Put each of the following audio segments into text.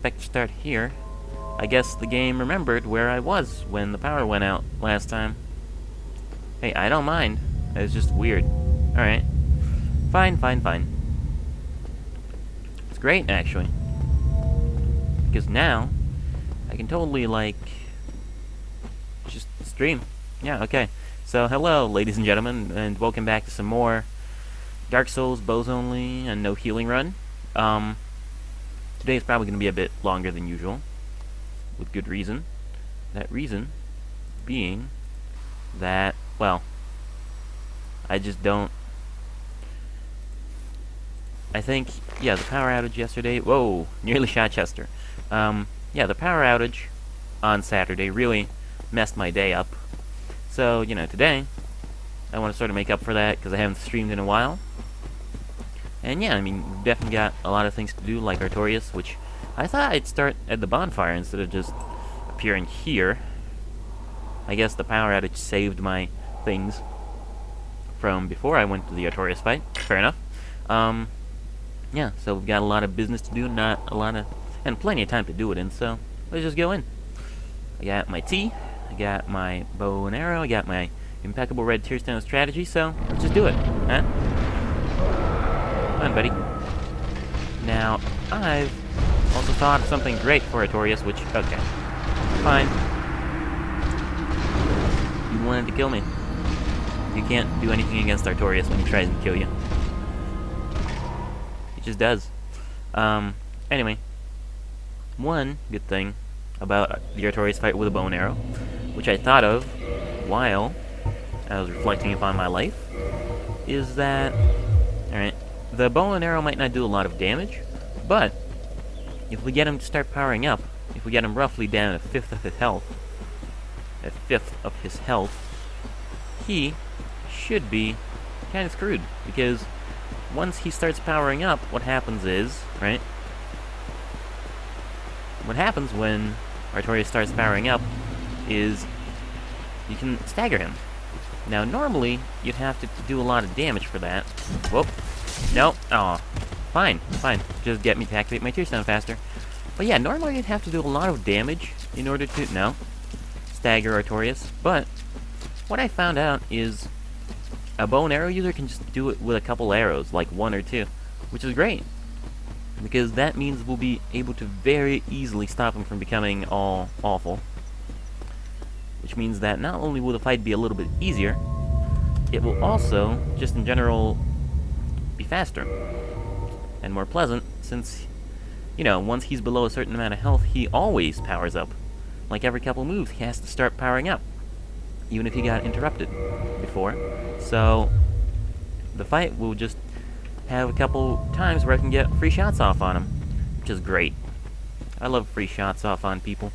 Expect to start here. I guess the game remembered where I was when the power went out last time. Hey, I don't mind. It's just weird. Alright. Fine, fine, fine. It's great, actually. Because now, I can totally, just stream. Yeah, okay. So, hello, ladies and gentlemen, and welcome back to some more Dark Souls Bows Only and No Healing Run. Today is probably going to be a bit longer than usual, with good reason. That reason being that, well, I just don't... I think, yeah, the power outage yesterday... Whoa, nearly shot Chester. Yeah, the power outage on Saturday really messed my day up. So, today, I want to sort of make up for that, because I haven't streamed in a while. And yeah, I mean, we've definitely got a lot of things to do, like Artorias, which I thought I'd start at the bonfire instead of just appearing here. I guess the power outage saved my things from before I went to the Artorias fight. Fair enough. Yeah, so we've got a lot of business to do, and plenty of time to do it in, so let's just go in. I got my tea, I got my bow and arrow, I got my impeccable red tearstone strategy, so let's just do it, huh? Come on, buddy. Now, I've also thought of something great for Artorias, which, okay, fine. You wanted to kill me. You can't do anything against Artorias when he tries to kill you. He just does. Anyway, one good thing about the Artorias fight with a bow and arrow, which I thought of while I was reflecting upon my life, is that, alright, the bow and arrow might not do a lot of damage, but if we get him to start powering up, if we get him roughly down a fifth of his health, he should be kind of screwed, because once he starts powering up, what happens is, right? What happens when Artorias starts powering up is you can stagger him. Now, normally, you'd have to do a lot of damage for that. Whoop. No. Aw. Fine, fine. Just get me to activate my Tearstone faster. But yeah, normally you'd have to do a lot of damage in order to, no, stagger Artorias. But what I found out is a bow and arrow user can just do it with a couple arrows, like one or two, which is great. Because that means we'll be able to very easily stop him from becoming all awful. Which means that not only will the fight be a little bit easier, it will also, just in general, be faster and more pleasant, since, once he's below a certain amount of health, he always powers up. Like every couple moves, he has to start powering up, even if he got interrupted before. So, the fight will just have a couple times where I can get free shots off on him, which is great. I love free shots off on people.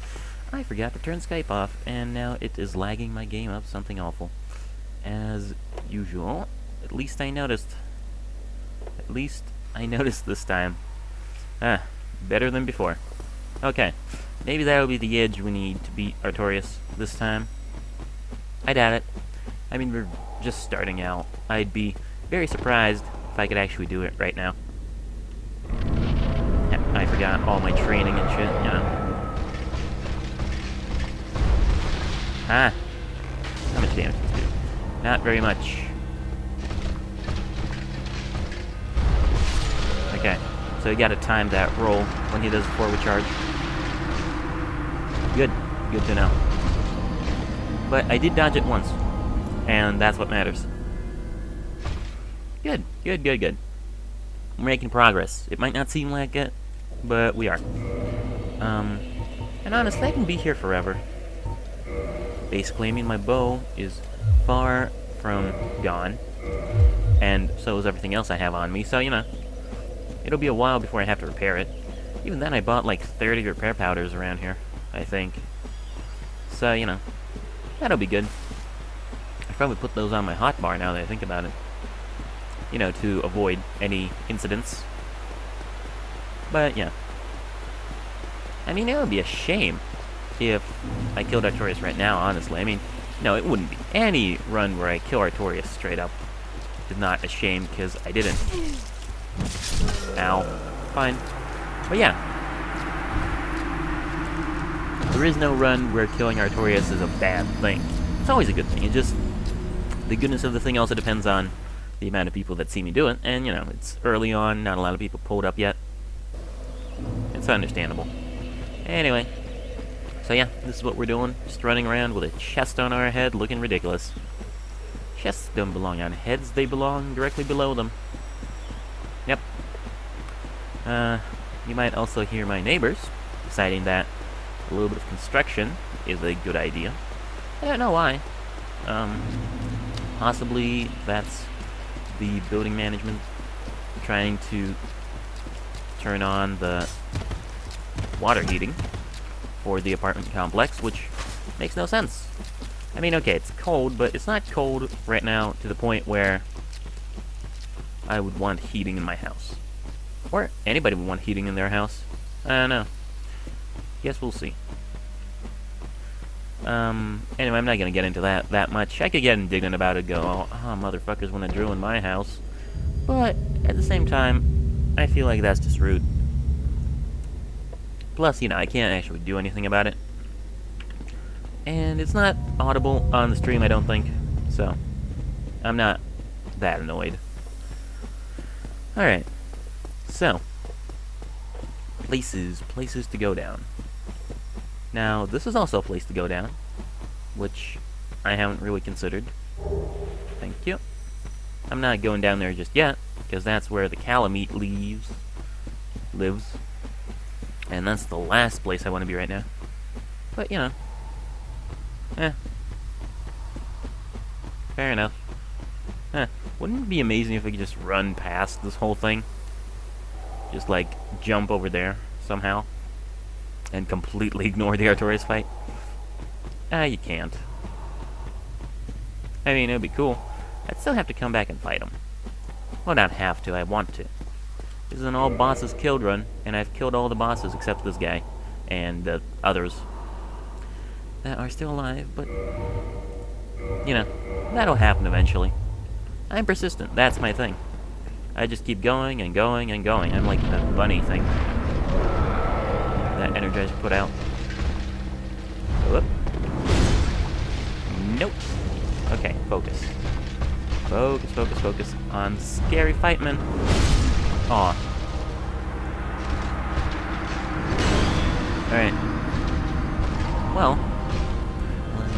I forgot to turn Skype off, and now it is lagging my game up something awful. As usual. At least I noticed. At least I noticed this time. Better than before. Okay, maybe that'll be the edge we need to beat Artorias this time. I doubt it. I mean, we're just starting out. I'd be very surprised if I could actually do it right now. Yeah, I forgot all my training and shit, Ah! How much damage does this do? Not very much. Okay, so you gotta time that roll when he does the forward charge. Good. Good to know. But I did dodge it once, and that's what matters. Good. Good, good, good. We're making progress. It might not seem like it, but we are. And honestly, I can be here forever. Basically, I mean, my bow is far from gone, and so is everything else I have on me, so, it'll be a while before I have to repair it. Even then, I bought like 30 repair powders around here, I think. So, that'll be good. I probably put those on my hotbar now that I think about it. To avoid any incidents. But, yeah. I mean, it would be a shame if I killed Artorias right now, honestly. I mean, no, it wouldn't be. Any run where I kill Artorias straight up is not a shame, because I didn't. Ow. Fine. But yeah. There is no run where killing Artorias is a bad thing. It's always a good thing. It just, the goodness of the thing also depends on the amount of people that see me do it, and, you know, it's early on, not a lot of people pulled up yet. It's understandable. Anyway, so yeah, this is what we're doing. Just running around with a chest on our head, looking ridiculous. Chests don't belong on heads, they belong directly below them. Yep. You might also hear my neighbors deciding that a little bit of construction is a good idea. I don't know why. Possibly that's the building management trying to turn on the water heating for the apartment complex, which makes no sense. I mean, okay, it's cold, but it's not cold right now to the point where I would want heating in my house. Or anybody would want heating in their house. I don't know. Guess we'll see. Anyway, I'm not gonna get into that much. I could get indignant about it, go, oh, motherfuckers wanna drill in my house. But, at the same time, I feel like that's just rude. Plus, you know, I can't actually do anything about it. And it's not audible on the stream, I don't think. So, I'm not that annoyed. Alright. So, places to go down. Now, this is also a place to go down, which I haven't really considered. Thank you. I'm not going down there just yet, because that's where the Calamite lives. And that's the last place I want to be right now. But, you know. Fair enough. Wouldn't it be amazing if we could just run past this whole thing? Just, like, jump over there, somehow. And completely ignore the Artorias fight? You can't. I mean, it would be cool. I'd still have to come back and fight him. Well, not have to, I want to. This is an all bosses killed run, and I've killed all the bosses except this guy. And the others that are still alive, but, you know, that'll happen eventually. I'm persistent, that's my thing. I just keep going and going and going. I'm like the bunny thing that Energizer put out. Whoop. Nope. Okay, focus. Focus, focus, focus on scary fight, man. Aw. Alright. Well. 1,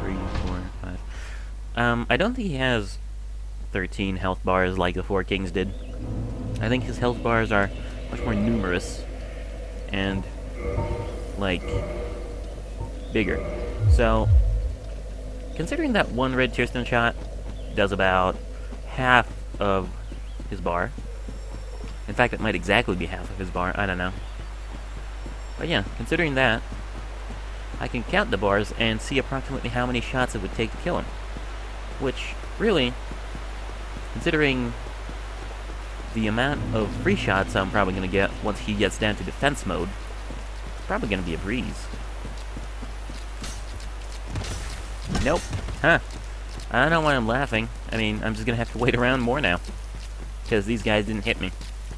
2, 3, 4, 5. I don't think he has 13 health bars like the Four Kings did. I think his health bars are much more numerous and, like, bigger. So, considering that one red tearstone shot does about half of his bar, in fact, it might exactly be half of his bar, I don't know. But yeah, considering that, I can count the bars and see approximately how many shots it would take to kill him. Which, really, considering the amount of free shots I'm probably going to get once he gets down to defense mode, it's probably going to be a breeze. Nope. Huh. I don't know why I'm laughing. I mean, I'm just going to have to wait around more now. Because these guys didn't hit me.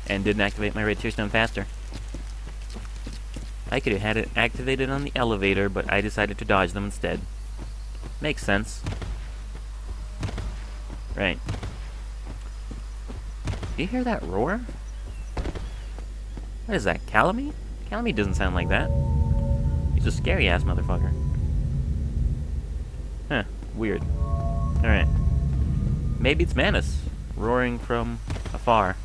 And didn't activate my red tearstone faster. I could have had it activated on the elevator, but I decided to dodge them instead. Makes sense. Right. Do you hear that roar? What is that, Calamite? Calamite doesn't sound like that. He's a scary-ass motherfucker. Huh, weird. Alright. Maybe it's Manus, roaring from afar.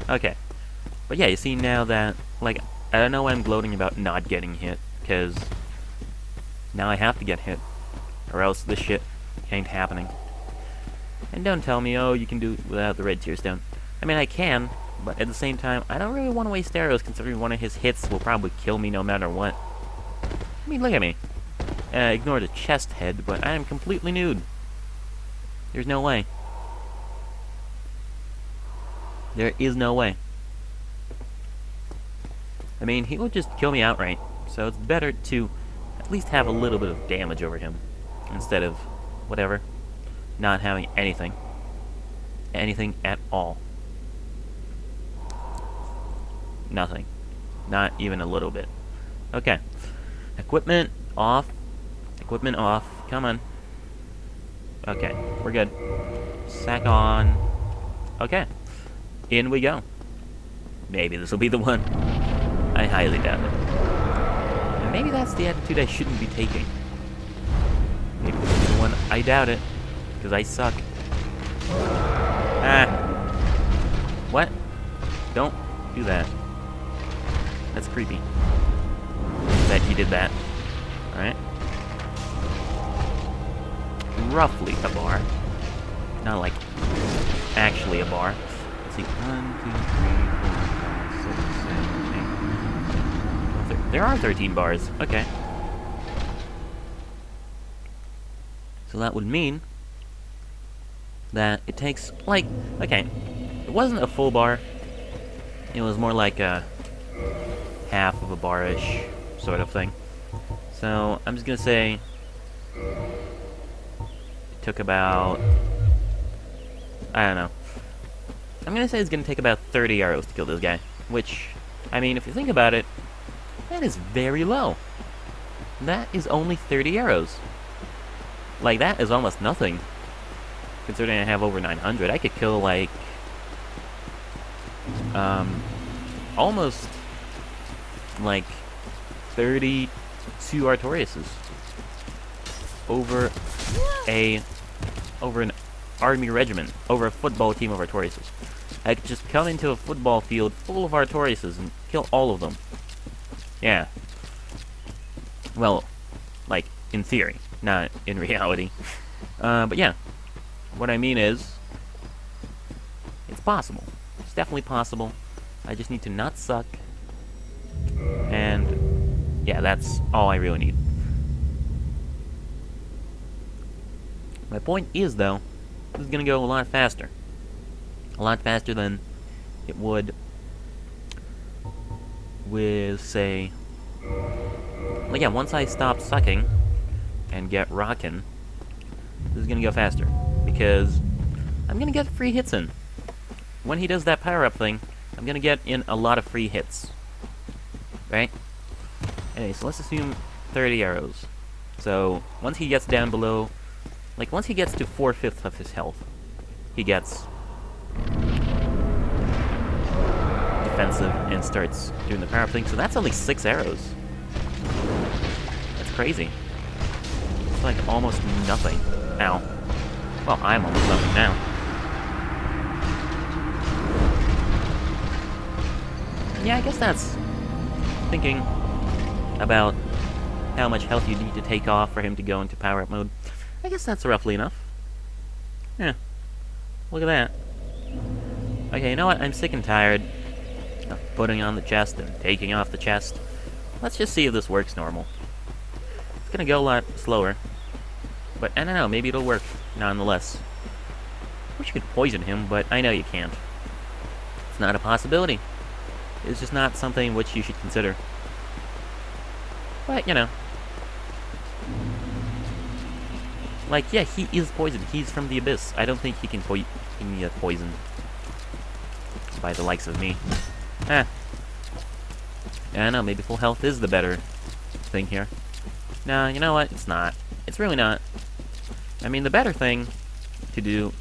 Okay. But yeah, you see now that, like, I don't know why I'm gloating about not getting hit, because now I have to get hit, or else this shit ain't happening. And don't tell me, oh, you can do it without the red tearstone. I mean, I can, but at the same time, I don't really want to waste arrows, considering one of his hits will probably kill me no matter what. I mean, look at me. Ignore the chest head, but I am completely nude. There's no way. There is no way. I mean, he will just kill me outright, so it's better to at least have a little bit of damage over him, instead of, whatever, not having anything. Anything at all. Nothing. Not even a little bit. Okay. Equipment off. Equipment off. Come on. Okay, we're good. Sack on. Okay. In we go. Maybe this will be the one. I highly doubt it. And maybe that's the attitude I shouldn't be taking. Maybe this will be the one. I doubt it. Because I suck. Ah. What? Don't do that. That's creepy. That he did that. Alright. Roughly a bar. Not like actually a bar. Let's see. 1, 2, 3, 4, 5, 6, 7, 8. There are 13 bars. Okay. So that would mean that it takes, like, okay, it wasn't a full bar. It was more like a half of a bar-ish sort of thing. So I'm just gonna say it took about, I don't know. I'm gonna say it's gonna take about 30 arrows to kill this guy. Which, I mean, if you think about it, that is very low. That is only 30 arrows. Like, that is almost nothing. Considering I have over 900, I could kill, like, almost, like, 32 Artoriuses. Over an army regiment. Over a football team of Artoriuses. I could just come into a football field full of Artoriuses and kill all of them. Yeah. Well, like, in theory, not in reality. But yeah. What I mean is, it's possible. It's definitely possible. I just need to not suck. And, yeah, that's all I really need. My point is, though, this is going to go a lot faster. A lot faster than it would with, say... Like, yeah, once I stop sucking and get rockin', this is going to go faster. Because I'm going to get free hits in. When he does that power-up thing, I'm going to get in a lot of free hits. Right? Anyway, so let's assume 30 arrows. So, once he gets down below... Like, once he gets to 4/5 of his health, he gets defensive and starts doing the power-up thing. So that's only 6 arrows. That's crazy. It's like almost nothing. Ow. Well, I'm almost nothing now. Yeah, I guess that's thinking about how much health you need to take off for him to go into power-up mode. I guess that's roughly enough. Yeah. Look at that. Okay, you know what? I'm sick and tired of putting on the chest and taking off the chest. Let's just see if this works normal. It's gonna go a lot slower. But I don't know, maybe it'll work nonetheless. Wish you could poison him, but I know you can't. It's not a possibility. It's just not something which you should consider. But, you know. Like, yeah, he is poisoned. He's from the Abyss. I don't think he can be poisoned by the likes of me. I don't know, maybe full health is the better thing here. No, you know what? It's not. It's really not. I mean, the better thing to do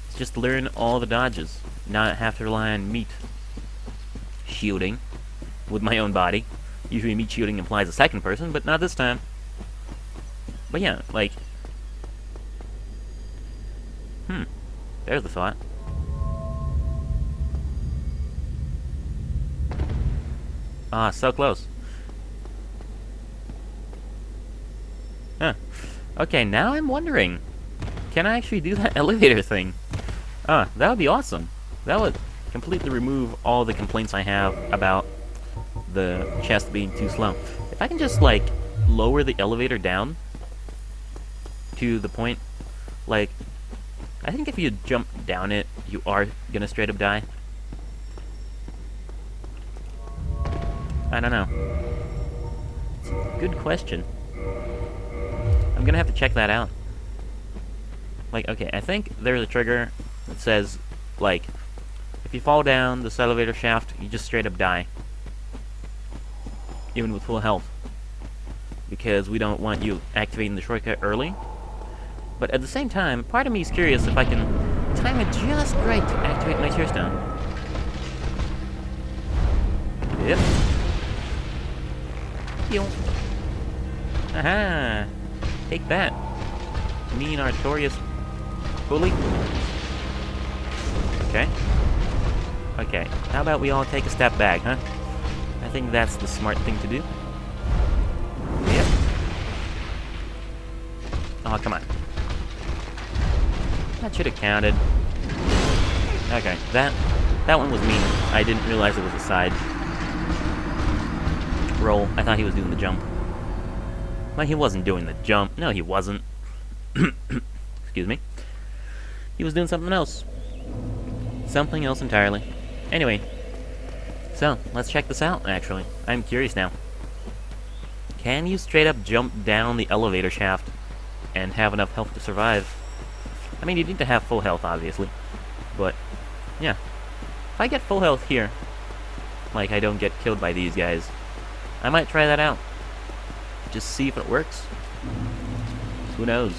is just learn all the dodges. Not have to rely on meat shielding with my own body. Usually meat shielding implies a second person, but not this time. But yeah, like... There's the thought. Ah, so close. Huh. Okay, now I'm wondering, can I actually do that elevator thing? That would be awesome. That would completely remove all the complaints I have about the chest being too slow. If I can just, like, lower the elevator down to the point, like, I think if you jump down it, you are gonna straight up die. I don't know. It's a good question. I'm gonna have to check that out. Like, okay, I think there's a trigger that says, like, if you fall down this elevator shaft, you just straight up die. even with full health, because we don't want you activating the shortcut early. But at the same time, part of me is curious if I can time it just right to activate my tear stone. Yep. Yo. Aha! Take that, mean Artorias bully. Okay. Okay, how about we all take a step back, huh? I think that's the smart thing to do. Yep. Oh, come on. That should have counted. Okay, that one was mean. I didn't realize it was a side roll. I thought he was doing the jump. But he wasn't doing the jump. No, he wasn't. Excuse me. He was doing something else. Something else entirely. Anyway, so let's check this out, actually. I'm curious now. Can you straight up jump down the elevator shaft and have enough health to survive? I mean, you need to have full health, obviously. But, yeah. If I get full health here, like I don't get killed by these guys, I might try that out. Just see if it works. Who knows?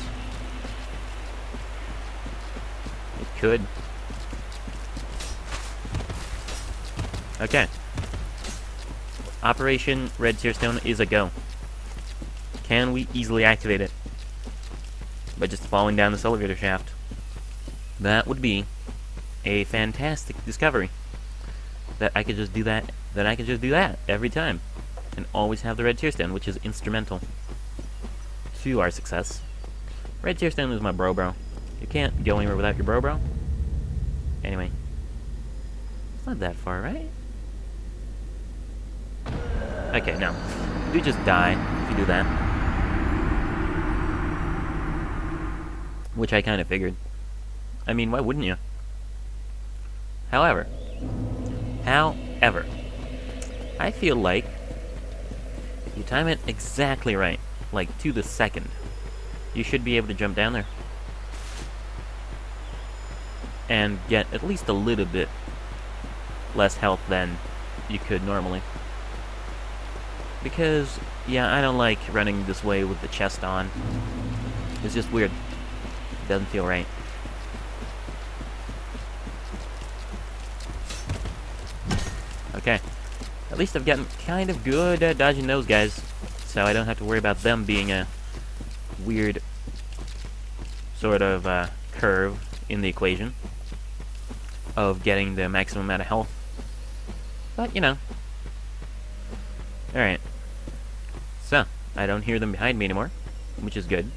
It could. Okay. Operation Red Tear Stone is a go. Can we easily activate it? By just falling down this elevator shaft. That would be a fantastic discovery. That I could just do that. That I could just do that every time. And always have the Red Tear Stone, which is instrumental to our success. Red Tear Stone is my bro. You can't go anywhere without your bro. Anyway. It's not that far, right? Okay, no. You just die if you do that. Which I kind of figured. I mean, why wouldn't you? However, I feel like if you time it exactly right, like to the second, you should be able to jump down there. And get at least a little bit less health than you could normally. Because, yeah, I don't like running this way with the chest on. It's just weird. It doesn't feel right. Okay. At least I've gotten kind of good at dodging those guys, so I don't have to worry about them being a weird sort of curve in the equation of getting the maximum amount of health. But, you know. Alright. So, I don't hear them behind me anymore, which is good.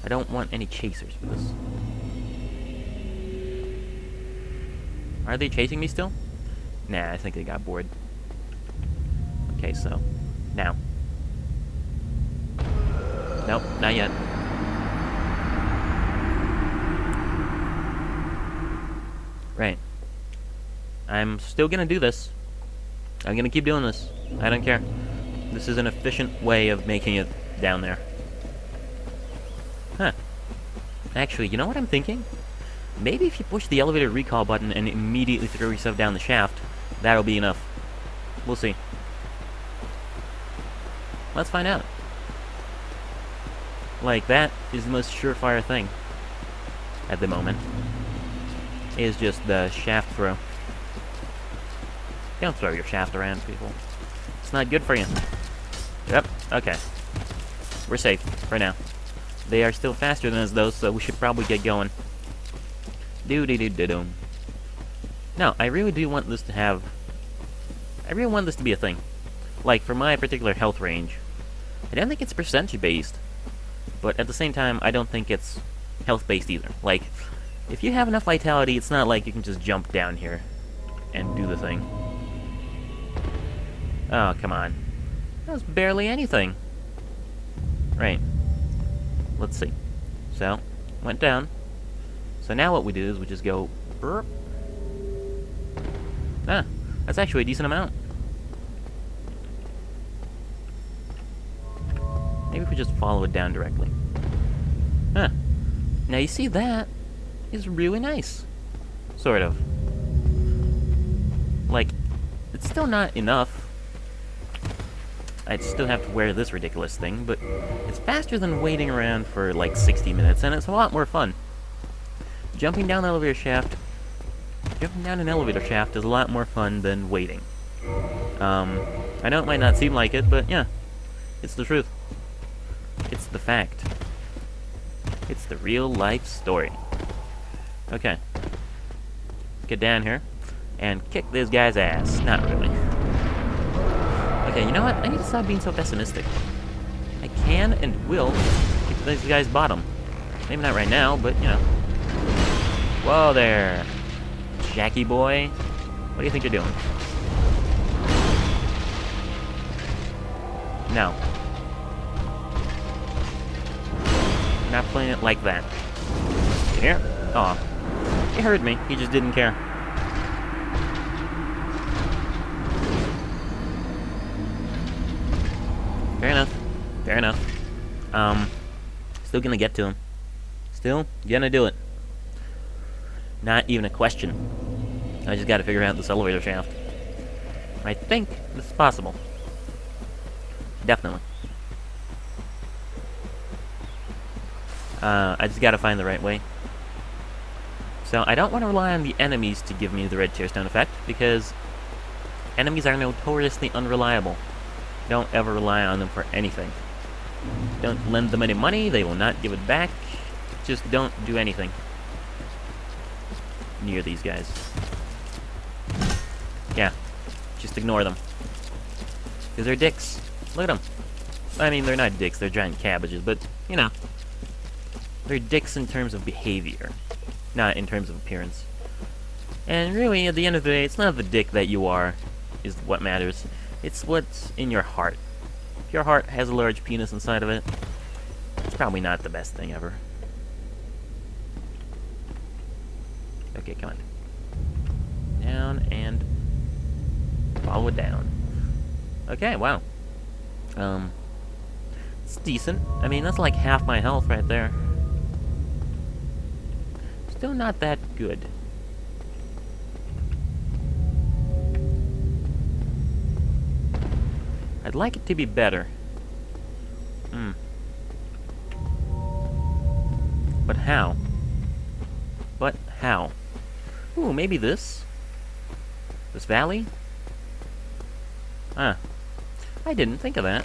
I don't want any chasers for this. Are they chasing me still? Nah, I think they got bored. Okay, so, now. Nope, not yet. Right. I'm still gonna do this. I'm gonna keep doing this. I don't care. This is an efficient way of making it down there. Huh. Actually, you know what I'm thinking? Maybe if you push the elevator recall button and immediately throw yourself down the shaft, that'll be enough. We'll see. Let's find out. Like, that is the most surefire thing at the moment. Is just the shaft throw. Don't throw your shaft around, people. It's not good for you. Yep, okay. We're safe, for now. They are still faster than us, though, so we should probably get going. Do-do-do-do-do. No, I really do want this to have... I really want this to be a thing. Like, for my particular health range, I don't think it's percentage-based, but at the same time, I don't think it's health-based either. Like, if you have enough vitality, it's not like you can just jump down here and do the thing. Oh, come on. That was barely anything. Right. Let's see. So, went down. So now what we do is we just go... burp. Ah, that's actually a decent amount. Maybe if we just follow it down directly. Huh. Now you see, that is really nice. Sort of. Like, it's still not enough. I'd still have to wear this ridiculous thing, but it's faster than waiting around for like 60 minutes, and it's a lot more fun. Jumping down an elevator shaft is a lot more fun than waiting. I know it might not seem like it, but yeah, it's the truth. It's the fact. It's the real life story. Okay. Get down here and kick this guy's ass. Not really. Okay, you know what? I need to stop being so pessimistic. I can and will kick this guy's bottom. Maybe not right now, but, you know. Whoa there, Jackie boy. What do you think you're doing? No. You're not playing it like that. You hear? Aw. He heard me. He just didn't care. Fair enough. Fair enough. Still gonna get to him. Still gonna do it. Not even a question. I just gotta figure out this elevator shaft. I think this is possible. Definitely. I just gotta find the right way. So, I don't want to rely on the enemies to give me the red tearstone effect, because enemies are notoriously unreliable. Don't ever rely on them for anything. Don't lend them any money, they will not give it back. Just don't do anything near these guys. Yeah, just ignore them. Because they're dicks. Look at them. I mean, they're not dicks, they're giant cabbages, but, you know. They're dicks in terms of behavior, not in terms of appearance. And really, at the end of the day, it's not the dick that you are is what matters. It's what's in your heart. If your heart has a large penis inside of it, it's probably not the best thing ever. Okay, come on. Down and follow it down. Okay, wow. It's decent. I mean, that's like half my health right there. Still not that good. I'd like it to be better. But how? But how? Ooh, maybe this? This valley? I didn't think of that.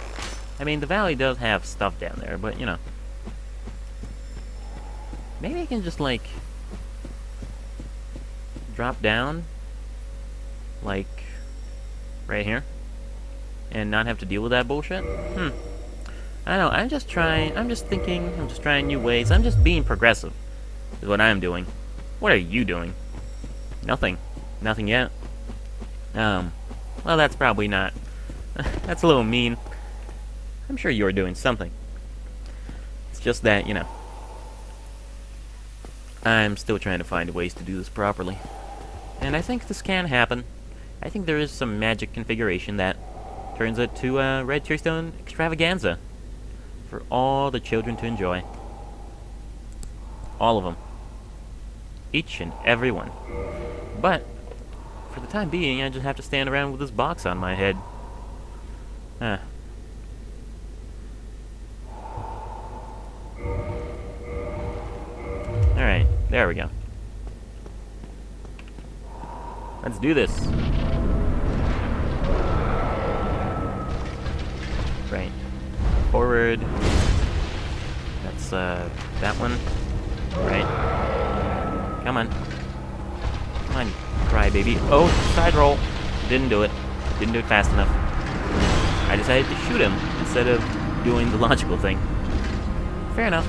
I mean, the valley does have stuff down there, but, you know. Maybe I can just, like, drop down, like, right here, and not have to deal with that bullshit? I don't know, I'm just trying new ways, I'm just being progressive, is what I'm doing. What are you doing? Nothing. Nothing yet. Well, that's probably not, that's a little mean. I'm sure you're doing something. It's just that, you know, I'm still trying to find ways to do this properly. And I think this can happen. I think there is some magic configuration that turns it to a red tearstone extravaganza for all the children to enjoy. All of them. Each and every one. But, for the time being, I just have to stand around with this box on my head. Alright, there we go. Let's do this. Right. Forward. That's, that one. Right. Come on. Come on, crybaby. Oh, side roll. Didn't do it. Didn't do it fast enough. I decided to shoot him instead of doing the logical thing. Fair enough.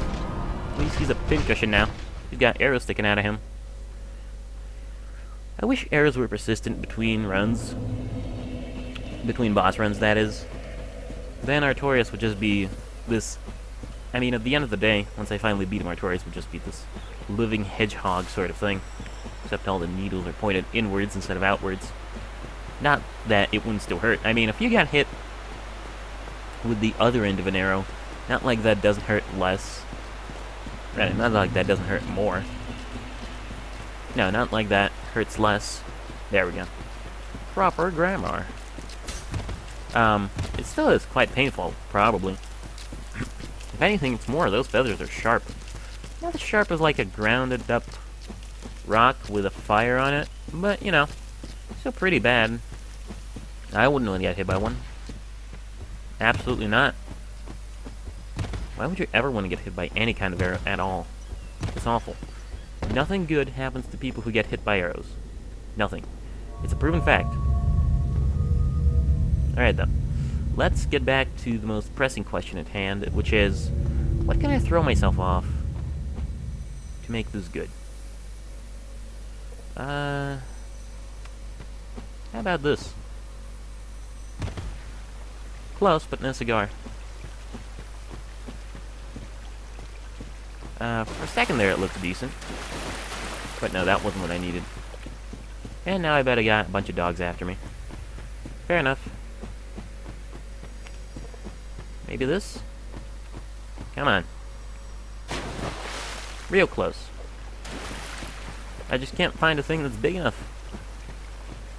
At least he's a pincushion now. He's got arrows sticking out of him. I wish arrows were persistent between runs. Between boss runs, that is. Then Artorias would just be this... I mean, at the end of the day, once I finally beat him, Artorias would just be this living hedgehog sort of thing. Except all the needles are pointed inwards instead of outwards. Not that it wouldn't still hurt. I mean, if you got hit with the other end of an arrow, not like that doesn't hurt less. Right, not like that doesn't hurt more. No, not like that hurts less. There we go. Proper grammar. It still is quite painful, probably. If anything, it's more those feathers are sharp. Not as sharp as like a grounded up rock with a fire on it, but you know, still pretty bad. I wouldn't want to get hit by one. Absolutely not. Why would you ever want to get hit by any kind of arrow at all? It's awful. Nothing good happens to people who get hit by arrows. Nothing. It's a proven fact. Alright then. Let's get back to the most pressing question at hand, which is, what can I throw myself off to make this good? How about this? Close, but no cigar. For a second there it looked decent. But no, that wasn't what I needed. And now I bet I got a bunch of dogs after me. Fair enough. Maybe this? Come on. Real close. I just can't find a thing that's big enough.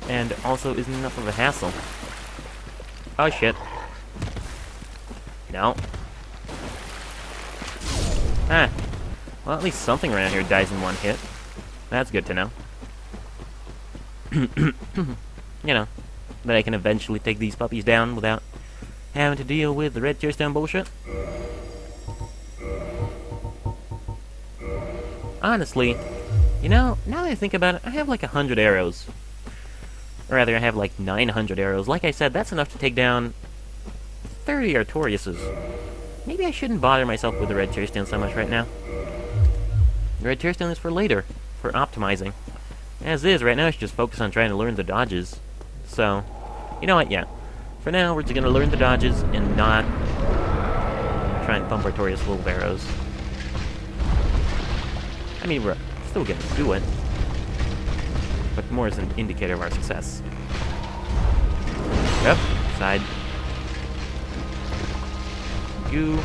And also isn't enough of a hassle. Oh shit. No. Ah. Well, at least something around here dies in one hit. That's good to know. You know, that I can eventually take these puppies down without having to deal with the red tearstone bullshit. Honestly, you know, now that I think about it, I have like 100 arrows. Or rather, I have like 900 arrows. Like I said, that's enough to take down 30 Artoriuses. Maybe I shouldn't bother myself with the red tearstone so much right now. The red tearstone is for later, for optimizing. As is, right now I should just focus on trying to learn the dodges. So, you know what, yeah. For now, we're just gonna learn the dodges and not try and pump Artorius full of arrows. I mean, we're still gonna do it, but more as an indicator of our success. Yep, side. You.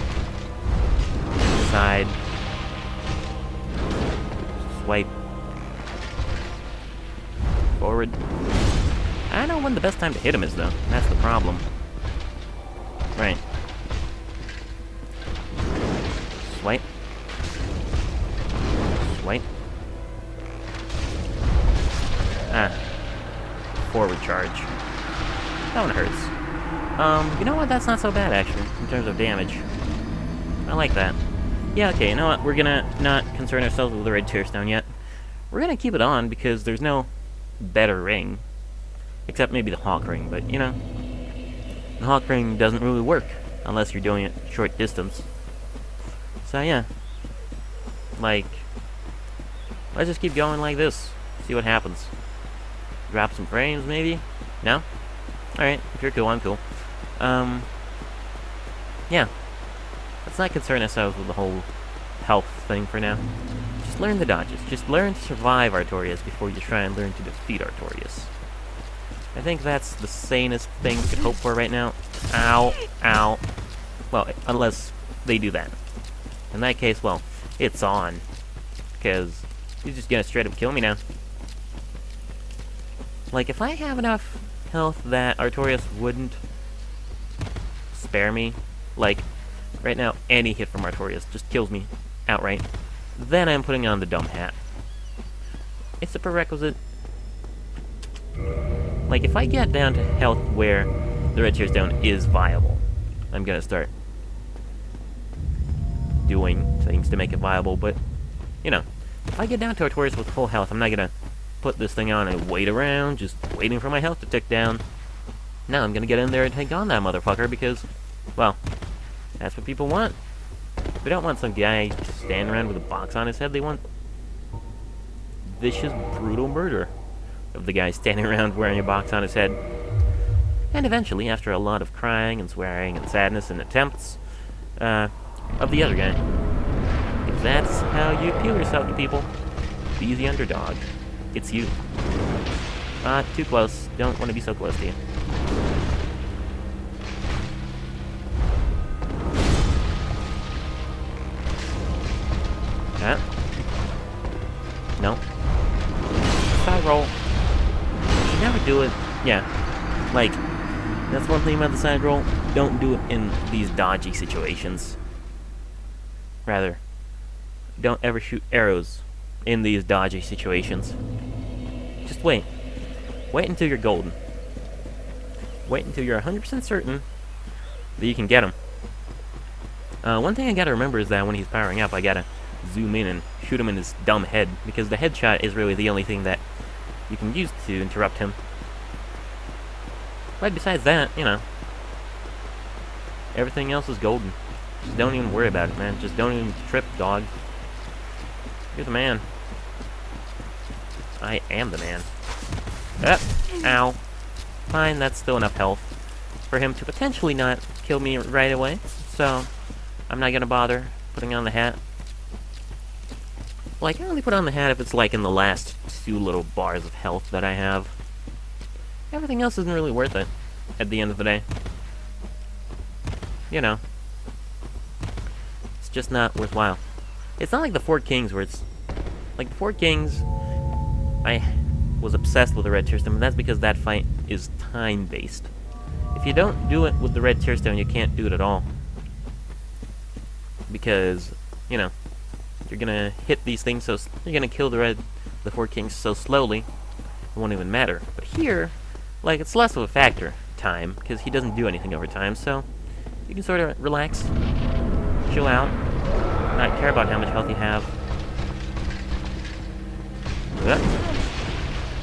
Side. Swipe. Forward. I don't know when the best time to hit him is, though. That's the problem. Right. Swipe. Swipe. Ah. Forward charge. That one hurts. You know what? That's not so bad, actually, in terms of damage. I like that. Yeah, okay, you know what? We're gonna not concern ourselves with the red tearstone yet. We're gonna keep it on because there's no better ring. Except maybe the hawk ring, but, you know, the hawk ring doesn't really work unless you're doing it short distance. So, yeah. Like, let's just keep going like this. See what happens. Drop some frames, maybe? No? Alright, if you're cool, I'm cool. Yeah. Let's not concern ourselves with the whole health thing for now. Just learn the dodges. Just learn to survive Artorius before you try and learn to defeat Artorius. I think that's the sanest thing we could hope for right now. Ow. Ow. Well, unless they do that. In that case, well, it's on. Because he's just gonna straight up kill me now. Like, if I have enough health that Artorius wouldn't spare me, like, right now, any hit from Artorius just kills me outright, then I'm putting on the dumb hat. It's a prerequisite. Like, if I get down to health where the red tearstone is viable, I'm gonna start doing things to make it viable, but, you know, if I get down to Artorius with full health, I'm not gonna put this thing on and wait around, just waiting for my health to tick down. No, I'm gonna get in there and take on that motherfucker because, well, that's what people want. They don't want some guy standing around with a box on his head. They want vicious, brutal murder of the guy standing around wearing a box on his head. And eventually, after a lot of crying and swearing and sadness and attempts, of the other guy. If that's how you appeal yourself to people, be the underdog. It's you. Too close. Don't want to be so close to you. No. Side roll. You should never do it. Yeah. Like, That's one thing about the side roll. Don't do it in these dodgy situations. Rather, don't ever shoot arrows in these dodgy situations. Just wait. Wait until you're golden. Wait until you're 100% certain that you can get him. One thing I gotta remember is that when he's powering up, I gotta zoom in and shoot him in his dumb head, because the headshot is really the only thing that you can use to interrupt him. But besides that, you know, everything else is golden. Just don't even worry about it, man. Just don't even trip, dog. You're the man. I am the man. Ow. Fine, that's still enough health for him to potentially not kill me right away, so I'm not gonna bother putting on the hat. Like, I only put on the hat if it's like in the last 2 little bars of health that I have. Everything else isn't really worth it at the end of the day. You know. It's just not worthwhile. It's not like the Four Kings where it's... Like, the Four Kings, I was obsessed with the red tearstone, and that's because that fight is time-based. If you don't do it with the red tearstone, you can't do it at all. Because, you know, you're gonna hit these things so... You're gonna kill the Four Kings so slowly, it won't even matter. But here, like, it's less of a factor, time, because he doesn't do anything over time, so you can sort of relax, chill out, not care about how much health you have.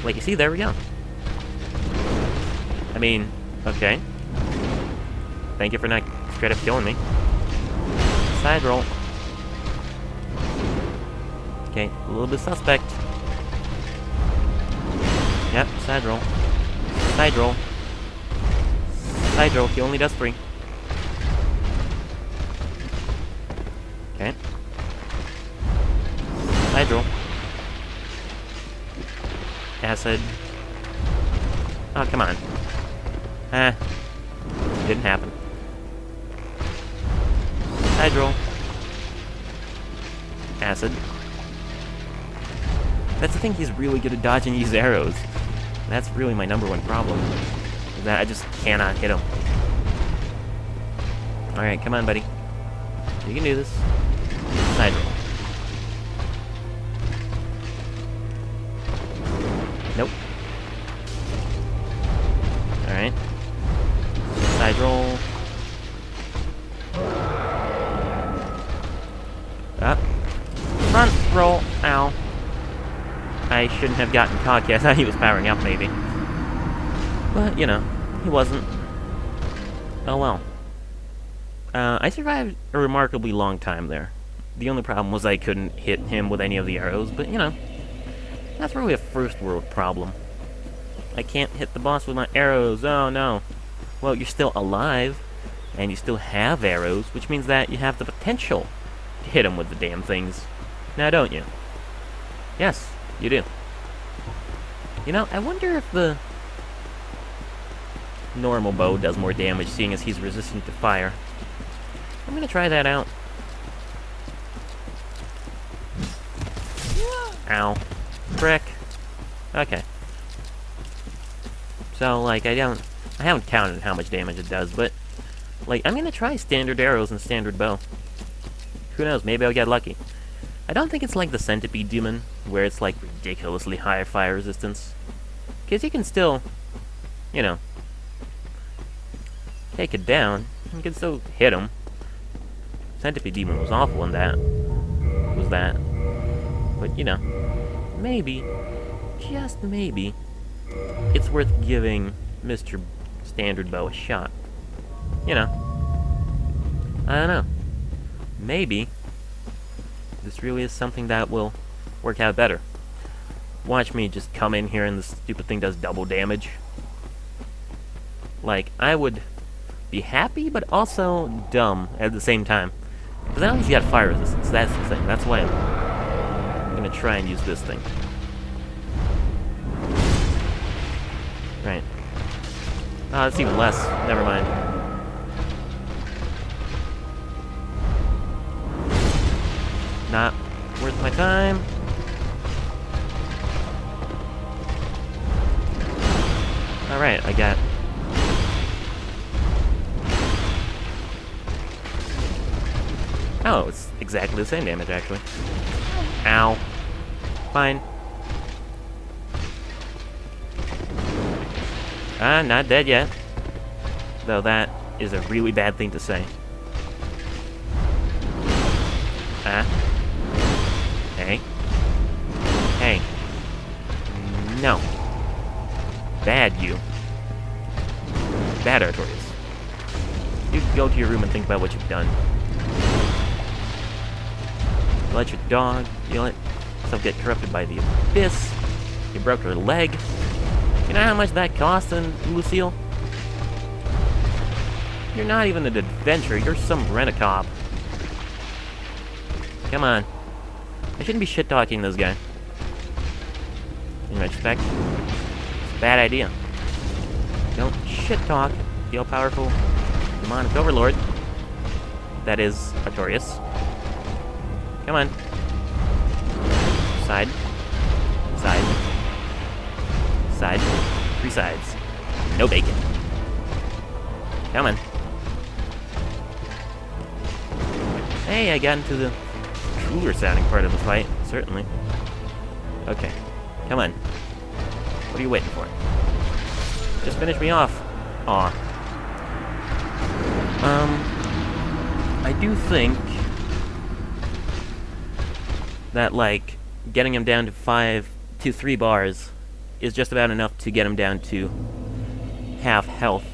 Like, you see, there we go. I mean, okay. Thank you for not straight up killing me. Side roll. Okay, a little bit suspect. Yep, side roll. Side roll. Side roll, he only does 3. Okay. Side roll. Acid. Oh, come on. Didn't happen. Side roll. Acid. That's the thing, he's really good at dodging these arrows. That's really my #1 problem. Is that I just cannot hit him. Alright, come on, buddy. You can do this. Side roll. Nope. Alright. Side roll. Up. Front roll. Ow. I shouldn't have gotten cocky. I thought he was powering up, maybe. But, you know, he wasn't. Oh well. I survived a remarkably long time there. The only problem was I couldn't hit him with any of the arrows, but, you know, that's really a first world problem. I can't hit the boss with my arrows, oh no. Well, you're still alive, and you still have arrows, which means that you have the potential to hit him with the damn things. Now, don't you? Yes, you do. You know, I wonder if the normal bow does more damage, seeing as he's resistant to fire. I'm gonna try that out. Ow. Frick. Okay. So, like, I haven't counted how much damage it does, but, like, I'm gonna try standard arrows and standard bow. Who knows, maybe I'll get lucky. I don't think it's like the Centipede Demon, where it's, like, ridiculously high fire resistance. Because you can still, you know, take it down. You can still hit him. Centipede Demon was awful in that. Was that. But, you know, maybe, just maybe, it's worth giving Mr. Standard Bow a shot. You know. I don't know. Maybe this really is something that will work out better. Watch me just come in here and this stupid thing does double damage. Like, I would be happy, but also dumb at the same time. Because at least you got fire resistance, that's the thing. That's why I'm gonna try and use this thing. Right. Oh, it's even less. Never mind. Not worth my time. Alright, I got Oh, it's exactly the same damage, actually. Ow. Fine. Not dead yet. Though that is a really bad thing to say. Hey. Hey. No. Bad, you. Bad, Artorias. You go to your room and think about what you've done. You let your dog, you let yourself get corrupted by the abyss. You broke her leg. You know how much that cost in Lucille? You're not even an adventurer, you're some rent-a-cop. Come on. I shouldn't be shit-talking this guy. In retrospect, it's a bad idea. Don't shit-talk the all-powerful demonic overlord. That is Artorias. Come on. Side. Side. Side. 3 sides. No bacon. Come on. Hey, I got into the cooler sounding part of the fight, certainly. Okay. Come on. What are you waiting for? Just finish me off. Aw. I do think that, like, getting him down to 3 bars is just about enough to get him down to half health.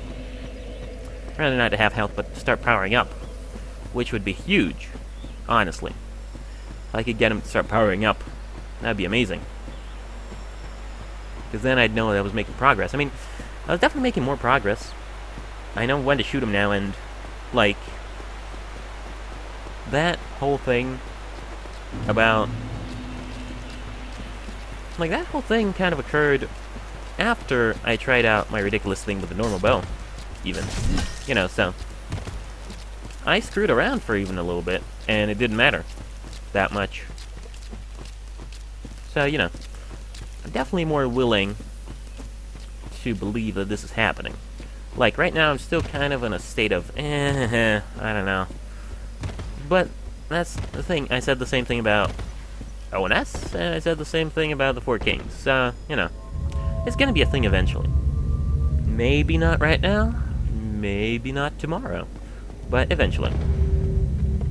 Rather not to half health, but to start powering up. Which would be huge, honestly. If I could get him to start powering up, that'd be amazing. Because then I'd know that I was making progress. I mean, I was definitely making more progress. I know when to shoot him now, and, like, that whole thing about... Like, that whole thing kind of occurred after I tried out my ridiculous thing with the normal bow, even. You know, so... I screwed around for even a little bit, and it didn't matter that much. So, you know, I'm definitely more willing to believe that this is happening. Like, right now I'm still kind of in a state of, I don't know. But, that's the thing. I said the same thing about ONS, and I said the same thing about the Four Kings. So, you know, it's gonna be a thing eventually. Maybe not right now, maybe not tomorrow. But eventually.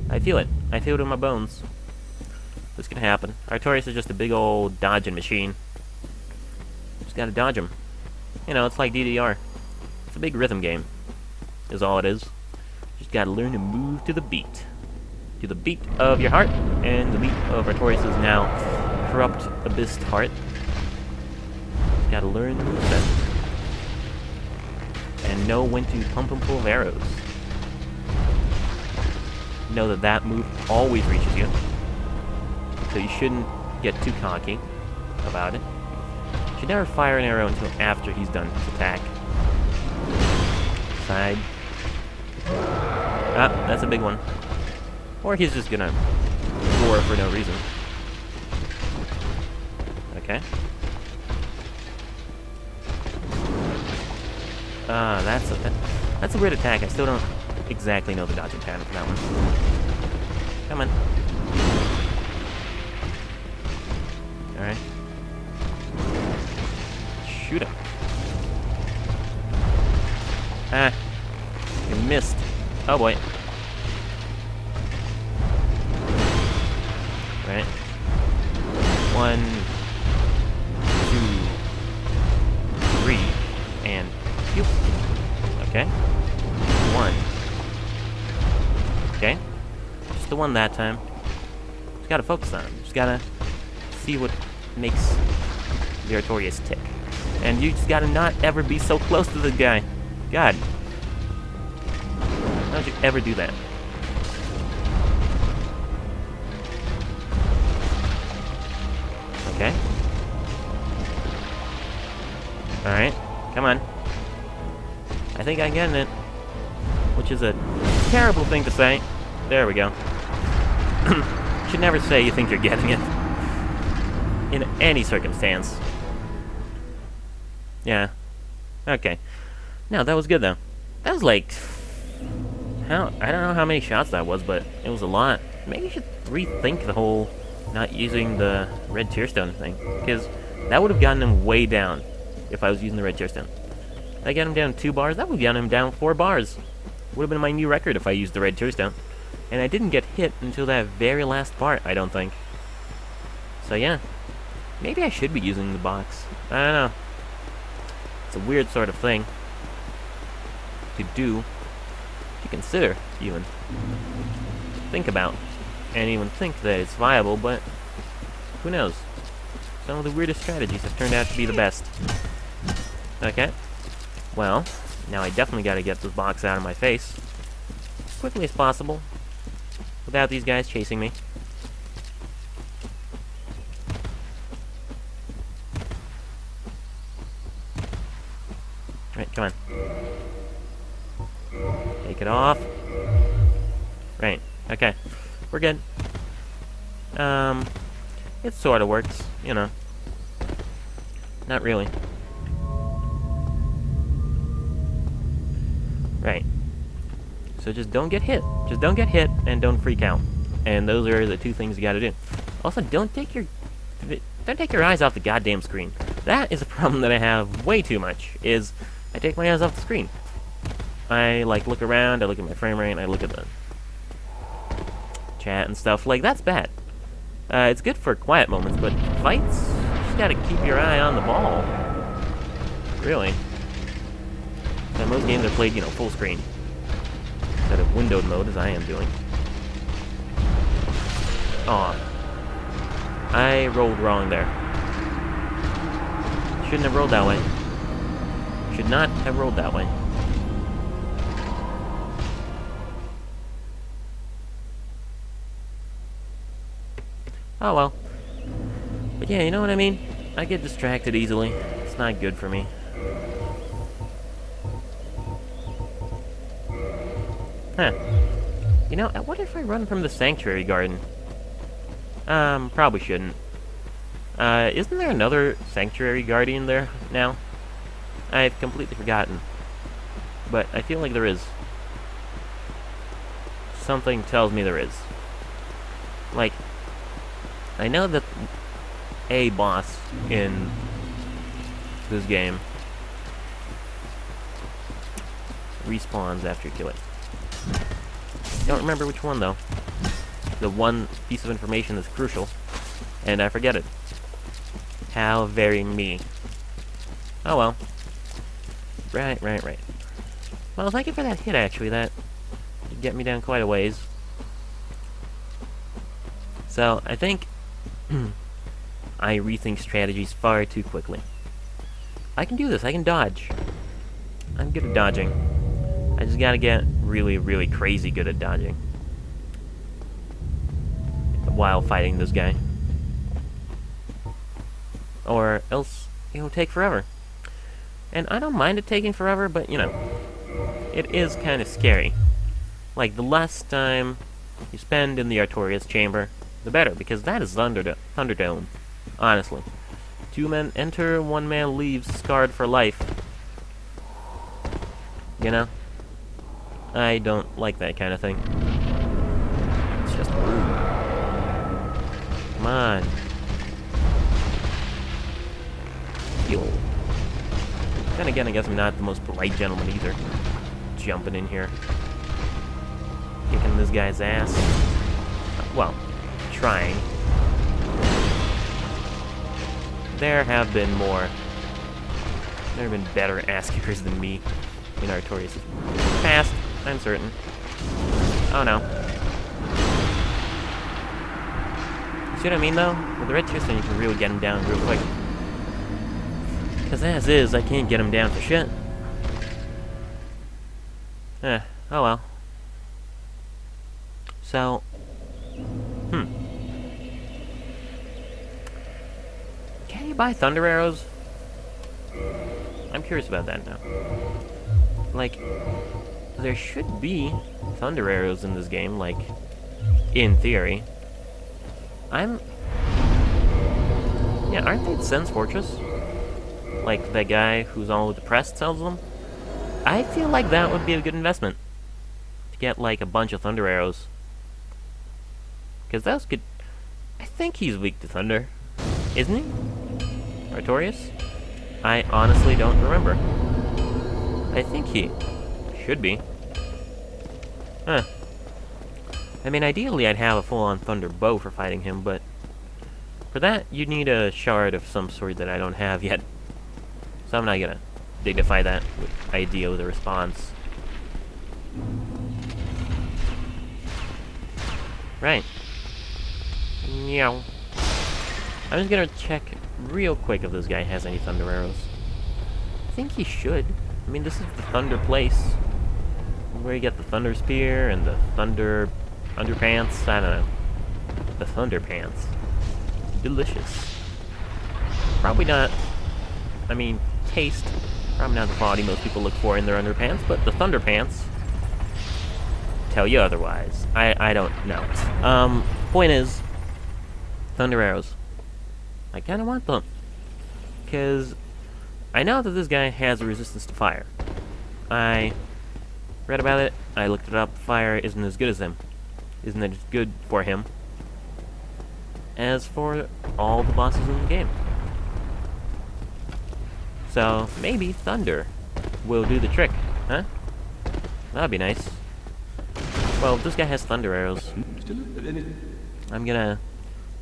I feel it. I feel it in my bones. This can happen. Artorias is just a big old dodging machine. Just gotta dodge him. You know, it's like DDR. It's a big rhythm game. Is all it is. Just gotta learn to move to the beat. To the beat of your heart, and the beat of Artorias' now corrupt abyssed heart. Just gotta learn the moveset. And know when to pump him full of arrows. Know that that move always reaches you, so you shouldn't get too cocky about it. You should never fire an arrow until after he's done his attack. Side. Ah, that's a big one. Or he's just gonna roar for no reason. Okay. That's a weird attack. I still don't exactly know the dodging pattern for that one. Come on. Alright. Shoot him. Ah. You missed. Oh boy. Right. 1, 2, 3, and you. Okay. 1. Okay. Just the one that time. Just gotta focus on him. Just gotta see what makes the Artorias tick. And you just gotta not ever be so close to the guy. God. Why don't you ever do that? Okay. Alright. Come on. I think I'm getting it. Which is a terrible thing to say. There we go. Should never say you think you're getting it. In any circumstance. Yeah. Okay. No, that was good though. That was like... I don't know how many shots that was, but it was a lot. maybe you should rethink the whole not using the red tearstone thing, because that would have gotten him way down if I was using the red tearstone. If I got him down 2 bars, that would have gotten him down 4 bars. Would have been my new record if I used the red tearstone. And I didn't get hit until that very last part, I don't think. So yeah, maybe I should be using the box. I don't know. It's a weird sort of thing to do, to consider, even. Think about, and even think that it's viable, but who knows? Some of the weirdest strategies have turned out to be the best. Okay. Well, now I definitely gotta get this box out of my face as quickly as possible without these guys chasing me. Right, come on. Take it off. Right, okay. We're good. It sorta works, you know. Not really. Right. So just don't get hit. Just don't get hit and don't freak out. And those are the 2 things you gotta do. Also, don't take your eyes off the goddamn screen. That is a problem that I have way too much, is I take my eyes off the screen. I, like, look around, I look at my frame rate, I look at the chat and stuff. Like, that's bad. It's good for quiet moments, but fights, you just gotta keep your eye on the ball. Really. And most games are played, you know, full screen. Instead of windowed mode, as I am doing. Aw. I rolled wrong there. Shouldn't have rolled that way. Should not have rolled that way. Oh well. But yeah, you know what I mean? I get distracted easily. It's not good for me. Huh. You know, what if I run from the sanctuary garden? Probably shouldn't. Isn't there another sanctuary guardian there now? I've completely forgotten. But I feel like there is. Something tells me there is. Like, I know that a boss in this game respawns after you kill it. Don't remember which one, though. The one piece of information that's crucial, and I forget it. How very me. Oh well. Right. Well, thank you for that hit, actually. That did get me down quite a ways. So, I think I rethink strategies far too quickly. I can do this. I can dodge. I'm good at dodging. I just gotta get really, really crazy good at dodging while fighting this guy. Or else it'll take forever. And I don't mind it taking forever, but, you know, it is kind of scary. Like, the less time you spend in the Artorias chamber, the better, because that is Thunderdome, honestly. 2 men enter, 1 man leaves, scarred for life. You know? I don't like that kind of thing. It's just rude. Come on. Heal. Then again, I guess I'm not the most polite gentleman either. Jumping in here. Kicking this guy's ass. Well, trying. There have been better ass kickers than me in Artorias' past, I'm certain. Oh no. See what I mean, though? With the red tearstone, you can really get him down real quick. Because as is, I can't get him down for shit. Oh well. So, can you buy thunder arrows? I'm curious about that now. Like, there should be thunder arrows in this game, like, in theory. Yeah, aren't they at Sen's Fortress? Like, that guy who's all depressed sells them? I feel like that would be a good investment. To get, like, a bunch of thunder arrows. Because those could... I think he's weak to thunder. Isn't he? Artorias? I honestly don't remember. I think he should be. Huh. I mean, ideally I'd have a full-on thunder bow for fighting him, but... for that, you'd need a shard of some sort that I don't have yet. So I'm not gonna dignify that idea with a response. Right. Meow. I'm just gonna check real quick if this guy has any thunder arrows. I think he should. I mean, this is the thunder place. Where you get the thunder spear and the thunder underpants. I don't know. The thunder pants. Delicious. Probably not, I mean, taste. Probably not the quality most people look for in their underpants, but the thunder pants tell you otherwise. I don't know. Point is, thunder arrows. I kinda want them. Because I know that this guy has a resistance to fire. I read about it, I looked it up, fire isn't as good as him. Isn't as good for him as for all the bosses in the game. So, maybe thunder will do the trick, huh? That'd be nice. Well, if this guy has thunder arrows, I'm gonna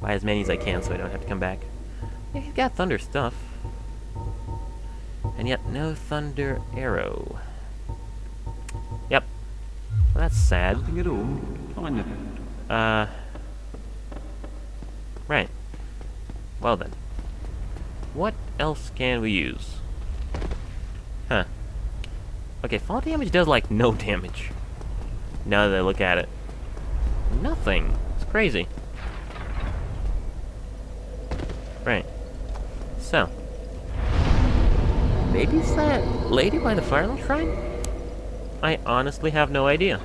buy as many as I can so I don't have to come back. Yeah, he's got thunder stuff. And yet, no thunder arrow. Yep. Well, that's sad. Nothing at all. Fine. Right. Well then. What else can we use? Huh. Okay, fall damage does like no damage. Now that I look at it. Nothing. It's crazy. Right. So. Maybe it's that lady by the Firelink Shrine? I honestly have no idea.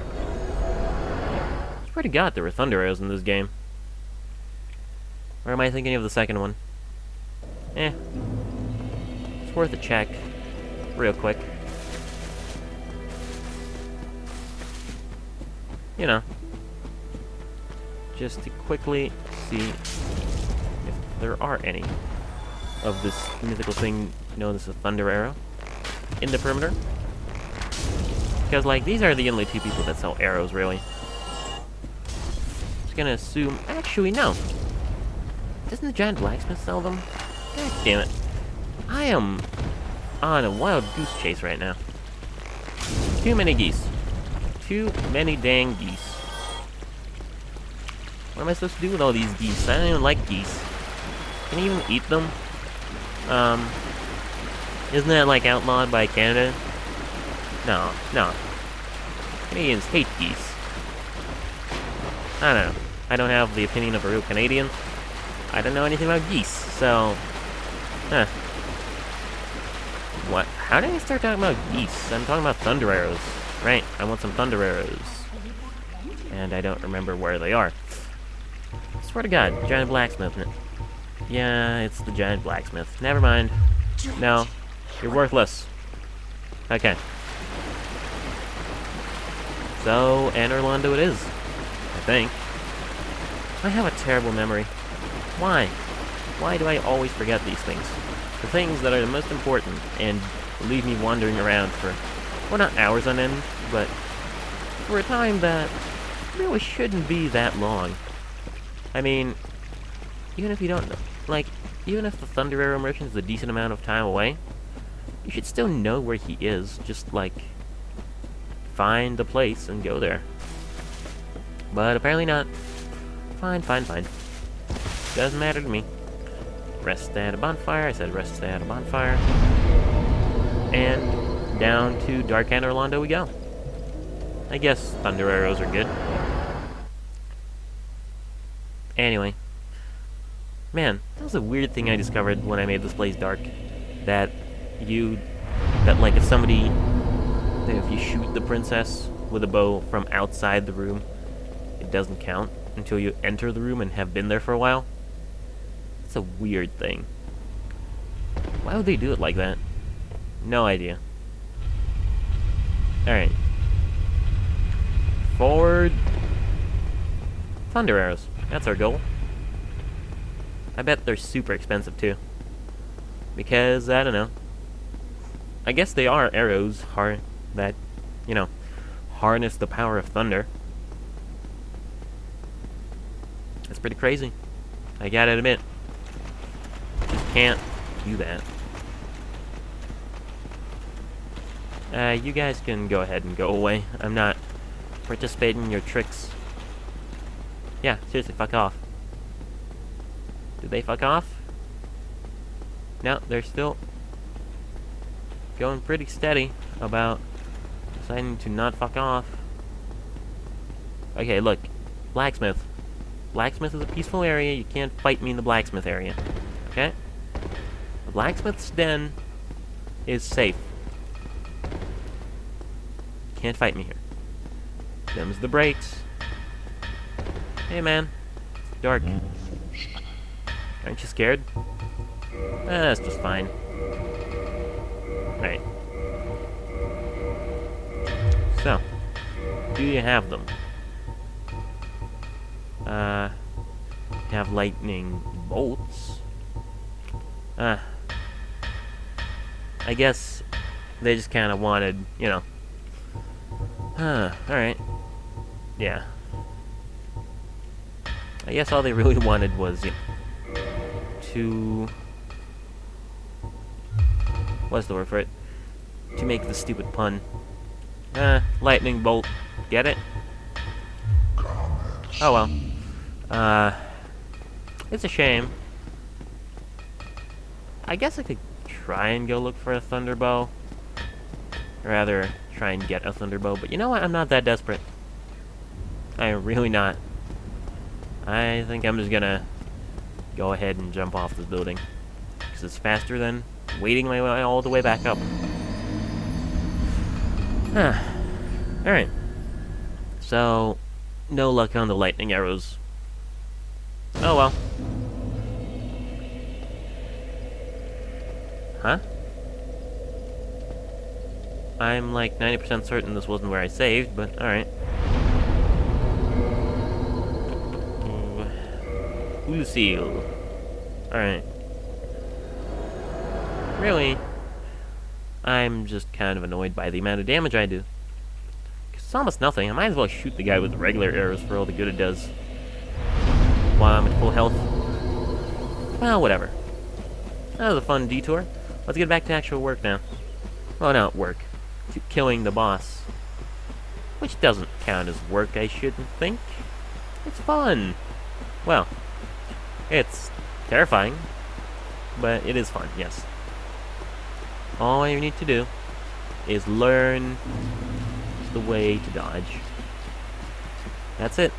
I swear to God there were thunder arrows in this game. Or am I thinking of the second one? Eh. It's worth a check. Real quick. You know. Just to quickly see if there are any of this mythical thing known as a thunder arrow in the perimeter. Because, like, these are the only two people that sell arrows, really. Just gonna assume... Actually, no. Doesn't the giant blacksmith sell them? God damn it. I am on a wild goose chase right now. Too many geese. Too many dang geese. What am I supposed to do with all these geese? I don't even like geese. Can you even eat them? Isn't that, like, outlawed by Canada? No, no. Canadians hate geese. I don't know. I don't have the opinion of a real Canadian. I don't know anything about geese, so... Huh. What? How did I start talking about geese? I'm talking about thunder arrows. Right, I want some thunder arrows. And I don't remember where they are. I swear to God, giant blacksmith. Yeah, it's the giant blacksmith. Never mind. No, you're worthless. Okay. So, Anor Londo it is. I think. I have a terrible memory. Why? Why do I always forget these things? The things that are the most important and leave me wandering around for, well, not hours on end, but for a time that really shouldn't be that long. I mean, even if you don't know, like, even if the Thunder Arrow Merchant is a decent amount of time away, you should still know where he is, just, like, find the place and go there. But apparently not. Fine, fine, fine. Doesn't matter to me. Rest at a bonfire. I said rest at a bonfire. And down to Dark Anor Londo we go. I guess thunder arrows are good. Anyway. Man, that was a weird thing I discovered when I made this place dark. That like if you shoot the princess with a bow from outside the room, it doesn't count until you enter the room and have been there for a while. It's a weird thing. Why would they do it like that? No idea. Alright. Forward. Thunder arrows. That's our goal. I bet they're super expensive too. Because, I don't know. I guess they are arrows that, you know, harness the power of thunder. That's pretty crazy. I gotta admit. Just can't do that. You guys can go ahead and go away. I'm not participating in your tricks. Yeah, seriously, fuck off. Did they fuck off? No, they're still going pretty steady about deciding to not fuck off. Okay, look. Blacksmith. Blacksmith is a peaceful area. You can't fight me in the blacksmith area. Okay? The blacksmith's den is safe. Can't fight me here. Them's the brakes. Hey, man. It's dark. Aren't you scared? That's just fine. Right. So, do you have them? Have lightning bolts? I guess they just kind of wanted, you know. Alright. Yeah. I guess all they really wanted was, you know, to... What's the word for it? To make the stupid pun. Lightning bolt. Get it? Oh well. It's a shame. I guess I could try and go look for a thunderbow. Or rather, try and get a thunderbow. But you know what? I'm not that desperate. I am really not. I think I'm just gonna go ahead and jump off this building. Because it's faster than waiting my way all the way back up. Alright. So, no luck on the lightning arrows. Oh well. Huh? I'm like 90% certain this wasn't where I saved, but alright. Lucille. Alright. Really, I'm just kind of annoyed by the amount of damage I do. It's almost nothing. I might as well shoot the guy with regular arrows for all the good it does. While I'm at full health. Well, whatever. That was a fun detour. Let's get back to actual work now. Well, not work. To killing the boss. Which doesn't count as work, I shouldn't think. It's fun. Well, it's terrifying. But it is fun, yes. All you need to do is learn the way to dodge. That's it.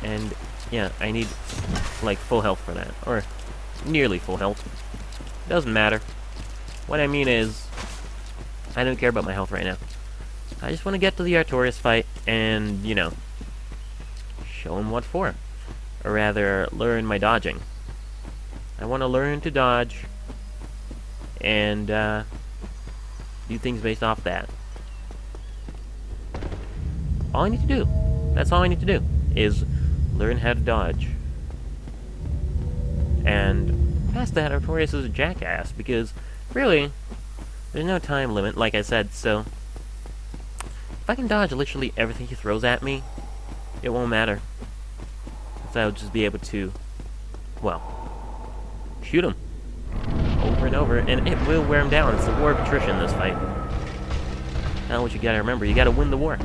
And, yeah, I need, like, full health for that. Or, nearly full health. Doesn't matter. What I mean is, I don't care about my health right now. I just want to get to the Artorias fight and, you know, show him what for. Or rather, learn my dodging. I want to learn to dodge and do things based off that. All I need to do, that's all I need to do, is learn how to dodge. And past that, Artorias is a jackass, because, really, there's no time limit, like I said, so if I can dodge literally everything he throws at me, it won't matter. So I'll just be able to, well, shoot him over and over, and it will wear him down. It's the war of attrition, this fight. Now what you gotta remember, you gotta win the war.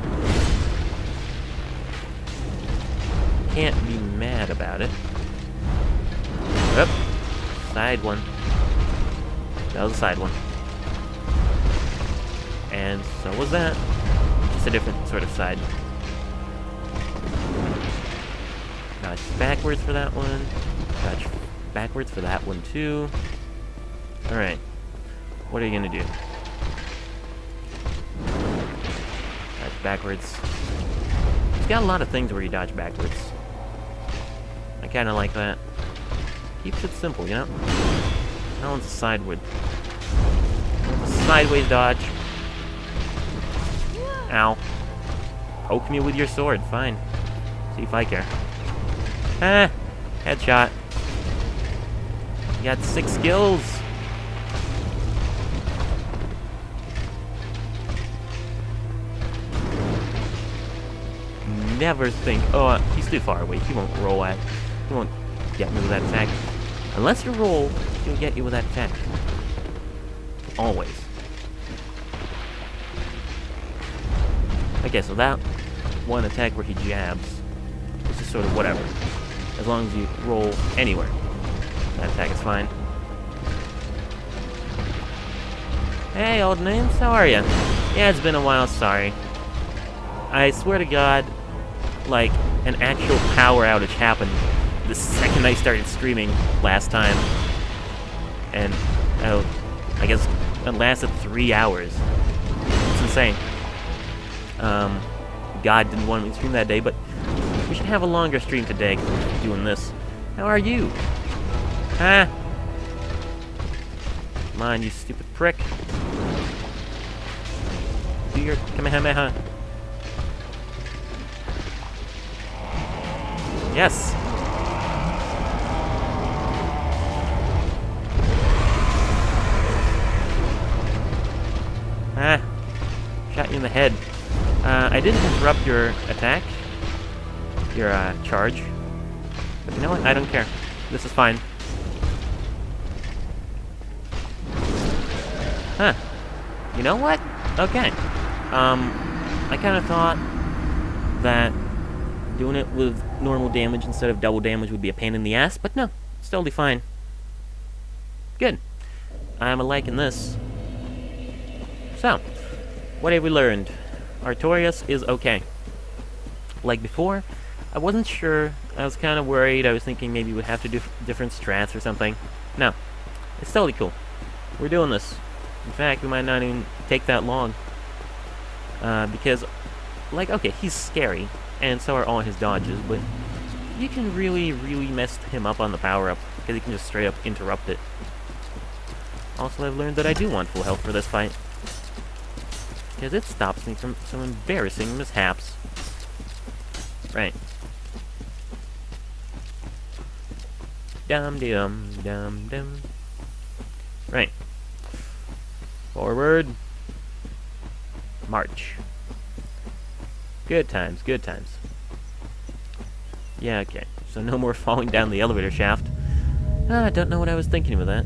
Can't be mad about it. Oop. Side one. That was a side one. And so was that. Just a different sort of side. Dodge backwards for that one. Dodge backwards for that one too. Alright. What are you gonna do? Dodge backwards. It's got a lot of things where you dodge backwards. I kinda like that. Keeps it simple, you know? That one's a sideward. That one's a sideways dodge. Ow. Poke me with your sword, fine. See if I care. Ah! Headshot. You got 6 skills. Never think, oh, he's too far away. He won't roll at. He won't get me with that attack. Unless you roll, he'll get you with that attack. Always. Okay, so that one attack where he jabs is just sort of whatever. As long as you roll anywhere, that attack is fine. Hey, old names, how are ya? Yeah, it's been a while, sorry. I swear to God, like, an actual power outage happened the second I started streaming last time. And, I guess it lasted 3 hours. It's insane. God didn't want me to stream that day, but we should have a longer stream today, 'cause we're doing this. How are you? Huh? Come on, you stupid prick. Do your Kamehameha. Yes! Ah! Shot you in the head. I didn't interrupt your attack. Your, charge. But you know what? I don't care. This is fine. Huh. You know what? Okay. I kinda thought that doing it with normal damage instead of double damage would be a pain in the ass, but no. It's totally fine. Good. I'm liking this. So, what have we learned? Artorias is okay. Like before, I wasn't sure. I was kind of worried. I was thinking maybe we'd have to do different strats or something. No. It's totally cool. We're doing this. In fact, we might not even take that long. Because, like, okay, he's scary, and so are all his dodges, but you can really, really mess him up on the power-up, because he can just straight up interrupt it. Also, I've learned that I do want full health for this fight, because it stops me from some embarrassing mishaps. Right. Dum-dum-dum-dum. Right. Forward. March. Good times, good times. Yeah, okay. So no more falling down the elevator shaft. I don't know what I was thinking with that.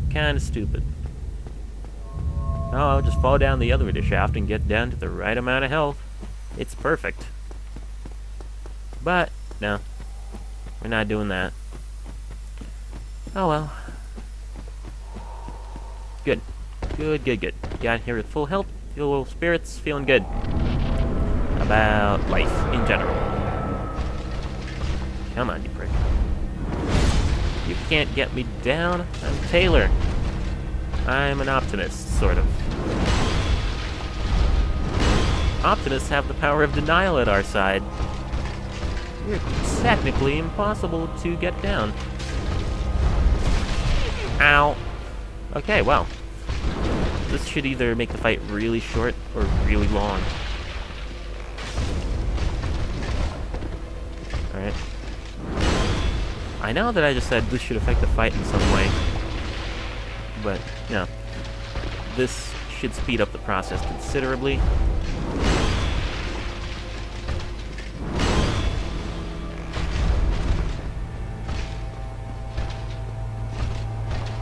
Kinda stupid. Oh, I'll just fall down the elevator shaft and get down to the right amount of health. It's perfect. But, no. We're not doing that. Oh well. Good. Good, good, good. Got here with full health, full spirits, feeling good. About life in general. Come on, you prick. You can't get me down. I'm Taylor. I'm an optimist, sort of. Optimists have the power of denial at our side. We're technically impossible to get down. Ow. Okay, well. This should either make the fight really short or really long. Alright. I know that I just said this should affect the fight in some way. But, no. This should speed up the process considerably.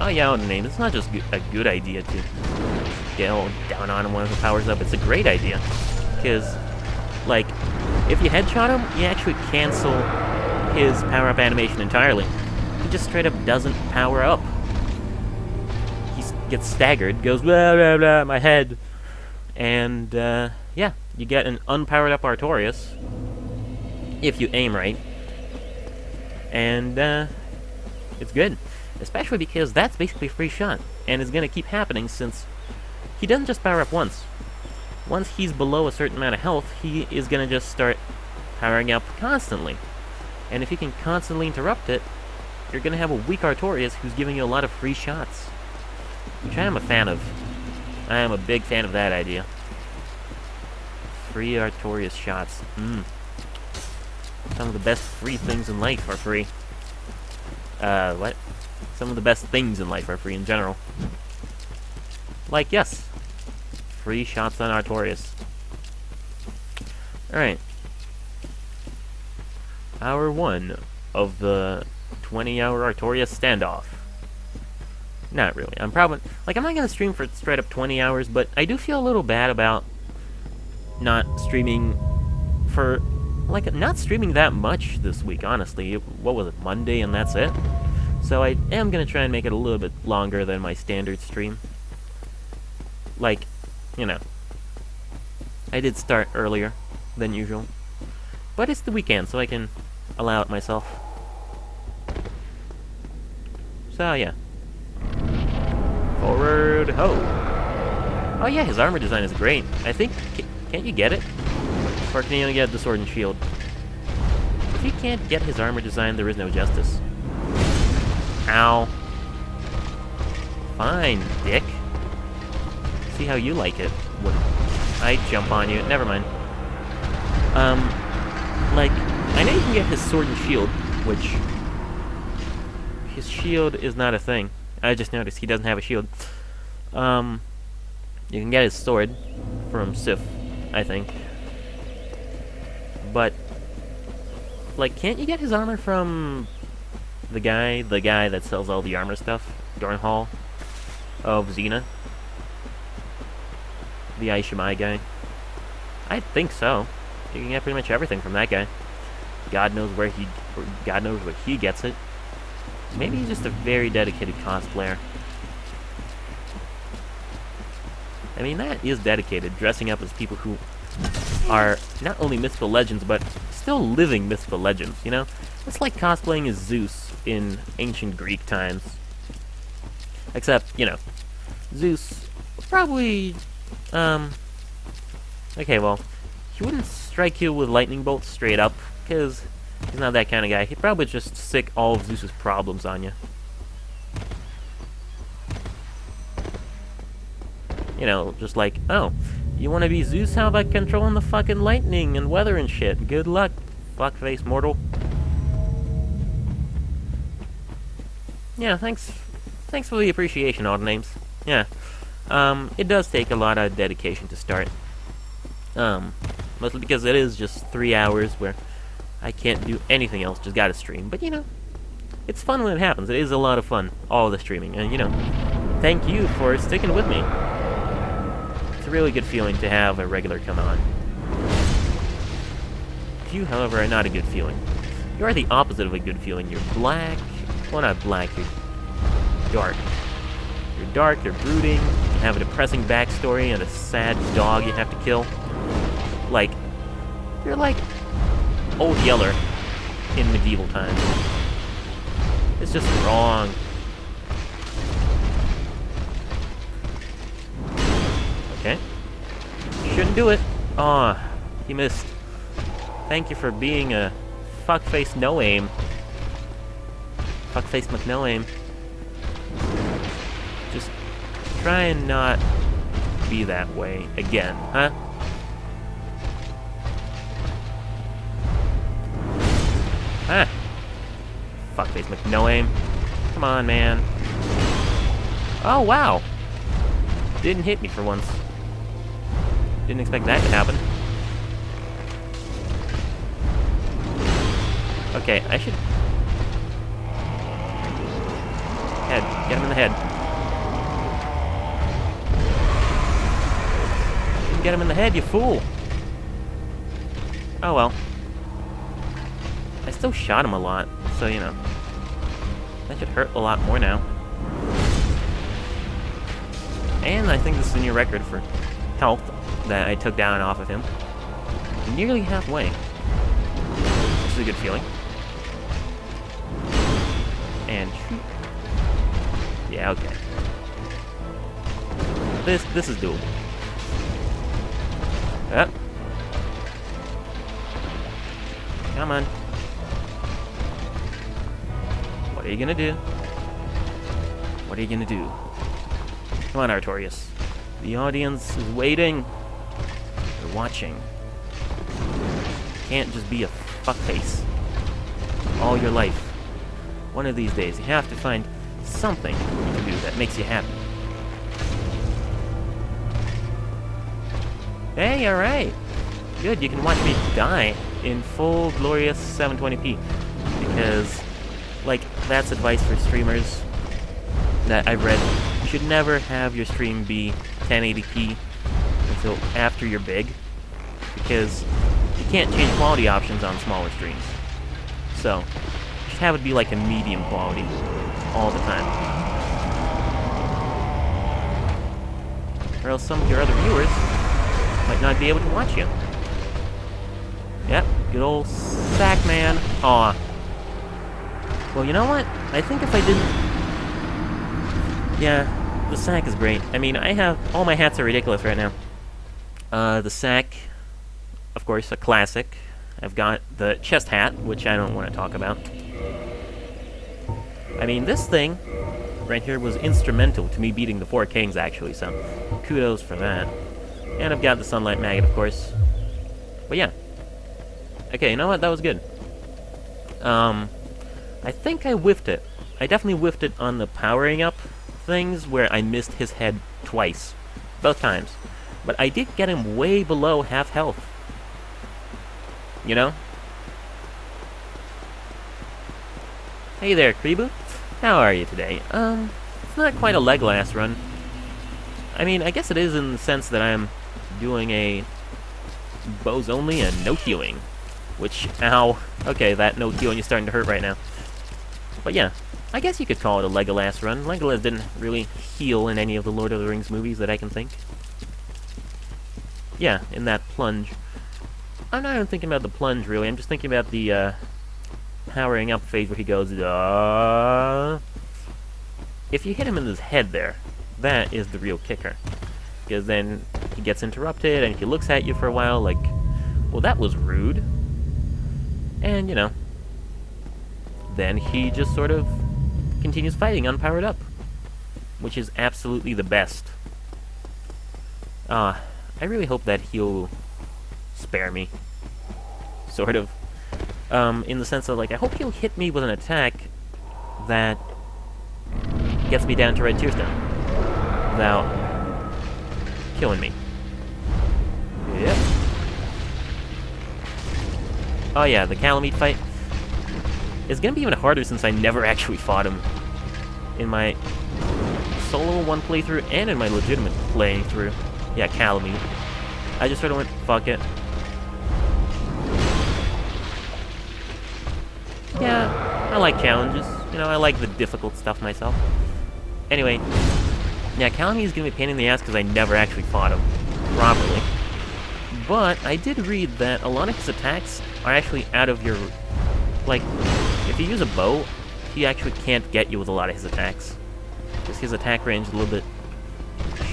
Oh yeah, the name. It's not just a good idea to get all down on him when he powers up. It's a great idea. Because, like, if you headshot him, you actually cancel his power-up animation entirely. He just straight up doesn't power up. He gets staggered, goes blah blah blah, my head. And, yeah, you get an unpowered up Artorias. If you aim right. And, it's good. Especially because that's basically a free shot, and is going to keep happening since he doesn't just power up once. Once he's below a certain amount of health, he is going to just start powering up constantly. And if you can constantly interrupt it, you're going to have a weak Artorias who's giving you a lot of free shots. Which I am a fan of. I am a big fan of that idea. Free Artorias shots. Some of the best free things in life are free. What? Some of the best things in life are free in general. Like, yes, free shots on Artorias. Alright. Hour 1 of the 20-hour Artorias standoff. Not really. I'm not gonna stream for straight up 20 hours, but I do feel a little bad about not streaming for, not streaming that much this week, honestly. What was it, Monday, and that's it? So I am gonna try and make it a little bit longer than my standard stream. Like, you know, I did start earlier than usual. But it's the weekend, so I can allow it myself. So, yeah. Forward ho! Oh yeah, his armor design is great. I think... Can't you get it? Or can you only get the sword and shield? If you can't get his armor design, there is no justice. Ow. Fine, dick. See how you like it. When I jump on you. Never mind. I know you can get his sword and shield, which... His shield is not a thing. I just noticed he doesn't have a shield. You can get his sword from Sif, I think. But, can't you get his armor from the guy that sells all the armor stuff? Dornhall of Xena? The Aishimai guy? I think so. You can get pretty much everything from that guy. God knows where he gets it. Maybe he's just a very dedicated cosplayer. I mean, that is dedicated, dressing up as people who are not only mythical legends, but still living mythical legends, you know? It's like cosplaying as Zeus in ancient Greek times. Except, you know, Zeus probably, okay, well, he wouldn't strike you with lightning bolts straight up, because he's not that kind of guy. He'd probably just sick all of Zeus's problems on you. You know, just like, oh, you want to be Zeus? How about controlling the fucking lightning and weather and shit? Good luck, fuckface mortal. Yeah, thanks for the appreciation, Odd Names. Yeah, it does take a lot of dedication to start. Mostly because it is just 3 hours where I can't do anything else, just gotta stream. But, you know, it's fun when it happens. It is a lot of fun, all the streaming. And, you know, thank you for sticking with me. It's a really good feeling to have a regular come on. You, however, are not a good feeling. You are the opposite of a good feeling. You're black. Well, not black. You're dark. You're dark, you're brooding, you have a depressing backstory and a sad dog you have to kill. You're like Old Yeller in medieval times. It's just wrong. Okay. Shouldn't do it. Aw, he missed. Thank you for being a fuckface no-aim. Fuckface McNo-aim. Just try and not be that way again, huh? Ah. Fuckface McNo-aim. Come on, man. Oh, wow. Didn't hit me for once. Didn't expect that to happen. Okay, I should... Head. Get him in the head. Didn't get him in the head, you fool. Oh well. I still shot him a lot, so you know. That should hurt a lot more now. And I think this is a new record for health that I took down off of him. Nearly halfway. Which is a good feeling. And shoot. Yeah, okay. This is doable. Yep. Come on. What are you gonna do? What are you gonna do? Come on, Artorias. The audience is waiting. They're watching. can't just be a fuckface all your life. One of these days, you have to find something to do that makes you happy. Hey, alright. Good, you can watch me die in full glorious 720p. Because, like, that's advice for streamers that I've read. You should never have your stream be 1080p until after you're big. Because you can't change quality options on smaller streams. So, you should have it be like a medium quality all the time. Or else some of your other viewers might not be able to watch you. Yep, good old sack man. Aw. Well, you know what? I think if I didn't... Yeah, the sack is great. I mean, I have... All my hats are ridiculous right now. The sack, of course, a classic. I've got the chest hat, which I don't want to talk about. I mean, this thing right here was instrumental to me beating the 4 Kings, actually, so kudos for that. And I've got the Sunlight Maggot, of course. But yeah. Okay, you know what? That was good. I think I whiffed it. I definitely whiffed it on the powering up things where I missed his head twice. Both times. But I did get him way below half health. You know? Hey there, Kribu. How are you today? It's not quite a Legolas run. I mean, I guess it is in the sense that I'm doing a bows only and no healing. Which, ow. Okay, that no healing is starting to hurt right now. But yeah, I guess you could call it a Legolas run. Legolas didn't really heal in any of the Lord of the Rings movies that I can think. Yeah, in that plunge. I'm not even thinking about the plunge, really. I'm just thinking about the, powering up phase where he goes, If you hit him in his head there, that is the real kicker. Because then he gets interrupted, and he looks at you for a while like, well, that was rude. And, you know, then he just sort of continues fighting unpowered up. Which is absolutely the best. I really hope that he'll spare me. Sort of. In the sense of, like, I hope he'll hit me with an attack that gets me down to Red Tearstone without killing me. Yep. Oh yeah, the Calamite fight is gonna be even harder since I never actually fought him in my solo 1 playthrough and in my legitimate playthrough. Yeah, Calamite. I just sort of went, fuck it. Yeah, I like challenges. You know, I like the difficult stuff myself. Anyway, yeah, Calamite is gonna be a pain in the ass because I never actually fought him properly. But I did read that a lot of his attacks are actually out of your... Like, if you use a bow, he actually can't get you with a lot of his attacks. Because his attack range is a little bit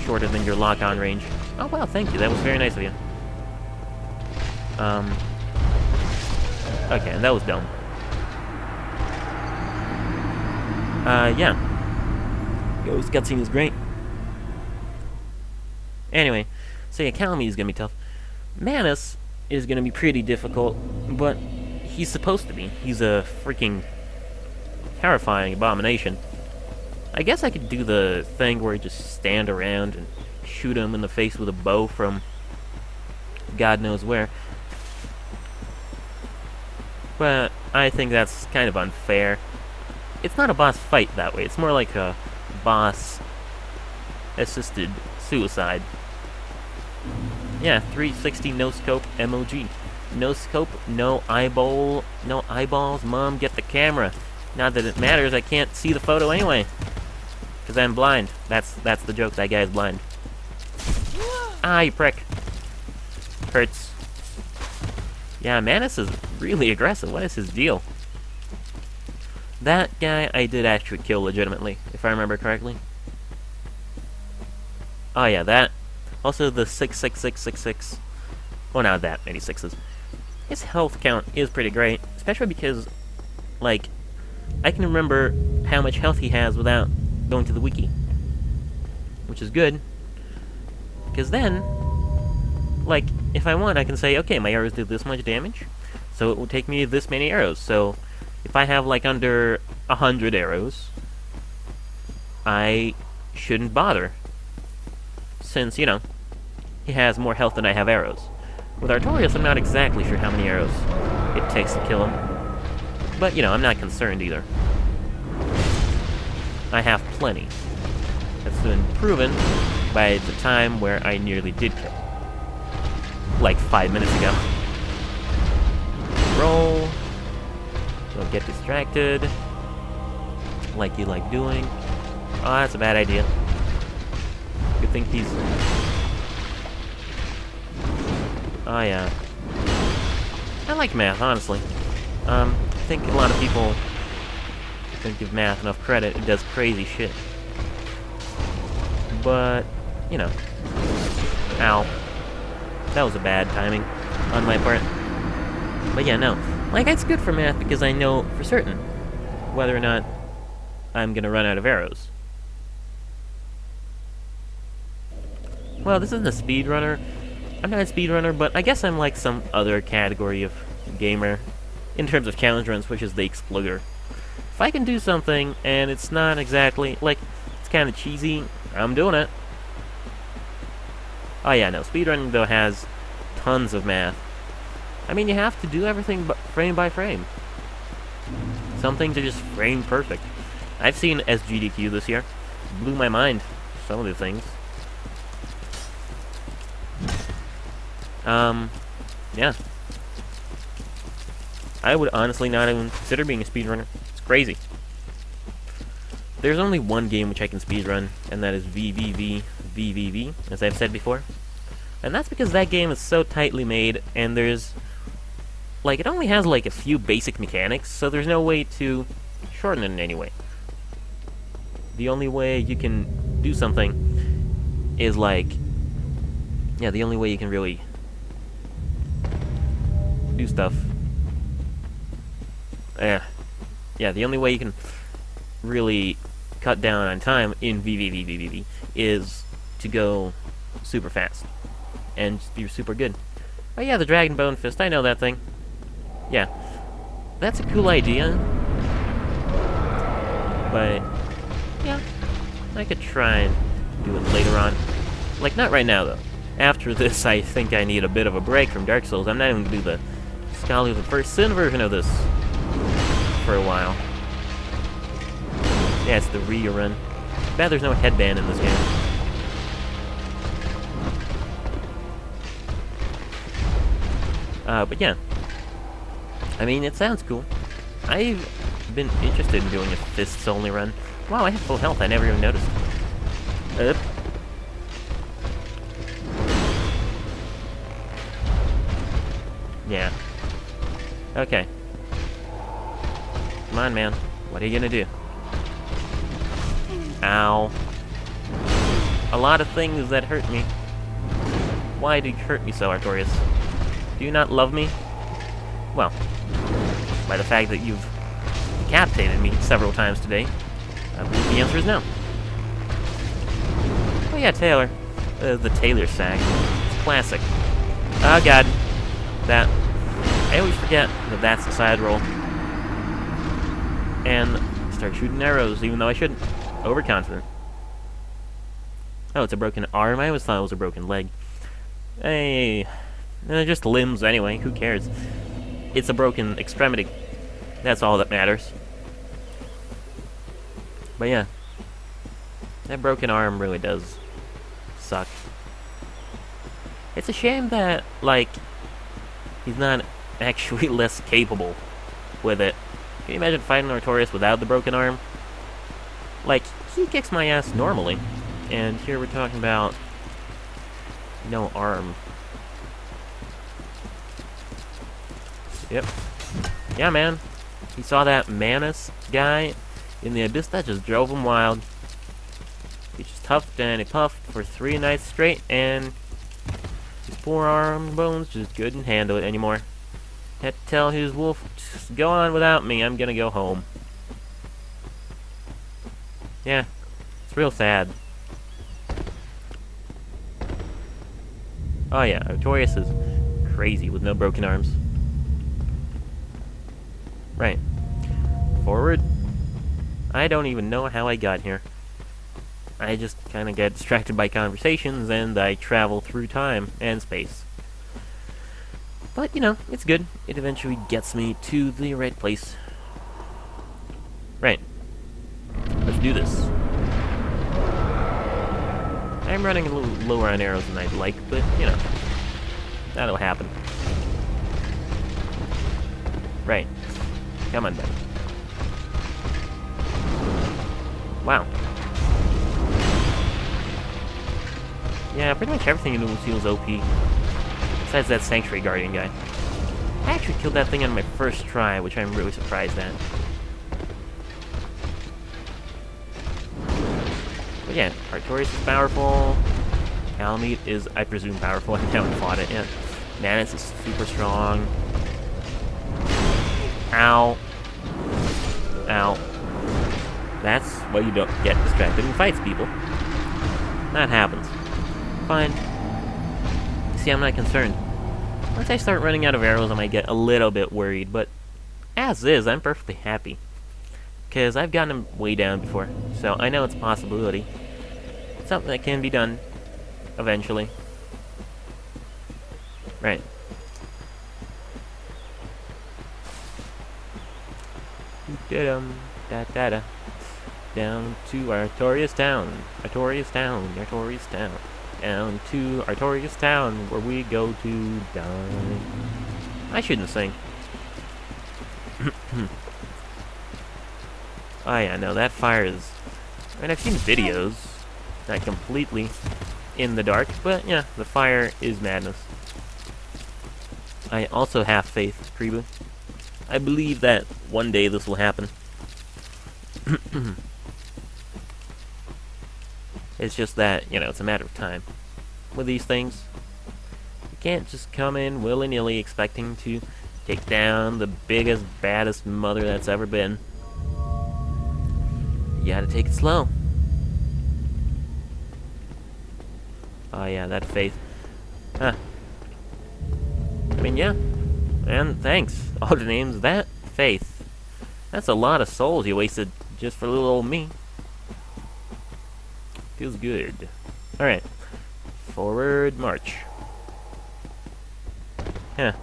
shorter than your lock-on range. Oh, wow, thank you. That was very nice of you. Okay, and that was dumb. Yeah. Ghost cutscene is great. Anyway, so yeah, Calamite is gonna be tough. Manus is gonna be pretty difficult, but he's supposed to be. He's a freaking terrifying abomination. I guess I could do the thing where you just stand around and shoot him in the face with a bow from God knows where. But I think that's kind of unfair. It's not a boss fight that way. It's more like a boss-assisted suicide. Yeah, 360 no-scope MOG. No scope, no eyeballs. Mom, get the camera. Not that it matters, I can't see the photo anyway. Because I'm blind. That's the joke, that guy's blind. Ah, you prick. Hurts. Yeah, Manus is really aggressive. What is his deal? That guy I did actually kill legitimately, if I remember correctly. Oh yeah, that. Also the 66666. Well, not that many sixes. His health count is pretty great, especially because, like, I can remember how much health he has without going to the wiki. Which is good. Because then, like, if I want, I can say, okay, my arrows did this much damage. So it will take me this many arrows. So if I have like under 100 arrows, I shouldn't bother. Since, you know, he has more health than I have arrows. With Artorias, I'm not exactly sure how many arrows it takes to kill him. But, you know, I'm not concerned either. I have plenty. That's been proven by the time where I nearly did kill. Like 5 minutes ago. Roll. Don't get distracted. Like you like doing. Oh, that's a bad idea. You think he's... Oh, yeah. I like math, honestly. I think a lot of people don't give math enough credit. It does crazy shit. But, you know. Ow. That was a bad timing on my part. But yeah, no. Like, it's good for math because I know for certain whether or not I'm gonna run out of arrows. Well, this isn't a speedrunner. I'm not a speedrunner, but I guess I'm like some other category of gamer in terms of challenge runs, which is the exploiter. If I can do something and it's not exactly, like, it's kind of cheesy, I'm doing it. Oh yeah, no, speedrunning though has tons of math. I mean, you have to do everything frame by frame. Some things are just frame perfect. I've seen SGDQ this year. Blew my mind, some of the things. Yeah. I would honestly not even consider being a speedrunner. It's crazy. There's only one game which I can speedrun, and that is VVV, as I've said before. And that's because that game is so tightly made, and there's... like, it only has, like, a few basic mechanics, so there's no way to shorten it in any way. The only way you can do something is, like... yeah, the only way you can really do stuff. Yeah, the only way you can really cut down on time in VVV is to go super fast and just be super good. Oh yeah, the Dragon Bone Fist, I know that thing. Yeah, that's a cool idea. But, yeah, I could try and do it later on. Like, not right now, though. After this, I think I need a bit of a break from Dark Souls. I'm not even going to do the Scholar of the First Sin version of this for a while. Yeah, it's the rerun. Bad there's no headband in this game. But yeah. I mean, it sounds cool. I've been interested in doing a fists-only run. Wow, I have full health. I never even noticed. Yeah. Okay. Come on, man. What are you gonna do? Ow. A lot of things that hurt me. Why do you hurt me so, Artorias? Do you not love me? Well, by the fact that you've decapitated me several times today, I believe the answer is no. Oh yeah, Taylor. The Taylor sack. It's classic. Oh god. That. I always forget that that's a side roll. And start shooting arrows, even though I shouldn't. Overconfident. Oh, it's a broken arm? I always thought it was a broken leg. Hey. They're just limbs anyway, who cares? It's a broken extremity. That's all that matters. But yeah. That broken arm really does suck. It's a shame that, like, he's not actually less capable with it. Can you imagine fighting Artorias without the broken arm? Like, he kicks my ass normally, and here we're talking about no arm. Yep. Yeah, man. He saw that Manus guy in the abyss, that just drove him wild. He just huffed and he puffed for 3 nights straight, and his poor arm bones just couldn't handle it anymore. Had to tell his wolf, just go on without me, I'm gonna go home. Yeah, it's real sad. Oh yeah, Artorias is crazy with no broken arms. Right. Forward. I don't even know how I got here. I just kind of get distracted by conversations, and I travel through time and space. But, you know, it's good. It eventually gets me to the right place. Right. Let's do this. I'm running a little lower on arrows than I'd like, but, you know, that'll happen. Right. Come on, buddy. Wow. Yeah, pretty much everything in New Seal's OP. Besides that Sanctuary Guardian guy. I actually killed that thing on my first try, which I'm really surprised at. But yeah, Artorias is powerful. Kalameet is, I presume, powerful. I haven't fought it yet. Manus is super strong. Ow. Ow. That's why you don't get distracted in fights, people. That happens. Fine. See, I'm not concerned. Once I start running out of arrows, I might get a little bit worried, but as is, I'm perfectly happy. Because I've gotten him way down before, so I know it's a possibility. Something that can be done, eventually. Right. Da-da-da. Down to Artorias Town. Artorias Town. Artorias Town. Down to Artorias Town, where we go to die. I shouldn't sing. Oh yeah, no, that fire is... I mean, I've seen videos, not completely in the dark, but yeah, the fire is madness. I also have faith, Pribu. I believe that one day this will happen. It's just that, you know, it's a matter of time. With these things, you can't just come in willy-nilly expecting to take down the biggest, baddest mother that's ever been. You gotta take it slow. Oh yeah, that faith. Huh. I mean, yeah. And thanks. All the names, that faith. That's a lot of souls you wasted just for little old me. Feels good. Alright. Forward march. Huh.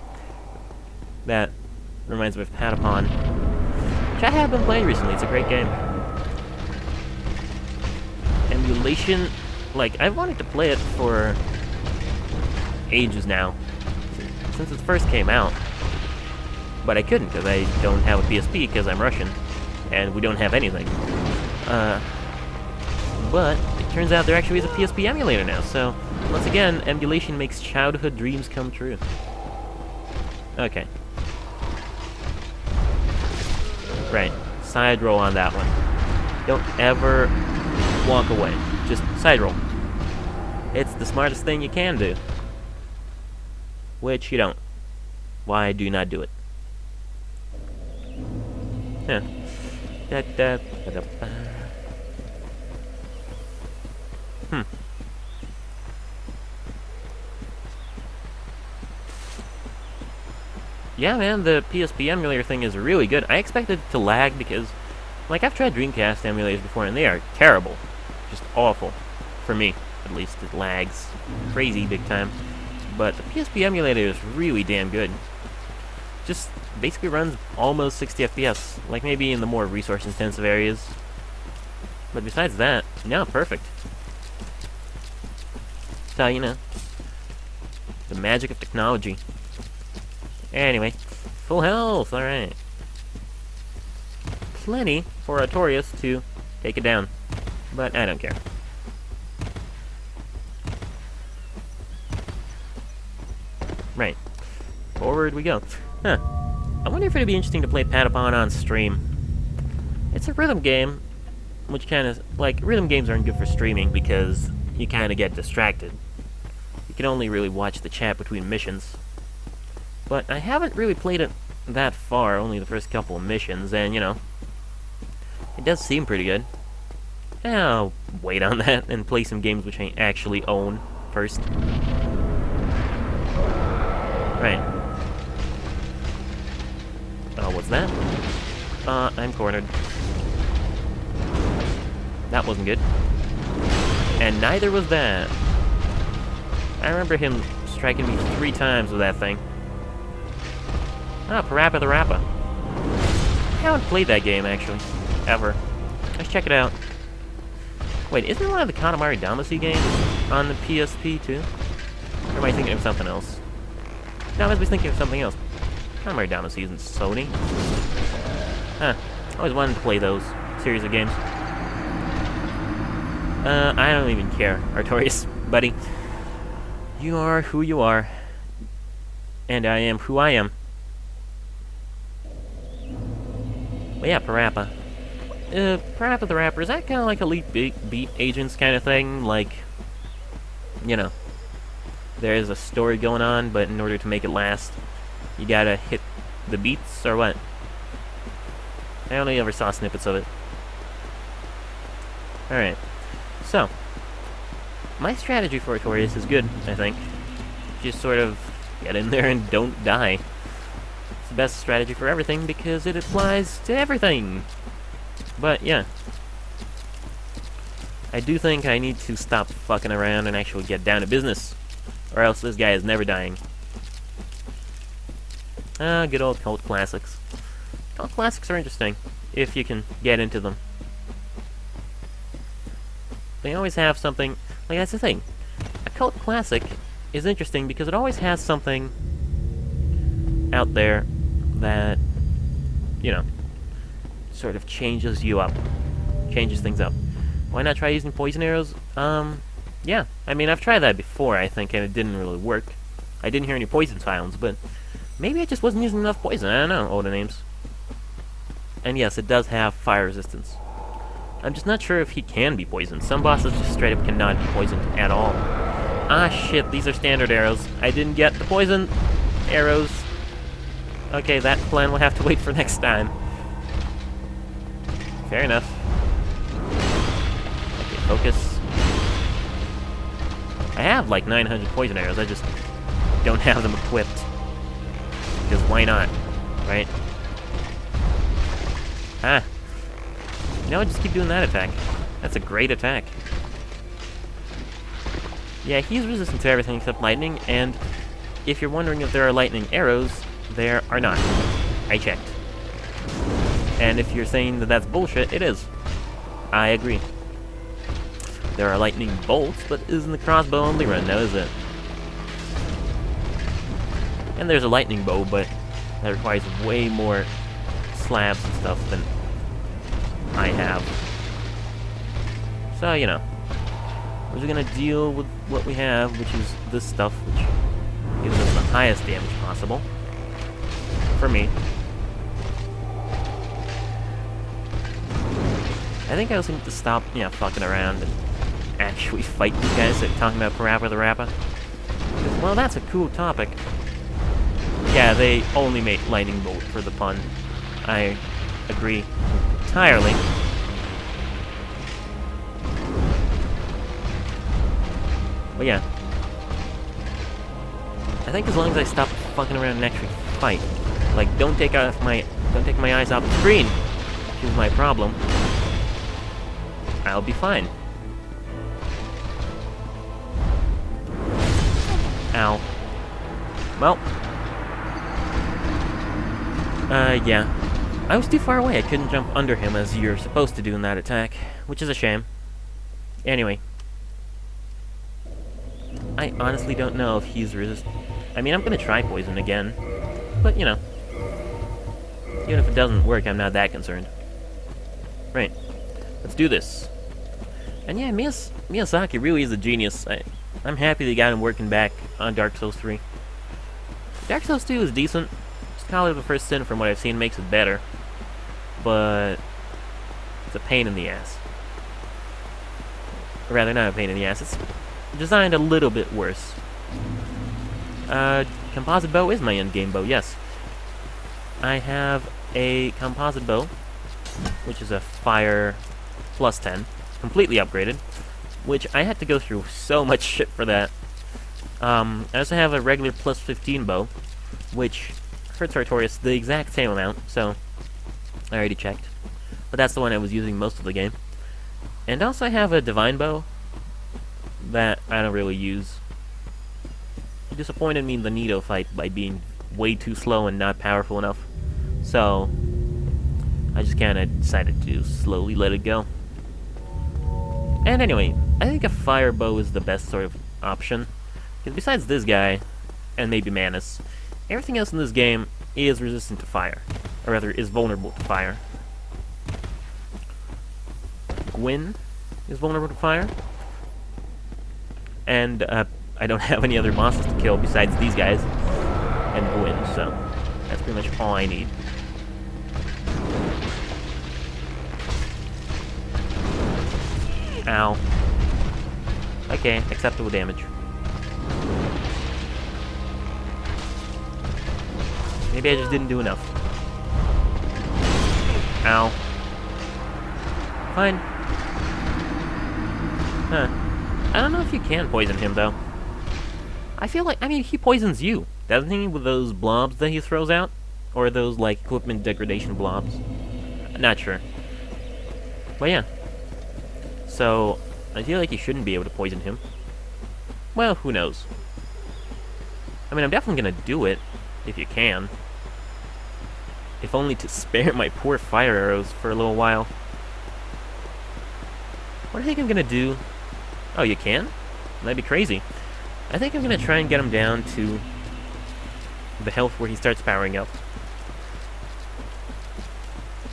That reminds me of Patapon, which I have been playing recently. It's a great game. Emulation, like, I've wanted to play it for ages now, since it first came out. But I couldn't, because I don't have a PSP, because I'm Russian, and we don't have anything. But it turns out there actually is a PSP emulator now, so once again, emulation makes childhood dreams come true. Okay. Right, side roll on that one. Don't ever walk away. Just side roll. It's the smartest thing you can do. Which you don't. Why do you not do it? Huh. Yeah, man, the PSP emulator thing is really good. I expected it to lag because, like, I've tried Dreamcast emulators before and they are terrible. Just awful. For me, at least. It lags crazy big time. But the PSP emulator is really damn good. Just basically runs almost 60 FPS, like maybe in the more resource-intensive areas. But besides that, no, perfect. So, you know, the magic of technology. Anyway, full health, alright. Plenty for Artorias to take it down, but I don't care. Right. Forward we go. Huh. I wonder if it'd be interesting to play Patapon on stream. It's a rhythm game, which kind of, like, rhythm games aren't good for streaming because you kind of get distracted. You can only really watch the chat between missions. But I haven't really played it that far, only the first couple of missions, and, you know, it does seem pretty good. I'll wait on that and play some games which I actually own first. Right. Oh, what's that? I'm cornered. That wasn't good. And neither was that. I remember him striking me 3 times with that thing. Ah, Parappa the Rappa. I haven't played that game, actually. Ever. Let's check it out. Wait, isn't one of the Katamari Damacy games on the PSP, too? Or am I thinking of something else? No, I must be thinking of something else. Katamari Damacy isn't Sony. Huh. I always wanted to play those series of games. I don't even care, Artorias, buddy. You are who you are. And I am who I am. But yeah, Parappa. Parappa the Rapper, is that kind of like Elite Beat Agents kind of thing? Like, you know, there's a story going on, but in order to make it last, you gotta hit the beats, or what? I only ever saw snippets of it. Alright, so, my strategy for Artorias is good, I think. Just sort of get in there and don't die. It's the best strategy for everything because it applies to everything. But, yeah. I do think I need to stop fucking around and actually get down to business. Or else this guy is never dying. Ah, good old cult classics. Cult classics are interesting, if you can get into them. They always have something... Like, that's the thing. A cult classic is interesting because it always has something out there that, you know, sort of changes you up. Changes things up. Why not try using poison arrows? Yeah. I mean, I've tried that before, I think, and it didn't really work. I didn't hear any poison sounds, but maybe I just wasn't using enough poison. I don't know, all the names. And yes, it does have fire resistance. I'm just not sure if he can be poisoned. Some bosses just straight up cannot be poisoned at all. Ah, shit, these are standard arrows. I didn't get the poison arrows. Okay, that plan will have to wait for next time. Fair enough. Okay, focus. I have like 900 poison arrows, I just don't have them equipped. Because why not, right? Ah. You know, just keep doing that attack. That's a great attack. Yeah, he's resistant to everything except lightning, and if you're wondering if there are lightning arrows, there are not. I checked. And if you're saying that that's bullshit, it is. I agree. There are lightning bolts, but isn't the crossbow only run now, is it? And there's a lightning bow, but that requires way more slabs and stuff than I have. So, you know. We're just gonna deal with what we have, which is this stuff, which gives us the highest damage possible. For me. I think I also need to stop, fucking around and actually fight these guys that are talking about Parappa the Rappa. Well, that's a cool topic. Yeah, they only make lightning bolt for the pun. I agree entirely. But yeah. I think as long as I stop fucking around and actually fight, like don't take my eyes off the screen, which is my problem, I'll be fine. Ow. Well. Yeah. I was too far away. I couldn't jump under him as you're supposed to do in that attack, which is a shame. Anyway. I honestly don't know if he's resistant. I mean, I'm gonna try poison again. But, you know. Even if it doesn't work, I'm not that concerned. Right. Let's do this. And yeah, Miyazaki really is a genius. I'm happy they got him working back on Dark Souls 3. Dark Souls 2 is decent. Scholar the First Sin, from what I've seen, makes it better. But it's a pain in the ass. Or rather, not a pain in the ass. It's designed a little bit worse. Composite bow is my endgame bow, yes. I have a composite bow, which is a fire plus 10, completely upgraded, which I had to go through so much shit for that. I also have a regular plus 15 bow, which hurts Artorias the exact same amount, so I already checked. But that's the one I was using most of the game. And also I have a Divine Bow that I don't really use. He disappointed me in the Nido fight by being way too slow and not powerful enough. So I just kinda decided to slowly let it go. And anyway, I think a Fire Bow is the best sort of option. Because besides this guy, and maybe Manus, everything else in this game is resistant to fire. Or rather, is vulnerable to fire. Gwyn is vulnerable to fire. And I don't have any other monsters to kill besides these guys and Gwyn, so that's pretty much all I need. Ow. Okay, acceptable damage. Maybe I just didn't do enough. Ow. Fine. Huh. I don't know if you can poison him, though. I feel like, I mean, he poisons you, doesn't he, with those blobs that he throws out? Or those, like, equipment degradation blobs? Not sure. But yeah. So, I feel like you shouldn't be able to poison him. Well, who knows? I mean, I'm definitely gonna do it, if you can. If only to spare my poor fire arrows for a little while. What do you think I'm gonna do? Oh, you can? That'd be crazy. I think I'm gonna try and get him down to the health where he starts powering up.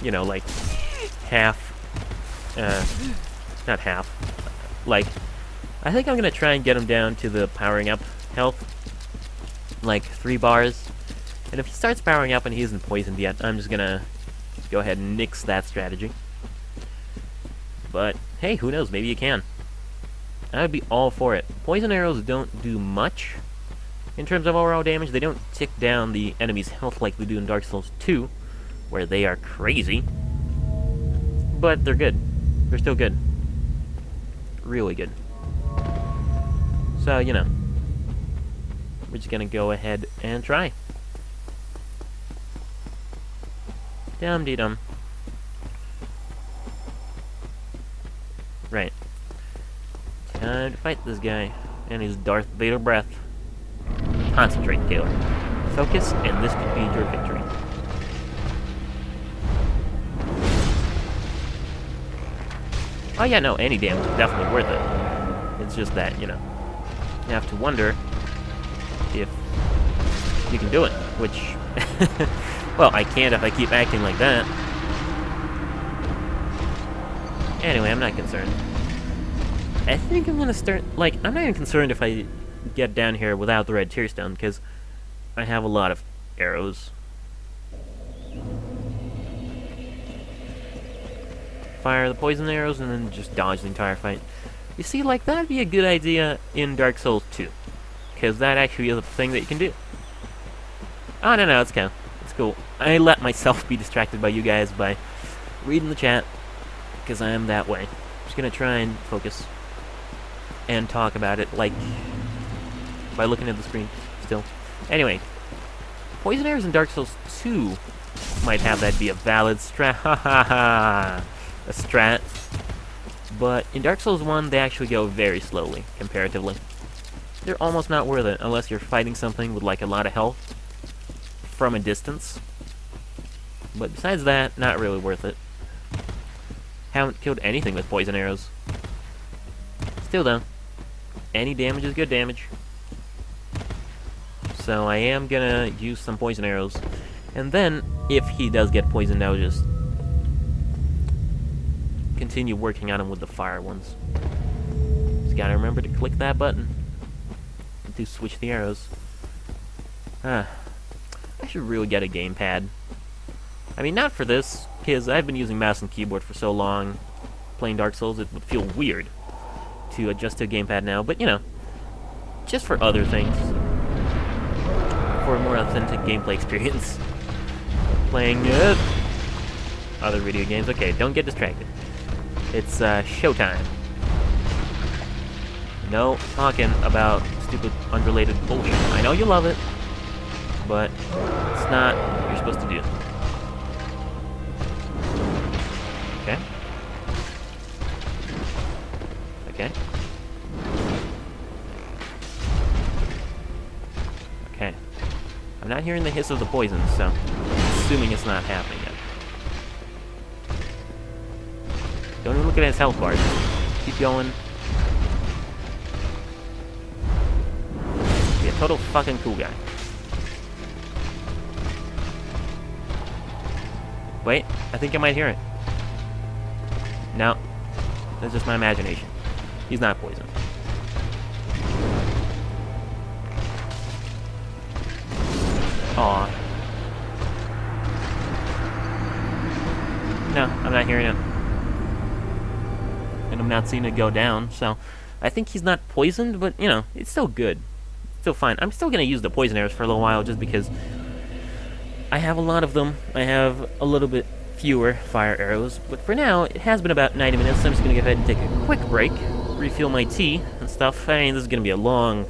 You know, like half. Not half. Like, I think I'm gonna try and get him down to the powering up health. Like 3 bars. And if he starts powering up and he isn't poisoned yet, I'm just gonna go ahead and nix that strategy. But, hey, who knows, maybe you can. I would be all for it. Poison arrows don't do much in terms of overall damage. They don't tick down the enemy's health like they do in Dark Souls 2, where they are crazy. But they're good. They're still good. Really good. So, you know. We're just gonna go ahead and try. Dum-dee-dum. Right. Time to fight this guy and his Darth Vader breath. Concentrate, Taylor. Focus, and this could be your victory. Oh yeah, no, any damage is definitely worth it. It's just that, you know, you have to wonder if you can do it, which... well, I can't if I keep acting like that. Anyway, I'm not concerned. I think I'm gonna start, like, I'm not even concerned if I get down here without the red tearstone, because I have a lot of arrows. Fire the poison arrows and then just dodge the entire fight. You see, like, that'd be a good idea in Dark Souls 2, because that actually is a thing that you can do. Oh, no, it's cool. It's cool. I let myself be distracted by you guys by reading the chat, because I am that way. I'm just gonna try and focus and talk about it, like, by looking at the screen still. Anyway, poison arrows in Dark Souls 2 might have that be a valid strat. Ha ha ha! A strat. But in Dark Souls 1, they actually go very slowly, comparatively. They're almost not worth it unless you're fighting something with, like, a lot of health from a distance. But besides that, not really worth it. Haven't killed anything with poison arrows. Still though, any damage is good damage. So I am gonna use some poison arrows. And then, if he does get poisoned, I'll just continue working on him with the fire ones. Just gotta remember to click that button to switch the arrows. I should really get a gamepad. I mean, not for this, because I've been using mouse and keyboard for so long, playing Dark Souls, it would feel weird to adjust to a gamepad now, but you know, just for other things. For a more authentic gameplay experience. Playing other video games. Okay, don't get distracted. It's showtime. No talking about stupid, unrelated bullshit. I know you love it, but it's not what you're supposed to do. Okay. Okay. Okay. I'm not hearing the hiss of the poison, so I'm assuming it's not happening yet. Don't even look at his health bars. Keep going. Be a total fucking cool guy. Wait, I think I might hear it. No. That's just my imagination. He's not poisoned. Aw. No, I'm not hearing it. And I'm not seeing it go down, so I think he's not poisoned, but, you know, it's still good. It's still fine. I'm still gonna use the poison arrows for a little while, just because I have a lot of them. I have a little bit fewer fire arrows, but for now, it has been about 90 minutes, so I'm just gonna go ahead and take a quick break, refuel my tea and stuff. I mean, this is gonna be a long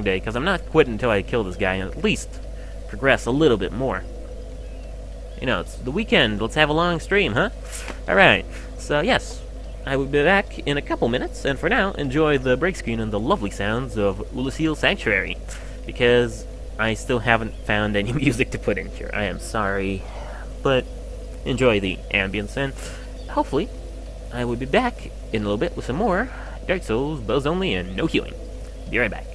day, because I'm not quitting until I kill this guy, and at least progress a little bit more. You know, it's the weekend. Let's have a long stream, huh? Alright, so yes, I will be back in a couple minutes, and for now, enjoy the break screen and the lovely sounds of Oolacile Sanctuary, because I still haven't found any music to put in here. I am sorry, but enjoy the ambience, and hopefully, I will be back in a little bit with some more Dark Souls, bows only, and no healing. Be right back.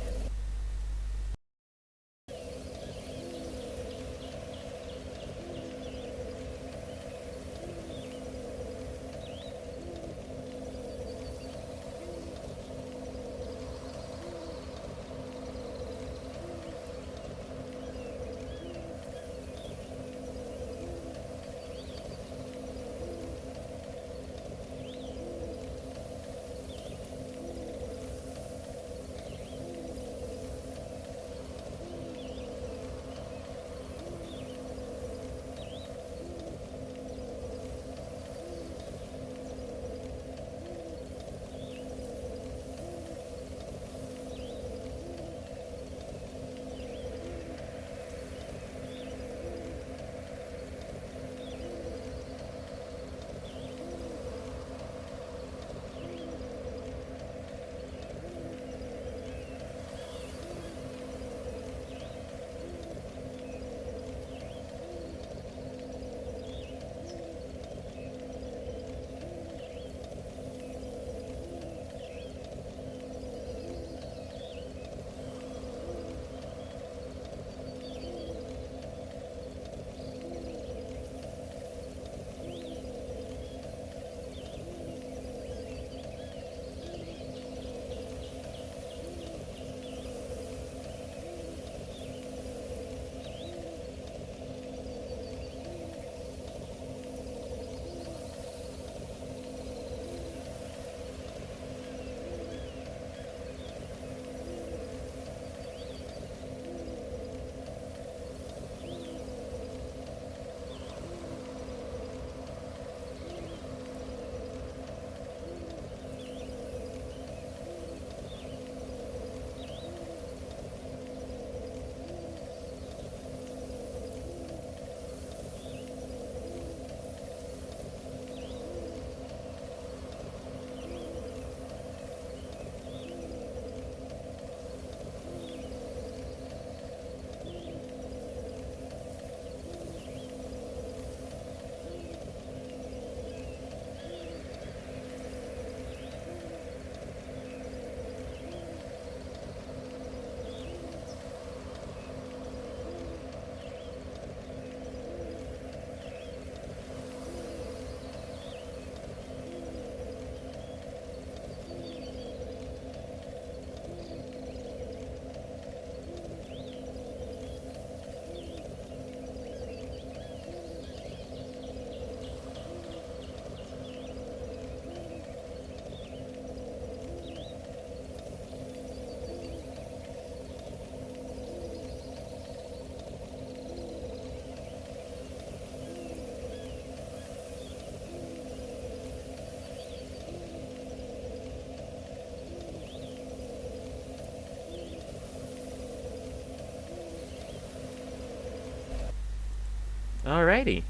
Alrighty.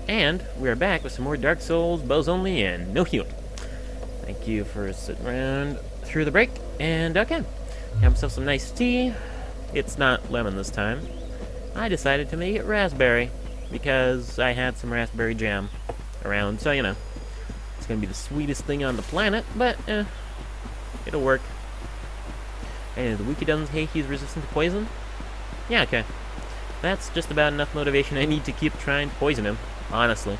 And we're back with some more Dark Souls, bows only, and no healing. Thank you for sitting around through the break. And okay, have myself some nice tea. It's not lemon this time. I decided to make it raspberry because I had some raspberry jam around, so you know. It's gonna be the sweetest thing on the planet, but it'll work. And the wiki doesn't say he's resistant to poison? Yeah, okay. That's just about enough motivation I need to keep trying to poison him, honestly.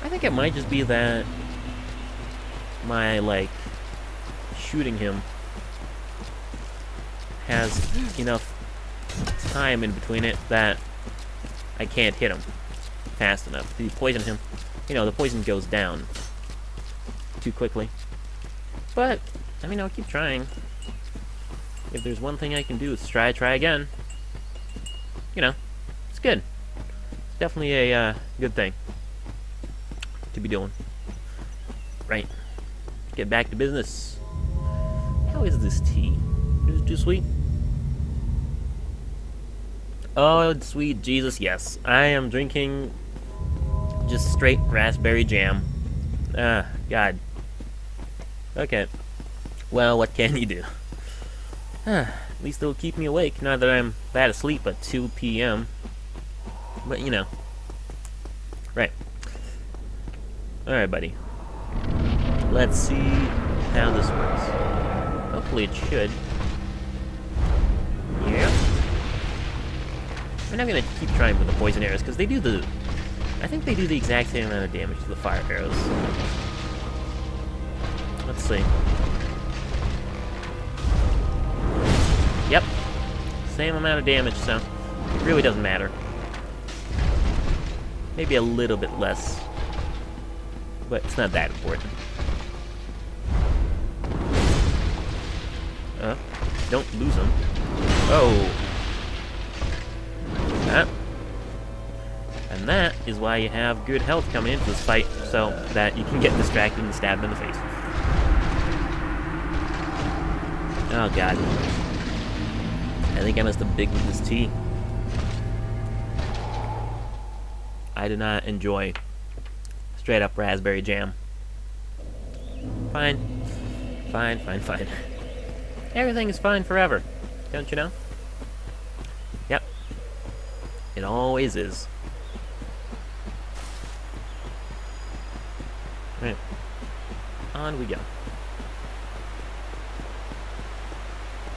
I think it might just be that my, like, shooting him has enough time in between it that I can't hit him fast enough. If you poison him, you know, the poison goes down too quickly. But, I mean, I'll keep trying. If there's one thing I can do, it's try again. You know, it's good. It's definitely a good thing to be doing. Right. Get back to business. How is this tea? Is it too sweet? Oh, sweet Jesus, yes. I am drinking just straight raspberry jam. Ah, God. Okay. Well, what can you do? At least it'll keep me awake now that I'm bad asleep at 2 p.m. But, you know. Right. Alright, buddy. Let's see how this works. Hopefully it should. Yeah. I'm not gonna keep trying with the poison arrows, because they do the... I think they do the exact same amount of damage to the fire arrows. Let's see. Yep. Same amount of damage, so it really doesn't matter. Maybe a little bit less. But it's not that important. Don't lose them. Oh. That. And that is why you have good health coming into this fight, so that you can get distracted and stabbed in the face. Oh, God. I think I must have big with this tea. I do not enjoy straight up raspberry jam. Fine. Fine. Everything is fine forever. Don't you know? Yep. It always is. Right. On we go.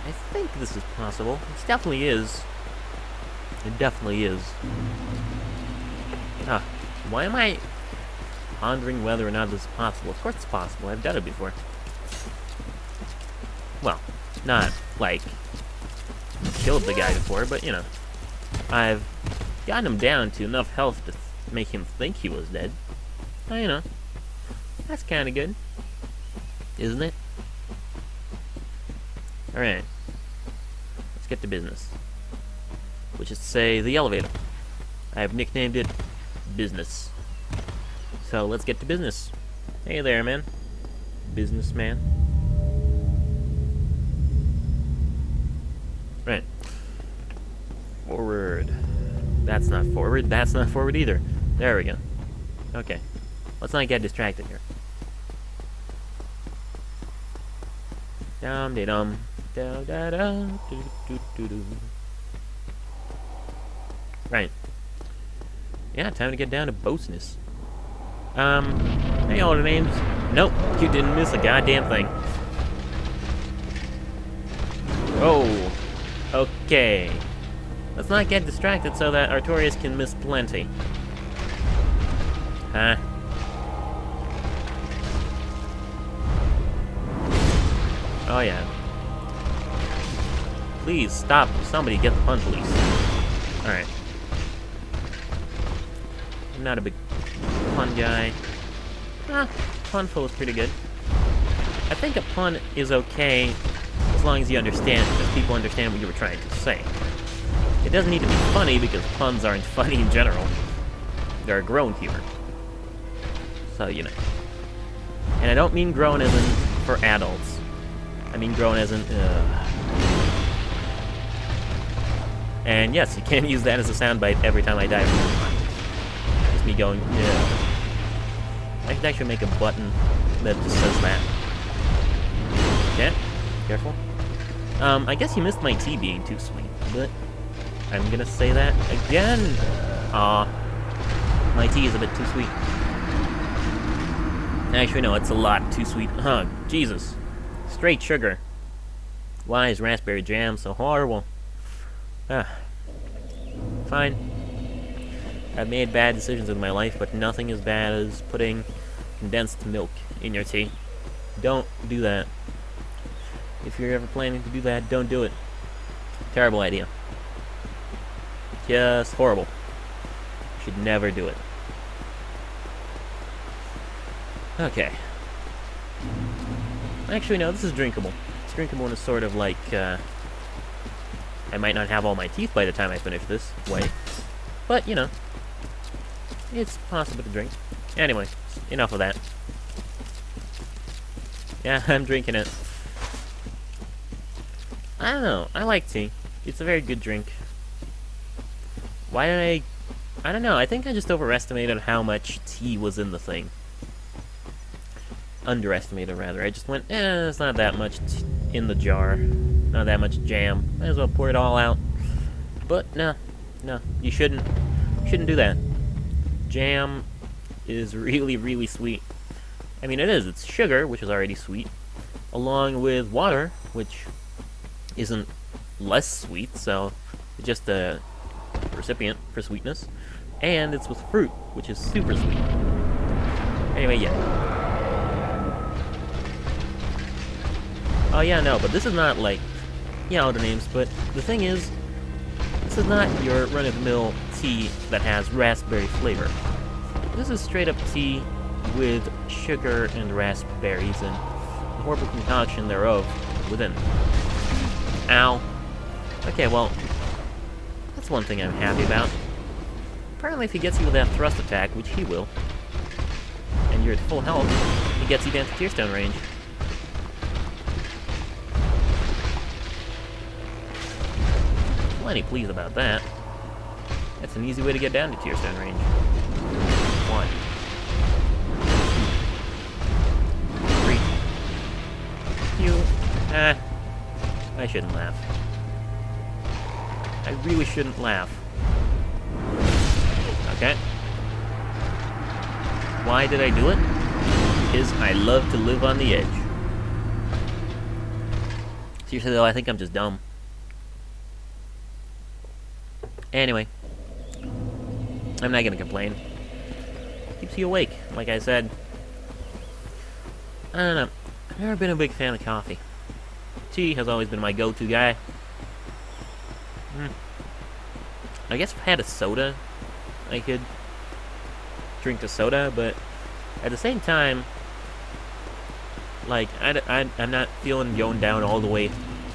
I think this is possible. It definitely is. It definitely is. Why am I pondering whether or not this is possible? Of course it's possible. I've done it before. Well, not, like, killed the guy before, but, you know. I've gotten him down to enough health to make him think he was dead. Well, you know. That's kind of good. Isn't it? Alright. Let's get to business. Which is to say, the elevator. I have nicknamed it Business. So, let's get to business. Hey there, man. Businessman. Right. Forward. That's not forward. That's not forward either. There we go. Okay. Let's not get distracted here. Dum de dum. Da da da. Do do do do. Right. Yeah, time to get down to boasness. Hey, all the names. Nope, you didn't miss a goddamn thing. Oh. Okay. Let's not get distracted so that Artorias can miss plenty. Huh? Oh, yeah. Please, stop. Somebody get the pun, please. Alright. I'm not a big pun guy. Punful is pretty good. I think a pun is okay as long as you understand, as people understand what you were trying to say. It doesn't need to be funny because puns aren't funny in general. They're grown humor. So, you know. And I don't mean grown as in for adults. I mean grown as in, And yes, you can use that as a soundbite every time I die from one. me going, yeah. I should actually make a button that just says that. Okay, careful. I guess you missed my tea being too sweet, but I'm gonna say that again. Aw, my tea is a bit too sweet. Actually, no, it's a lot too sweet. Huh, Jesus. Straight sugar. Why is raspberry jam so horrible? Fine. I've made bad decisions in my life, but nothing as bad as putting condensed milk in your tea. Don't do that. If you're ever planning to do that, don't do it. Terrible idea. Just horrible. You should never do it. Okay. Actually, no, this is drinkable. It's drinkable in a sort of like, I might not have all my teeth by the time I finish this way. But, you know, it's possible to drink. Anyway, enough of that. Yeah, I'm drinking it. I don't know, I like tea. It's a very good drink. Why did I don't know, I think I just overestimated how much tea was in the thing. Underestimated, rather. I just went, it's not that much in the jar. Not that much jam. Might as well pour it all out. But, no, you shouldn't do that. Jam is really, really sweet. I mean, it is. It's sugar, which is already sweet, along with water, which isn't less sweet, so it's just a recipient for sweetness. And it's with fruit, which is super sweet. Anyway, yeah. Oh yeah, no, but this is not like, yeah, all the names, but the thing is, this is not your run-of-the-mill tea that has raspberry flavor. This is straight-up tea with sugar and raspberries and the horrible concoction thereof within. Ow. Okay, well, that's one thing I'm happy about. Apparently if he gets you with that thrust attack, which he will, and you're at full health, he gets you down to Tearstone range. Plenty pleased about that. That's an easy way to get down to Tearstone range. 1, 2, 3. You. I shouldn't laugh. I really shouldn't laugh. Okay. Why did I do it? Because I love to live on the edge. Seriously though, I think I'm just dumb. Anyway, I'm not gonna complain. Keeps you awake, like I said. I don't know. I've never been a big fan of coffee. Tea has always been my go-to guy. I guess if I had a soda, I could drink a soda, but at the same time, like, I'm not feeling going down all the way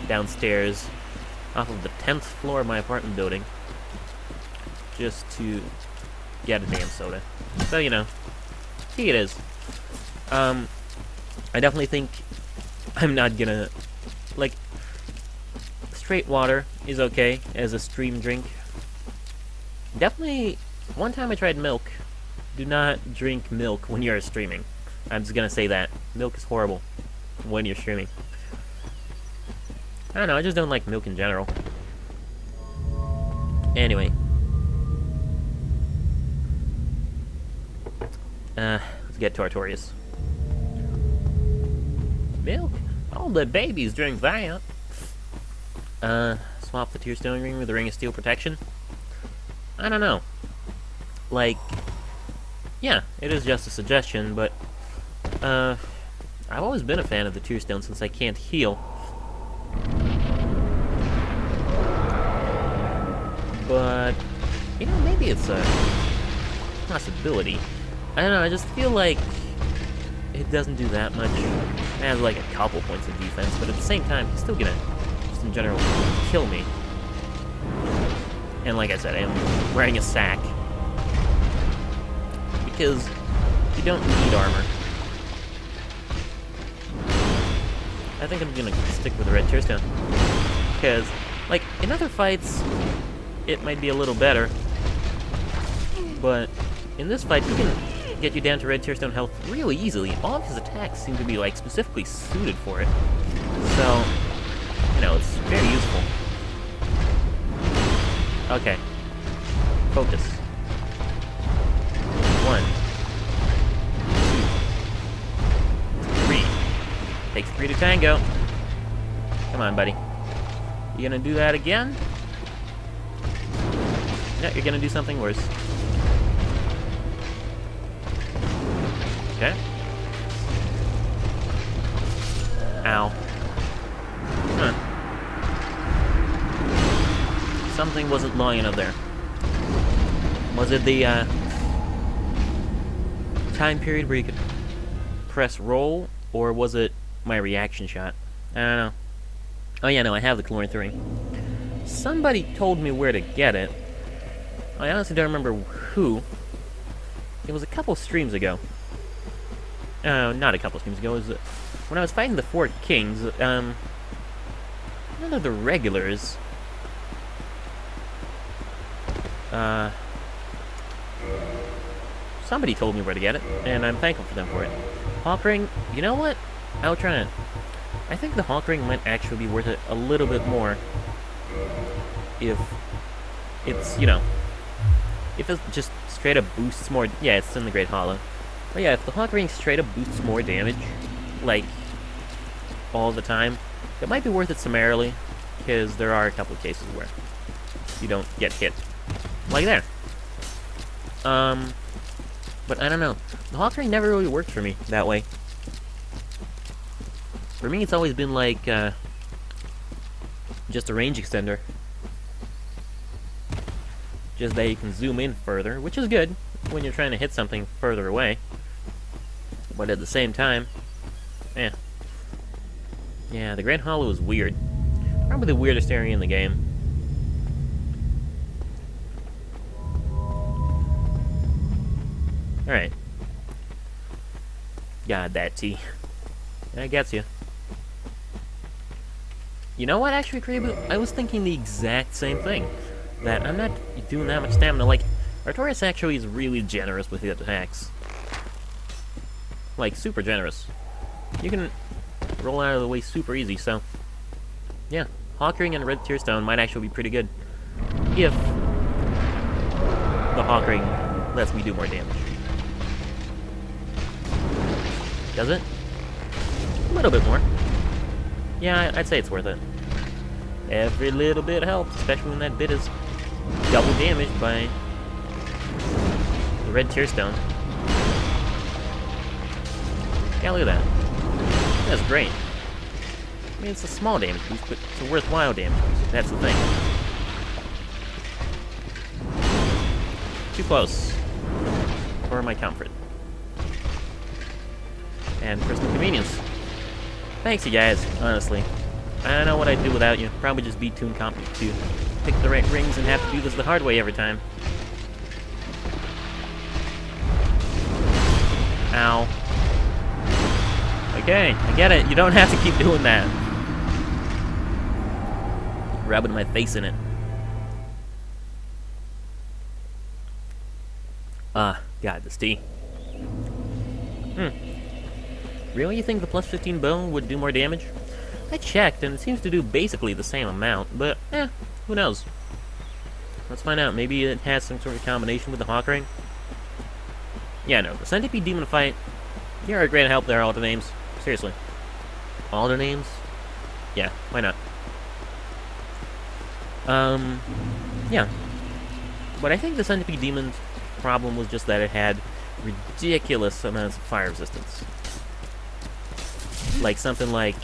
downstairs off of the 10th floor of my apartment building just to get a damn soda. So, you know, tea it is. I definitely think I'm not gonna, like, straight water is okay as a stream drink. Definitely, one time I tried milk. Do not drink milk when you're streaming. I'm just gonna say that. Milk is horrible when you're streaming. I don't know, I just don't like milk in general. Anyway. Let's get to Artorias. Milk? All the babies drink that. Swap the Tearstone ring with the Ring of Steel protection? I don't know. Like, yeah, it is just a suggestion, but, I've always been a fan of the Tearstone since I can't heal. But, you know, maybe it's a possibility. I don't know, I just feel like it doesn't do that much. It has like a couple points of defense, but at the same time, it's still gonna, just in general, kill me. And like I said, I am wearing a sack. Because you don't need armor. I think I'm gonna stick with the red Tearstone. Because, like, in other fights, it might be a little better. But in this fight, he can get you down to red tier stone health really easily. All of his attacks seem to be, like, specifically suited for it. So, you know, it's very useful. Okay. Focus. 1, 2, 3. Takes 3 to tango. Come on, buddy. You gonna do that again? No, you're gonna do something worse. Okay. Ow. Huh. Something wasn't long enough there. Was it the, time period where you could press roll, or was it my reaction shot? I don't know. Oh yeah, no, I have the Chlorine 3. Somebody told me where to get it. I honestly don't remember who. It was a couple streams ago. Not a couple streams ago. It was when I was fighting the 4 kings. None of the regulars. Somebody told me where to get it, and I'm thankful for them for it. Hawk Ring, you know what? I'll try it. I think the Hawk Ring might actually be worth it a little bit more if it's, you know, if it just straight up boosts more. Yeah, it's in the Great Hollow. But yeah, if the Hawk Ring straight up boosts more damage, like, all the time, it might be worth it summarily, because there are a couple of cases where you don't get hit. Like there. But I don't know. The Hawk Ring never really worked for me that way. For me, it's always been like, just a range extender. Just that you can zoom in further, which is good when you're trying to hit something further away. But at the same time, yeah, the Great Hollow is weird. Probably the weirdest area in the game. Alright. God, that T. That gets you. You know what, actually, Krabu? I was thinking the exact same thing. That I'm not doing that much stamina. Like, Artorias actually is really generous with the attacks. Like, super generous. You can roll out of the way super easy, so... yeah, Hawk Ring and Red Tier Stone might actually be pretty good. If the Hawk Ring lets me do more damage. Does it? A little bit more. Yeah, I'd say it's worth it. Every little bit helps, especially when that bit is double damaged by the Red Tier Stone. Yeah, look at that. That's great. I mean, it's a small damage boost, but it's a worthwhile damage boost. That's the thing. Too close for my comfort. And personal convenience. Thanks, you guys, honestly. I don't know what I'd do without you. Probably just be too incompetent to pick the right rings and have to do this the hard way every time. Ow. Okay, I get it. You don't have to keep doing that. Rubbing my face in it. God, this tea. Really, you think the plus 15 bow would do more damage? I checked, and it seems to do basically the same amount, but, who knows? Let's find out. Maybe it has some sort of combination with the Hawk Ring? Yeah, no, the Centipede Demon fight, you're a great help there, Alder Names. Seriously. Alder Names? Yeah, why not? Yeah. But I think the Centipede Demon's problem was just that it had ridiculous amounts of fire resistance. Like something like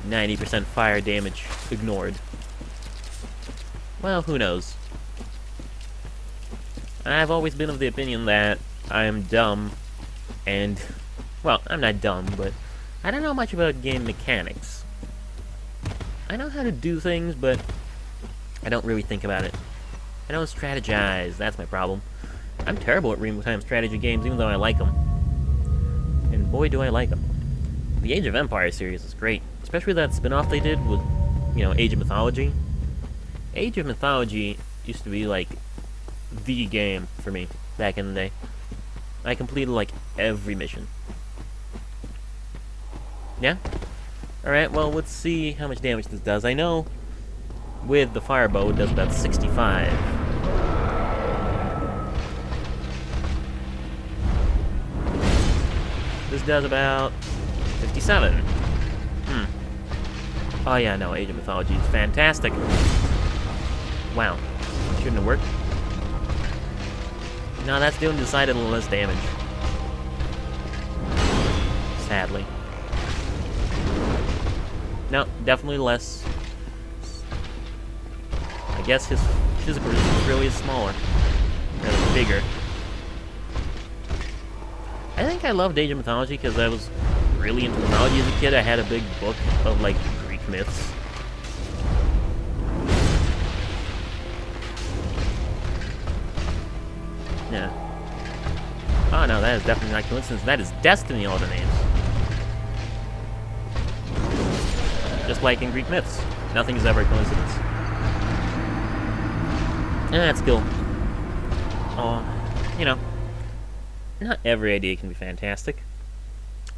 90% fire damage ignored. Well, who knows? I've always been of the opinion that I'm dumb, and, well, I'm not dumb, but I don't know much about game mechanics. I know how to do things, but I don't really think about it. I don't strategize, that's my problem. I'm terrible at real-time strategy games, even though I like them. And boy, do I like them. The Age of Empires series is great, especially that spin-off they did with, you know, Age of Mythology. Age of Mythology used to be, like, the game for me. back in the day. I completed, like, every mission. Yeah? Alright, well, let's see how much damage this does. I know with the firebow it does about 65. This does about 57. Oh yeah, no, Age of Mythology is fantastic. Wow. Shouldn't have worked. No, that's doing decidedly less damage. Sadly. No, definitely less. I guess his physical resistance really is smaller. Or bigger. I think I loved Age of Mythology because I was really into mythology as a kid. I had a big book of, like, Greek myths. Yeah. Oh no, that is definitely not coincidence. That is destiny, all the names. Just like in Greek myths. Nothing is ever a coincidence. And that's cool. Oh, you know, not every idea can be fantastic.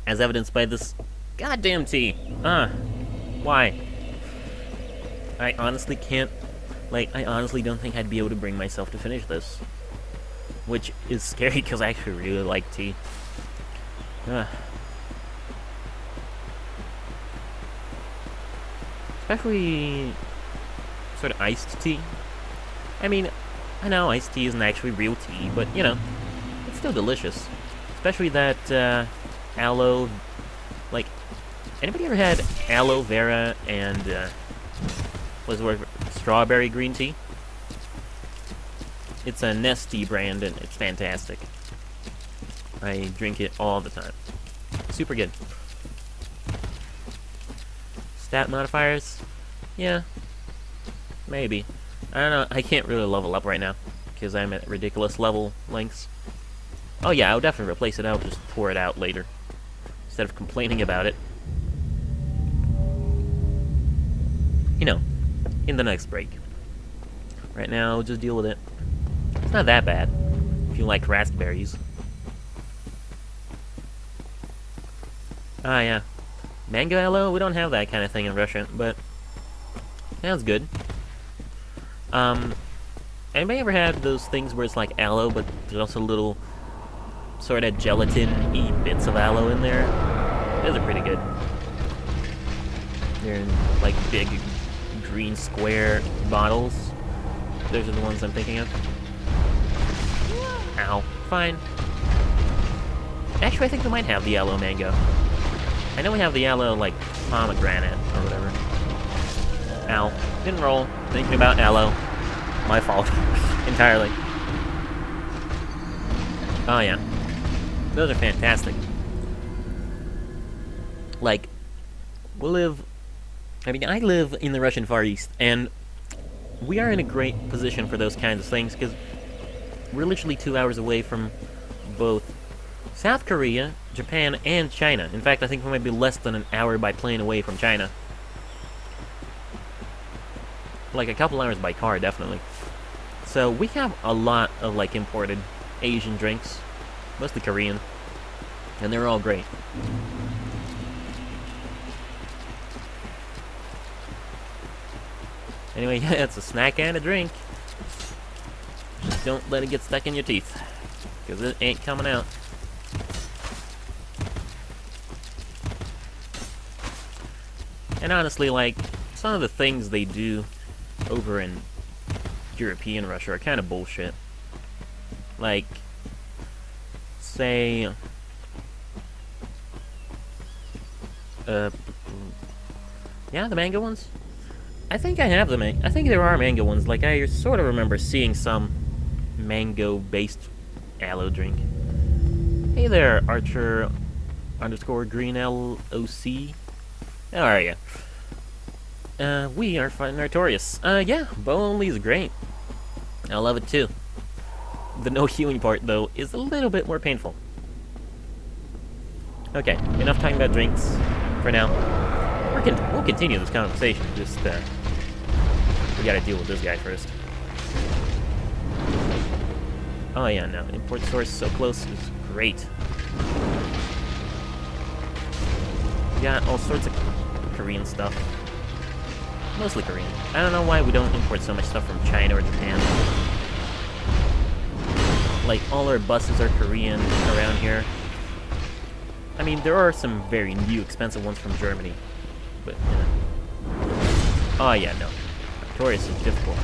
As evidenced by this goddamn tea. Why? I honestly can't, like, I honestly don't think I'd be able to bring myself to finish this. Which is scary because I actually really like tea. Especially sort of iced tea. I mean, I know iced tea isn't actually real tea, but you know, it's still delicious. Especially that aloe, like, anybody ever had aloe vera and what's the word? Strawberry green tea? It's a Nestea brand and it's fantastic. I drink it all the time. Super good. Stat modifiers? Yeah. Maybe. I don't know, I can't really level up right now because I'm at ridiculous level lengths. Oh yeah, I'll definitely replace it. I'll just pour it out later instead of complaining about it. You know, in the next break. Right now, I'll just deal with it. It's not that bad if you like raspberries. Ah, yeah. Mango aloe? We don't have that kind of thing in Russia, but sounds good. Anybody ever had those things where it's like aloe, but there's also little sort of gelatin-y bits of aloe in there? Those are pretty good. They're in, like, big green square bottles. Those are the ones I'm thinking of. Ow. Fine. Actually, I think we might have the yellow mango. I know we have the yellow, like, pomegranate or whatever. Ow. Didn't roll. Thinking about aloe. My fault. Entirely. Oh, yeah. Those are fantastic. Like, I live in the Russian Far East, and we are in a great position for those kinds of things, because we're literally 2 hours away from both South Korea, Japan, and China. In fact, I think we might be less than an hour by plane away from China. Like a couple hours by car, definitely. So we have a lot of, like, imported Asian drinks, mostly Korean, and they're all great. Anyway, yeah, it's a snack and a drink. Just don't let it get stuck in your teeth, because it ain't coming out. And honestly, like, some of the things they do over in European Russia are kind of bullshit. Like, say, yeah, the mango ones? I think I have them. I think there are mango ones. Like, I sort of remember seeing some mango-based aloe drink. Hey there, Archer _green LOC. How are ya? We are fun Artorias. Yeah, bow only is great. I love it too. The no healing part, though, is a little bit more painful. Okay, enough talking about drinks for now. We'll continue this conversation, just, we gotta deal with this guy first. Oh yeah, no, import source so close is great. We got all sorts of Korean stuff. Mostly Korean. I don't know why we don't import so much stuff from China or Japan. Like, all our buses are Korean around here. I mean, there are some very new, expensive ones from Germany. But, yeah. Oh yeah, no. Taurus is difficult.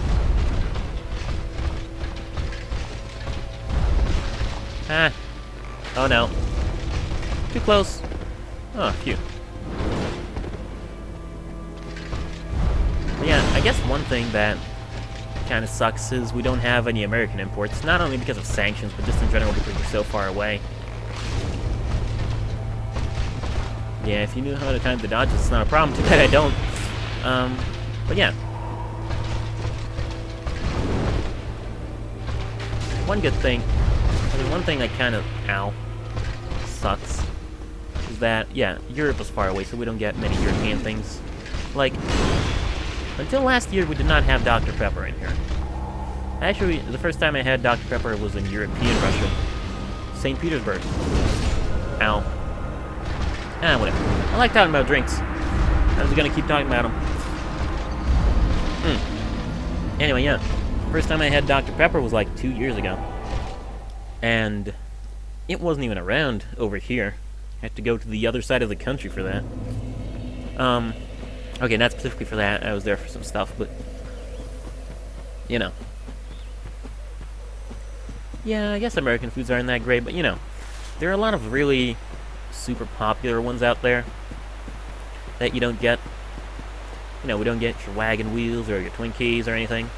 Ah. Oh no. Too close. Oh, phew. But yeah, I guess one thing that kind of sucks is we don't have any American imports. Not only because of sanctions, but just in general because we're so far away. Yeah, if you knew how to time the dodges, it's not a problem. Too bad I don't. But yeah. One good thing, I mean, one thing that kind of, sucks, is that, yeah, Europe is far away, so we don't get many European things. Like, until last year, we did not have Dr. Pepper in here. Actually, the first time I had Dr. Pepper was in European Russia. St. Petersburg. Ow. Ah, whatever. I like talking about drinks. I was gonna keep talking about them. Anyway, yeah. First time I had Dr. Pepper was like 2 years ago. And it wasn't even around over here. I had to go to the other side of the country for that. Okay, not specifically for that. I was there for some stuff, but you know. Yeah, I guess American foods aren't that great, but you know, there are a lot of really super popular ones out there that you don't get. You know, we don't get your wagon wheels or your Twinkies or anything.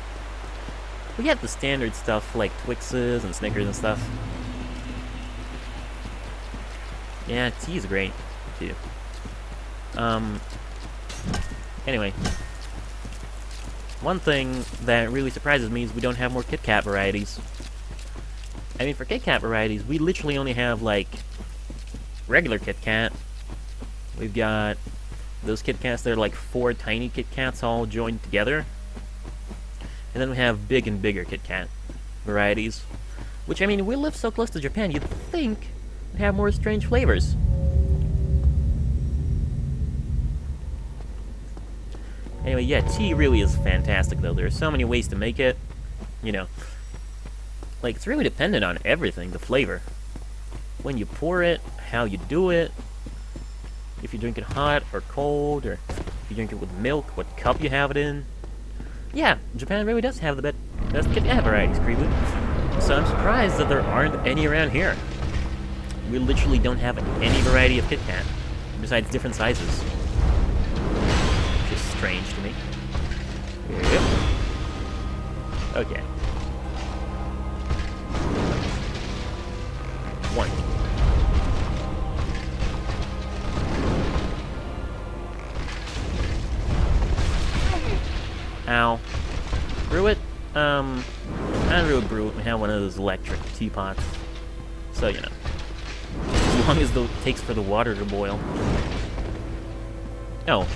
We get the standard stuff like Twixes and Snickers and stuff. Yeah, tea is great too. Anyway, one thing that really surprises me is we don't have more Kit Kat varieties. I mean, for Kit Kat varieties, we literally only have like regular Kit Kat. We've got those Kit Kats that are like 4 tiny Kit Kats all joined together. And then we have big and bigger Kit Kat varieties. Which, I mean, we live so close to Japan, you'd think we'd have more strange flavors. Anyway, yeah, tea really is fantastic, though. There are so many ways to make it. You know, like, it's really dependent on everything, the flavor. When you pour it, how you do it, if you drink it hot or cold, or if you drink it with milk, what cup you have it in. Yeah, Japan really does have the best Kit Kat varieties, Creepwood. So I'm surprised that there aren't any around here. We literally don't have any variety of Kit Kat, besides different sizes. Which is strange to me. Yep. Okay. 1. Ow. Brew it? I don't really brew it. We have one of those electric teapots. So, you know. As long as it takes for the water to boil. Oh.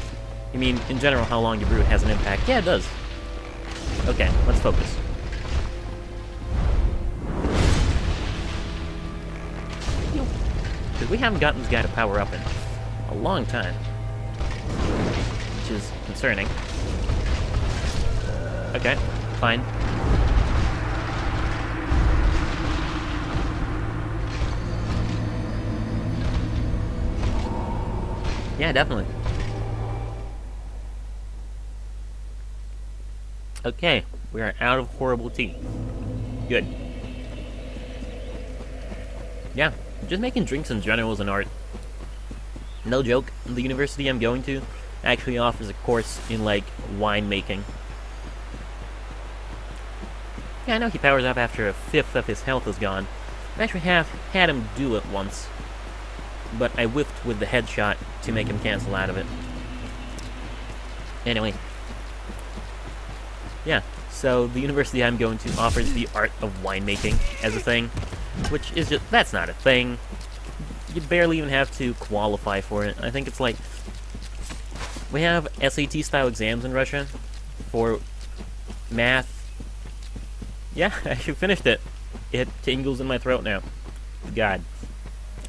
You mean, in general, how long you brew it has an impact? Yeah, it does. Okay, let's focus. Because we haven't gotten this guy to power up in a long time. Which is concerning. Okay, fine. Yeah, definitely. Okay, we are out of horrible tea. Good. Yeah, just making drinks in general is an art. No joke, the university I'm going to actually offers a course in, like, winemaking. Yeah, I know he powers up after a fifth of his health is gone. I actually have had him do it once, but I whiffed with the headshot to make him cancel out of it. Anyway. Yeah, so the university I'm going to offers the art of winemaking as a thing, which is just, that's not a thing. You barely even have to qualify for it. I think it's like, we have SAT-style exams in Russia for math. Yeah, I actually finished it. It tingles in my throat now. God.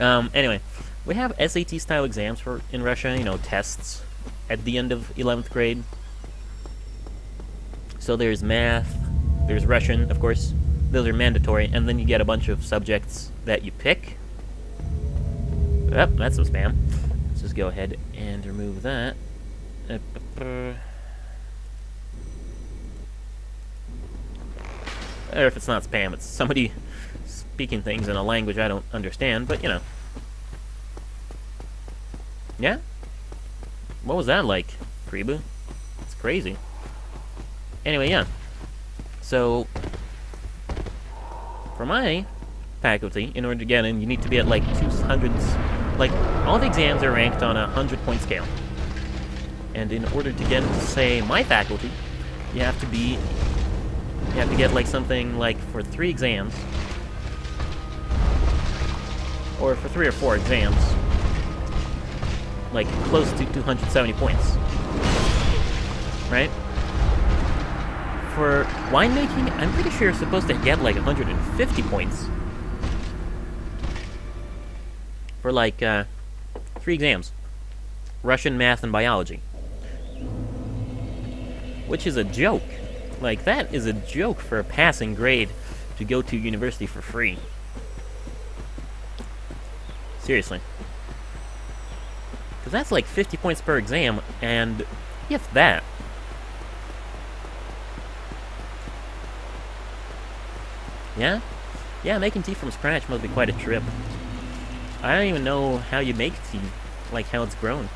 Anyway, we have SAT-style exams in Russia, you know, tests at the end of 11th grade. So there's math, there's Russian, of course. Those are mandatory, and then you get a bunch of subjects that you pick. Oh, that's some spam. Let's just go ahead and remove that. Or if it's not spam, it's somebody speaking things in a language I don't understand, but you know. Yeah? What was that like, Kribu? It's crazy. Anyway, yeah. So, for my faculty, in order to get in, you need to be at like 200s. Like, all the exams are ranked on a 100-point scale. And in order to get into, say, my faculty, you have to get like something like for 3 exams, or for 3 or 4 exams, like close to 270 points, right? For winemaking, I'm pretty sure you're supposed to get like 150 points for like 3 exams: Russian, math, and biology. Which is a joke. Like, that is a joke for a passing grade to go to university for free. Seriously. Because that's like 50 points per exam, and if that. Yeah? Yeah, making tea from scratch must be quite a trip. I don't even know how you make tea, like how it's grown.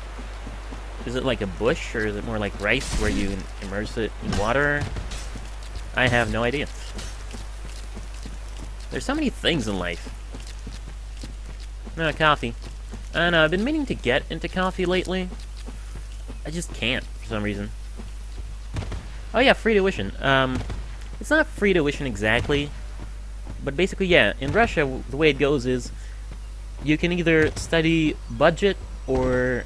Is it like a bush, or is it more like rice where you immerse it in water? I have no idea. There's so many things in life. Coffee. I know, I've been meaning to get into coffee lately. I just can't, for some reason. Oh yeah, free tuition. It's not free tuition exactly, but basically, yeah, in Russia, the way it goes is you can either study budget or...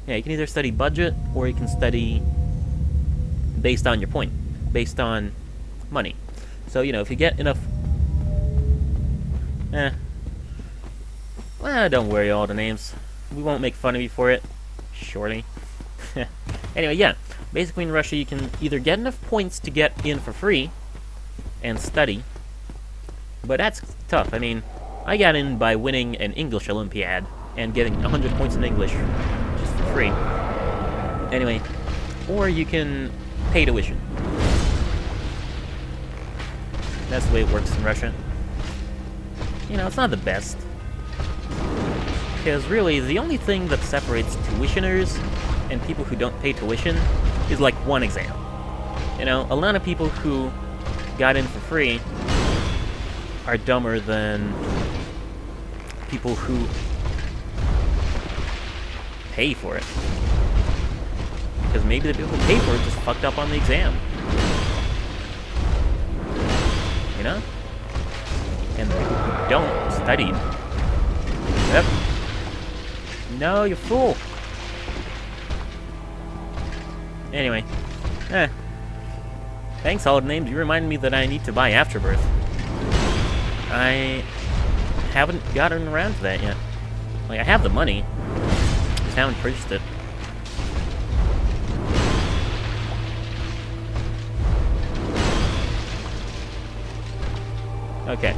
Yeah, you can either study budget, or you can study based on your point, based on money. So, you know, if you get enough... Well, don't worry, all the names. We won't make fun of you for it. Shorty. Anyway, yeah. Basically, in Russia, you can either get enough points to get in for free and study, but that's tough. I mean, I got in by winning an English Olympiad and getting 100 points in English just for free. Anyway, or you can pay tuition. That's the way it works in Russia. You know, it's not the best. Because really, the only thing that separates tuitioners and people who don't pay tuition is like one exam. You know, a lot of people who got in for free are dumber than people who pay for it. Because maybe the people who pay for it just fucked up on the exam. You know? And the people who don't studied. Yep. No, you fool! Anyway. Thanks, all the names. You reminded me that I need to buy Afterbirth. I haven't gotten around to that yet. Like, I have the money. Just haven't purchased it. Okay.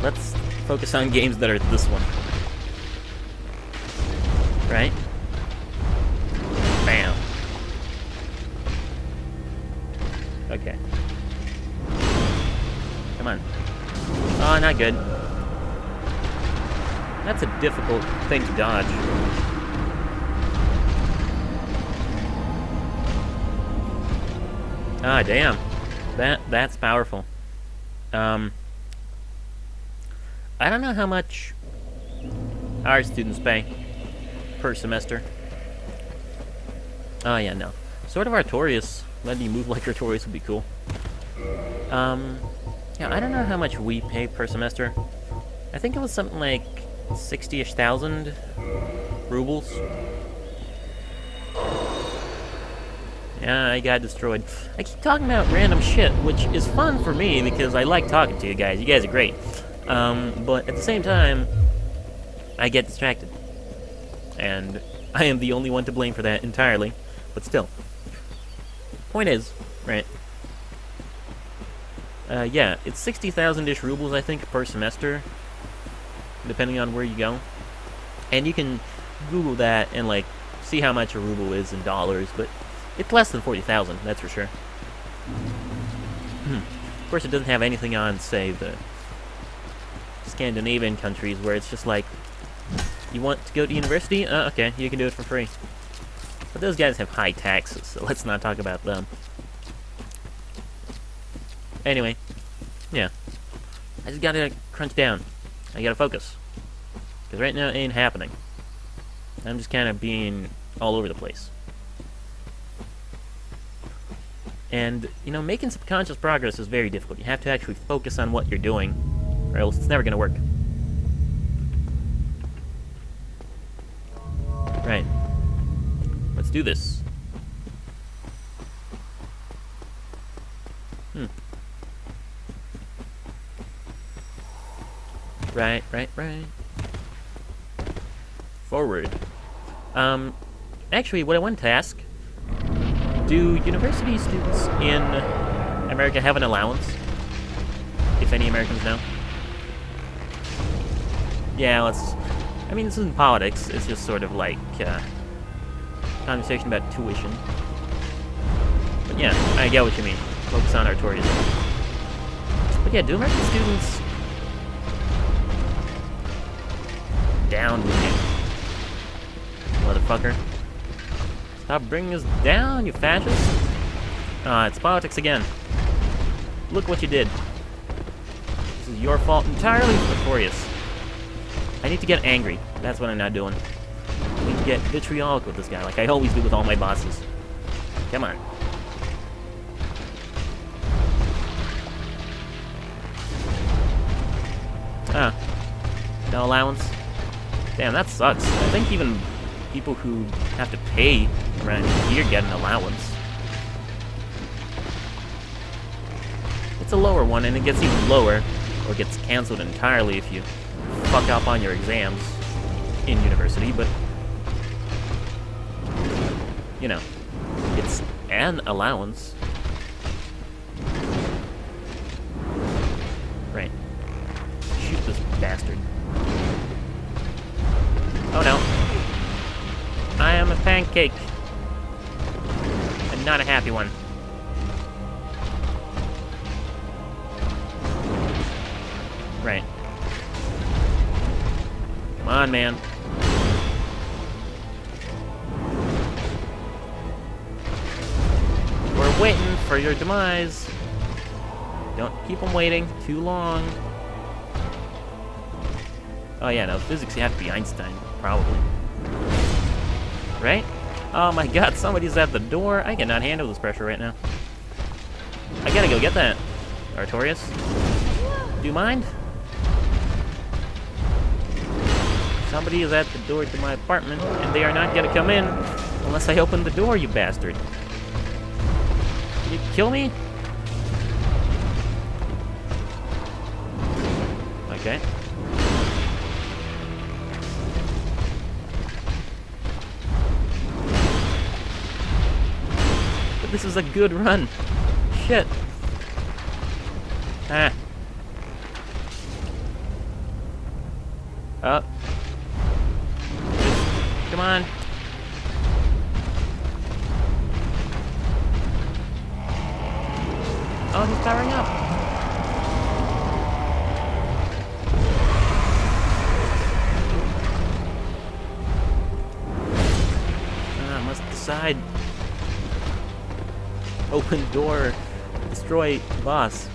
Let's focus on games that are this one. Right? Bam. Okay. Come on. Oh, not good. That's a difficult thing to dodge. Ah, damn. That's powerful. I don't know how much our students pay per semester. Oh, yeah, no. Sort of Artorias. Letting you move like Artorias would be cool. Yeah, I don't know how much we pay per semester. I think it was something like 60-ish thousand rubles. Yeah, I got destroyed. I keep talking about random shit, which is fun for me because I like talking to you guys. You guys are great. But at the same time, I get distracted. And I am the only one to blame for that entirely. But still. Point is, right. Yeah, it's 60,000-ish rubles, I think, per semester. Depending on where you go. And you can Google that and, like, see how much a ruble is in dollars, but it's less than 40,000, that's for sure. Of course, it doesn't have anything on, say, the Scandinavian countries where it's just like, you want to go to university? Okay, you can do it for free. But those guys have high taxes, so let's not talk about them. Anyway, yeah. I just gotta crunch down. I gotta focus. Because right now it ain't happening. I'm just kind of being all over the place. And, you know, making subconscious progress is very difficult. You have to actually focus on what you're doing, or else it's never gonna work. Right. Let's do this. Right. Forward. Actually, what I wanted to ask, do university students in America have an allowance? If any Americans know? Yeah, I mean, this isn't politics, it's just sort of like, conversation about tuition. But yeah, I get what you mean. Focus on Artorias. But yeah, do American students... Down with you, motherfucker. Stop bringing us down, you fascist. It's politics again. Look what you did. This is your fault entirely, Artorias. I need to get angry. That's what I'm not doing. I need to get vitriolic with this guy, like I always do with all my bosses. Come on. No allowance? Damn, that sucks. I think even people who have to pay around here get an allowance. It's a lower one, and it gets even lower, or gets cancelled entirely if you fuck up on your exams in university, but... You know, it's an allowance. Right. Shoot this bastard. Oh no. I am a pancake. And not a happy one. Right. Come on, man. We're waiting for your demise. Don't keep them waiting too long. Oh yeah, no, physics you have to be Einstein, probably. Right? Oh my god, somebody's at the door. I cannot handle this pressure right now. I gotta go get that. Artorias? Do you mind? Somebody is at the door to my apartment, and they are not gonna come in unless I open the door, you bastard. Can you kill me? Okay. But this is a good run. Shit. Ah. Up. Come on. Oh, he's powering up. Must decide. Open door. Destroy boss.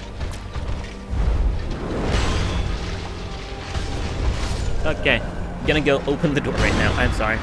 Okay. Gonna go open the door right now. I'm sorry.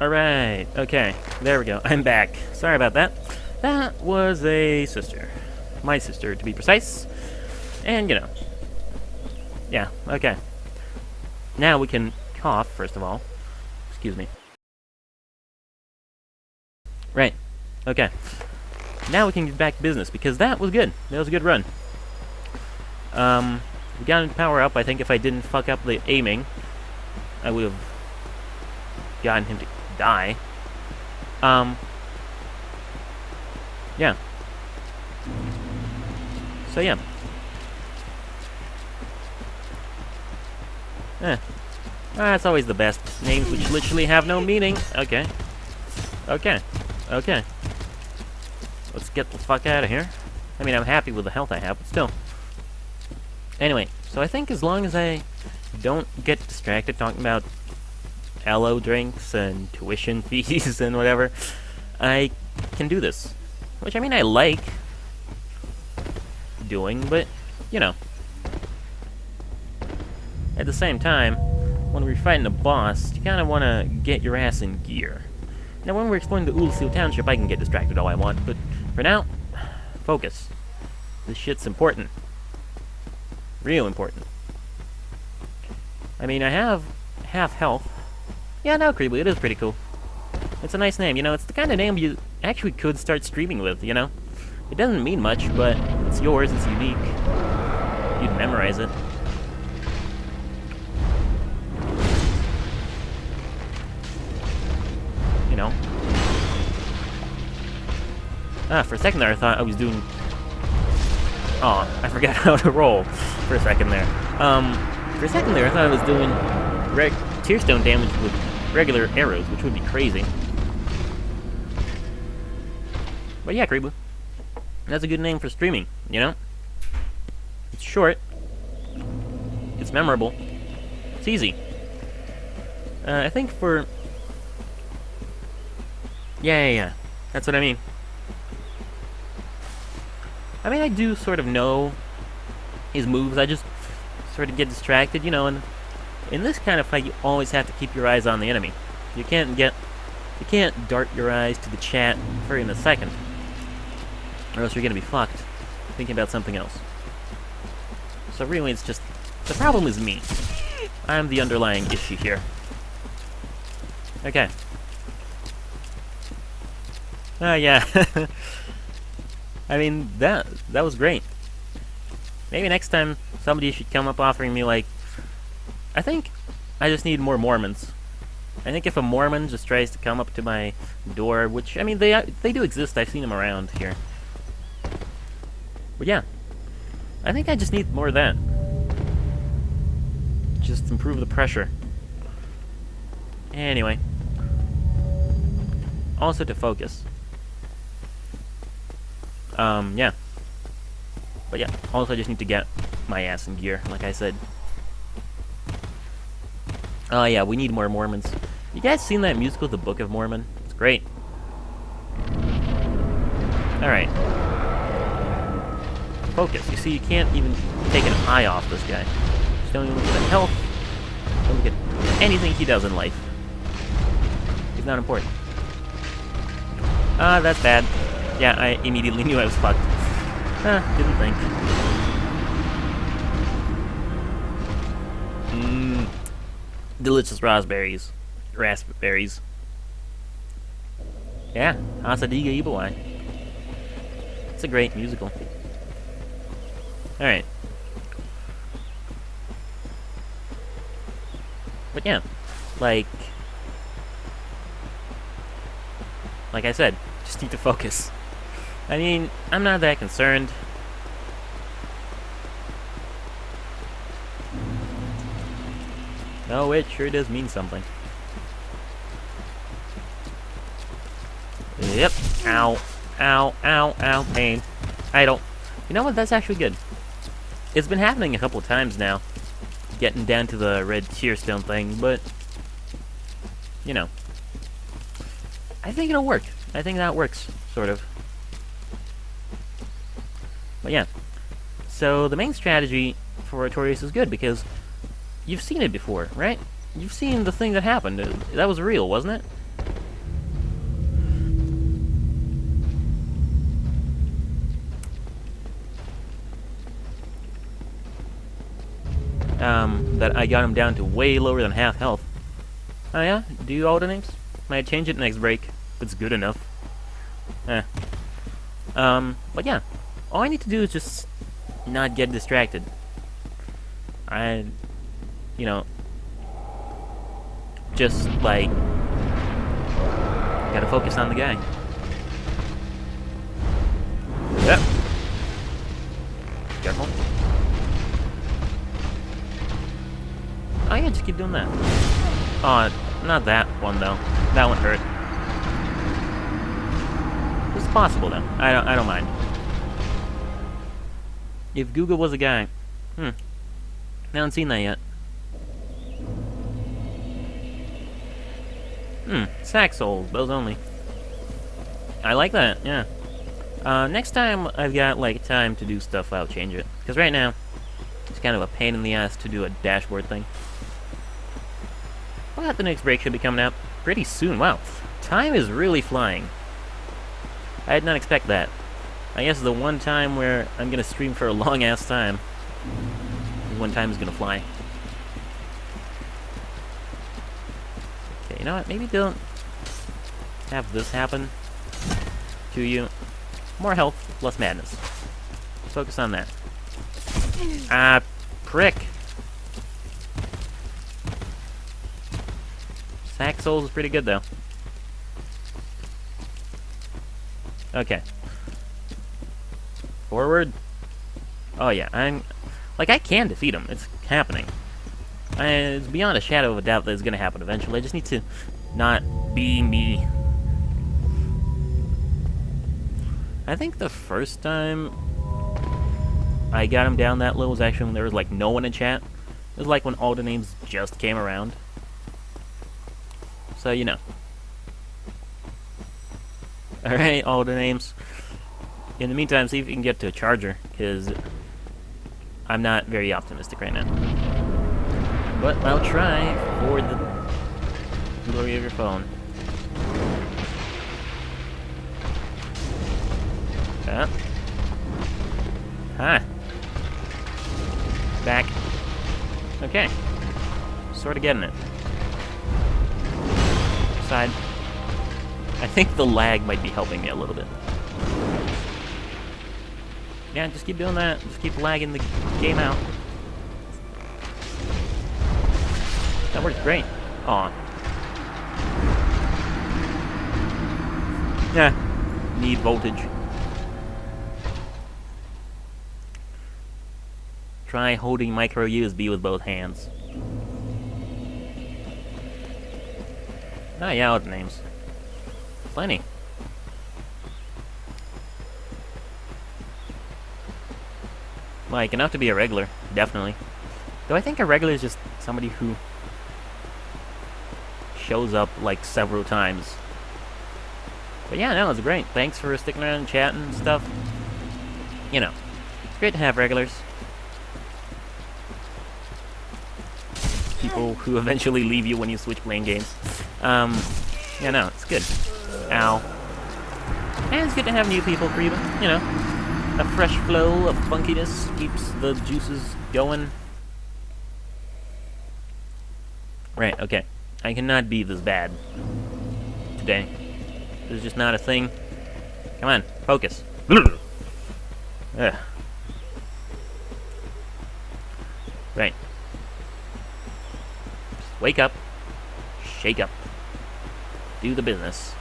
Alright, okay. There we go. I'm back. Sorry about that. That was a sister. My sister, to be precise. And, you know. Yeah, okay. Now we can cough, first of all. Excuse me. Right. Okay. Now we can get back to business, because that was good. That was a good run. We got him to power up. I think if I didn't fuck up the aiming, I would have gotten him to die. Yeah. So, yeah. That's always the best. Names which literally have no meaning. Okay. Okay. Okay. Let's get the fuck out of here. I mean, I'm happy with the health I have, but still. Anyway, so I think as long as I don't get distracted talking about aloe drinks and tuition fees and whatever, I can do this. Which, I mean, I like doing, but, you know. At the same time, when we're fighting a boss, you kind of want to get your ass in gear. Now, when we're exploring the Ulsil Township, I can get distracted all I want, but for now, focus. This shit's important. Real important. I mean, I have half health. Yeah, no, Creeply, it is pretty cool. It's a nice name, you know, it's the kind of name you actually could start streaming with, you know? It doesn't mean much, but it's yours, it's unique. You'd memorize it. You know? For a second there, I thought I was doing... Oh, I forgot how to roll for a second there. For a second there, I thought I was doing Tearstone damage with regular arrows, which would be crazy. But yeah, Creeble. That's a good name for streaming, you know? It's short. It's memorable. It's easy. I think for... Yeah. That's what I mean. I mean, I do sort of know his moves. I just sort of get distracted, you know, and in this kind of fight, you always have to keep your eyes on the enemy. You can't dart your eyes to the chat for in a second, or else you're gonna be fucked thinking about something else. So really, it's just, the problem is me. I'm the underlying issue here. Okay. Yeah. I mean, that was great. Maybe next time somebody should come up offering me, like... I think I just need more Mormons. I think if a Mormon just tries to come up to my door, which, I mean, they do exist, I've seen them around here. But yeah. I think I just need more of that. Just improve the pressure. Anyway. Also to focus. Yeah. But yeah, also I just need to get my ass in gear, like I said. Oh yeah, we need more Mormons. You guys seen that musical, The Book of Mormon? It's great. Alright. Focus. You see, you can't even take an eye off this guy. Just don't even look at the health. Don't look at anything he does in life. He's not important. That's bad. Yeah, I immediately knew I was fucked. Didn't think. Delicious raspberries. Raspberries. Yeah, Hasadiga Ibawai. It's a great musical. Alright. But yeah, like I said, just need to focus. I mean, I'm not that concerned. No, it sure does mean something. Yep. Ow. Ow. Ow. Ow. Pain. I don't... You know what? That's actually good. It's been happening a couple of times now. Getting down to the red tearstone thing, but... You know. I think it'll work. I think that works, sort of. But yeah. So the main strategy for Artorias is good because you've seen it before, right? You've seen the thing that happened. That was real, wasn't it? that I got him down to way lower than half health. Oh yeah? Do you order names? Might change it next break, if it's good enough. But yeah. All I need to do is just not get distracted. You know, just, like, gotta focus on the guy. Yep. Careful. Oh yeah, just keep doing that. Oh, not that one though. That one hurt. It's possible though. I don't mind. If Google was a guy, I haven't seen that yet. Sack souls, those only. I like that. Yeah. Next time I've got like time to do stuff, I'll change it. Because right now, it's kind of a pain in the ass to do a dashboard thing. Well, the next break should be coming out pretty soon. Wow, time is really flying. I did not expect that. I guess the one time where I'm gonna stream for a long ass time is when time is gonna fly. Okay, you know what? Maybe don't have this happen to you. More health, less madness. Let's focus on that. Ah, prick. Sack souls is pretty good though. Okay. Forward. Oh yeah, I can defeat him. It's happening. It's beyond a shadow of a doubt that it's gonna happen eventually. I just need to not be me. I think the first time I got him down that low was actually when there was like no one in chat. It was like when all the names just came around. So, you know. Alright, all the names. In the meantime, see if you can get to a charger, because I'm not very optimistic right now. But I'll try for the glory of your phone. Hi. Back. Okay. Sort of getting it. Side. I think the lag might be helping me a little bit. Yeah, just keep doing that. Just keep lagging the game out. That works great. Aw. Yeah. Need voltage. Try holding micro USB with both hands. Ah, yeah, all the names. Plenty. Like, enough to be a regular, definitely. Though I think a regular is just somebody who shows up, like, several times. But yeah, no, it's great. Thanks for sticking around and chatting and stuff. You know, it's great to have regulars. People who eventually leave you when you switch playing games. Yeah, no, it's good. Ow. And it's good to have new people for even, you know. A fresh flow of funkiness keeps the juices going. Right, okay. I cannot be this bad today. This is just not a thing. Come on, focus. Ugh. Right. Wake up. Shake up. Do the business.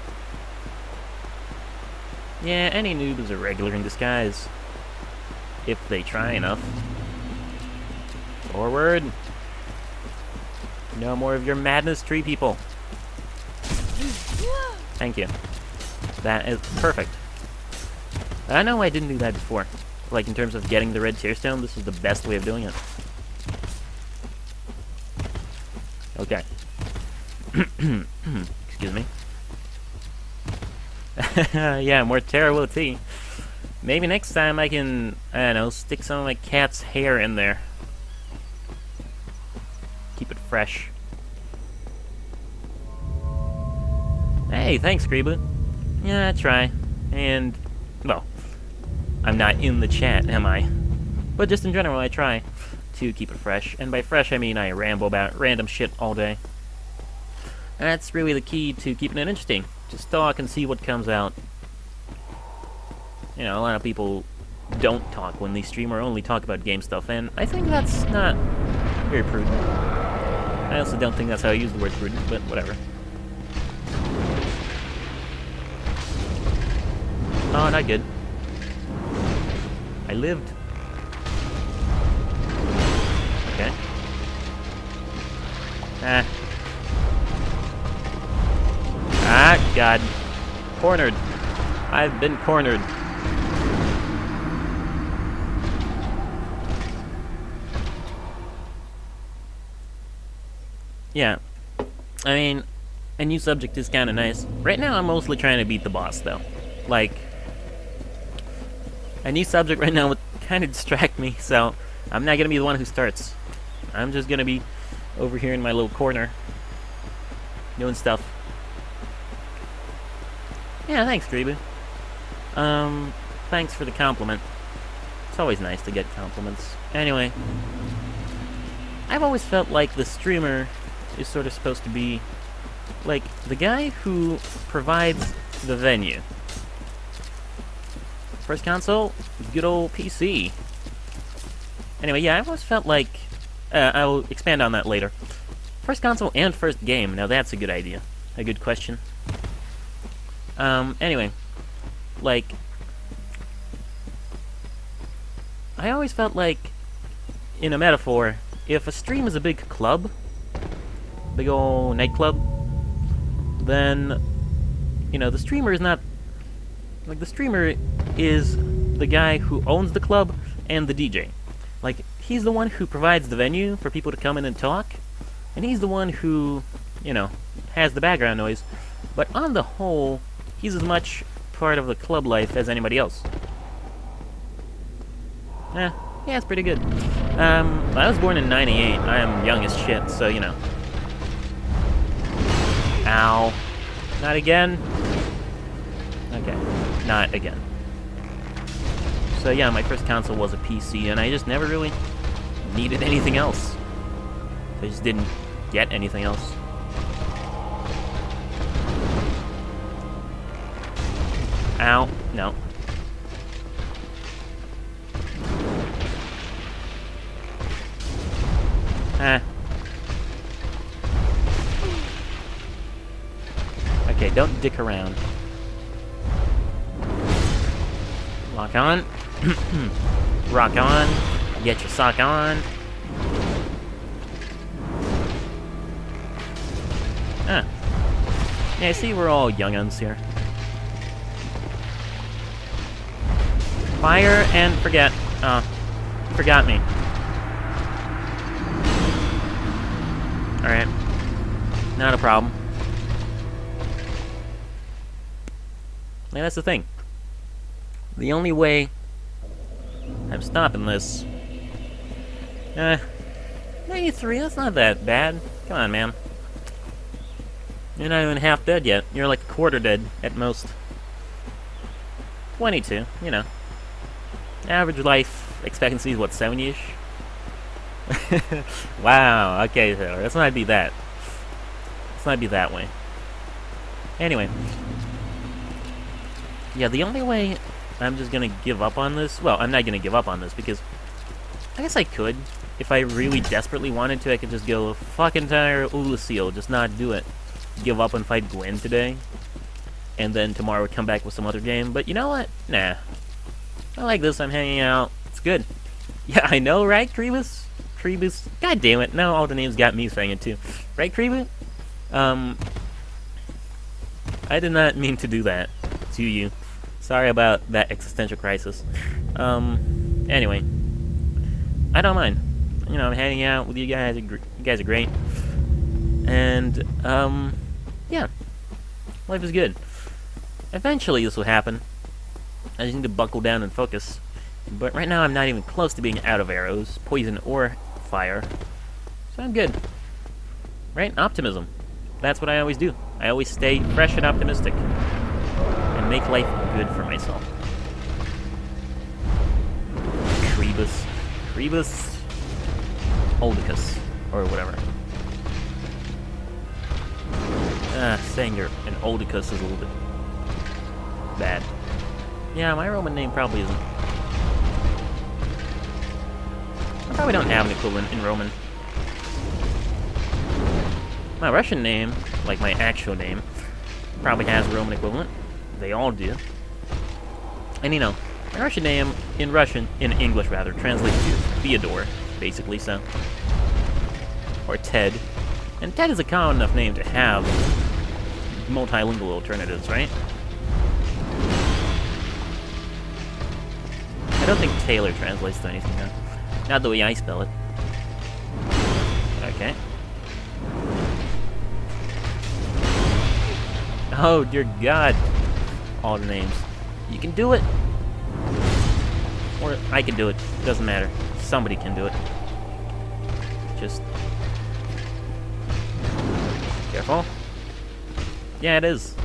Yeah, any noob is a regular in disguise. If they try enough. Forward. No more of your madness, tree people. Thank you. That is perfect. I know I didn't do that before. Like, in terms of getting the red tear stone, this is the best way of doing it. Okay. Excuse me. Yeah, more terrible tea. Maybe next time I can, I don't know, stick some of my cat's hair in there. Keep it fresh. Hey, thanks, Greba. Yeah, I try. And, well, I'm not in the chat, am I? But just in general, I try to keep it fresh, and by fresh I mean I ramble about random shit all day. And that's really the key to keeping it interesting. Just talk and see what comes out. You know, a lot of people don't talk when they stream or only talk about game stuff, and I think that's not very prudent. I also don't think that's how I use the word prudent, but whatever. Oh, not good. I lived. Okay. Ah, God. Cornered. I've been cornered. Yeah. I mean, a new subject is kind of nice. Right now I'm mostly trying to beat the boss, though. Like, a new subject right now would kind of distract me, so I'm not going to be the one who starts. I'm just going to be over here in my little corner, doing stuff. Yeah, thanks, Dreeba. Thanks for the compliment. It's always nice to get compliments. Anyway, I've always felt like the streamer is sort of supposed to be like the guy who provides the venue. First console, good old PC. Anyway, yeah, I've always felt like I'll expand on that later. First console and first game. Now that's a good idea. A good question. Anyway, like, I always felt like, in a metaphor, if a stream is a big club, big ol' nightclub, then, you know, the streamer is not, like, the streamer is the guy who owns the club and the DJ. Like, he's the one who provides the venue for people to come in and talk, and he's the one who, you know, has the background noise, but on the whole, he's as much part of the club life as anybody else. Yeah, it's pretty good. I was born in 98. I am young as shit, so, you know. Ow. Not again? Okay, not again. So yeah, my first console was a PC, and I just never really needed anything else. I just didn't get anything else. Ow. No. Okay, don't dick around. Lock on. Rock on. Get your sock on. Yeah, see, we're all young'uns here. Fire and forget. Oh, you forgot me. Alright. Not a problem. Yeah, that's the thing. The only way I'm stopping this... 93, that's not that bad. Come on, man. You're not even half dead yet. You're like a quarter dead, at most. 22, you know. Average life expectancy is, what, 70-ish? Wow, okay, so let's not be that. Let's not be that way. Anyway. Yeah, the only way I'm just gonna give up on this... Well, I'm not gonna give up on this, because... I guess I could. If I really desperately wanted to, I could just go, fuck entire Lucille, just not do it. Give up and fight Gwen today. And then tomorrow come back with some other game. But you know what? Nah. I like this, I'm hanging out. It's good. Yeah, I know, right, Krebus? Krebus? God damn it, now all the names got me saying it too. Right, Krebus? I did not mean to do that to you. Sorry about that existential crisis. Anyway. I don't mind. You know, I'm hanging out with you guys. You guys are great. And, yeah. Life is good. Eventually this will happen. I just need to buckle down and focus. But right now I'm not even close to being out of arrows, poison, or fire. So I'm good. Right? Optimism. That's what I always do. I always stay fresh and optimistic. And make life good for myself. Krebus. Krebus. Oldicus, or whatever. Saying you're an Oldicus is a little bit bad. Yeah, my Roman name probably isn't. I probably don't have an equivalent in Roman. My Russian name, like my actual name, probably has a Roman equivalent. They all do. And you know, my Russian name in English rather, translates to Theodore, basically, so. Or Ted. And Ted is a common enough name to have multilingual alternatives, right? I don't think Taylor translates to anything, though. Not the way I spell it. Okay. Oh, dear God. All the names. You can do it. Or I can do it. Doesn't matter. Somebody can do it. Just... careful. Yeah, it is.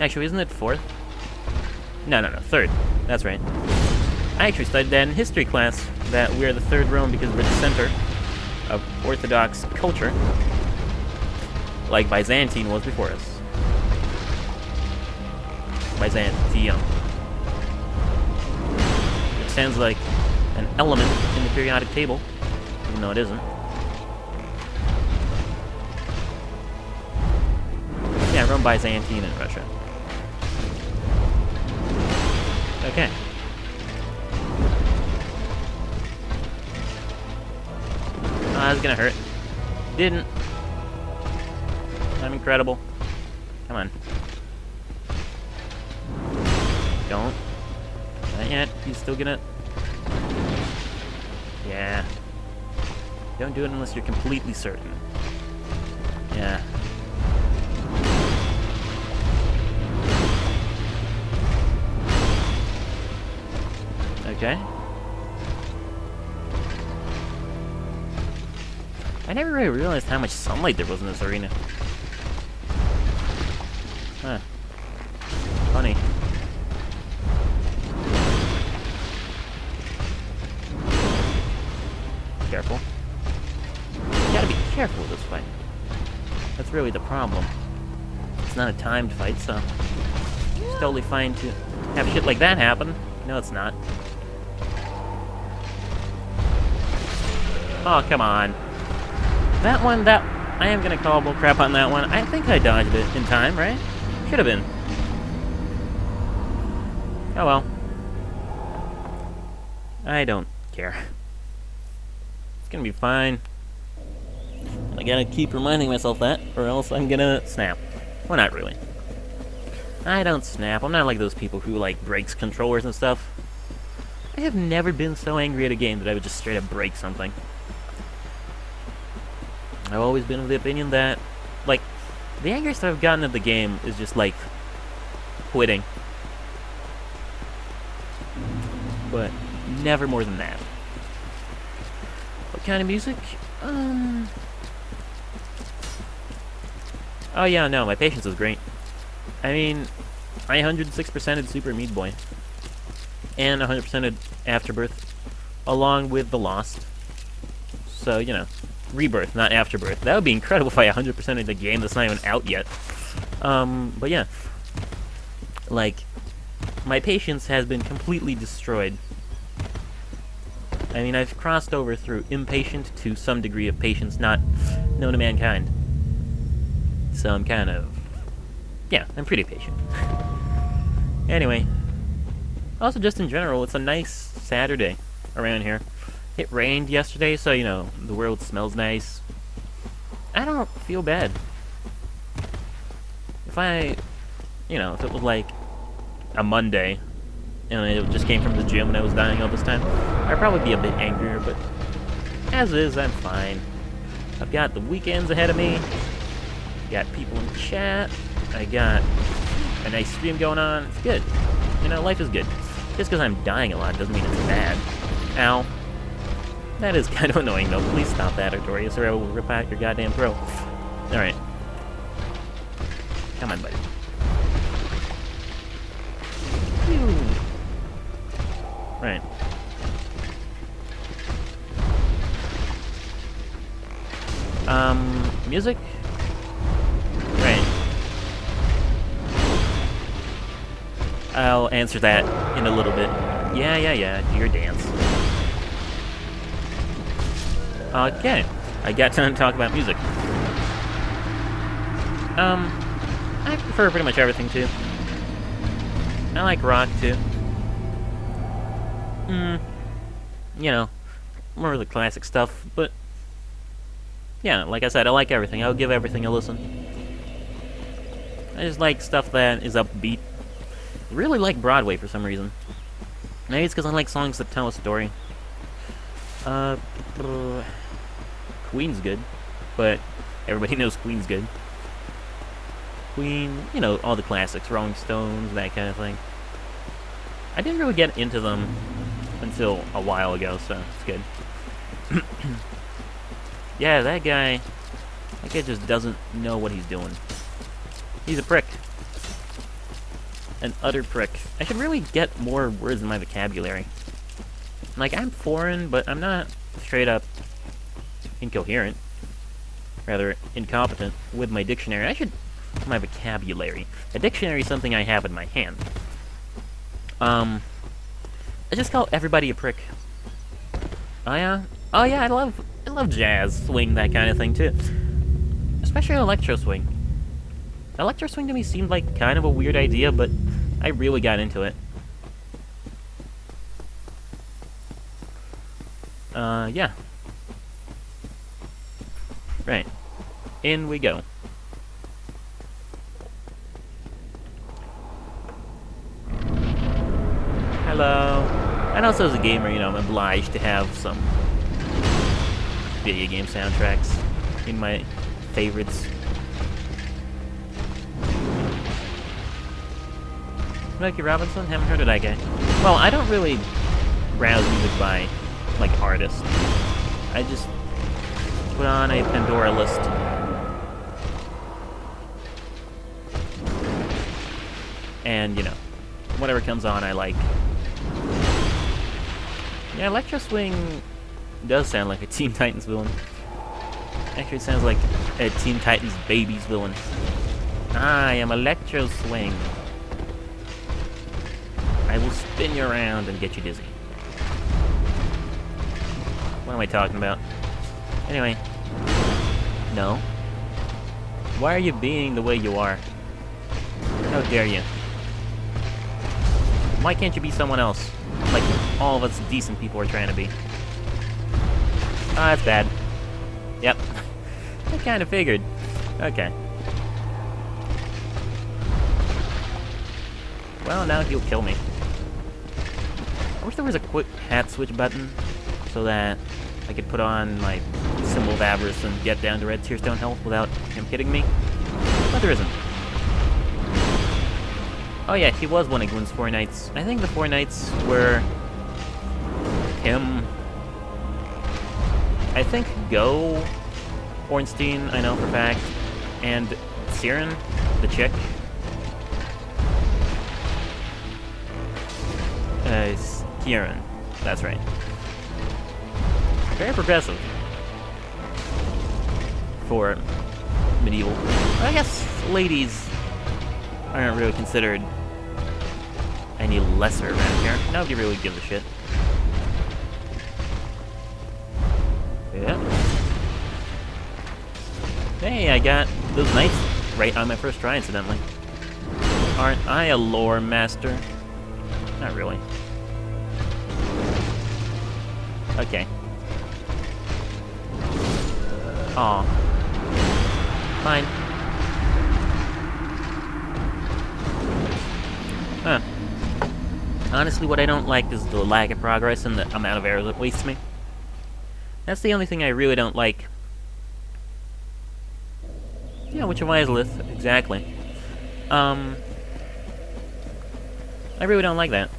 Actually, isn't it 4th? No, third. That's right. I actually studied that in history class, that we're the third Rome because we're the center of Orthodox culture, like Byzantine was before us. Byzantium. Which sounds like an element in the periodic table, even though it isn't. Yeah, Rome, Byzantine, and Russia. Okay. Oh, that's gonna hurt. Didn't. I'm incredible. Come on. Don't. Not yet. He's still gonna... yeah. Don't do it unless you're completely certain. Yeah. Okay. I never really realized how much sunlight there was in this arena. Huh. Funny. Careful. You gotta be careful with this fight. That's really the problem. It's not a timed fight, so it's totally fine to have shit like that happen. No, it's not. Oh, come on. That one, I am gonna call bullcrap on that one. I think I dodged it in time, right? Should have been. Oh well. I don't care. It's gonna be fine. I gotta keep reminding myself that, or else I'm gonna snap. Well, not really. I don't snap. I'm not like those people who, like, breaks controllers and stuff. I have never been so angry at a game that I would just straight up break something. I've always been of the opinion that, like, the angriest I've gotten at the game is just, like, quitting. But never more than that. What kind of music? Oh yeah, no, my patience is great. I mean, I 106%ed Super Meat Boy. And 100%ed Afterbirth. Along with The Lost. So, you know. Rebirth, not Afterbirth. That would be incredible if I 100%ed the game that's not even out yet. But yeah. Like, my patience has been completely destroyed. I mean, I've crossed over through impatient to some degree of patience not known to mankind. So I'm kind of... yeah, I'm pretty patient. Anyway. Also, just in general, it's a nice Saturday around here. It rained yesterday, so, you know, the world smells nice. I don't feel bad. If I... you know, if it was like a Monday, and it just came from the gym and I was dying all this time, I'd probably be a bit angrier, but as is, I'm fine. I've got the weekends ahead of me, got people in the chat, I got a nice stream going on, it's good. You know, life is good. Just because I'm dying a lot doesn't mean it's bad. Ow. That is kind of annoying, though. Please stop that, Artorias, or I will rip out your goddamn throat. Alright. Come on, buddy. Phew. Right. Music? Right. I'll answer that in a little bit. Yeah, do your dance. Okay, I got time to talk about music. I prefer pretty much everything, too. I like rock, too. You know, more of the classic stuff, but yeah, like I said, I like everything. I'll give everything a listen. I just like stuff that is upbeat. I really like Broadway for some reason. Maybe it's because I like songs that tell a story. Queen's good, but everybody knows Queen's good. Queen, you know, all the classics, Rolling Stones, that kind of thing. I didn't really get into them until a while ago, so it's good. Yeah, that guy just doesn't know what he's doing. He's a prick. An utter prick. I should really get more words in my vocabulary. Like, I'm foreign, but I'm not straight up incoherent. Rather, incompetent with my dictionary. I should... my vocabulary. A dictionary is something I have in my hand. I just call everybody a prick. Oh yeah? Oh yeah, I love jazz, swing, that kind of thing too. Especially electro swing. Electro swing to me seemed like kind of a weird idea, but I really got into it. Yeah. Right. In we go. Hello. And also as a gamer, you know, I'm obliged to have some video game soundtracks in my favorites. Smokey Robinson? Haven't heard of that guy. Well, I don't really browse music by, like, artist. I just put on a Pandora list. And, you know, whatever comes on I like. Yeah, Electro Swing does sound like a Teen Titans villain. Actually, it sounds like a Teen Titans Babies villain. I am Electro Swing. I will spin you around and get you dizzy. What am I talking about? Anyway. No. Why are you being the way you are? How dare you? Why can't you be someone else? Like all of us decent people are trying to be. Ah, that's bad. Yep. I kind of figured. Okay. Well, now he'll kill me. I wish there was a quick hat switch button so that I could put on my symbol of avarice and get down to red tearstone health without him hitting me. But there isn't. Oh yeah, he was one of Gwyn's four knights. I think the four knights were him. I think Go, Ornstein, I know for a fact, and Siren, the chick. Kieran, that's right. Very progressive for medieval. I guess ladies aren't really considered any lesser around here. Nobody really gives a shit. Yeah. Hey, I got those knights right on my first try, incidentally. Aren't I a lore master? Not really. Okay. Aw. Fine. Huh. Honestly, what I don't like is the lack of progress and the amount of arrows it wastes me. That's the only thing I really don't like. Yeah, which of Izalith, exactly. I really don't like that.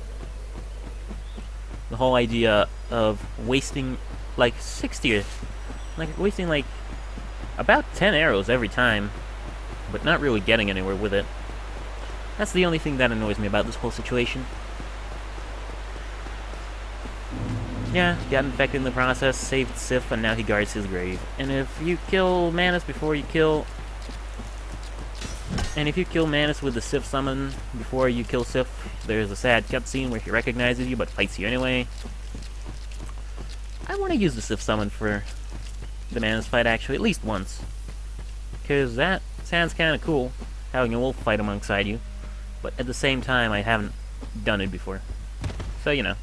The whole idea of wasting, like, 60 or... like, wasting, like, about 10 arrows every time, but not really getting anywhere with it. That's the only thing that annoys me about this whole situation. Yeah, got infected in the process, saved Sif, and now he guards his grave. And if you kill Manus before you kill... And if you kill Manus with the Sif summon before you kill Sif, there's a sad cutscene where he recognizes you but fights you anyway. I want to use the Sif summon for the Manus fight actually, at least once. Because that sounds kind of cool, having a wolf fight alongside you. But at the same time, I haven't done it before. So, you know.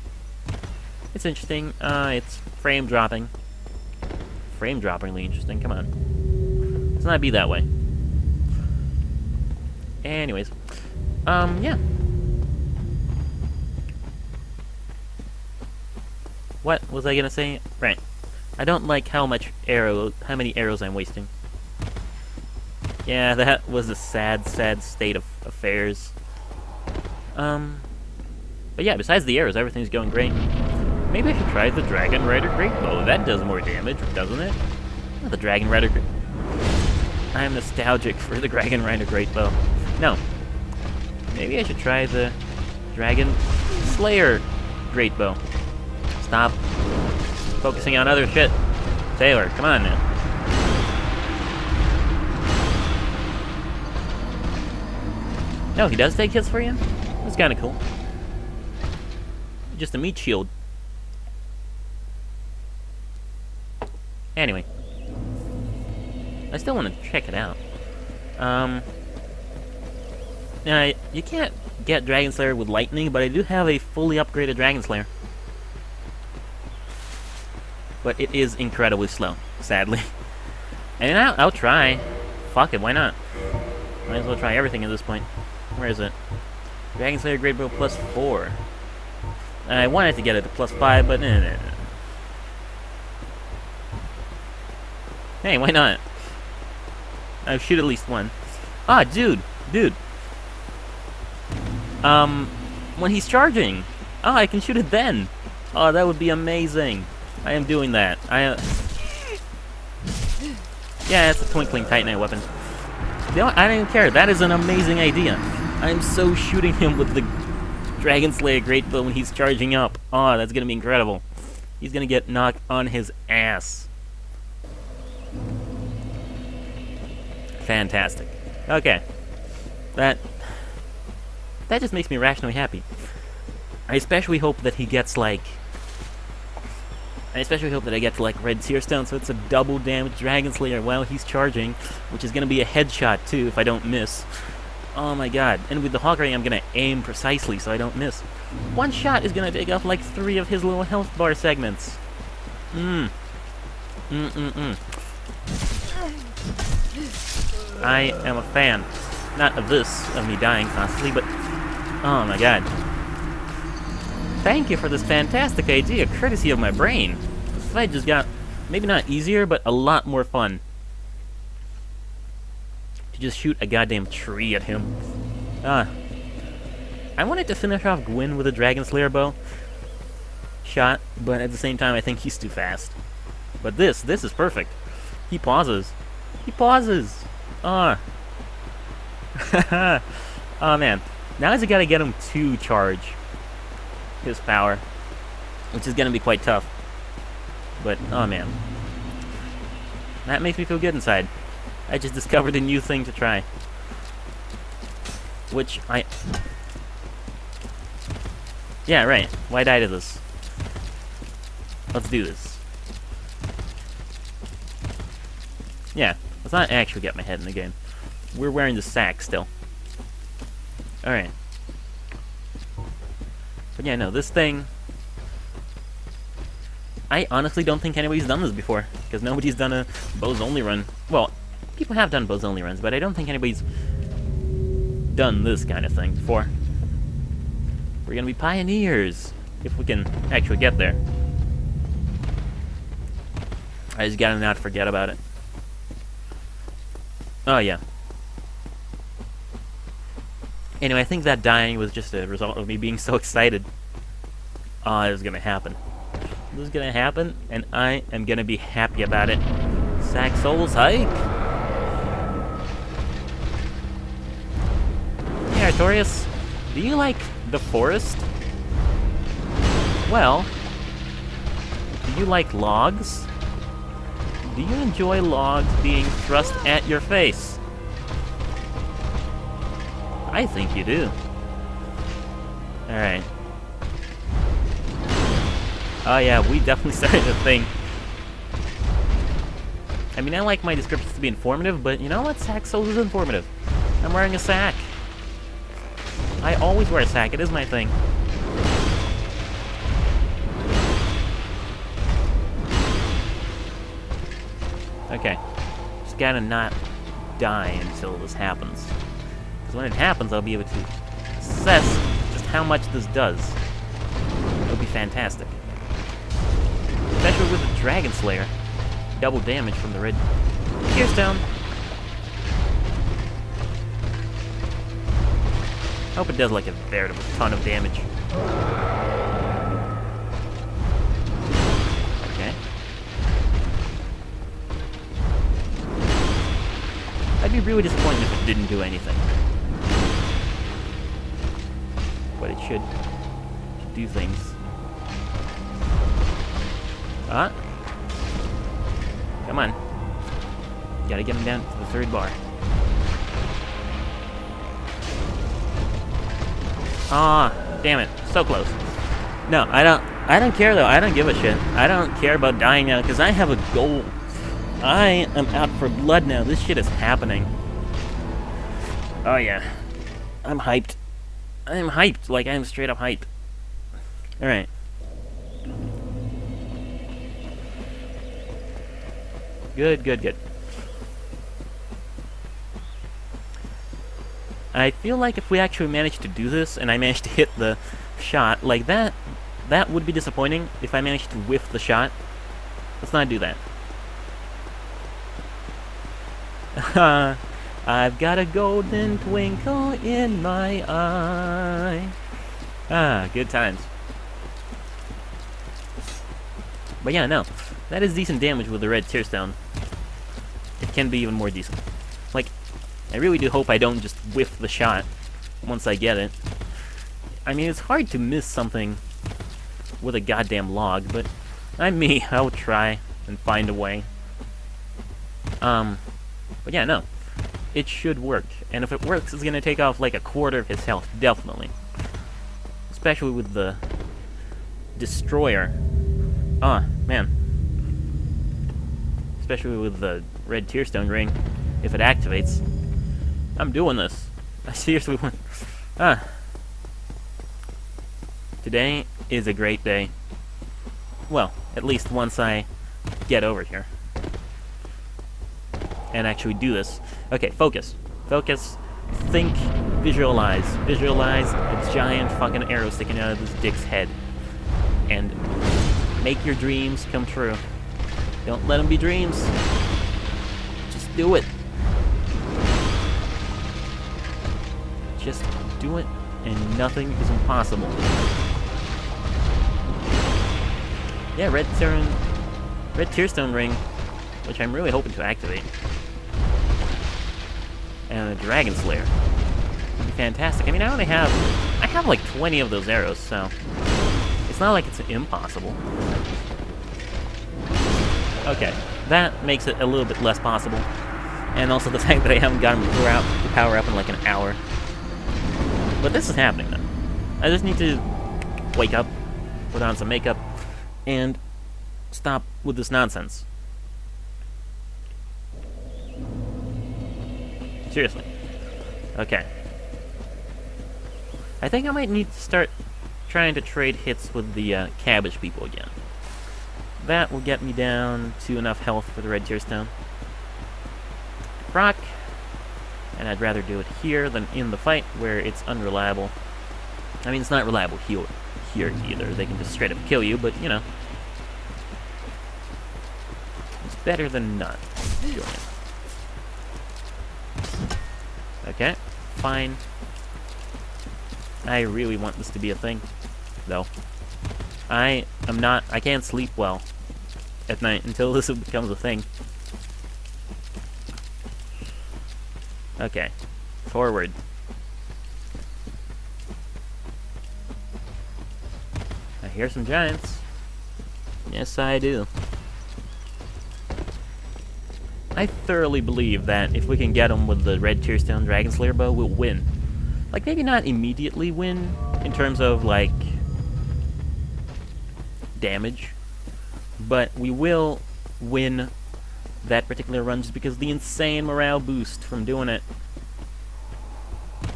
It's interesting. It's frame dropping. Frame droppingly interesting, come on. Let's not be that way. Anyways. Yeah. What was I gonna say? Right. I don't like how many arrows I'm wasting. Yeah, that was a sad, sad state of affairs. But yeah, besides the arrows, everything's going great. Maybe I should try the Dragon Rider Greatbow. That does more damage, doesn't it? Oh, the Dragon Rider... I am nostalgic for the Dragon Rider Greatbow. No. Maybe I should try the Dragon Slayer Greatbow. Stop focusing on other shit. Taylor, come on now. No, he does take hits for you? That's kinda cool. Just a meat shield. Anyway. I still want to check it out. Now, you can't get Dragon Slayer with lightning, but I do have a fully upgraded Dragon Slayer. But it is incredibly slow, sadly. And I'll try. Fuck it, why not? Might as well try everything at this point. Where is it? Dragon Slayer Greatbow +4. I wanted to get it to +5, but nah. Hey, why not? I'll shoot at least one. Ah, dude. When he's charging. Oh, I can shoot it then. Oh, that would be amazing. I am doing that. Yeah, it's a Twinkling Titanite weapon. I don't even care. That is an amazing idea. I'm so shooting him with the Dragon Slayer Greatbow when he's charging up. Oh, that's gonna be incredible. He's gonna get knocked on his ass. Fantastic. Okay. That just makes me rationally happy. I especially hope that he gets, like... I especially hope that I get to, like, Red Tear Stone, so it's a double damage Dragon Slayer while he's charging, which is gonna be a headshot, too, if I don't miss. Oh my god. And with the Hawk Ray, I'm gonna aim precisely so I don't miss. One shot is gonna take off, like, 3 of his little health bar segments. I am a fan. Not of this, of me dying constantly, but... Oh my god. Thank you for this fantastic idea, courtesy of my brain. This fight just got, maybe not easier, but a lot more fun. To just shoot a goddamn tree at him. I wanted to finish off Gwyn with a Dragon Slayer bow shot, but at the same time I think he's too fast. But this is perfect. He pauses. Oh man. Now I gotta get him to charge his power, which is gonna be quite tough. But, oh man. That makes me feel good inside. I just discovered a new thing to try. Which Yeah, right. Why die to this? Let's do this. Yeah, let's not actually get my head in the game. We're wearing the sack still. Alright. But yeah, no, this thing... I honestly don't think anybody's done this before, because nobody's done a bows only run. Well, people have done bows only runs, but I don't think anybody's done this kind of thing before. We're gonna be pioneers, if we can actually get there. I just gotta not forget about it. Oh, yeah. Anyway, I think that dying was just a result of me being so excited. Oh, it was gonna happen. This is gonna happen, and I am gonna be happy about it. Sack Souls hike! Hey, Artorias, do you like the forest? Well, Do you like logs? Do you enjoy logs being thrust at your face? I think you do. Alright. Oh yeah, we definitely started a thing. I mean, I like my descriptions to be informative, but you know what? Sack Souls is informative. I'm wearing a sack. I always wear a sack. It is my thing. Okay. Just gotta not die until this happens. Because when it happens, I'll be able to assess just how much this does. It'll be fantastic. Especially with the Dragon Slayer. Double damage from the red Tearstone. Hope it does like a veritable ton of damage. Okay. I'd be really disappointed if it didn't do anything. But it should do things. Ah. Come on. Gotta get him down to the third bar. Ah, damn it. So close. No, I don't care though. I don't give a shit. I don't care about dying now because I have a goal. I am out for blood now. This shit is happening. Oh yeah. I'm hyped. I'm hyped. Like, I'm straight up hyped. Alright. Good, good, good. I feel like if we actually managed to do this, and I managed to hit the shot, like that would be disappointing if I managed to whiff the shot. Let's not do that. I've got a golden twinkle in my eye. Ah, good times. But yeah, no. That is decent damage with the red Tearstone. It can be even more decent. Like, I really do hope I don't just whiff the shot once I get it. I mean, it's hard to miss something with a goddamn log, but I'm me. I'll try and find a way. But yeah, no. It should work. And if it works, it's gonna take off like a quarter of his health, definitely. Especially with the Destroyer. Ah, man. Especially with the red Tearstone ring, if it activates. I'm doing this. I seriously want... Ah. Today is a great day. Well, at least once I get over here. And actually do this. Okay, focus. Focus. Think. Visualize. Visualize a giant fucking arrow sticking out of this dick's head. And make your dreams come true. Don't let them be dreams. Just do it. Just do it, and nothing is impossible. Yeah, red Tearstone ring, which I'm really hoping to activate. And a Dragon Slayer. Would be fantastic. I mean, I have like 20 of those arrows, so it's not like it's impossible. Okay, that makes it a little bit less possible. And also the fact that I haven't gotten the power up in like an hour. But this is happening now. I just need to wake up, put on some makeup, and stop with this nonsense. Seriously. Okay. I think I might need to start trying to trade hits with the cabbage people again. That will get me down to enough health for the red Tearstone. Proc. And I'd rather do it here than in the fight, where it's unreliable. I mean, it's not reliable here either. They can just straight up kill you, but, you know. It's better than not doing it. Okay, fine. I really want this to be a thing, though. I can't sleep well at night until this becomes a thing. Okay, forward. I hear some giants. Yes, I do. I thoroughly believe that if we can get him with the Red Tearstone Dragon Slayer bow, we'll win. Like, maybe not immediately win, in terms of, like, damage, but we will win that particular run just because of the insane morale boost from doing it.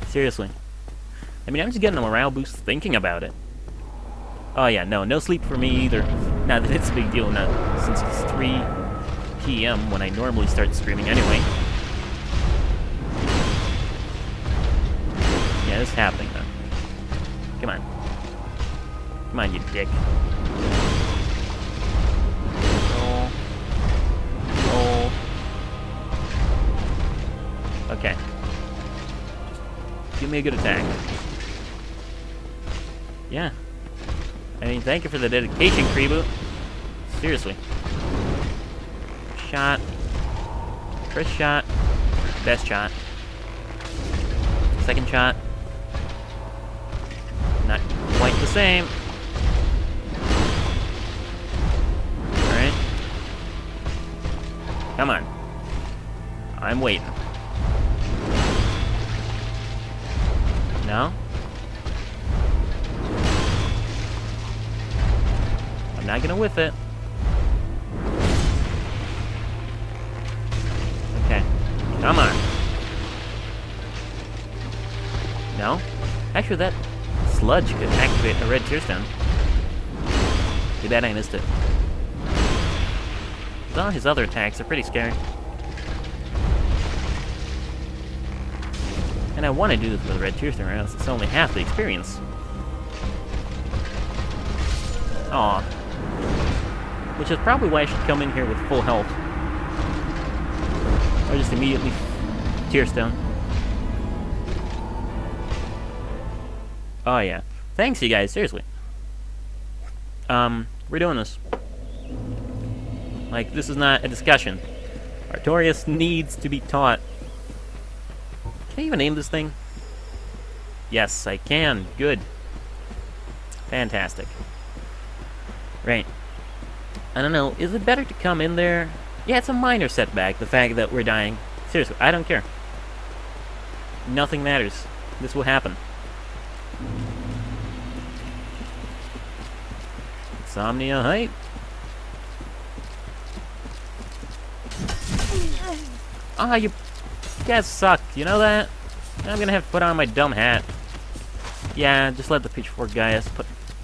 Seriously. I mean, I'm just getting a morale boost thinking about it. Oh yeah, no sleep for me either. Not that it's a big deal, not since it's 3 p.m. when I normally start streaming anyway. Yeah, this is happening though. Come on. Come on, you dick. Roll. Roll. Okay. Just give me a good attack. Yeah. I mean, thank you for the dedication, Kribu. Seriously. Shot. First shot. Best shot. Second shot. Not quite the same. Alright. Come on. I'm waiting. No? I'm not gonna whiff it. Okay. Come on. No? Actually, that sludge could activate a Red Tearstone. Too bad I missed it. All his other attacks are pretty scary. And I want to do this with a Red Tearstone, or else it's only half the experience. Aw. Which is probably why I should come in here with full health. Or just immediately Tearstone. Oh yeah. Thanks you guys, seriously. We're doing this. Like, this is not a discussion. Artorias needs to be taught. Can I even name this thing? Yes, I can. Good. Fantastic. Right. I don't know, is it better to come in there? Yeah, it's a minor setback, the fact that we're dying. Seriously, I don't care. Nothing matters. This will happen. Insomnia hype. Ah, you guys suck, you know that? I'm gonna have to put on my dumb hat. Yeah, just let the pitchfork guys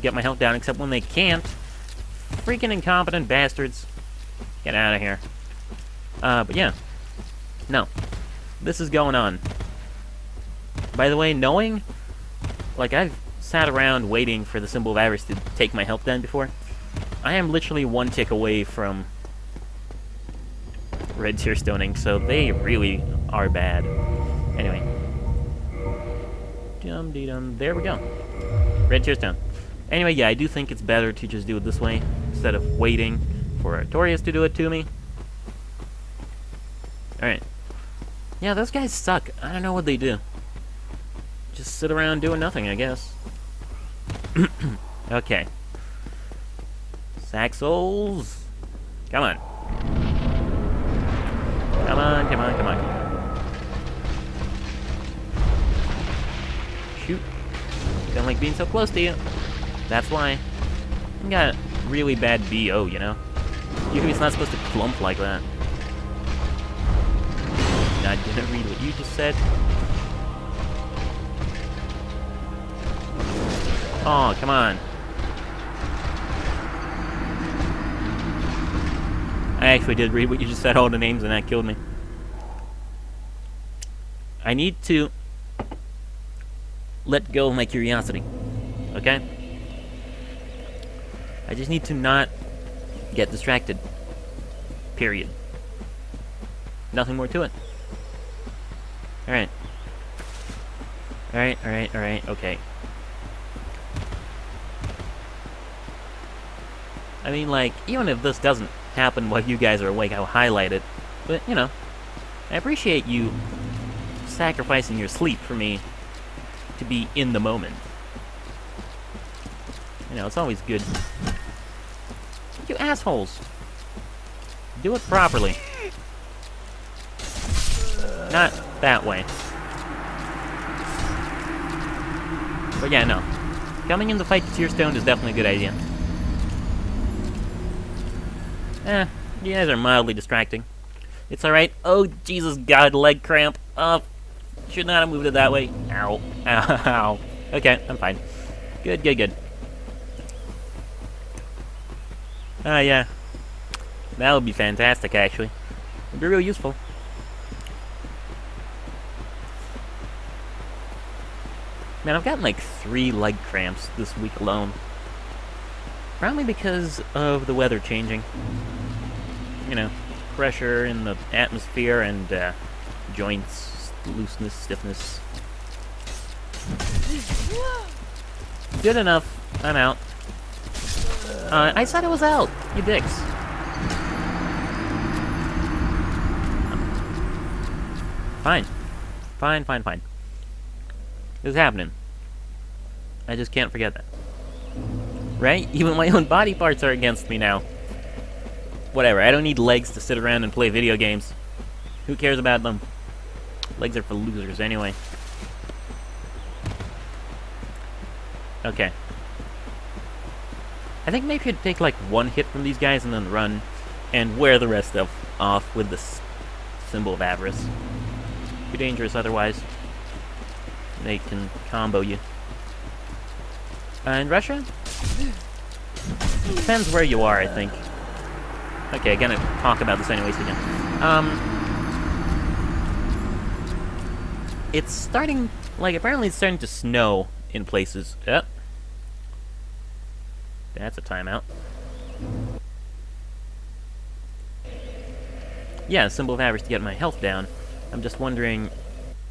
get my health down, except when they can't. Freaking incompetent bastards. Get out of here. But yeah. No. This is going on. By the way, knowing... Like, I've sat around waiting for the Symbol of Avarice to take my health down before. I am literally one tick away from Red Tearstoning, so they really are bad. Anyway. Dum-dee-dum. There we go. Red Tearstone. Anyway, yeah, I do think it's better to just do it this way, instead of waiting for Artorias to do it to me. Alright. Yeah, those guys suck. I don't know what they do. Just sit around doing nothing, I guess. Okay. Saxels. Come on. Come on, come on, come on. Shoot. Don't like being so close to you. That's why. You got really bad BO, you know? Yuki's not supposed to clump like that. I didn't read what you just said. Oh, come on. I actually did read what you just said, all the names, and that killed me. I need to let go of my curiosity. Okay? I just need to not get distracted. Period. Nothing more to it. Alright. Alright, alright, alright, okay. I mean, like, even if this doesn't happen while you guys are awake, I'll highlight it. But, you know, I appreciate you sacrificing your sleep for me to be in the moment. You know, it's always good. You assholes. Do it properly. Not that way. But yeah, no. Coming in to fight the Tear Stone is definitely a good idea. You guys are mildly distracting. It's alright. Oh, Jesus God, leg cramp. Oh, should not have moved it that way. Ow. Ow. Ow. Okay, I'm fine. Good, good, good. Yeah. That would be fantastic, actually. It'd be real useful. Man, I've gotten like 3 leg cramps this week alone. Probably because of the weather changing. You know, pressure in the atmosphere and joints, looseness, stiffness. Good enough. I'm out. I said it was out, you dicks. Fine. Fine, fine, fine. This is happening. I just can't forget that. Right? Even my own body parts are against me now. Whatever, I don't need legs to sit around and play video games. Who cares about them? Legs are for losers anyway. Okay. I think maybe I'd take like 1 hit from these guys and then run, and wear the rest of off with the symbol of avarice. Too dangerous otherwise. They can combo you. In Russia? Depends where you are, I think. Okay, gonna talk about this anyways again. It's starting, like, apparently it's starting to snow in places. Yep. That's a timeout. Yeah, symbol of avarice to get my health down. I'm just wondering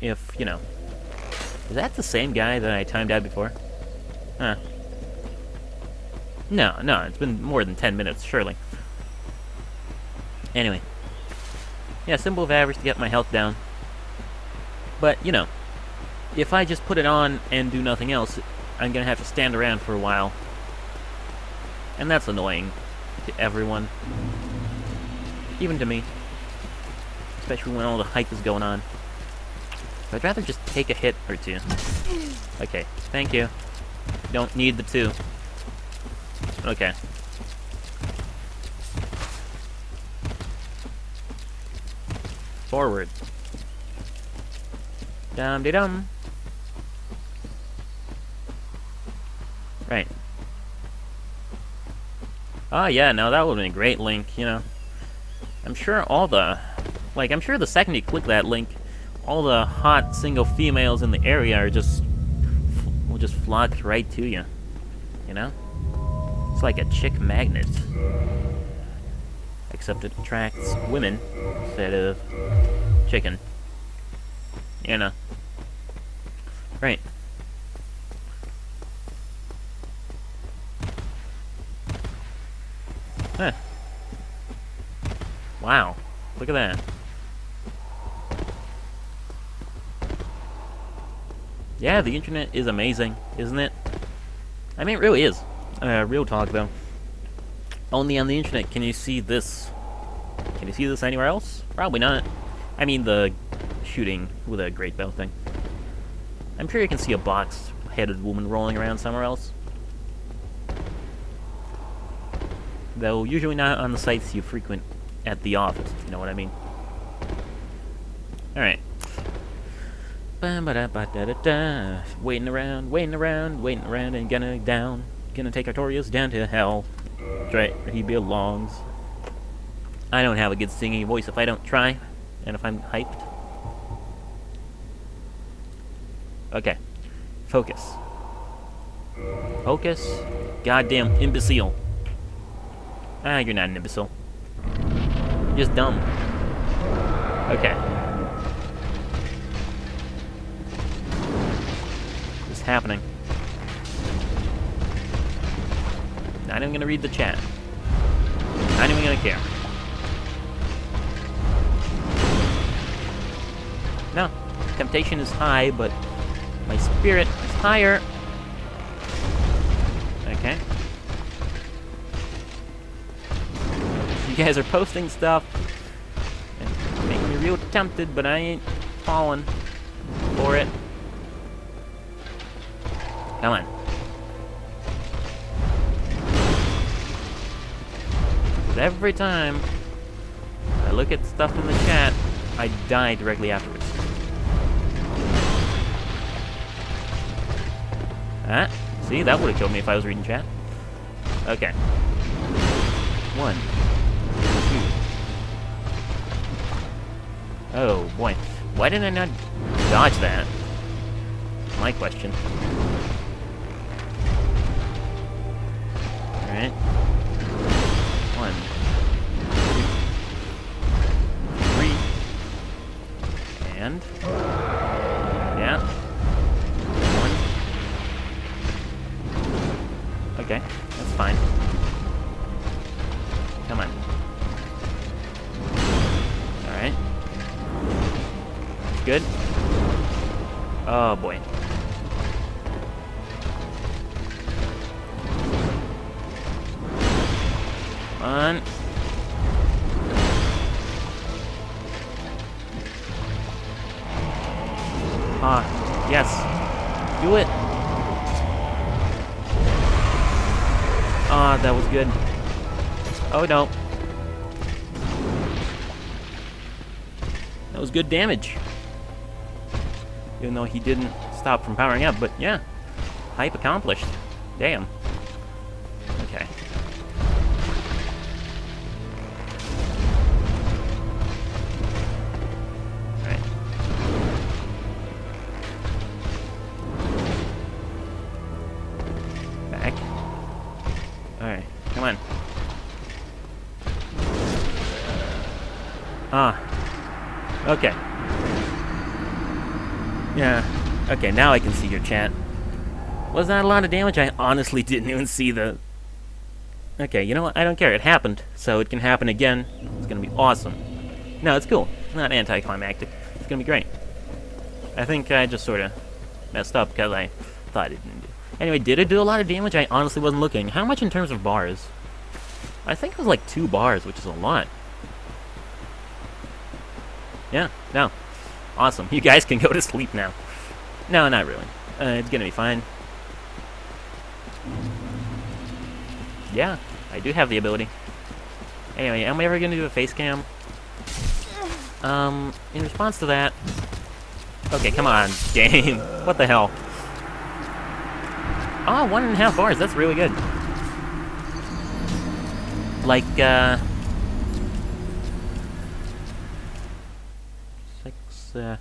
if, you know... Is that the same guy that I timed out before? Huh. No, it's been more than 10 minutes, surely. Anyway. Yeah, symbol of avarice to get my health down. But, you know, if I just put it on and do nothing else, I'm gonna have to stand around for a while. And that's annoying to everyone. Even to me. Especially when all the hype is going on. I'd rather just take a hit or 2. Okay, thank you. Don't need the 2. Okay. Forward. Dum-de-dum. Right. Oh yeah, no, that would've been a great link, you know. I'm sure all the... Like, I'm sure the second you click that link, all the hot single females in the area are just... will just flock right to you. You know? It's like a chick magnet. Except it attracts women instead of chicken. You know. Right. Huh. Wow. Look at that. Yeah, the internet is amazing, isn't it? I mean, it really is. Real talk, though. Only on the internet can you see this. Can you see this anywhere else? Probably not. I mean, the shooting with a great bow thing. I'm sure you can see a box-headed woman rolling around somewhere else. Though usually not on the sites you frequent at the office, if you know what I mean. Alright. Waiting around, and gonna take Artorias down to hell. That's right, where he belongs. I don't have a good singing voice if I don't try, and if I'm hyped. Okay. Focus. Focus. Goddamn imbecile. Ah, you're not an imbecile. You're just dumb. Okay. What's happening? Not even gonna read the chat. Not even gonna care. No. Temptation is high, but my spirit is higher. guys are posting stuff and making me real tempted, but I ain't falling for it. Come on. Every time I look at stuff in the chat, I die directly afterwards. Ah, see, that would have killed me if I was reading chat. Okay. 1, 2. Oh boy, why did I not dodge that? My question. All right. 1, 2, 3, and yeah, 1. Okay, that's fine. Come on. All right. Good. Oh boy. On. Ah, yes. Do it. Ah, that was good. Oh no. That was good damage. Even though he didn't stop from powering up, but yeah. Hype accomplished. Damn. Okay. Alright, come on. Ah. Okay. Yeah. Okay, now I can see your chat. Was that a lot of damage? I honestly didn't even see the... Okay, you know what? I don't care. It happened, so it can happen again. It's gonna be awesome. No, it's cool. It's not anticlimactic. It's gonna be great. I think I just sort of messed up because I thought it didn't do. Anyway, did it do a lot of damage? I honestly wasn't looking. How much in terms of bars? I think it was like 2 bars, which is a lot. Yeah, no. Awesome. You guys can go to sleep now. No, not really. It's gonna be fine. Yeah, I do have the ability. Anyway, am I ever gonna do a face cam? In response to that... Okay, come on, game. What the hell? Oh, 1.5 bars. That's really good. Like, 6,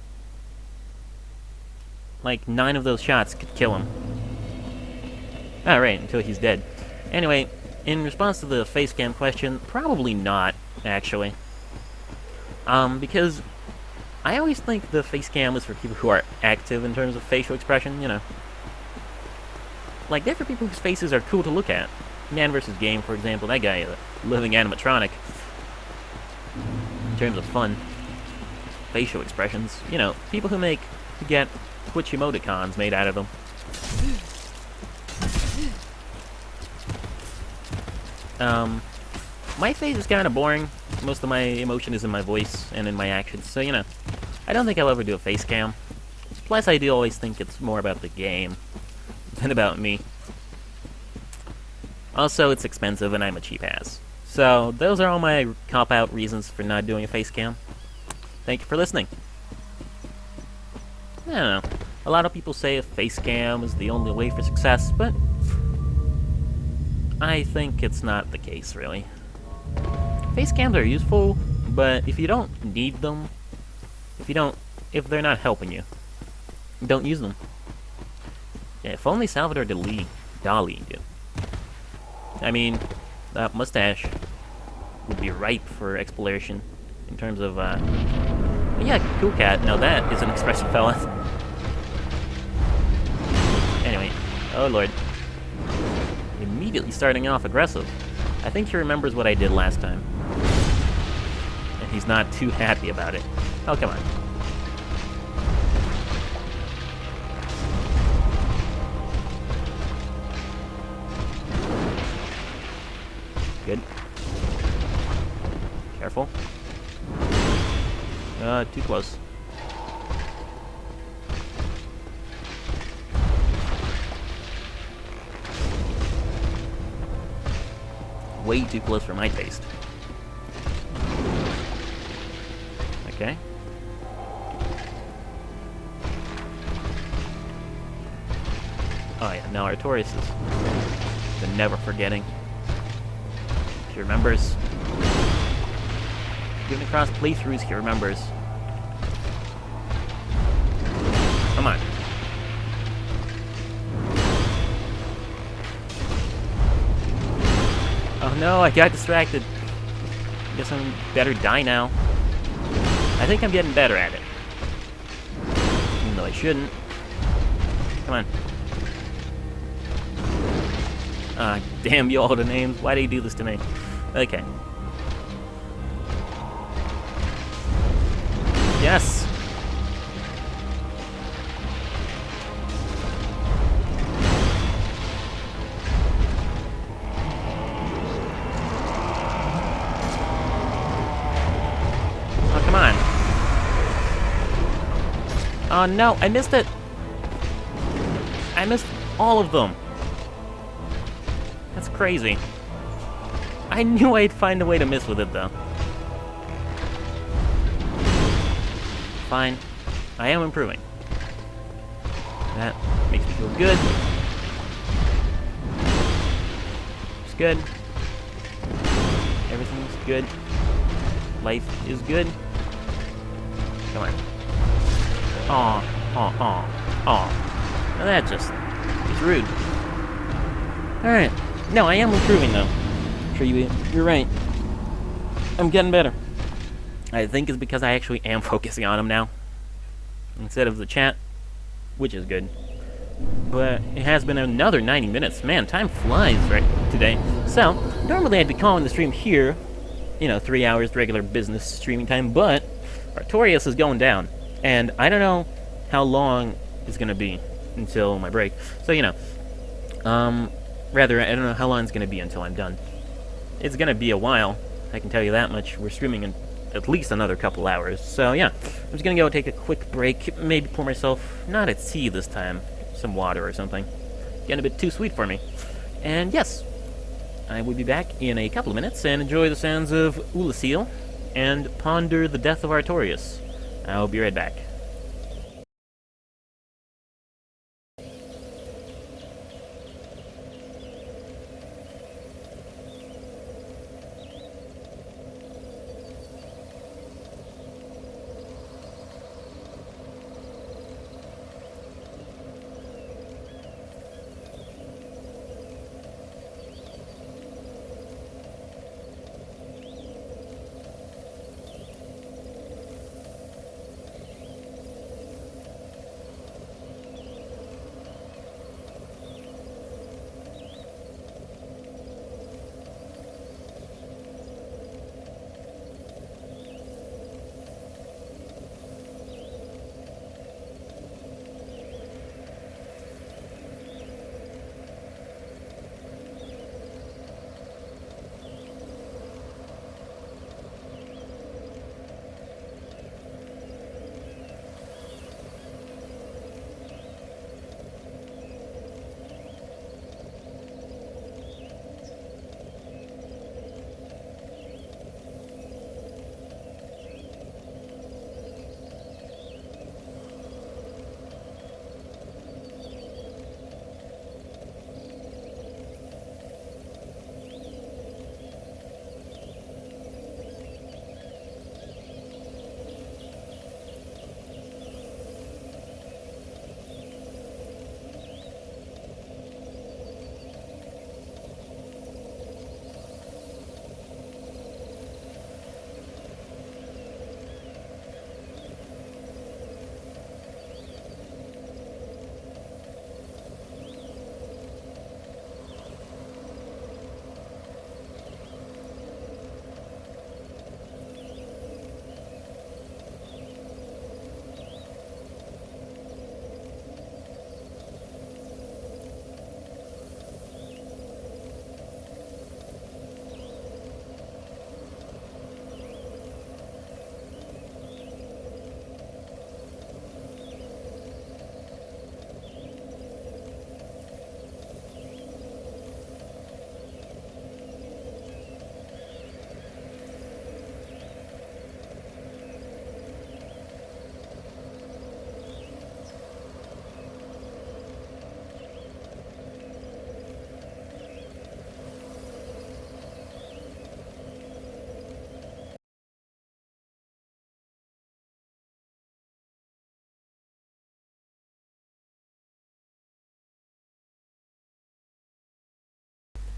like 9 of those shots could kill him. Oh, right, until he's dead. Anyway, in response to the face cam question, probably not, actually. Because I always think the face cam is for people who are active in terms of facial expression, you know. Like, they're for people whose faces are cool to look at. Man vs. Game, for example, that guy is a living animatronic. In terms of fun. Facial expressions. You know, people who get Twitch emoticons made out of them. My face is kind of boring. Most of my emotion is in my voice and in my actions, so, you know. I don't think I'll ever do a face cam. Plus, I do always think it's more about the game than about me. Also, it's expensive and I'm a cheap ass. So, those are all my cop-out reasons for not doing a face cam. Thank you for listening. I don't know. A lot of people say a face cam is the only way for success, but I think it's not the case, really. Face cams are useful, but if you don't need them, if they're not helping you, don't use them. Yeah, if only Salvador Dali did. I mean, that mustache would be ripe for exploration in terms of, yeah, Cool Cat. Now that is an expressive fella. Anyway, oh lord. Immediately starting off aggressive. I think he remembers what I did last time. And he's not too happy about it. Oh, come on. Good. Careful. Too close. Way too close for my taste. Okay. Oh yeah, now Artorias is the never forgetting. He remembers. Even across playthroughs, he remembers. Come on. Oh no, I got distracted. Guess I'm better die now. I think I'm getting better at it. Even though I shouldn't. Come on. Ah, damn you all the names. Why do you do this to me? Okay. Yes! Oh, come on. Oh no, I missed it! I missed all of them. That's crazy. I knew I'd find a way to miss with it, though. Fine. I am improving. That makes me feel good. It's good. Everything's good. Life is good. Come on. Aw. Now that just is rude. Alright. No, I am improving, though. I'm sure you're right. I'm getting better. I think it's because I actually am focusing on him now, instead of the chat, which is good. But it has been another 90 minutes. Man, time flies right today. So, normally I'd be calling the stream here, 3 hours regular business streaming time, but Artorias is going down, and I don't know how long it's going to be until my break. So, rather, I don't know how long it's going to be until I'm done. It's going to be a while, I can tell you that much. We're streaming in at least another couple hours. So, yeah, I'm just going to go take a quick break, maybe pour myself, not a tea this time, some water or something. Getting a bit too sweet for me. And yes, I will be back in a couple of minutes and enjoy the sounds of Oolacile and ponder the death of Artorias. I'll be right back.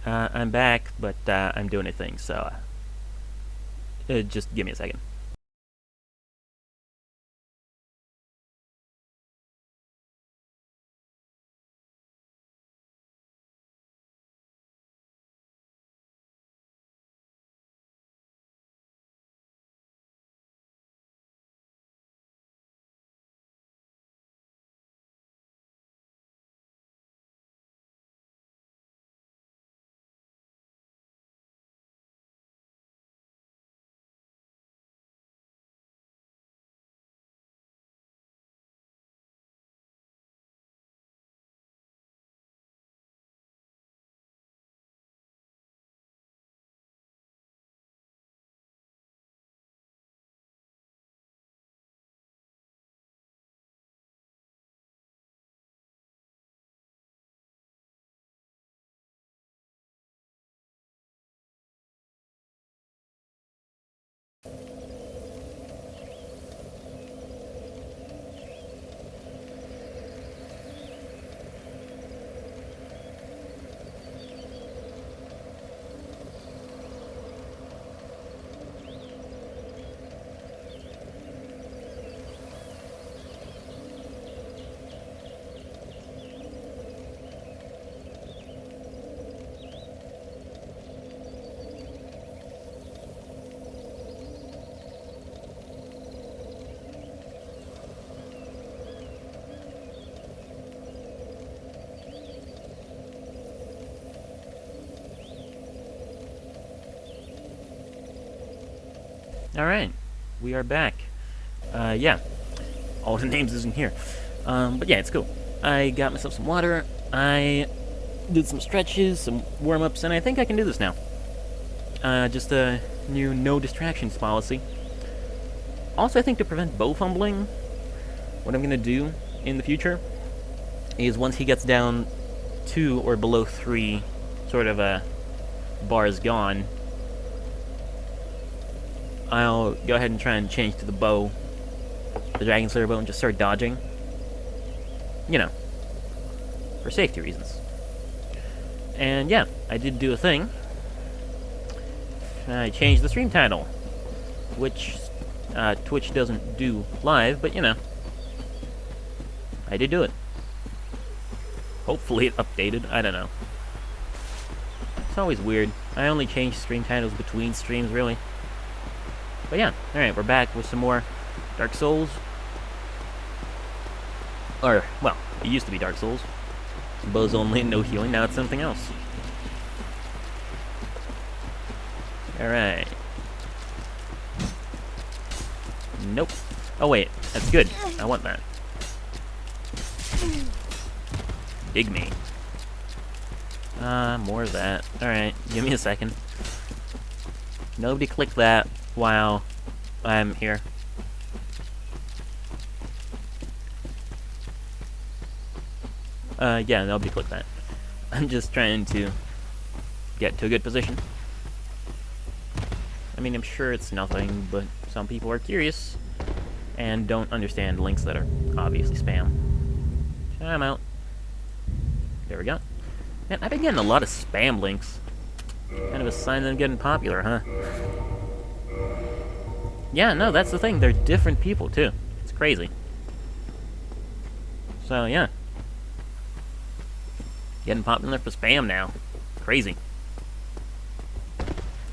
I'm back, but I'm doing a thing, so just give me a second. Alright, we are back. Yeah, all the names isn't here. But yeah, it's cool. I got myself some water, I did some stretches, some warm-ups, and I think I can do this now. Just a new no distractions policy. Also, I think to prevent bow fumbling, what I'm gonna do in the future is once he gets down 2 or below 3 sort of bars gone, I'll go ahead and try and change to the bow, the Dragon Slayer bow, and just start dodging. You know, for safety reasons. And yeah, I did do a thing. I changed the stream title, which Twitch doesn't do live, but you know, I did do it. Hopefully it updated, I don't know. It's always weird. I only change stream titles between streams, really. But yeah, alright, we're back with some more Dark Souls. Or, well, it used to be Dark Souls. Bows only, no healing, now it's something else. Alright. Nope. Oh wait, that's good. I want that. Dig me. More of that. Alright, give me a second. Nobody click that while I'm here. Yeah, nobody click that. I'm just trying to get to a good position. I mean, I'm sure it's nothing, but some people are curious and don't understand links that are obviously spam. I'm out. There we go. Man, I've been getting a lot of spam links. Kind of a sign that I'm getting popular, huh? Yeah, no, that's the thing. They're different people, too. It's crazy. So, yeah. Getting popular for spam now. Crazy.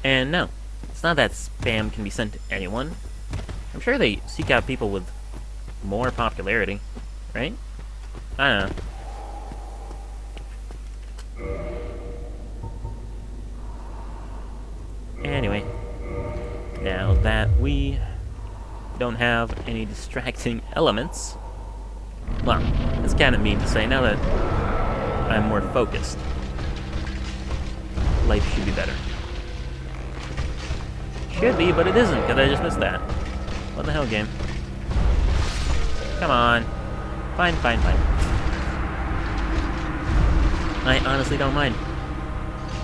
And no, it's not that spam can be sent to anyone. I'm sure they seek out people with more popularity, right? I don't know. Anyway, now that we don't have any distracting elements, well, it's kind of mean to say now that I'm more focused. Life should be better. Should be, but it isn't, because I just missed that. What the hell, game? Come on. Fine, fine, fine. I honestly don't mind.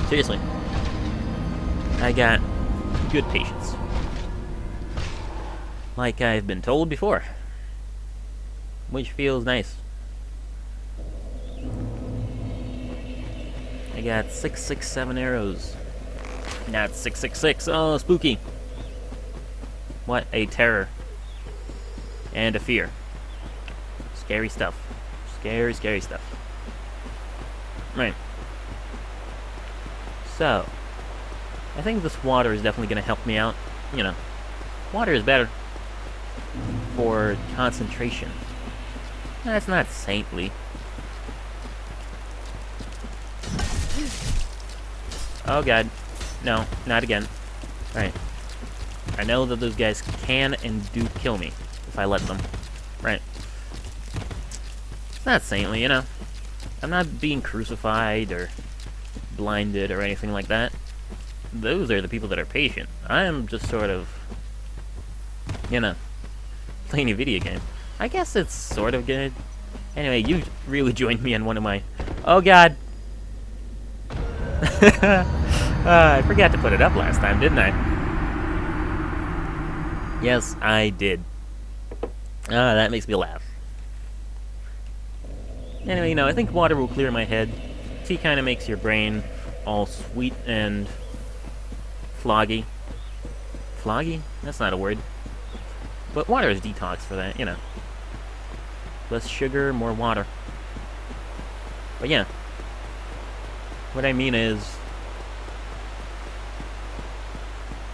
Seriously. I got good patience. Like I've been told before. Which feels nice. I got 667 arrows. Not 666. Oh, spooky. What a terror. And a fear. Scary stuff. Scary, scary stuff. Right. So, I think this water is definitely going to help me out. You know, water is better for concentration. That's not saintly. Oh god. No, not again. Right. I know that those guys can and do kill me if I let them. Right. It's not saintly, you know. I'm not being crucified or blinded or anything like that. Those are the people that are patient. I am just sort of, you know, playing a video game. I guess it's sort of good. Anyway, you really joined me on one of my... Oh god! I forgot to put it up last time, didn't I? Yes, I did. That makes me laugh. Anyway, you know, I think water will clear my head. Tea kind of makes your brain all sweet and floggy. Floggy? That's not a word. But water is detox for that, you know. Less sugar, more water. But yeah. What I mean is...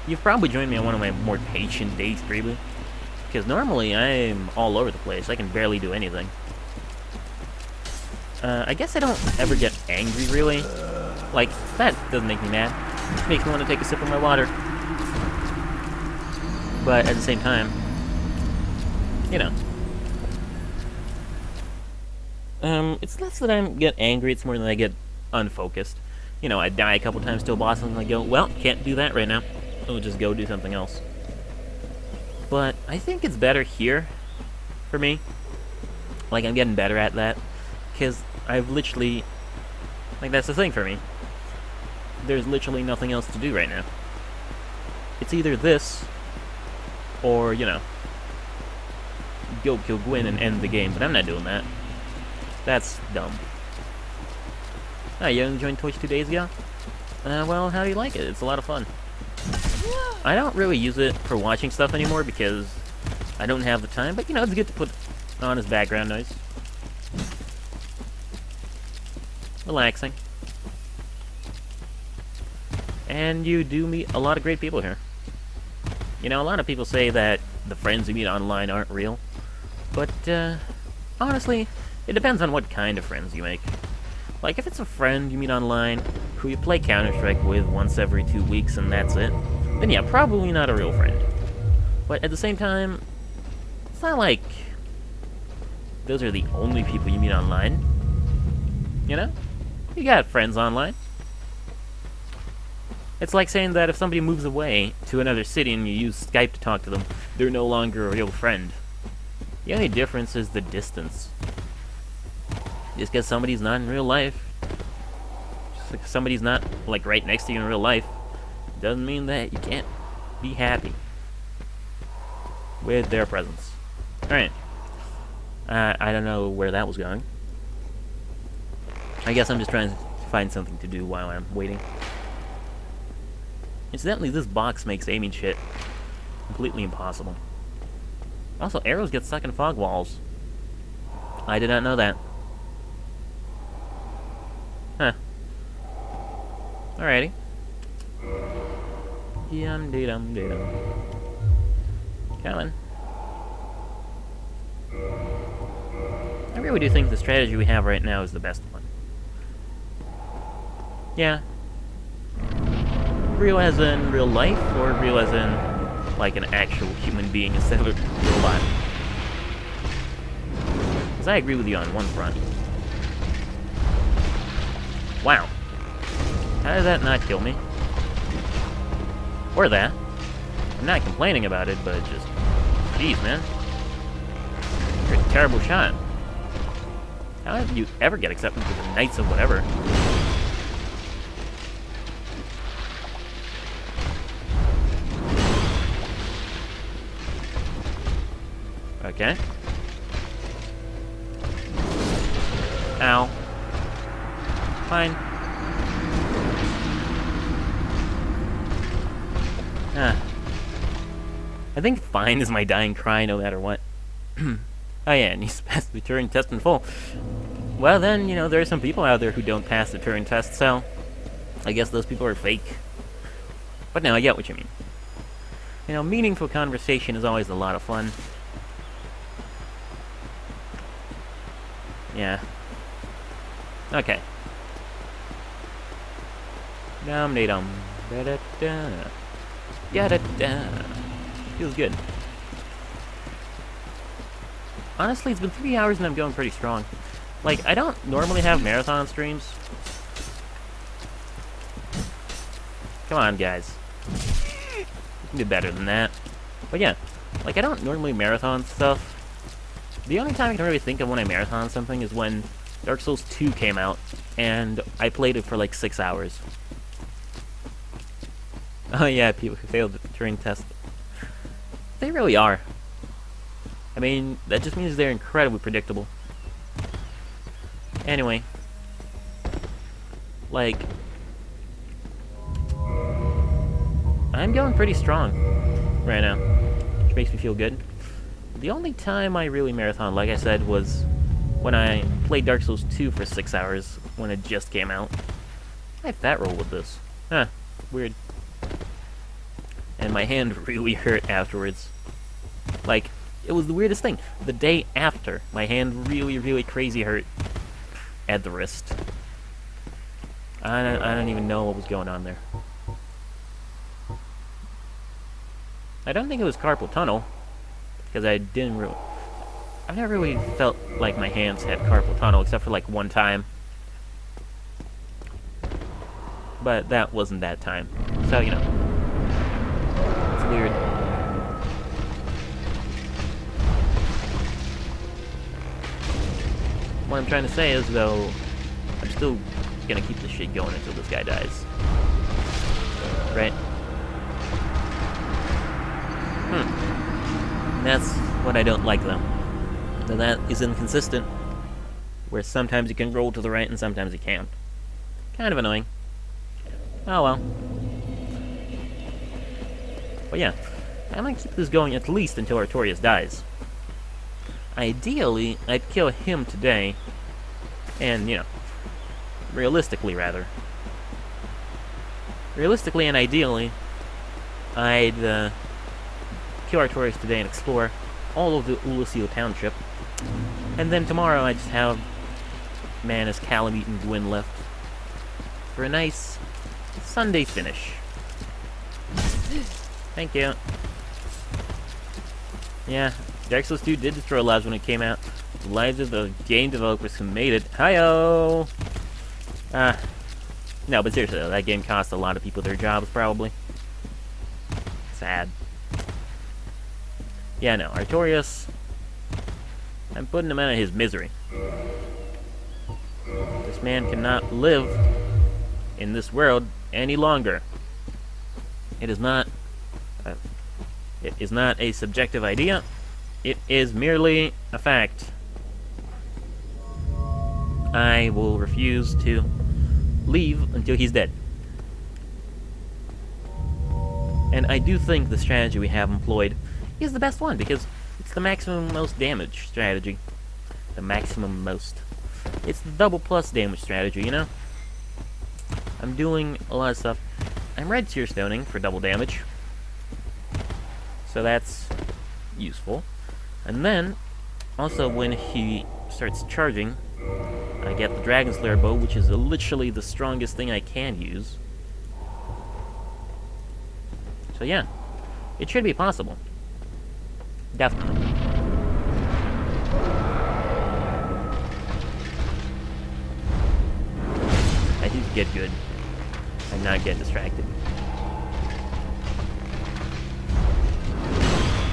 You've probably joined me on one of my more patient days, really. Because normally I'm all over the place. I can barely do anything. I guess I don't ever get angry, really. Like, that doesn't make me mad. It makes me want to take a sip of my water. But at the same time, you know. It's less that I get angry, it's more that I get unfocused. You know, I die a couple times to a boss and I go, well, can't do that right now. I'll just go do something else. But I think it's better here for me. Like, I'm getting better at that. Because I've literally... Like, that's the thing for me. There's literally nothing else to do right now. It's either this, or, you know, go kill Gwyn and end the game, but I'm not doing that. That's dumb. Oh, you only joined Twitch 2 days ago? Well, how do you like it? It's a lot of fun. I don't really use it for watching stuff anymore because I don't have the time, but, you know, it's good to put on as background noise. Relaxing. And you do meet a lot of great people here. You know, a lot of people say that the friends you meet online aren't real. But, honestly, it depends on what kind of friends you make. Like, if it's a friend you meet online who you play Counter-Strike with once every 2 weeks and that's it, then yeah, probably not a real friend. But at the same time, it's not like those are the only people you meet online. You know? You got friends online. It's like saying that if somebody moves away to another city and you use Skype to talk to them, they're no longer a real friend. The only difference is the distance. Just because somebody's not in real life, just like somebody's not, like, right next to you in real life, doesn't mean that you can't be happy with their presence. Alright. I don't know where that was going. I guess I'm just trying to find something to do while I'm waiting. Incidentally, this box makes aiming shit completely impossible. Also, arrows get stuck in fog walls. I did not know that. Huh. Alrighty. Yum-dee-dum-dee-dum. Coming. I really do think the strategy we have right now is the best one. Yeah. Real as in real life, or real as in, like, an actual human being instead of a robot? Because I agree with you on one front. Wow. How did that not kill me? Or that. I'm not complaining about it, but just... Jeez, man. You're a terrible shot. How did you ever get accepted to the Knights of whatever? Okay. Ow. Fine. I think fine is my dying cry no matter what. Oh yeah, and he's passed the Turing test in full. Well then, there are some people out there who don't pass the Turing test, so I guess those people are fake. But no, I get what you mean. Meaningful conversation is always a lot of fun. Yeah. Okay. Dum-de-dum. Da-da-da. Da-da-da. Feels good. Honestly, it's been 3 hours and I'm going pretty strong. Like, I don't normally have marathon streams. Come on, guys. You can do better than that. But yeah, like, I don't normally marathon stuff. The only time I can really think of when I marathon something is when Dark Souls 2 came out, and I played it for like 6 hours. Oh yeah, people who failed the Turing test. They really are. I mean, that just means they're incredibly predictable. Anyway. Like, I'm going pretty strong right now, which makes me feel good. The only time I really marathon, like I said, was when I played Dark Souls 2 for 6 hours when it just came out. I fat roll with this. Huh, weird. And my hand really hurt afterwards. Like, it was the weirdest thing. The day after, my hand really, really crazy hurt at the wrist. I don't even know what was going on there. I don't think it was carpal tunnel, because I didn't really... I've never really felt like my hands had carpal tunnel, except for like one time. But that wasn't that time. So, it's weird. What I'm trying to say is, though, I'm still gonna keep this shit going until this guy dies. Right? That's what I don't like, though. That is inconsistent, where sometimes you can roll to the right and sometimes you can't. Kind of annoying. Oh well. But yeah, I'm gonna keep this going at least until Artorias dies. Ideally, I'd kill him today, and, realistically, rather. Realistically and ideally, I'd kill Artorias today and explore all of the Ulicio Township. And then tomorrow I just have Manus, Calamite, and Gwyn left for a nice Sunday finish. Thank you. Yeah, Dark Souls 2 did destroy lives when it came out. The lives of the game developers who made it. Hi-yo! No, but seriously though, that game cost a lot of people their jobs, probably. Sad. Yeah, no, Artorias... I'm putting him out of his misery. This man cannot live in this world any longer. It is not a subjective idea. It is merely a fact. I will refuse to leave until he's dead. And I do think the strategy we have employed is the best one, because it's the maximum most damage strategy. The maximum most. It's the double plus damage strategy, I'm doing a lot of stuff. I'm red tier stoning for double damage. So that's useful. And then, also when he starts charging, I get the Dragon Slayer bow, which is literally the strongest thing I can use. So yeah, it should be possible. Definitely. I need to get good. I'm not getting distracted.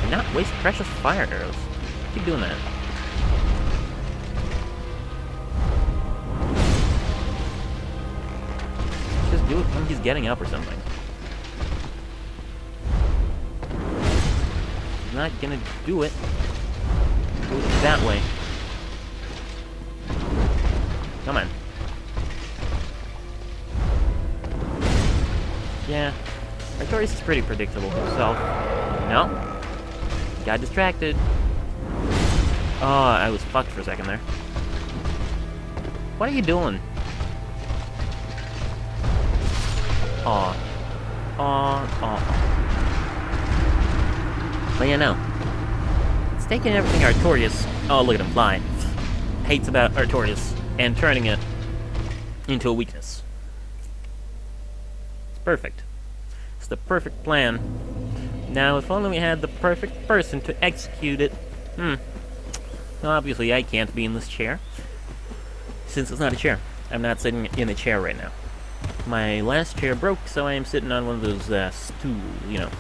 And not waste precious fire arrows. Keep doing that. Just do it when he's getting up or something. I'm not gonna do it. Do it that way. Come on. Yeah. Artorias is pretty predictable himself. No. Got distracted. Oh, I was fucked for a second there. What are you doing? Aw. Aw. Aw. But you know, it's taking everything Artorias. Oh, look at him fly. Hates about Artorias and turning it into a weakness. It's perfect. It's the perfect plan. Now, if only we had the perfect person to execute it. Obviously, I can't be in this chair, since it's not a chair. I'm not sitting in a chair right now. My last chair broke, so I am sitting on one of those stools, you know.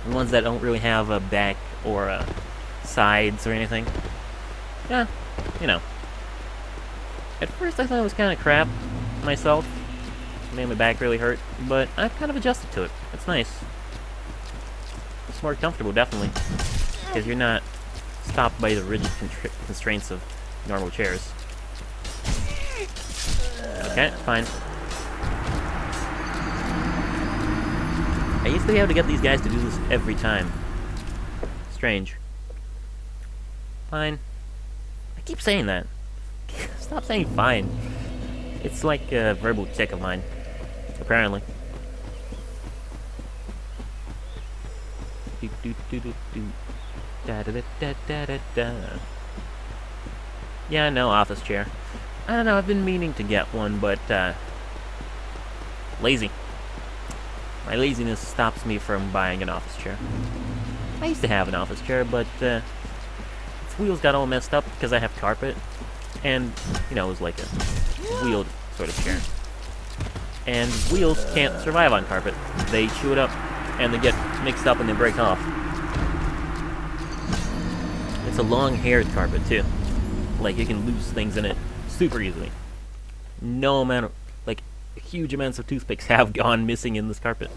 The ones that don't really have a back or sides or anything. Yeah, you know. At first I thought it was kind of crap myself. It made my back really hurt, but I've kind of adjusted to it. It's nice. It's more comfortable, definitely. Because you're not stopped by the rigid constraints of normal chairs. Okay, fine. I used to be able to get these guys to do this every time. Strange. Fine. I keep saying that. Stop saying fine. It's like a verbal tick of mine. Apparently. Do do do do do. Da da da da da da da. Yeah, no office chair. I don't know, I've been meaning to get one, but lazy. My laziness stops me from buying an office chair. I used to have an office chair, but its wheels got all messed up because I have carpet. And, you know, it was like a wheeled sort of chair. And wheels can't survive on carpet. They chew it up, and they get mixed up and they break off. It's a long-haired carpet, too. Like, you can lose things in it super easily. No amount of, like, huge amounts of toothpicks have gone missing in this carpet.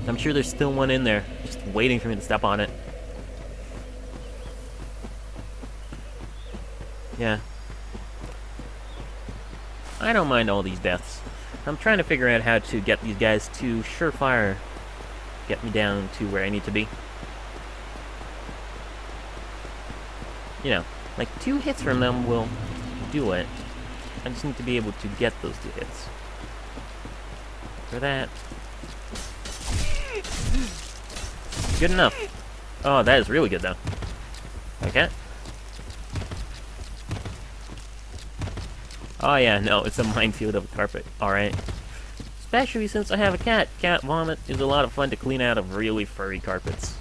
I'm sure there's still one in there, just waiting for me to step on it. Yeah. I don't mind all these deaths. I'm trying to figure out how to get these guys to surefire get me down to where I need to be. You know, like 2 hits from them will do it. I just need to be able to get those 2 hits. For that. Good enough. Oh, that is really good though. Okay. Oh yeah, no, it's a minefield of a carpet. Alright. Especially since I have a cat. Cat vomit is a lot of fun to clean out of really furry carpets.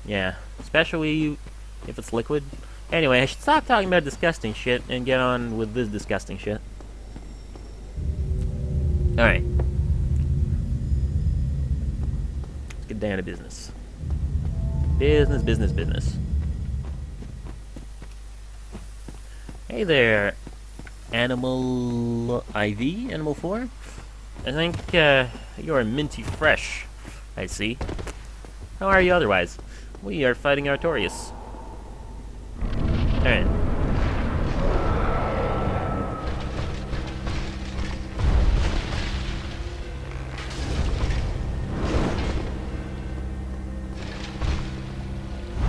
Yeah, especially if it's liquid. Anyway, I should stop talking about disgusting shit and get on with this disgusting shit. Alright. Let's get down to business. Business, business, business. Hey there, Animal IV? Animal 4? I think, you're minty fresh, I see. How are you otherwise? We are fighting Artorias. Alright.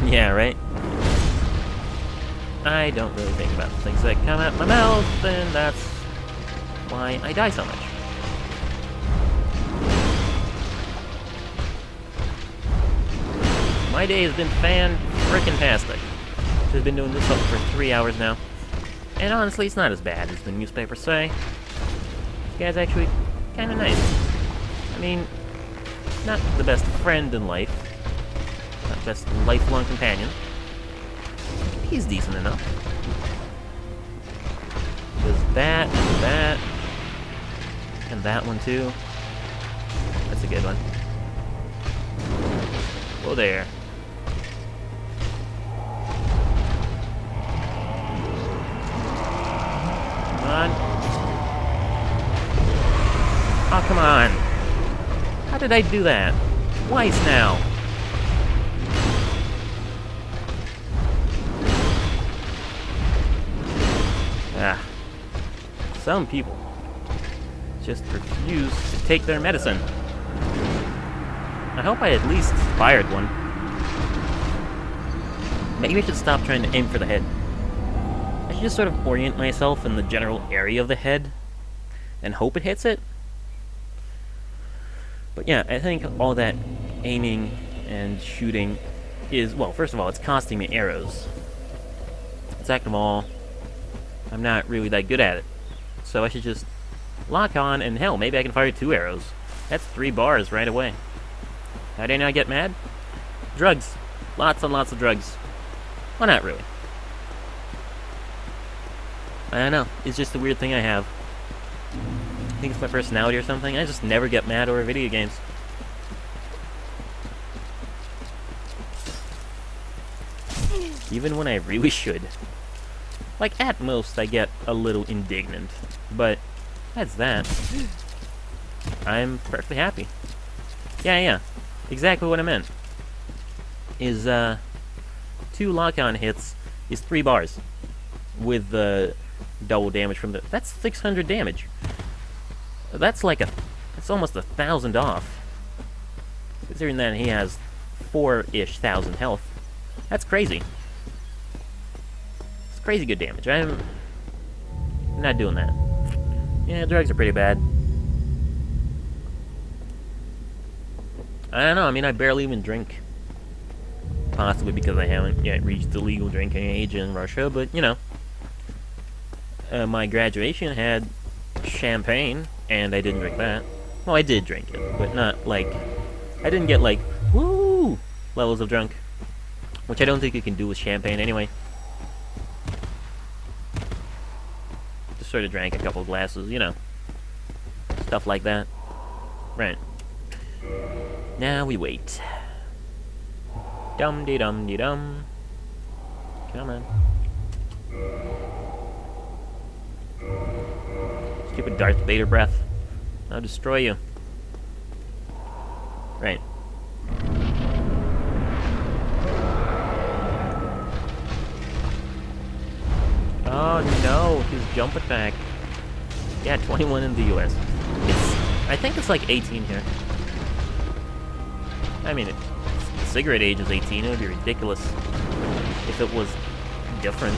Yeah, right? I don't really think about the things that come out my mouth, and that's why I die so much. My day has been fan-frickin-tastic. I've been doing this up for 3 hours now. And honestly, it's not as bad as the newspapers say. This guy's actually kinda nice. I mean, not the best friend in life. Not the best lifelong companion. He's decent enough. There's that, and that one too. That's a good one. Whoa there. Come on. Oh, come on. How did I do that? Twice now. Ah. Some people just refuse to take their medicine. I hope I at least fired one. Maybe I should stop trying to aim for the head. I should just sort of orient myself in the general area of the head and hope it hits it. But yeah, I think all that aiming and shooting is, well, first of all, it's costing me arrows. Second of all, I'm not really that good at it. So I should just lock on, and hell, maybe I can fire 2 arrows. That's 3 bars right away. How did I not get mad? Drugs. Lots and lots of drugs. Well, not really. I don't know. It's just a weird thing I have. I think it's my personality or something. I just never get mad over video games. Even when I really should. Like, at most, I get a little indignant. But, that's that. I'm perfectly happy. Yeah. Exactly what I meant. Is, 2 lock-on hits is 3 bars. With the double damage from the... That's 600 damage. That's like that's almost 1,000 off. Considering that he has 4-ish thousand health. That's crazy. It's crazy good damage. I'm not doing that. Yeah, drugs are pretty bad. I don't know, I mean, I barely even drink. Possibly because I haven't yet reached the legal drinking age in Russia, but, you know. My graduation had champagne, and I didn't drink that. Well, I did drink it, but not, like... I didn't get, like, woo levels of drunk. Which I don't think you can do with champagne anyway. Just sort of drank a couple glasses, you know. Stuff like that. Right. Now we wait. Dum-de-dum-de-dum. Come on. Stupid Darth Vader breath. I'll destroy you. Right. Oh no, his jump attack. Yeah, 21 in the US. I think it's like 18 here. I mean, the cigarette age is 18. It would be ridiculous if it was different.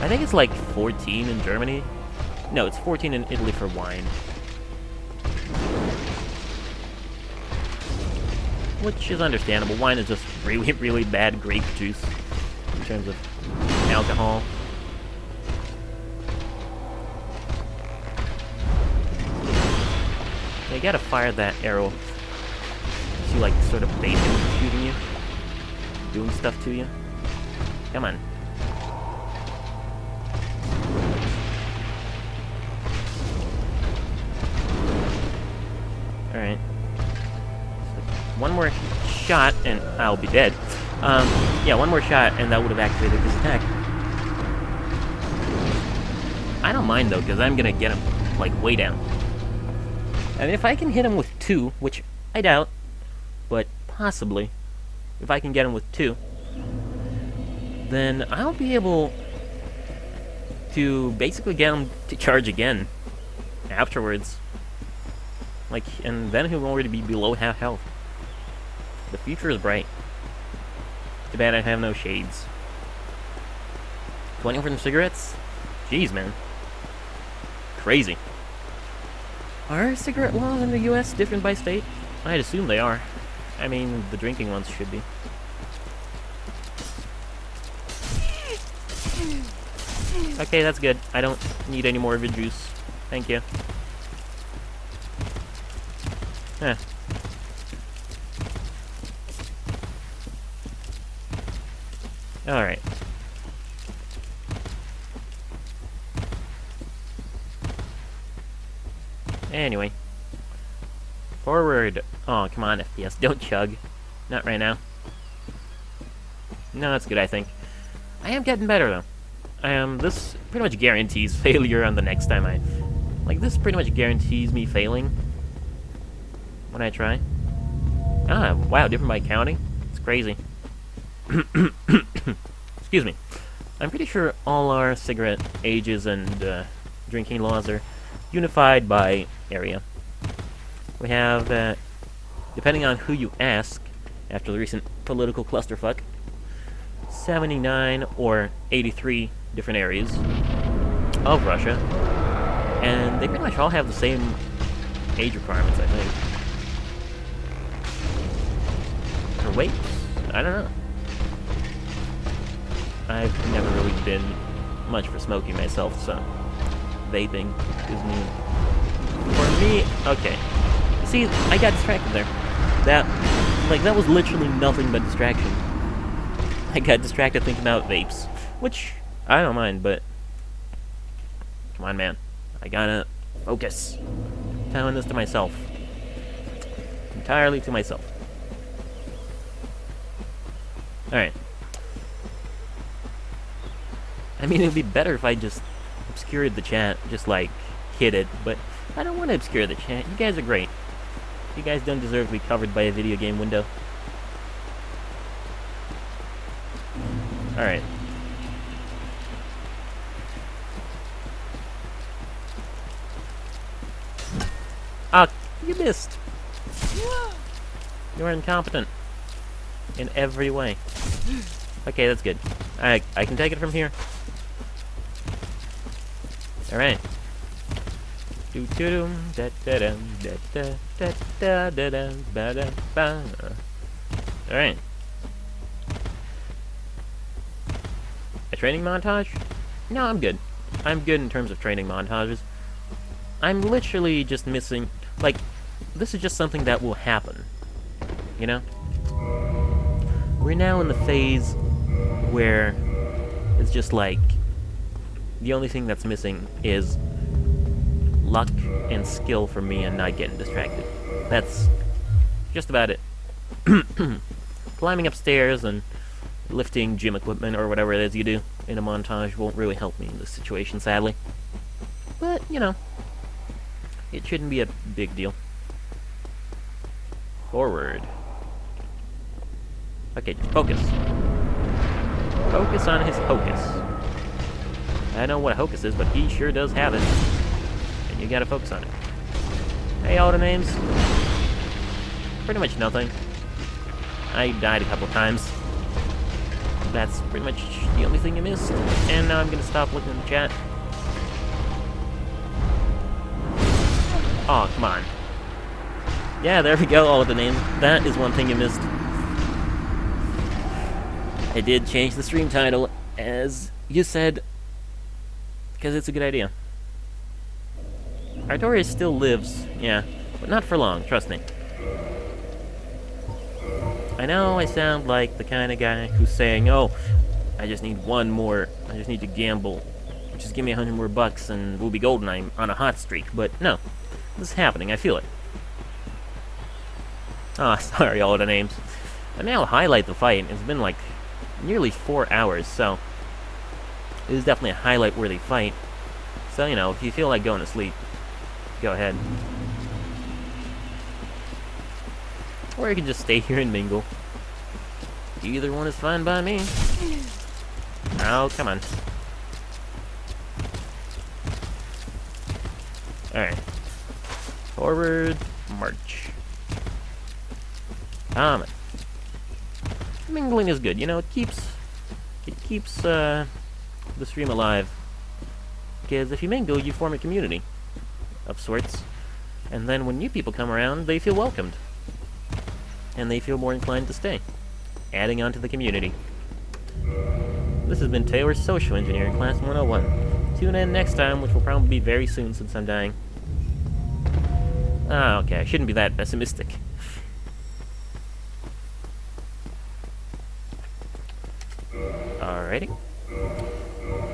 I think it's like 14 in Germany. No, it's 14 in Italy for wine. Which is understandable. Wine is just really, really bad grape juice in terms of alcohol. You gotta fire that arrow. See, like, sort of bait him shooting you. Doing stuff to you. Come on. Alright. One more shot and I'll be dead. Yeah, one more shot and that would have activated his attack. I don't mind though, because I'm gonna get him, like, way down. I mean, if I can hit him with 2, which I doubt, but possibly, if I can get him with 2, then I'll be able to basically get him to charge again afterwards. Like, and then he'll already be below half health. The future is bright. Too bad I have no shades. 20 for some cigarettes? Jeez, man. Crazy. Are cigarette laws in the US different by state? I'd assume they are. I mean, the drinking ones should be. Okay, that's good. I don't need any more of your juice. Thank you. Huh. Alright. Anyway. Forward. Oh, come on, FPS. Don't chug. Not right now. No, that's good, I think. I am getting better, though. This pretty much guarantees failure on the next time I... Like, this pretty much guarantees me failing when I try. Ah, wow, different by counting? It's crazy. Excuse me. I'm pretty sure all our cigarette ages and drinking laws are unified by area. We have, depending on who you ask, after the recent political clusterfuck, 79 or 83 different areas of Russia, and they pretty much all have the same age requirements, I think. Or wait, I don't know. I've never really been much for smoking myself, so vaping is new. For me, okay. See, I got distracted there. That was literally nothing but distraction. I got distracted thinking about vapes, which I don't mind, but come on, man. I gotta focus. I'm telling this to myself. Entirely to myself. Alright. I mean, it would be better if I just obscured the chat, just like, hid it, but I don't want to obscure the chat. You guys are great. You guys don't deserve to be covered by a video game window. Alright. Ah, you missed! You're incompetent. In every way. Okay, that's good. I can take it from here. Alright. Alright. A training montage? No, I'm good. I'm good in terms of training montages. I'm literally just missing... Like, this is just something that will happen. You know? We're now in the phase where it's just like... The only thing that's missing is luck and skill for me and not getting distracted. That's just about it. Climbing upstairs and lifting gym equipment or whatever it is you do in a montage won't really help me in this situation, sadly. But, you know, it shouldn't be a big deal. Forward. Okay, just focus. Focus on his hocus. I know what a hocus is, but he sure does have it. And you gotta focus on it. Hey, all the names. Pretty much nothing. I died a couple times. That's pretty much the only thing you missed. And now I'm gonna stop looking in the chat. Oh, come on. Yeah, there we go, all of the names. That is one thing you missed. I did change the stream title, as you said, because it's a good idea. Artorias still lives, yeah, but not for long, trust me. I know I sound like the kind of guy who's saying, oh, I just need one more, I just need to gamble. Just give me 100 more bucks and we'll be golden, I'm on a hot streak. But no, this is happening, I feel it. Ah, sorry, all the names. I mean, I'll highlight the fight. It's been like nearly 4 hours, so it is definitely a highlight-worthy fight. So, you know, if you feel like going to sleep, go ahead. Or you can just stay here and mingle. Either one is fine by me. Oh, come on. Alright. Forward, march. Come on. Mingling is good, you know, it keeps the stream alive. Because if you mingle, you form a community of sorts. And then when new people come around, they feel welcomed. And they feel more inclined to stay, adding on to the community. This has been Taylor's Social Engineering Class 101. Tune in next time, which will probably be very soon since I'm dying. Ah, okay, I shouldn't be that pessimistic. Alrighty.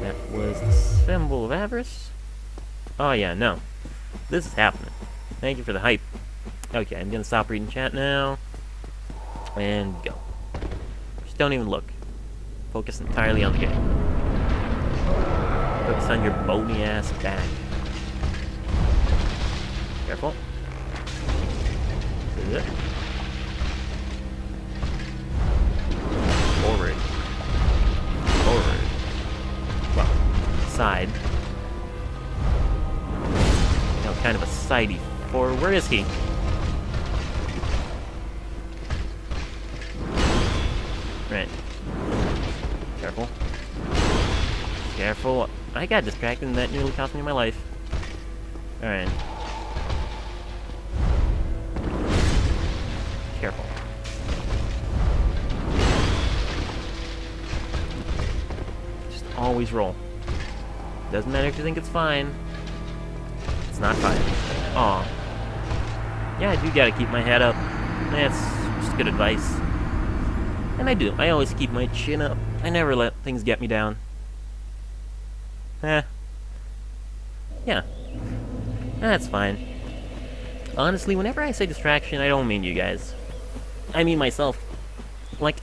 That was the Symbol of Avarice. Oh yeah, no. This is happening. Thank you for the hype. Okay, I'm gonna stop reading chat now. And go. Just don't even look. Focus entirely on the game. Focus on your bony ass back. Careful. This is it. Forward. Forward. Well, side. Society 4. Where is he? Right. Careful. Careful. I got distracted and that nearly cost me my life. Alright. Careful. Just always roll. Doesn't matter if you think it's fine. It's not fine. Aw. Yeah, I do gotta keep my head up. That's just good advice. And I do. I always keep my chin up. I never let things get me down. Yeah. That's fine. Honestly, whenever I say distraction, I don't mean you guys. I mean myself. Like,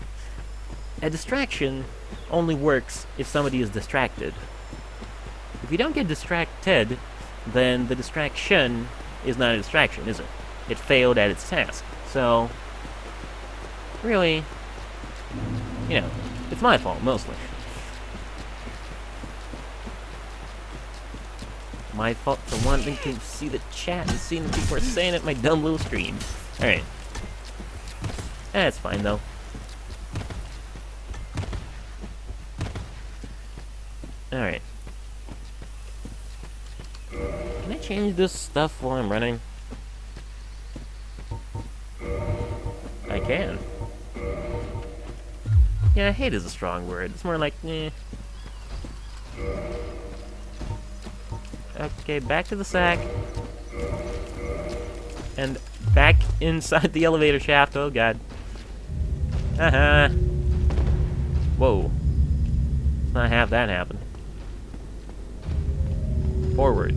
a distraction only works if somebody is distracted. If you don't get distracted, then the distraction is not a distraction, is it? It failed at its task. So, really, you know, it's my fault, mostly. My fault for wanting to see the chat and seeing what people are saying at my dumb little screen. Alright. That's fine, though. Alright. Can I change this stuff while I'm running? I can. Yeah, hate is a strong word. It's more like, eh. Okay, back to the sack. And back inside the elevator shaft. Oh, God. Haha. Whoa. Let's not have that happen. Forward.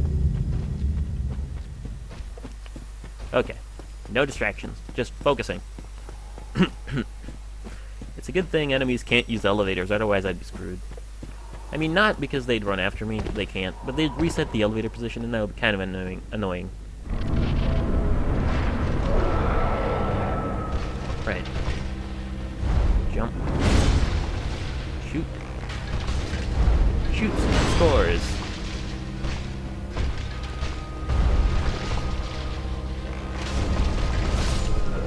Okay. No distractions. Just focusing. It's a good thing enemies can't use elevators, otherwise I'd be screwed. I mean, not because they'd run after me, they can't, but they'd reset the elevator position and that would be kind of annoying. Right. Jump. Shoot. Shoot. Scores.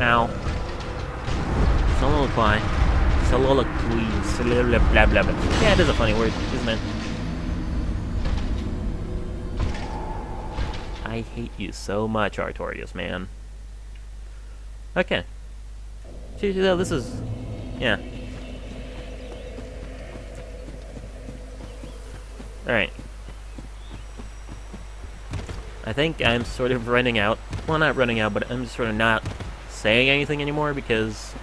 Ow. Soliloquy. Soliloquy. Blah blah blah. Yeah, it is a funny word, isn't it? I hate you so much, Artorias, man. Okay. This is... yeah. Alright. I think I'm sort of running out. Well, not running out, but I'm just sort of not saying anything anymore because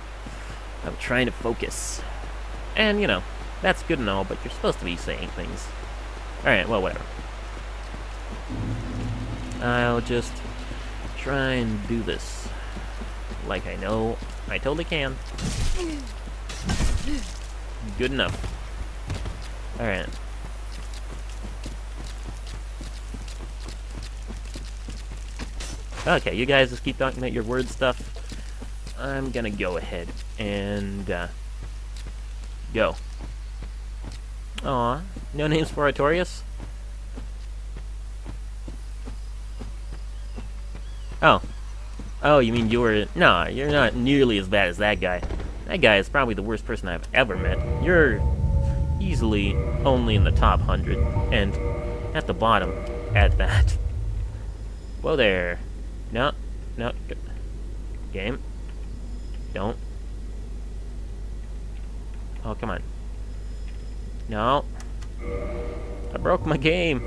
I'm trying to focus. And, you know, that's good and all, but you're supposed to be saying things. Alright, well, whatever. I'll just try and do this like I know I totally can. Good enough. Alright. Okay, you guys just keep talking about your word stuff. I'm gonna go ahead and go. Aw, no names for Artorias? Oh, you mean you were... Nah, you're not nearly as bad as that guy. That guy is probably the worst person I've ever met. You're easily only in the top 100, and at the bottom at that. Whoa there. No. Game. Don't. Oh, come on. No. I broke my game.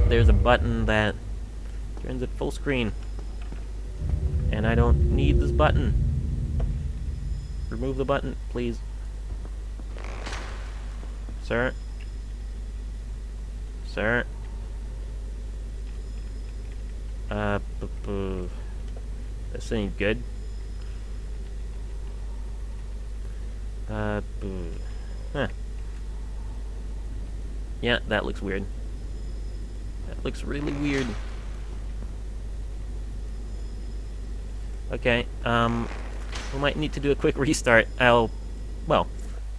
There's a button that turns it full screen. And I don't need this button. Remove the button, please. Sir? Sir? This ain't good. Huh. Yeah, that looks weird. That looks really weird. Okay, we might need to do a quick restart. Well,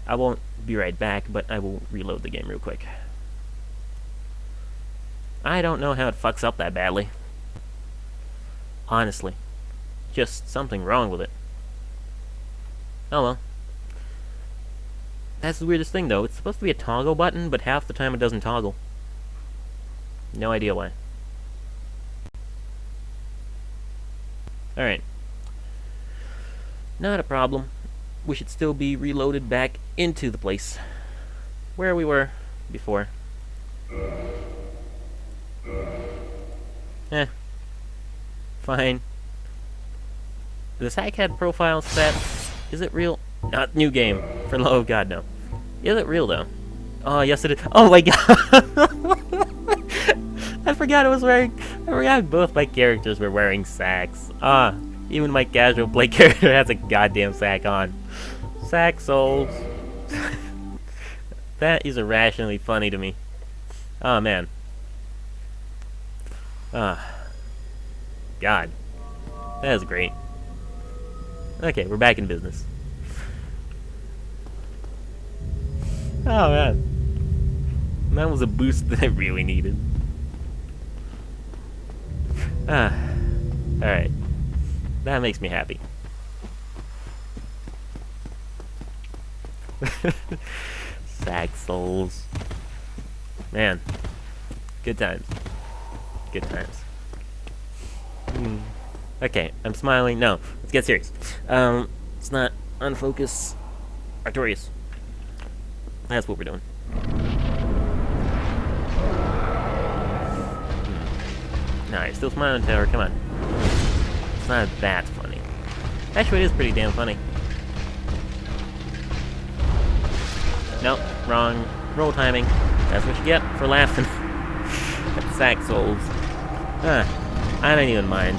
I won't be right back, but I will reload the game real quick. I don't know how it fucks up that badly. Honestly. Just something wrong with it. Oh well. That's the weirdest thing though. It's supposed to be a toggle button, but half the time it doesn't toggle. No idea why. Alright. Not a problem. We should still be reloaded back into the place where we were before. Fine. The Sackhead profile set, is it real? Not new game. For love of God, no. Is it real, though? Oh, yes it is. Oh my god! I forgot I forgot both my characters were wearing sacks. Even my casual play character has a goddamn sack on. Sack souls. That is irrationally funny to me. Oh, man. God. That is great. Okay, we're back in business. Oh, man. That was a boost that I really needed. Alright. That makes me happy. Sack souls. Man. Good times. Good times. Okay, I'm smiling. No, let's get serious. It's not unfocus. Artorias. That's what we're doing. No, you're still smiling, Taylor. Come on. It's not that funny. Actually, it is pretty damn funny. Nope, wrong. Roll timing. That's what you get for laughing at sack souls. I don't even mind.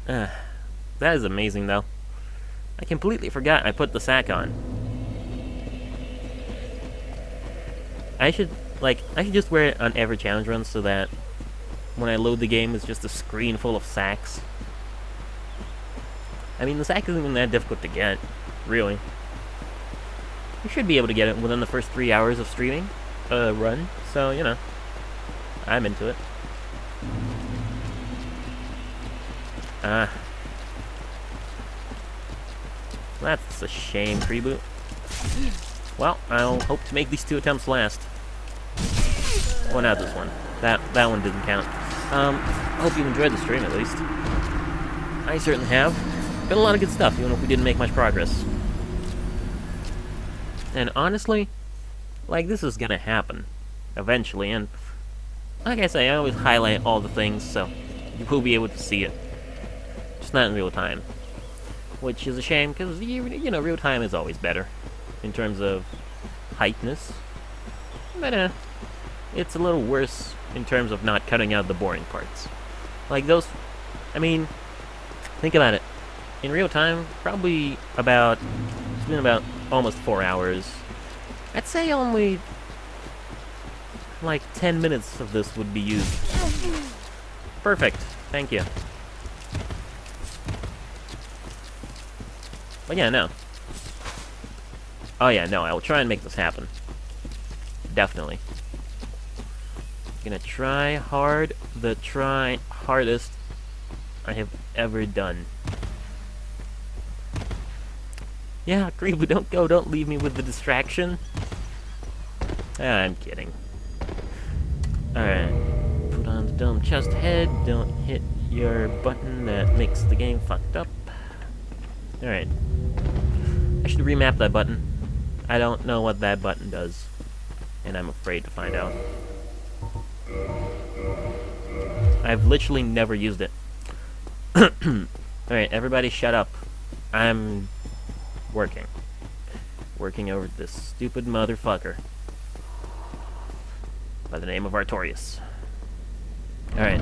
That is amazing, though. I completely forgot I put the sack on. I should just wear it on every challenge run so that when I load the game, it's just a screen full of sacks. I mean, the sack isn't even that difficult to get, really. You should be able to get it within the first 3 hours of streaming run, so, you know, I'm into it. That's a shame, Reboot. Well, I'll hope to make these 2 attempts last. Well, not this one. That one didn't count. Hope you enjoyed the stream, at least. I certainly have. Been a lot of good stuff, even if we didn't make much progress. And honestly, like, this is gonna happen. Eventually, and like I say, I always highlight all the things, so you will be able to see it. Just not in real time. Which is a shame, because, you know, real time is always better. In terms of hypeness. But, it's a little worse in terms of not cutting out the boring parts. Like those, I mean, think about it. In real time, probably it's been about almost 4 hours. I'd say only, like, 10 minutes of this would be used. Perfect. Thank you. But yeah, no. Oh yeah, no, I will try and make this happen. Definitely. Gonna try hard, try hardest I have ever done. Yeah, Greenwood, don't leave me with the distraction. I'm kidding. Alright. Put on the dumb chest head, don't hit your button that makes the game fucked up. Alright. I should remap that button. I don't know what that button does, and I'm afraid to find out. I've literally never used it. Alright, everybody shut up. I'm working. Working over this stupid motherfucker by the name of Artorias. Alright.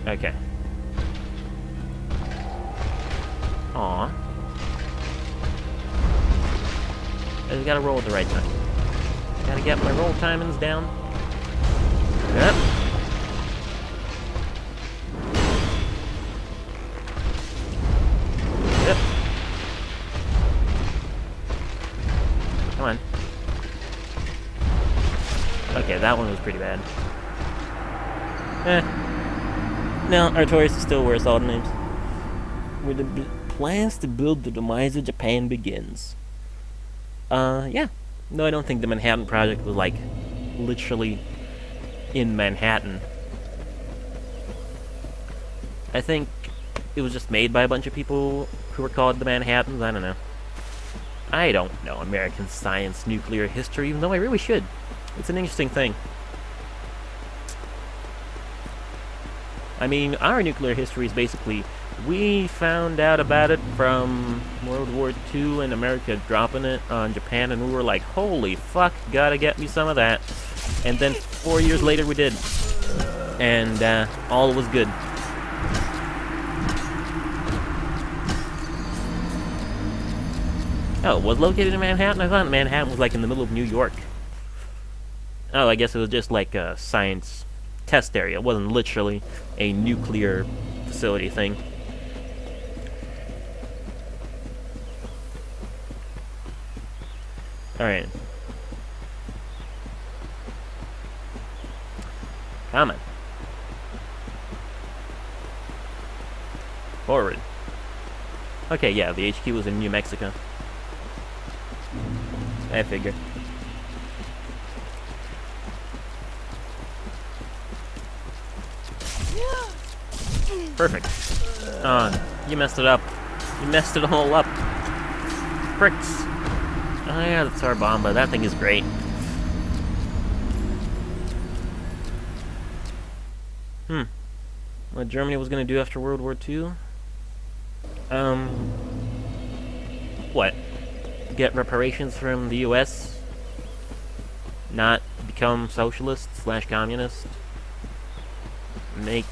Okay. Aw. I just gotta roll at the right time. Gotta get my roll timings down. Yep. that one was pretty bad. No, Artorias is still worse, all the names. With the plans to build the demise of Japan begins. Yeah. No, I don't think the Manhattan Project was, like, literally in Manhattan. I think it was just made by a bunch of people who were called the Manhattans. I don't know. I don't know American science, nuclear history, even though I really should. It's an interesting thing. I mean, our nuclear history is basically, we found out about it from World War II and America dropping it on Japan, and we were like, holy fuck, gotta get me some of that. And then 4 years later we did. And all was good. Oh, it was located in Manhattan? I thought Manhattan was like in the middle of New York. Oh, I guess it was just like a science test area. It wasn't literally a nuclear facility thing. Alright. Come on. Forward. Okay, yeah, the HQ was in New Mexico. I figure. Perfect. You messed it up. You messed it all up. Pricks. Oh yeah, the Tsar Bomba. That thing is great. What Germany was gonna do after World War II? What? Get reparations from the US? Not become socialist / communist? Make,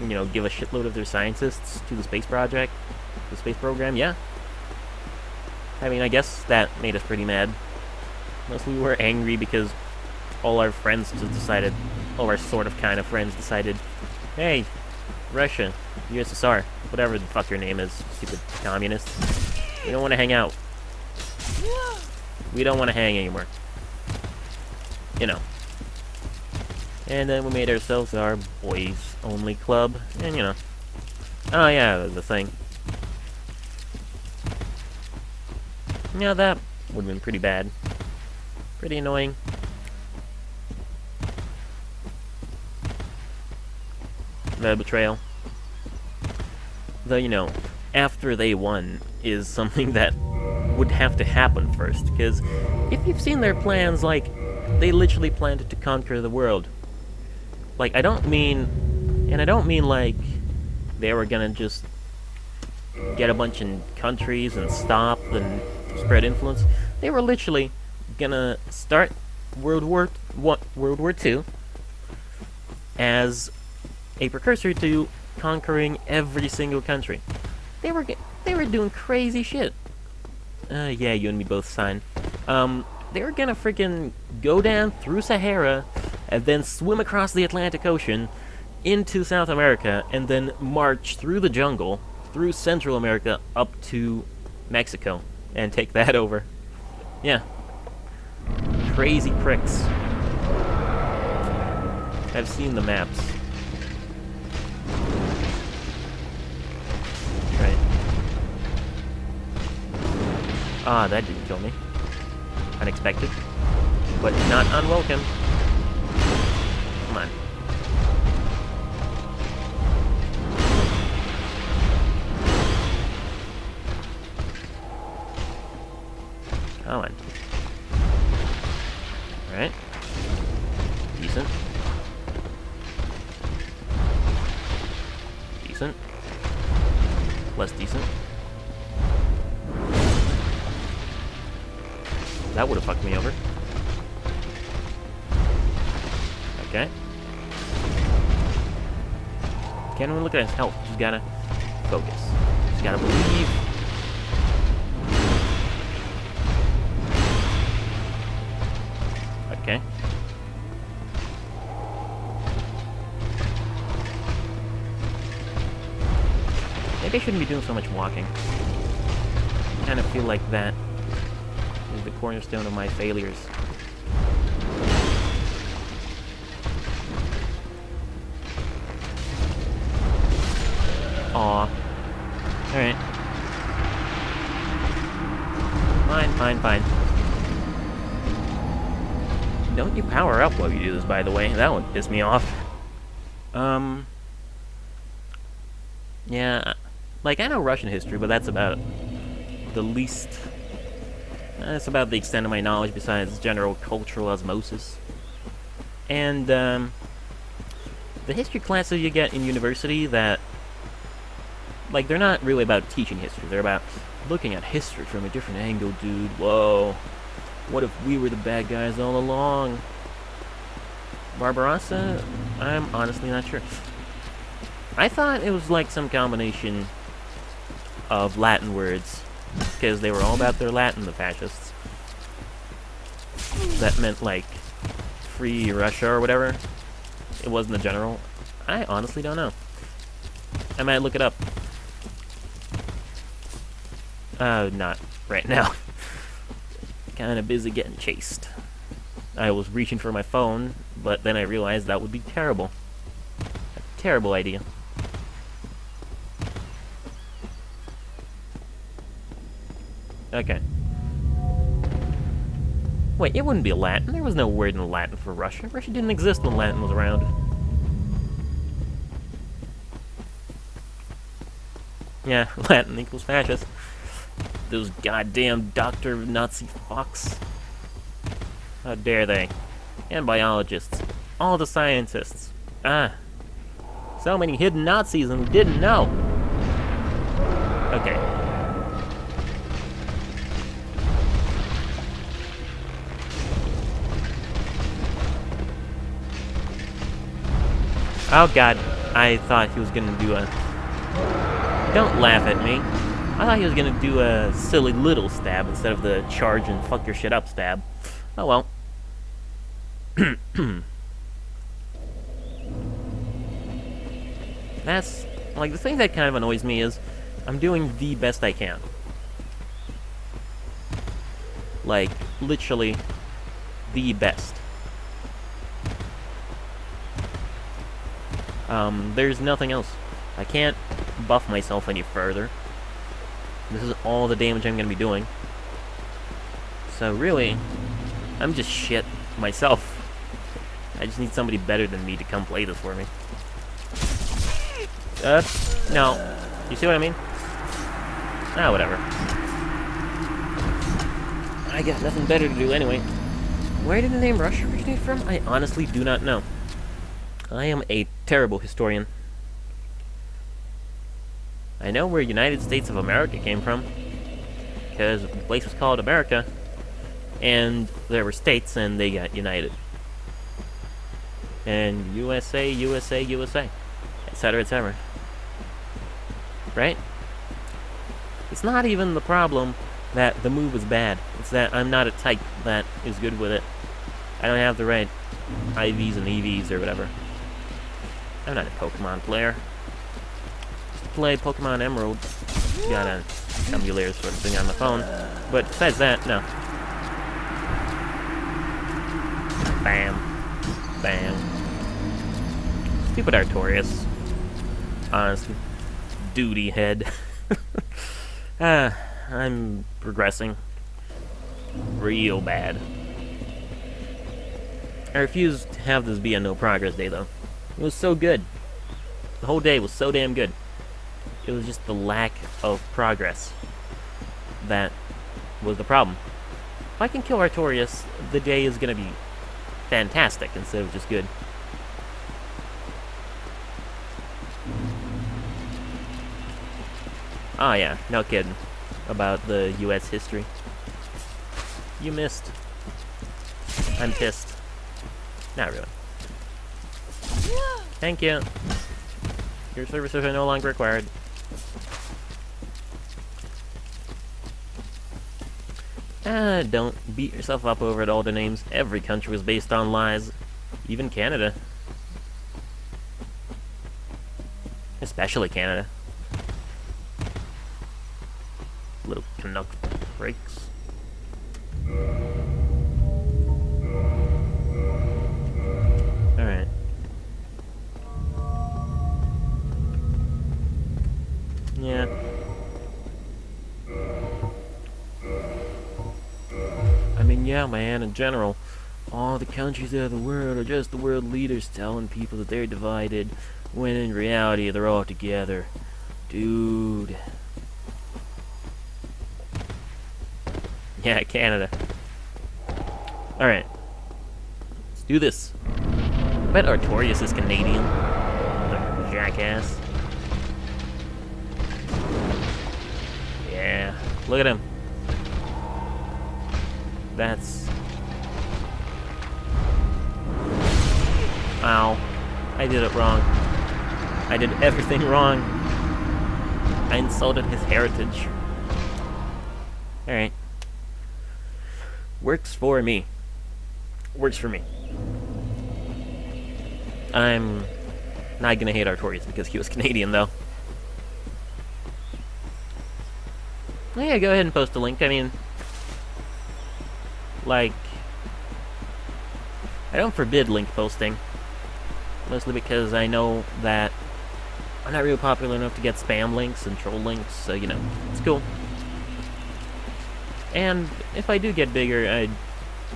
you know, give a shitload of their scientists to the space project? The space program? Yeah. I mean, I guess that made us pretty mad. Mostly we were angry because all our friends just decided, all our sort of kind of friends decided, hey, Russia, USSR, whatever the fuck your name is, stupid communist, we don't want to hang out. We don't want to hang anymore. You know. And then we made ourselves our boys-only club, and you know. Oh yeah, the thing. Yeah, that would have been pretty bad. Pretty annoying. The betrayal. Though, you know, after they won is something that would have to happen first, because if you've seen their plans, like, they literally planned to conquer the world. Like, I don't mean like they were gonna just get a bunch of countries and stop and spread influence. They were literally gonna start World War II as a precursor to conquering every single country. They were doing crazy shit. Yeah, you and me both sign. They were gonna freaking go down through Sahara and then swim across the Atlantic Ocean into South America and then march through the jungle, through Central America, up to Mexico and take that over. Yeah. Crazy pricks. I've seen the maps. Right. Ah, that didn't kill me. Unexpected. But not unwelcome. Come on. Come on. Alright. Decent. Decent. Less decent. That would have fucked me over. Okay. Can't even look at his health. Just gotta focus. Just gotta believe. Okay. Maybe I shouldn't be doing so much walking. I kind of feel like that is the cornerstone of my failures. Aw. Alright. Fine. Don't you power up while you do this, by the way. That would piss me off. Yeah, like, I know Russian history, but that's about the least... That's about the extent of my knowledge besides general cultural osmosis. And, the history classes you get in university that... Like, they're not really about teaching history. They're about looking at history from a different angle, dude. Whoa. What if we were the bad guys all along? Barbarossa? I'm honestly not sure. I thought it was like some combination of Latin words, because they were all about their Latin, the fascists. That meant, like, free Russia or whatever. It wasn't the general. I honestly don't know. I might look it up. Not right now. Kinda busy getting chased. I was reaching for my phone, but then I realized that would be terrible. A terrible idea. Okay. Wait, it wouldn't be Latin. There was no word in Latin for Russia. Russia didn't exist when Latin was around. Yeah, Latin equals fascist. Those goddamn Dr. Nazi fucks. How dare they? And biologists. All the scientists. Ah. So many hidden Nazis and we didn't know. Okay. Oh god, I thought he was gonna do a... Don't laugh at me. I thought he was gonna do a silly little stab instead of the charge and fuck your shit up stab. Oh well. That's... Like, the thing that kind of annoys me is I'm doing the best I can. Like, literally the best. There's nothing else. I can't buff myself any further. This is all the damage I'm gonna be doing. So really, I'm just shit myself. I just need somebody better than me to come play this for me. No. You see what I mean? Ah, whatever. I got nothing better to do anyway. Where did the name Russia originate from? I honestly do not know. I am a terrible historian. I know where United States of America came from, because the place was called America, and there were states, and they got united. And USA, USA, USA, etc., etc. Right? It's not even the problem that the move is bad. It's that I'm not a type that is good with it. I don't have the right IVs and EVs or whatever. I'm not a Pokemon player. Just to play Pokemon Emerald, you got an emulator sort of thing on the phone. But besides that, no. Bam. Bam. Stupid Artorias. Honestly. Duty head. I'm progressing. Real bad. I refuse to have this be a no progress day, though. It was so good. The whole day was so damn good. It was just the lack of progress that was the problem. If I can kill Artorias, the day is gonna be fantastic instead of just good. Oh yeah, no kidding. About the US history. You missed. I'm pissed. Not really. Thank you. Your services are no longer required. Don't beat yourself up over it, all the names. Every country was based on lies. Even Canada. Especially Canada. Little Canuck breaks. Alright. yeah, man, in general, all the countries of the world are just the world leaders telling people that they're divided, when in reality they're all together. Dude. Yeah, Canada. Alright. Let's do this. I bet Artorias is Canadian. The jackass. Yeah. Look at him. That's... Ow. I did it wrong. I did everything wrong. I insulted his heritage. Alright. Works for me. Works for me. I'm not gonna hate Artorias because he was Canadian, though. Well, yeah, go ahead and post a link. I mean, like, I don't forbid link posting. Mostly because I know that I'm not really popular enough to get spam links and troll links, so, you know, it's cool. And if I do get bigger, I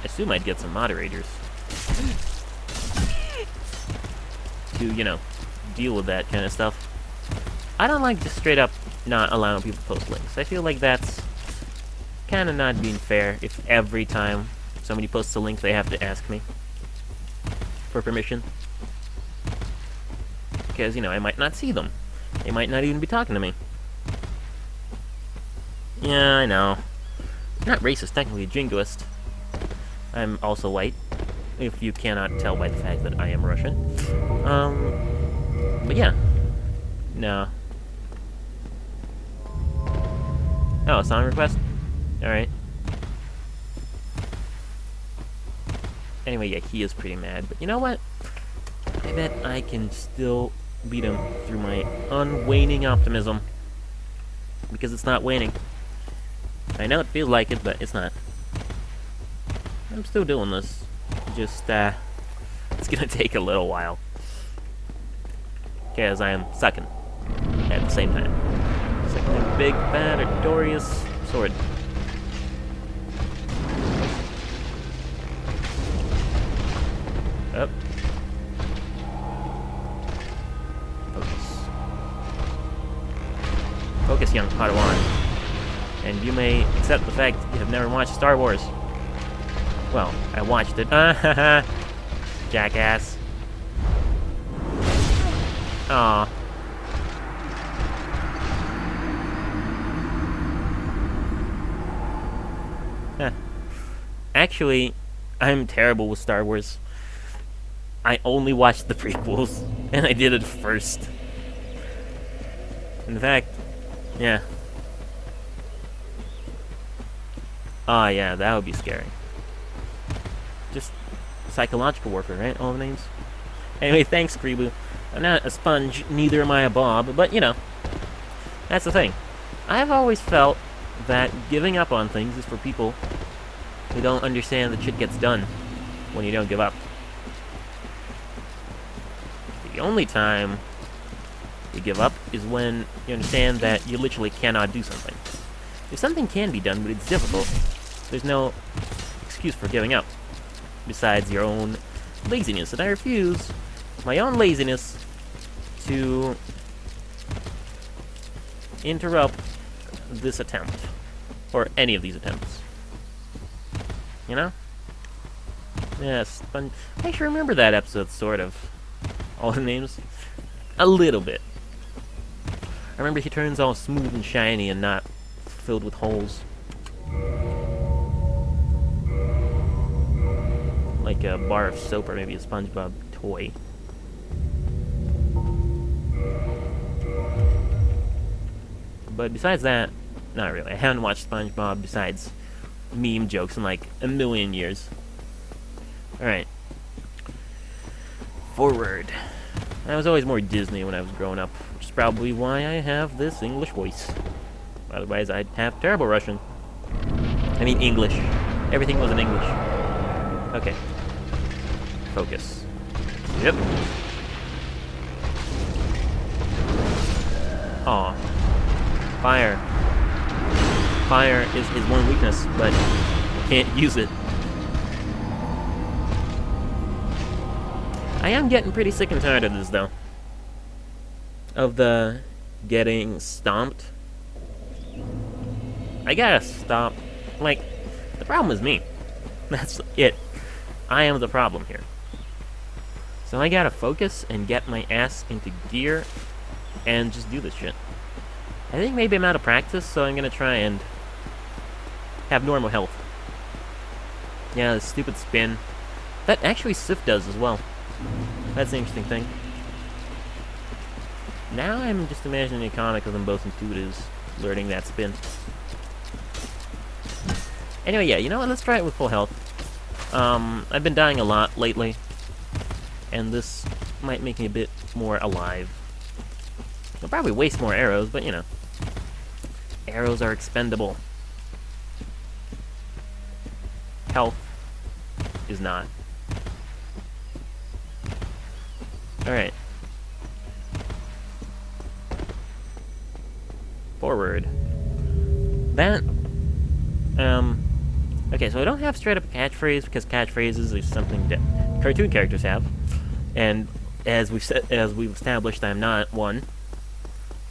assume I'd get some moderators to, you know, deal with that kind of stuff. I don't like just straight up not allowing people to post links. I feel like that's kind of not being fair if every time somebody posts a link they have to ask me for permission. Because, you know, I might not see them. They might not even be talking to me. Yeah, I know. I'm not racist, technically a jingoist. I'm also white, if you cannot tell by the fact that I am Russian. But yeah. No. Oh, a song request? Alright. Anyway, yeah, he is pretty mad, but you know what? I bet I can still beat him through my unwaning optimism. Because it's not waning. I know it feels like it, but it's not. I'm still doing this. Just, it's gonna take a little while. Because I am sucking at the same time. Sucking a big, fat, Artorias sword. Up. Focus. Focus, young Padawan. And you may accept the fact that you have never watched Star Wars. Well, I watched it. Jackass. Aw. Actually, I'm terrible with Star Wars. I only watched the prequels, and I did it first. In fact, yeah. Ah, yeah, that would be scary. Just psychological warfare, right? All the names? Anyway, thanks, Kribu. I'm not a sponge, neither am I a Bob, but, you know, that's the thing. I've always felt that giving up on things is for people who don't understand that shit gets done when you don't give up. The only time you give up is when you understand that you literally cannot do something. If something can be done, but it's difficult, there's no excuse for giving up, besides your own laziness. And I refuse my own laziness to interrupt this attempt, or any of these attempts. You know? Yes, I actually remember that episode, sort of. All the names? A little bit. I remember he turns all smooth and shiny and not filled with holes. Like a bar of soap or maybe a SpongeBob toy. But besides that, not really. I haven't watched SpongeBob besides meme jokes in like a million years. Alright. Forward. I was always more Disney when I was growing up, which is probably why I have this English voice. Otherwise, I'd have terrible Russian. I mean English. Everything was in English. Okay. Focus. Yep. Aw. Fire. Fire is his one weakness, but I can't use it. I am getting pretty sick and tired of this, though. Of the getting stomped. I gotta stop. Like, the problem is me. That's it. I am the problem here. So I gotta focus and get my ass into gear and just do this shit. I think maybe I'm out of practice, so I'm gonna try and have normal health. Yeah, the stupid spin. That actually Sif does as well. That's the interesting thing. Now I'm just imagining a comic of them both intuitives learning that spin. Anyway, yeah, you know what? Let's try it with full health. I've been dying a lot lately, and this might make me a bit more alive. I'll probably waste more arrows, but you know. Arrows are expendable. Health is not. Alright. Forward. That, okay, so I don't have straight up a catchphrase because catchphrases is something that cartoon characters have, and as we've established, I'm not one.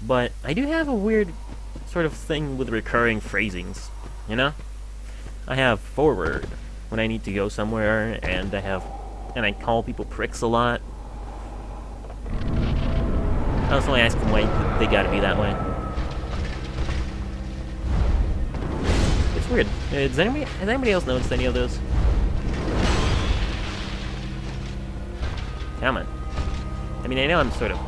But I do have a weird sort of thing with recurring phrasings, you know? I have forward when I need to go somewhere, and I call people pricks a lot. I also ask them why they gotta be that way. It's weird. Has anybody else noticed any of those? Come on. I mean, I know I'm sort of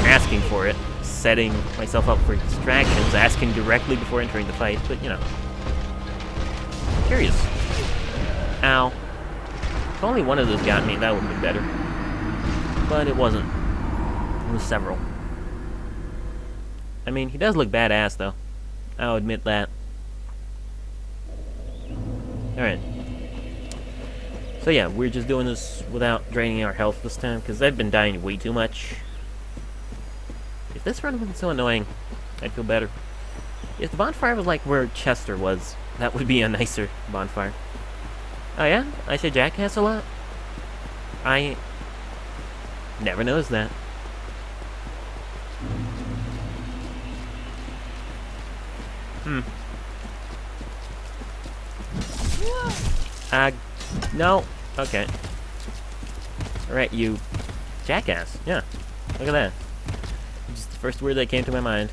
asking for it, setting myself up for distractions, asking directly before entering the fight, but you know. Curious. Ow. If only one of those got me, that would have been better. But it wasn't. It was several. I mean, he does look badass, though. I'll admit that. Alright. So yeah, we're just doing this without draining our health this time, because I've been dying way too much. If this run wasn't so annoying, I'd feel better. If the bonfire was like where Chester was, that would be a nicer bonfire. Oh yeah? I say jackass a lot? I never noticed that. No. Okay. Alright, you jackass. Yeah. Look at that. Just the first word that came to my mind.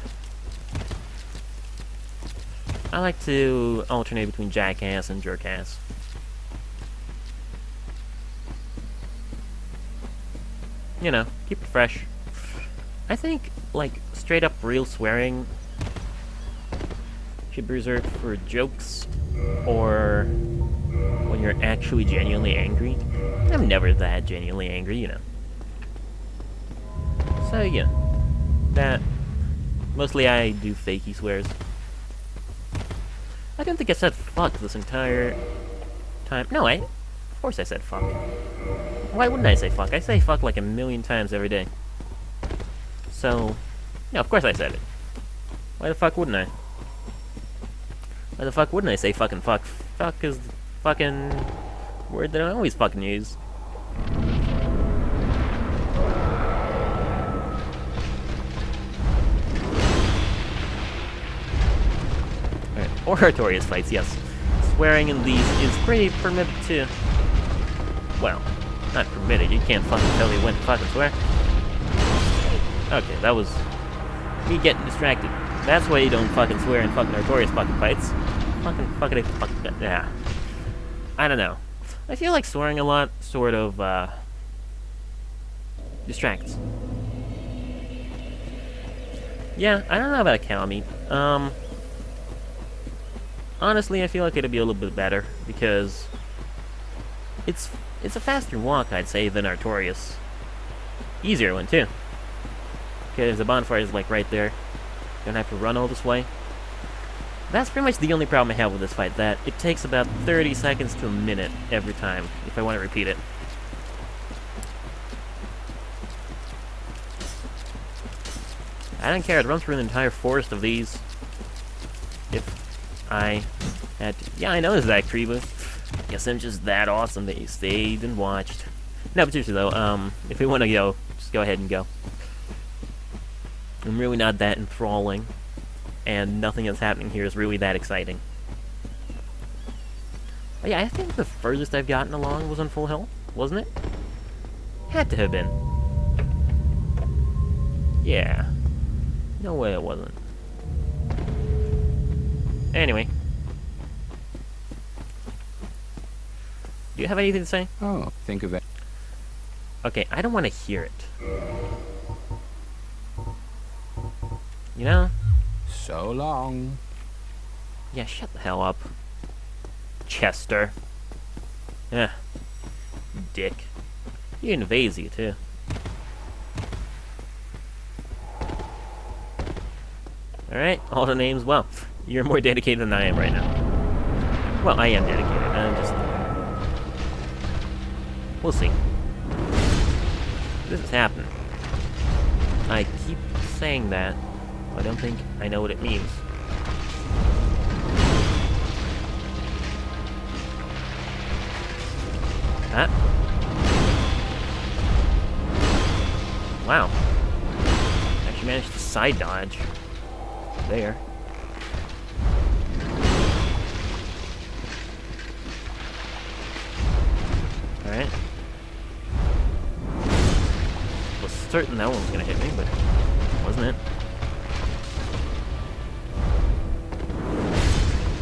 I like to alternate between jackass and jerkass. You know, keep it fresh. I think, like, straight up real swearing should be reserved for jokes or when you're actually genuinely angry. I'm never that genuinely angry, you know. So, yeah. That. Mostly I do fakey swears. I don't think I said fuck this entire time. No, of course I said fuck. Why wouldn't I say fuck? I say fuck like a million times every day. So, yeah, of course I said it. Why the fuck wouldn't I? Why the fuck wouldn't I say fucking fuck? Fuck is the fucking word that I always fucking use. Alright, oratorious fights, yes. Swearing in these is pretty permitted to... Well, not permitted, you can't fucking tell me when to fucking swear. Okay, that was me getting distracted. That's why you don't fucking swear in fucking oratorious fucking fights. Fucking, yeah. I don't know. I feel like swearing a lot sort of, distracts. Yeah, I don't know about cow meat. Honestly, I feel like it'd be a little bit better, because it's a faster walk, I'd say, than Artorias. Easier one, too. Because the bonfire is, like, right there. Don't have to run all this way. That's pretty much the only problem I have with this fight, that it takes about 30 seconds to a minute every time, if I want to repeat it. I don't care, I'd run through an entire forest of these. If I had to. Yeah, I know, Zach Treba. Guess I'm just that awesome that you stayed and watched. No, but seriously though, if we want to go, just go ahead and go. I'm really not that enthralling, and nothing that's happening here is really that exciting. But yeah, I think the furthest I've gotten along was on Full Hill, wasn't it? Had to have been. Yeah. No way it wasn't. Anyway. Do you have anything to say? Oh, think of it. Okay, I don't want to hear it. You know? So long. Yeah, shut the hell up. Chester. Eh. Dick. You invades you, too. Alright, all the names. Well, you're more dedicated than I am right now. Well, I am dedicated. I'm just... We'll see. This is happening. I keep saying that. I don't think I know what it means. That? Wow. Actually managed to side dodge. There. Alright. Was certain that one was gonna hit me, but wasn't it?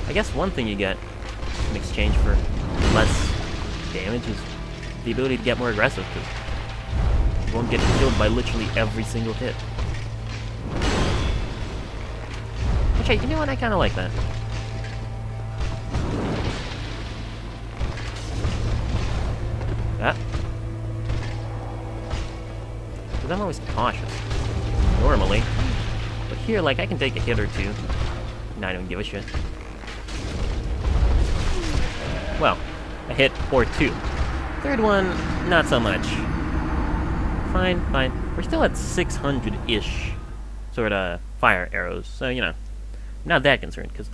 I guess one thing you get in exchange for less damage is the ability to get more aggressive, because you won't get killed by literally every single hit. Okay, you know what? I kind of like that. That. Because I'm always cautious. Normally. But here, like, I can take a hit or two. And I don't give a shit. Well, a hit or two. Third one, not so much. Fine, fine. We're still at 600-ish sort of fire arrows, so, you know, not that concerned, because,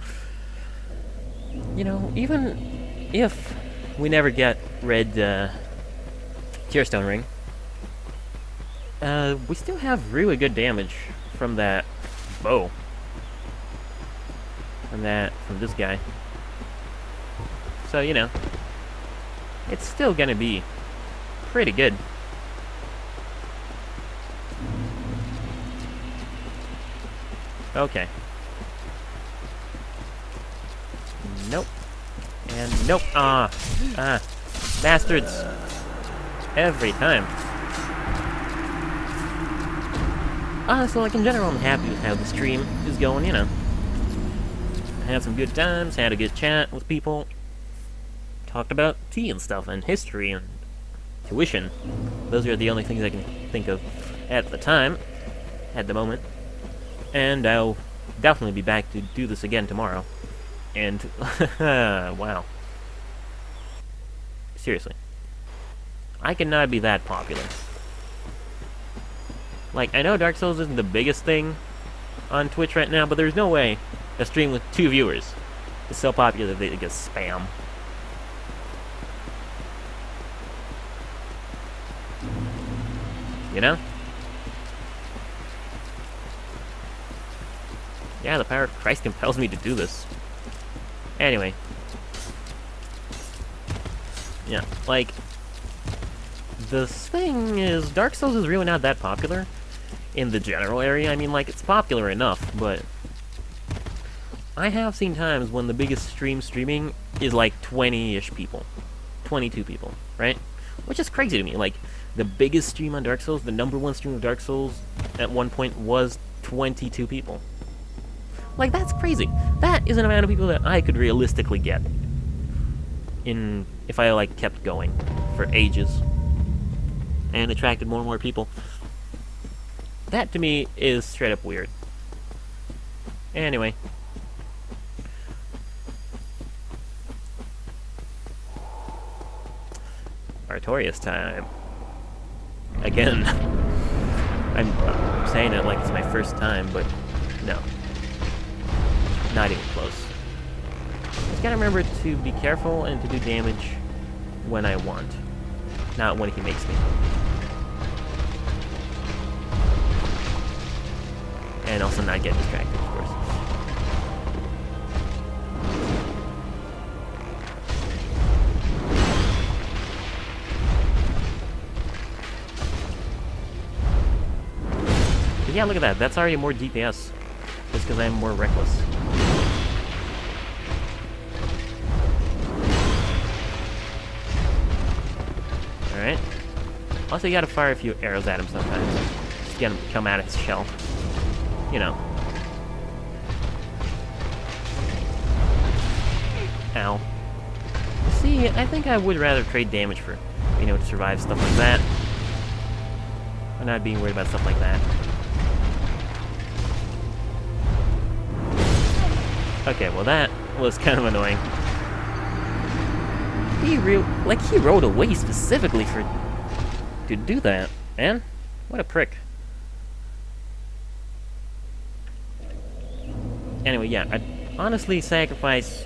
you know, even if we never get red Tearstone Ring, we still have really good damage from that bow. From this guy. So, you know, it's still gonna be pretty good. Okay. Nope. And nope. Bastards. Every time. So like in general, I'm happy with how the stream is going, you know. Had some good times, had a good chat with people. Talked about tea and stuff, and history, and tuition. Those are the only things I can think of at the time, at the moment. And I'll definitely be back to do this again tomorrow. And, wow. Seriously. I cannot be that popular. Like, I know Dark Souls isn't the biggest thing on Twitch right now, but there's no way a stream with 2 viewers is so popular that it gets spam. You know? Yeah, the power of Christ compels me to do this. Anyway. Yeah, like, the thing is, Dark Souls is really not that popular in the general area. I mean, like, it's popular enough, but I have seen times when the biggest streaming is like 20-ish people. 22 people, right? Which is crazy to me. Like, the biggest stream on Dark Souls, the #1 stream of Dark Souls at one point was 22 people. Like, that's crazy. That is an amount of people that I could realistically get if I, like, kept going for ages and attracted more and more people. That, to me, is straight up weird. Anyway. Artorias time. Again. I'm saying it like it's my first time, but no. Not even close. Just gotta remember to be careful and to do damage when I want. Not when he makes me. And also not get distracted, of course. But yeah, look at that. That's already more DPS. Just because I'm more reckless. Alright. Also, you gotta fire a few arrows at him sometimes. Just to get him to come out of his shell. You know. Ow. See, I think I would rather trade damage for, to survive stuff like that. I'm not being worried about stuff like that. Okay, well that was kind of annoying. He rode away specifically to do that, man. What a prick. Anyway, yeah, I'd honestly sacrifice,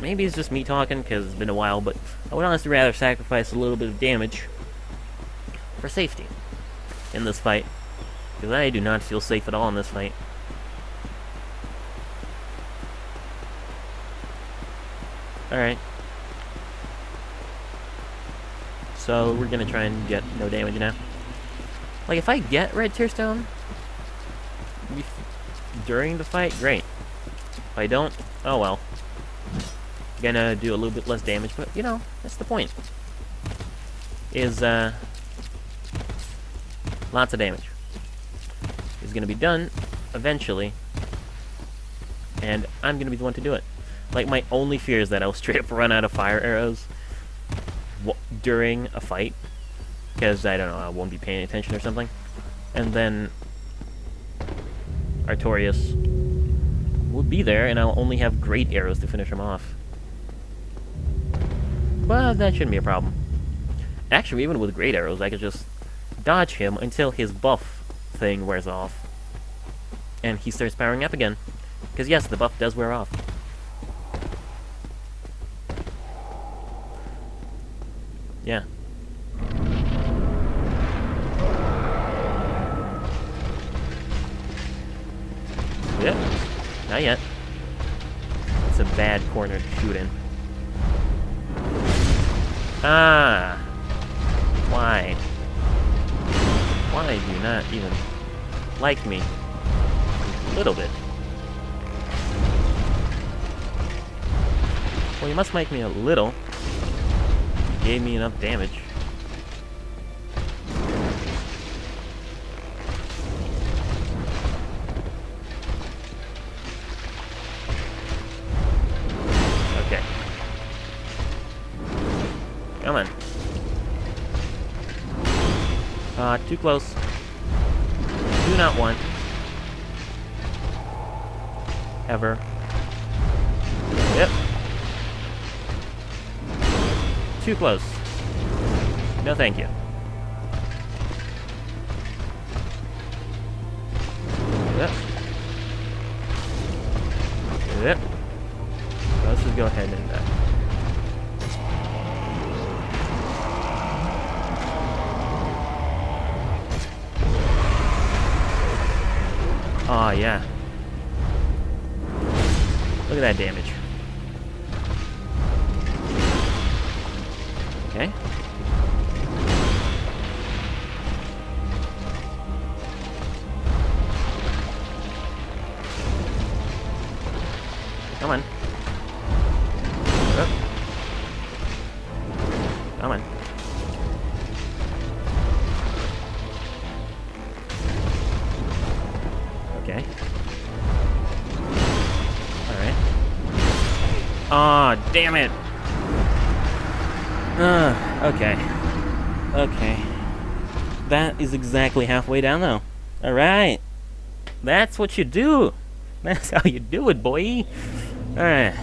maybe it's just me talking because it's been a while, but I would honestly rather sacrifice a little bit of damage for safety in this fight, because I do not feel safe at all in this fight. Alright. So, we're gonna try and get no damage now. If I get Red Tearstone during the fight, great. If I don't, oh well. Gonna do a little bit less damage, but, that's the point. Is, lots of damage. Is gonna be done, eventually. And I'm gonna be the one to do it. My only fear is that I'll straight up run out of fire arrows during a fight. Because, I don't know, I won't be paying attention or something. And then Artorias will be there, and I'll only have great arrows to finish him off. But that shouldn't be a problem. Actually, even with great arrows, I could just dodge him until his buff thing wears off. And he starts powering up again. Because yes, the buff does wear off. Yeah. Yep. Not yet. It's a bad corner to shoot in. Ah! Why? Why do you not even like me? A little bit. Well, you must like me a little. You gave me enough damage. Okay. Come on. Too close. Do not want. Ever. Yep. Too close. No thank you. Yep. Yep. Let's just go ahead and oh, yeah. Look at that damage. Okay. Come on. Oh. Come on. Okay. Alright. Aw, damn it! Okay. Okay. That is exactly halfway down, though. Alright. That's what you do! That's how you do it, boy! Alright.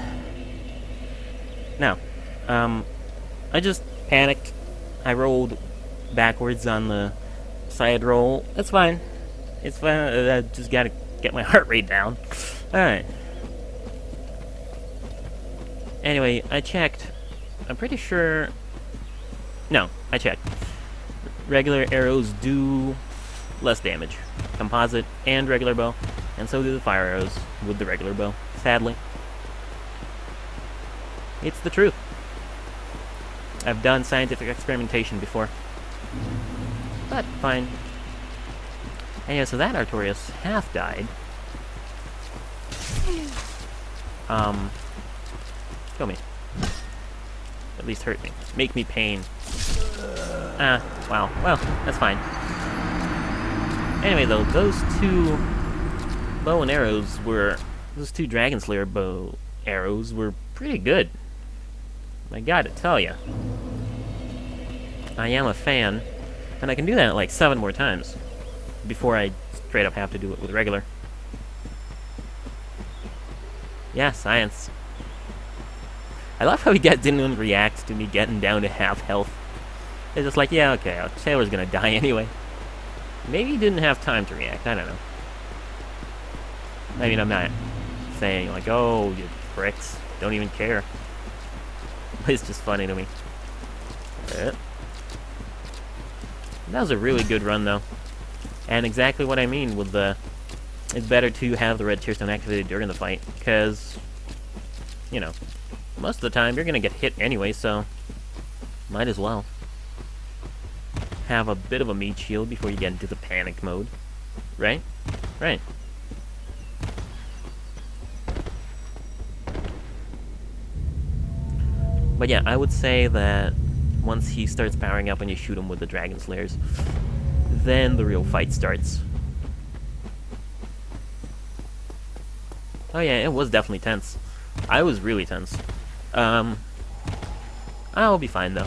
Now, I just panicked. I rolled backwards on the side roll. That's fine. It's fine. I just gotta get my heart rate down. Alright. Anyway, I checked. I'm pretty sure No, I checked. Regular arrows do less damage. Composite and regular bow. And so do the fire arrows with the regular bow. Sadly. It's the truth. I've done scientific experimentation before. But, fine. Anyway, so that Artorias half died. Kill me. At least hurt me. Make me pain. Wow. Well, that's fine. Anyway, though, those two bow and arrows were... Those two Dragon Slayer bow arrows were pretty good. I gotta tell ya. I am a fan, and I can do that like 7 more times before I straight up have to do it with regular. Yeah, science. I love how you guys didn't even react to me getting down to half health. It's just like, yeah, okay, Sailor's gonna die anyway. Maybe he didn't have time to react, I don't know. I mean, I'm not saying like, oh, you pricks, don't even care. It's just funny to me. That was a really good run, though. And exactly what I mean with the... It's better to have the red tearstone activated during the fight, because... You know, most of the time you're gonna get hit anyway, so... Might as well. Have a bit of a meat shield before you get into the panic mode. Right? Right. But yeah, I would say that once he starts powering up and you shoot him with the Dragon Slayers, then the real fight starts. Oh yeah, it was definitely tense. I was really tense. I'll be fine though.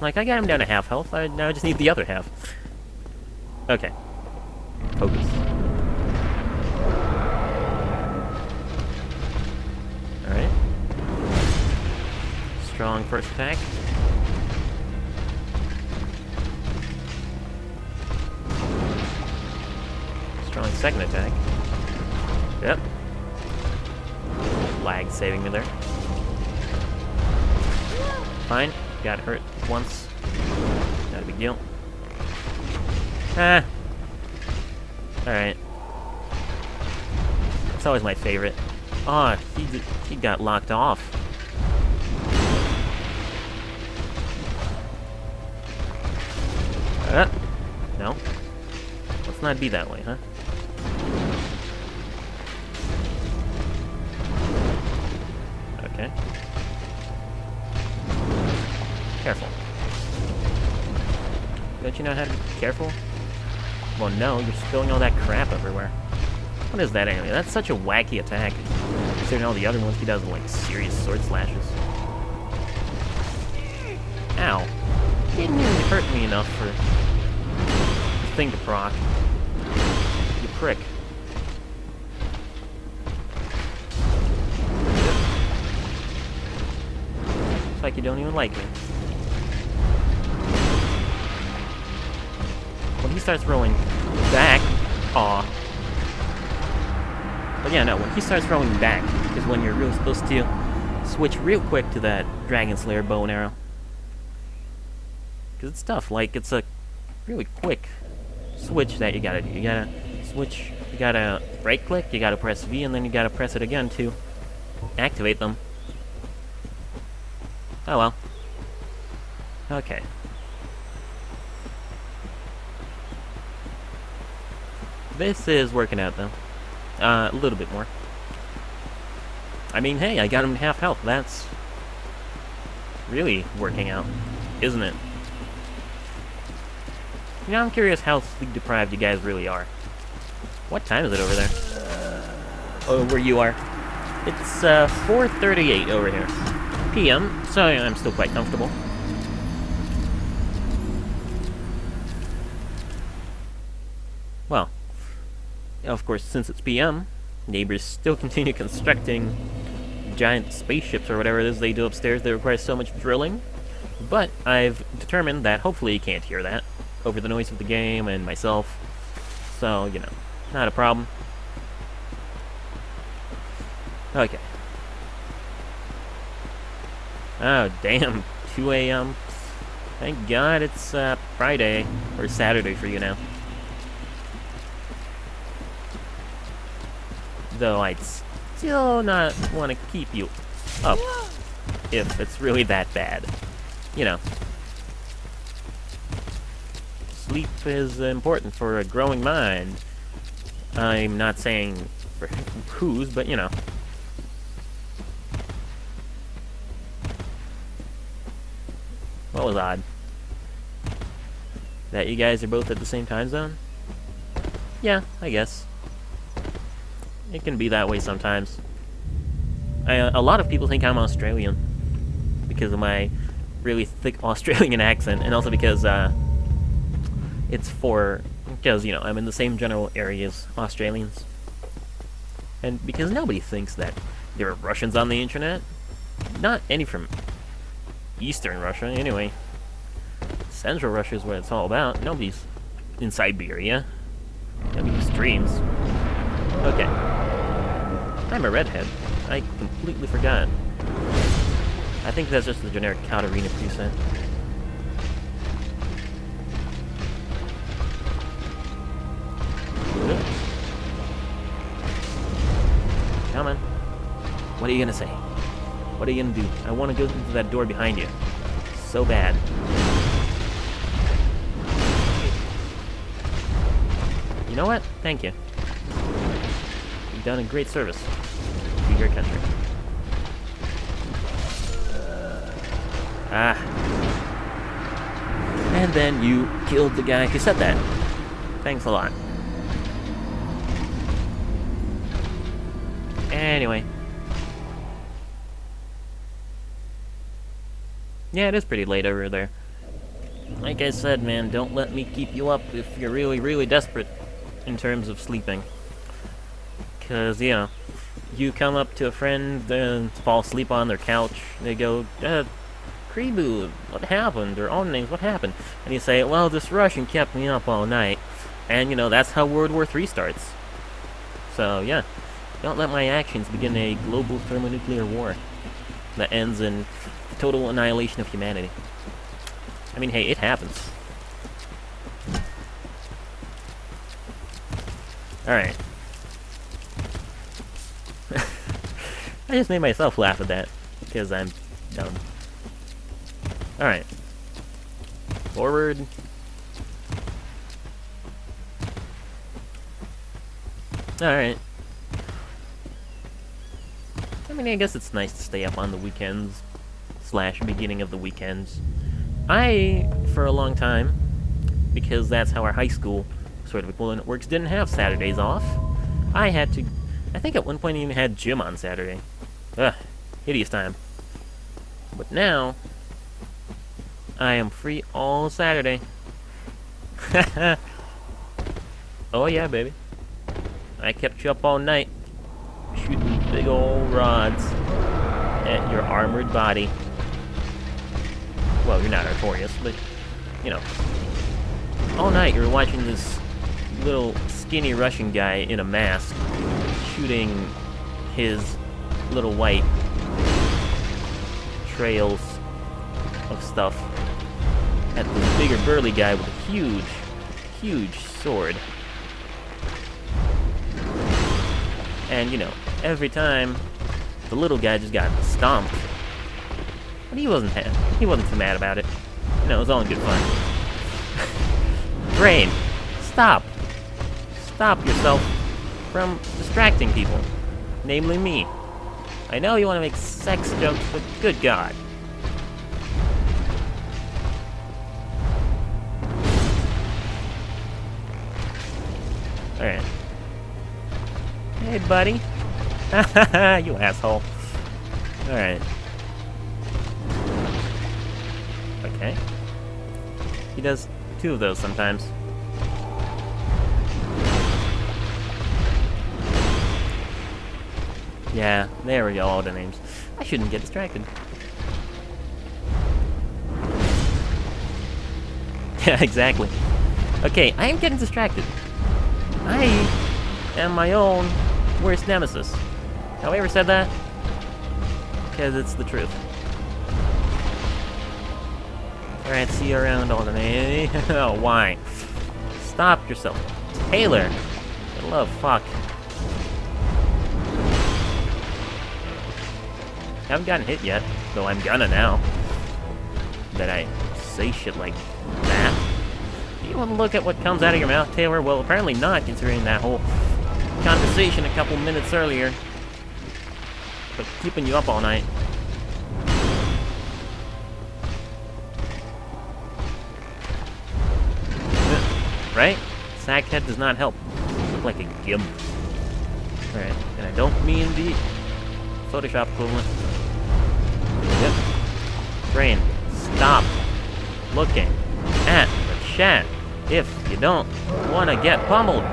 Like, I got him down to half health, now I just need the other half. Okay. Focus. Alright. Strong first attack. Strong second attack. Yep. Lag saving me there. Fine. Got hurt once. Not a big deal. Ah. Alright. It's always my favorite. Oh, he got locked off. No. Let's not be that way, huh? Okay. Careful. Don't you know how to be careful? Well, no, you're spilling all that crap everywhere. What is that anyway? That's such a wacky attack. Considering all the other ones he does like serious sword slashes. Ow. Didn't even hurt me enough for the thing to proc. You prick. Looks like you don't even like me. When he starts rolling back, aw. But yeah, no, when he starts rolling back is when you're really supposed to switch real quick to that Dragon Slayer bow and arrow. Because it's tough, like, it's a really quick switch that you gotta do. You gotta switch, you gotta right click, you gotta press V, and then you gotta press it again to activate them. Oh well. Okay. This is working out, though. A little bit more. I mean, hey, I got him to half health. That's really working out, isn't it? You know, I'm curious how sleep-deprived you guys really are. What time is it over there? Oh, where you are? It's 4:38 over here. PM, so I'm still quite comfortable. Well, of course, since it's PM, neighbors still continue constructing giant spaceships or whatever it is they do upstairs that requires so much drilling. But I've determined that hopefully you can't hear that over the noise of the game and myself. So, you know, not a problem. Okay. Oh, damn. 2 a.m. Thank God it's Friday, or Saturday for you now. Though I'd still not want to keep you up if it's really that bad. You know. Sleep is important for a growing mind. I'm not saying for whose, but you know. What was odd? That you guys are both at the same time zone? Yeah, I guess. It can be that way sometimes. A lot of people think I'm Australian because of my really thick Australian accent, and also because because, you know, I'm in the same general area as Australians. And because nobody thinks that there are Russians on the internet. Not any from Eastern Russia, anyway. Central Russia is what it's all about. Nobody's in Siberia. Nobody streams. Okay. I'm a redhead. I completely forgot. I think that's just the generic Katarina preset. Come on. What are you gonna say? What are you gonna do? I want to go into that door behind you. So bad. You know what? Thank you. You've done a great service to your country. And then you killed the guy who said that. Thanks a lot. Anyway. Yeah, it is pretty late over there. Like I said, man, don't let me keep you up if you're really, really desperate in terms of sleeping. Because, you know, you come up to a friend, then fall asleep on their couch, they go, Kribu, what happened? Or names, what happened? And you say, well, this Russian kept me up all night. And, you know, that's how World War III starts. So, yeah. Don't let my actions begin a global thermonuclear war that ends in the total annihilation of humanity. I mean, hey, it happens. Alright. I just made myself laugh at that, because I'm dumb. Alright. Forward. Alright. I mean, I guess it's nice to stay up on the weekends, / beginning of the weekends. I, for a long time, because that's how our high school sort of equivalent works, didn't have Saturdays off. I think at one point I even had gym on Saturday. Ugh, hideous time. But now, I am free all Saturday. Oh yeah, baby. I kept you up all night, shooting big old rods at your armored body. Well, you're not Artorias, but, you know. All night you were watching this little skinny Russian guy in a mask shooting his little white trails of stuff at this bigger burly guy with a huge, huge sword. And, you know, every time the little guy just got stomped. But he wasn't too mad about it. You know, it was all in good fun. Brain, stop. Stop yourself from distracting people. Namely me. I know you want to make sex jokes, but good God. Alright. Hey, buddy. You asshole. Alright. Okay. He does 2 of those sometimes. Yeah, there we go, all the names. I shouldn't get distracted. Yeah, exactly. Okay, I am getting distracted. I am my own worst nemesis. Have I ever said that? Because it's the truth. Alright, see you around, Aldemay. Oh, why? Stop yourself. Taylor! For the love of fuck. Haven't gotten hit yet, though I'm gonna now. That I say shit like that. Do you want to look at what comes out of your mouth, Taylor? Well, apparently not, considering that whole conversation a couple minutes earlier. But keeping you up all night. Right? Sackhead does not help. Look like a gimp. Alright, and I don't mean the Photoshop equivalent. Yep. Brain, stop looking at the chat if you don't want to get pummeled.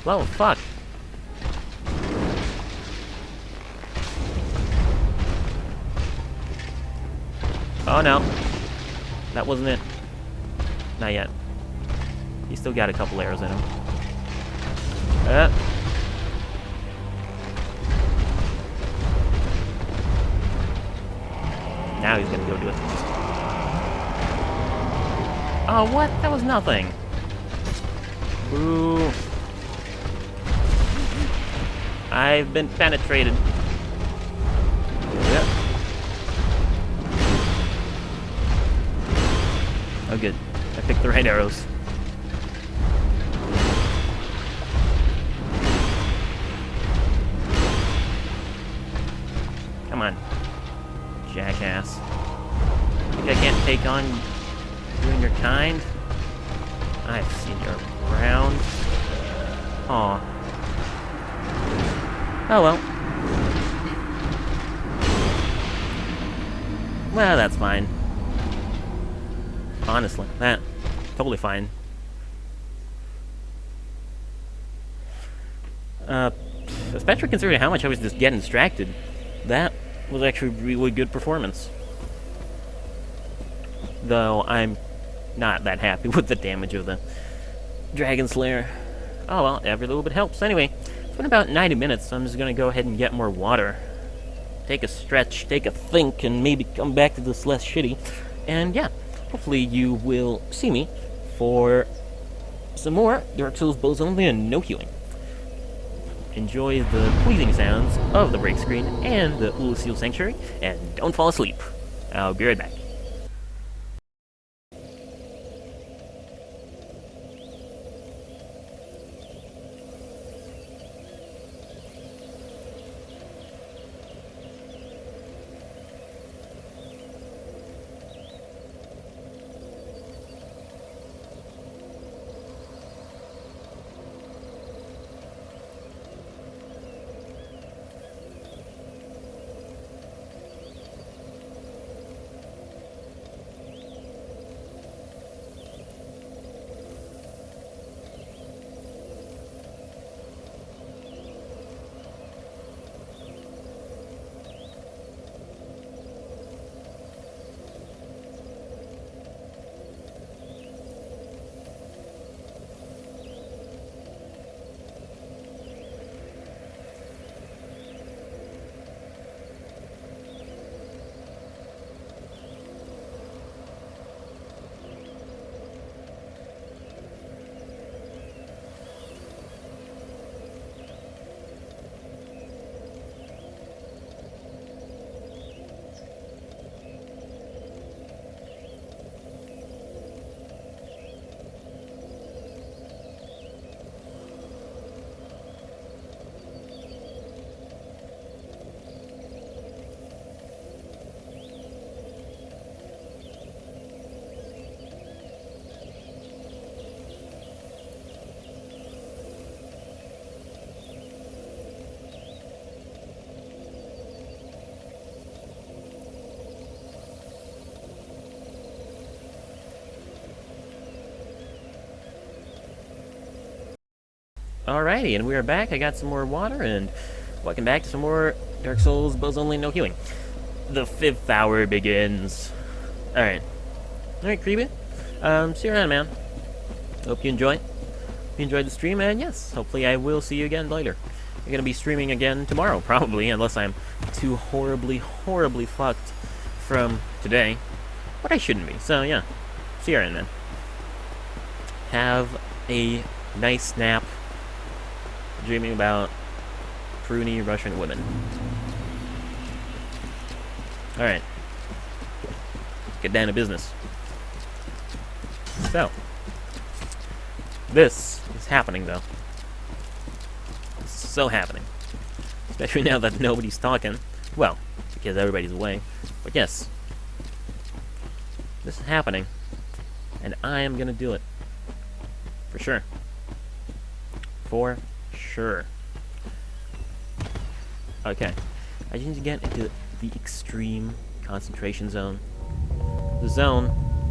Well, fuck. Oh no. That wasn't it. Not yet. He's still got a couple arrows in him. Now he's gonna go do it. Oh, what? That was nothing. Boo. I've been penetrated. Yep. Oh, good. I picked the right arrows. Come on. Jackass. Think I can't take on you and your kind? I've seen you around. Aw. Oh well. Well, that's fine. Honestly, that totally fine. Especially considering how much I was just getting distracted. That was actually a really good performance. Though I'm not that happy with the damage of the Dragon Slayer. Oh well, every little bit helps. Anyway, it's been about 90 minutes, so I'm just gonna go ahead and get more water. Take a stretch, take a think, and maybe come back to this less shitty. And yeah, hopefully you will see me for some more Dark Souls Bows Only and no healing. Enjoy the pleasing sounds of the break screen and the Lucille Sanctuary, and don't fall asleep. I'll be right back. Alrighty, and we are back. I got some more water, and welcome back to some more Dark Souls Bows Only, no healing. The 5th hour begins. Alright. Alright, Creepy. See you around, man. Hope you enjoyed the stream, and yes, hopefully I will see you again later. I'm gonna be streaming again tomorrow, probably, unless I'm too horribly, horribly fucked from today. But I shouldn't be, so yeah. See you around then. Have a nice nap, dreaming about pruny Russian women. Alright. Get down to business. So, this is happening, though. It's so happening. Especially now that nobody's talking. Well, because everybody's away. But yes. This is happening. And I am gonna do it. For sure. For sure. Okay. I need to get into the extreme concentration zone. The zone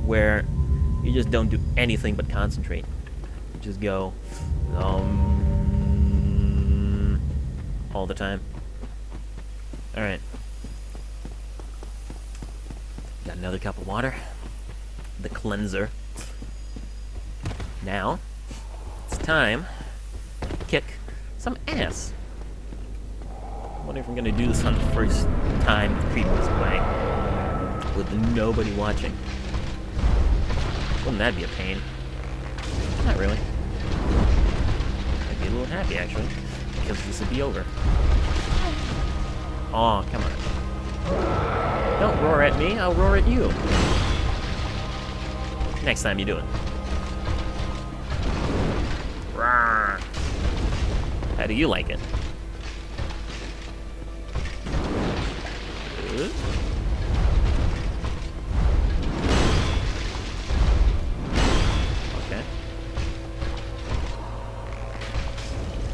where you just don't do anything but concentrate. You just go all the time. Alright. Got another cup of water. The cleanser. Now, it's time to kick some ass. I wonder if I'm gonna do this on the first time the creep is playing. With nobody watching. Wouldn't that be a pain? Not really. I'd be a little happy, actually. Because this would be over. Aw, come on. Don't roar at me, I'll roar at you. Next time you do it. Rawr. How do you like it?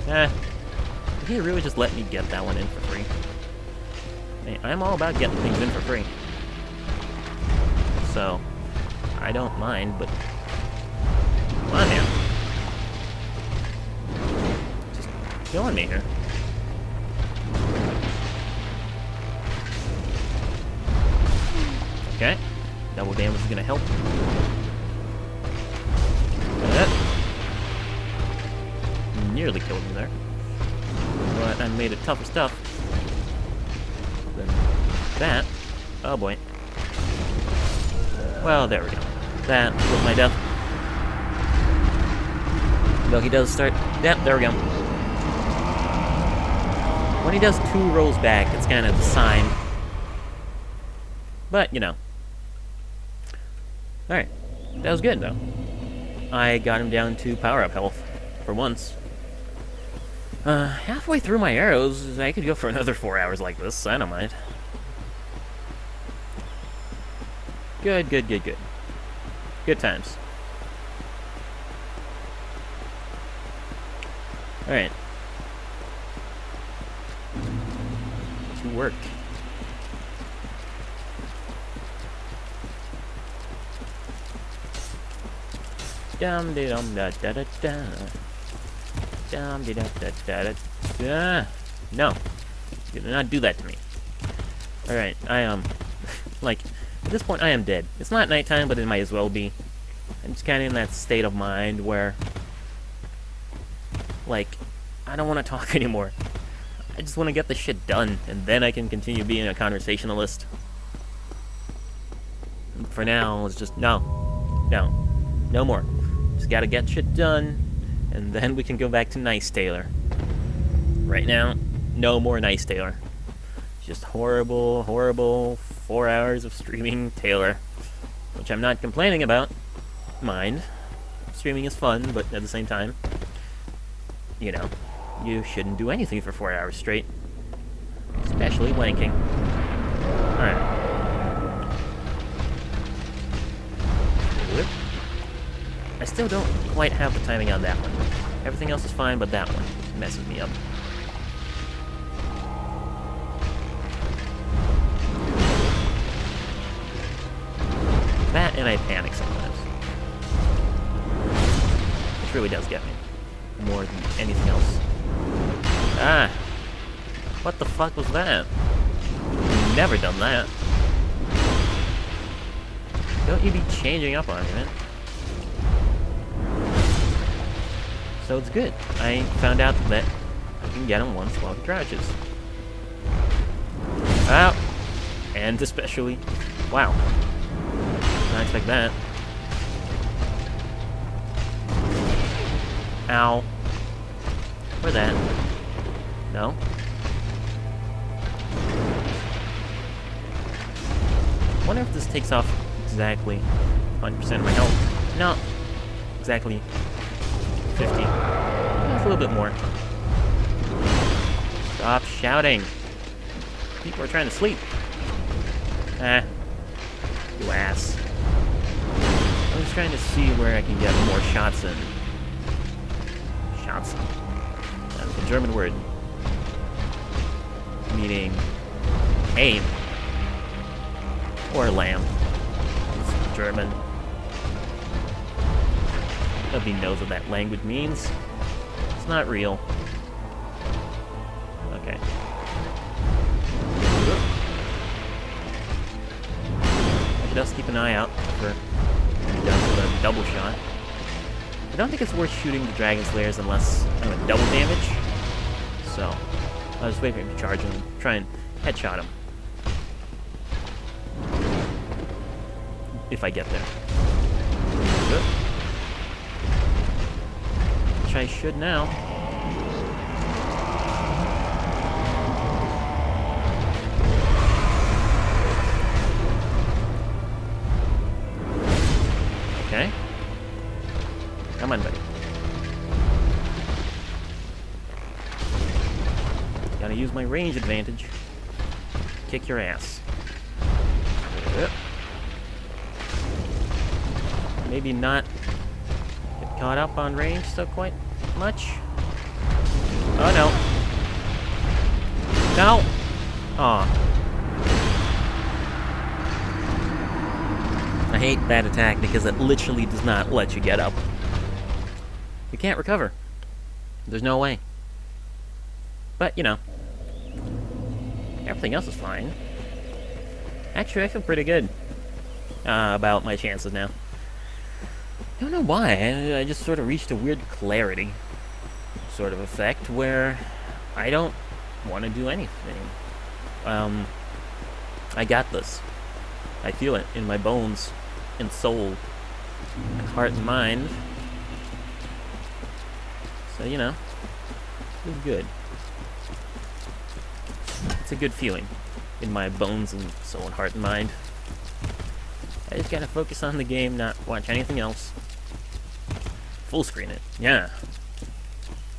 Okay. Did he really just let me get that one in for free? Hey, I'm all about getting things in for free. So, I don't mind, but... Come on, man. Just killing me here. Okay. Double damage is gonna help. Nearly killed me there. But I made it tougher stuff than that. Oh boy. Well, there we go. That was my death. Though he does start... Yep, there we go. When he does 2 rolls back, it's kind of the sign. But, you know. Alright. That was good, though. I got him down to power-up health. For once. Halfway through my arrows, I could go for another 4 hours like this. I don't mind. Good, good, good, good. Good times. Alright. To work. Dum de dum da da da da. Dum de da da da da. No. You did not do that to me. Alright, I am like, at this point I am dead. It's not nighttime, but it might as well be. I'm just kinda in that state of mind where, like, I don't want to talk anymore. I just want to get the shit done, and then I can continue being a conversationalist. For now, it's just, no more. Just gotta get shit done, and then we can go back to Nice Taylor. Right now, no more Nice Taylor. Just horrible, horrible 4 hours of streaming Taylor. Which I'm not complaining about. Mind. Streaming is fun, but at the same time, you know, you shouldn't do anything for 4 hours straight. Especially wanking. Alright. I still don't quite have the timing on that one. Everything else is fine, but that one messes me up. That and I panic sometimes. Which really does get me. More than anything else. Ah! What the fuck was that? Never done that. Don't you be changing up on me, man. So it's good. I found out that I can get him once while he crouches. Ow! And especially... Wow. Didn't expect that. Ow. Or that. No? I wonder if this takes off exactly 100% of my health. No. Exactly 50. That's a little bit more. Stop shouting. People are trying to sleep. Ah. You ass. I'm just trying to see where I can get more shots in. Shots. That's a German word. Meaning aim. Or lamb. It's German. Nobody knows what that language means. It's not real. Okay. I should also keep an eye out for a double shot. I don't think it's worth shooting the Dragon Slayers unless I'm at double damage. So, I'll just wait for him to charge and try and headshot him. If I get there. Good. Which I should now. Okay. Come on, buddy. Gotta use my range advantage. Kick your ass. Yep. Maybe not get caught up on range so quite much. Oh no. No! Aw. I hate that attack because it literally does not let you get up. You can't recover. There's no way. But, you know. Everything else is fine. Actually, I feel pretty good about my chances now. I don't know why. I just sort of reached a weird clarity sort of effect where I don't want to do anything. I got this. I feel it in my bones and soul and heart and mind. So, you know, it's good. It's a good feeling in my bones and soul and heart and mind. I just gotta focus on the game, not watch anything else. Full screen it, yeah.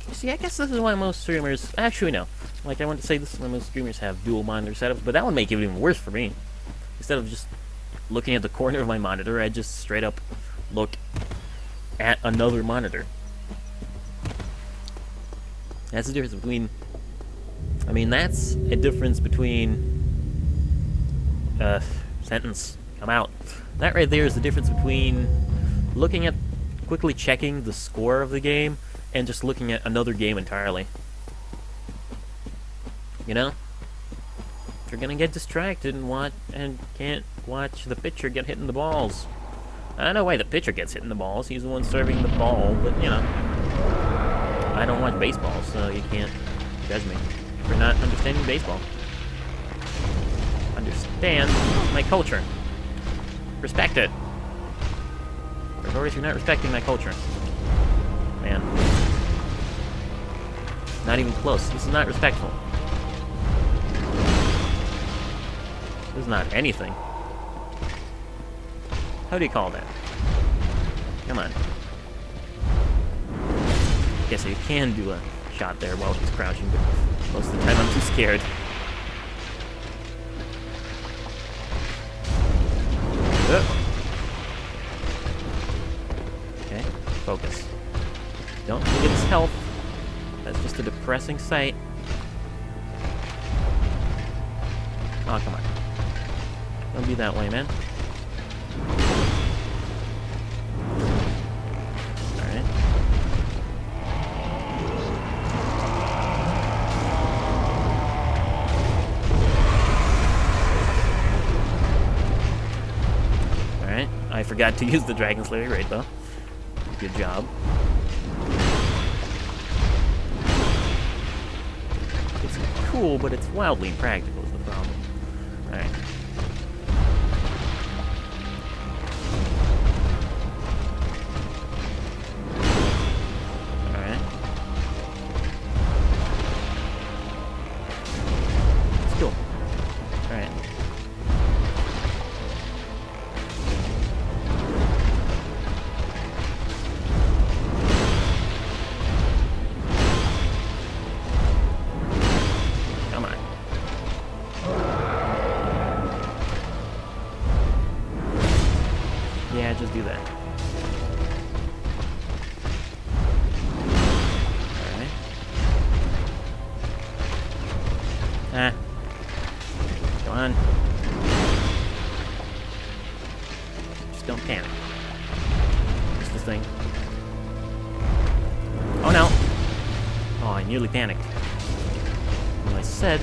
You see, I guess this is why most streamers... Actually, no. Like, I want to say this is why most streamers have dual monitor setups, but that would make it even worse for me. Instead of just looking at the corner of my monitor, I just straight up look at another monitor. That's the difference between... I mean, that's a difference between... sentence. Come out. That right there is the difference between looking at... quickly checking the score of the game and just looking at another game entirely. You know? If you're gonna get distracted and can't watch the pitcher get hit in the balls. I don't know why the pitcher gets hit in the balls. He's the one serving the ball, but you know. I don't watch baseball, so you can't judge me for not understanding baseball. Understand my culture. Respect it. Pretorius, you're not respecting my culture. Man. Not even close. This is not respectful. This is not anything. How do you call that? Come on. Guess you can do a shot there while he's crouching, but most of the time I'm too scared. Okay, focus. Don't look at his health. That's just a depressing sight. Oh, come on. Don't be that way, man. Alright. Alright, I forgot to use the Dragon Slayer raid bow. Good job. cool, but it's wildly impractical is the problem. Alright. Alright. It's cool. Alright. Come on. Yeah, just do that. Alright. Ah. Come on. Just don't panic. It's this thing. Oh no! Oh, I nearly panicked. Well, I said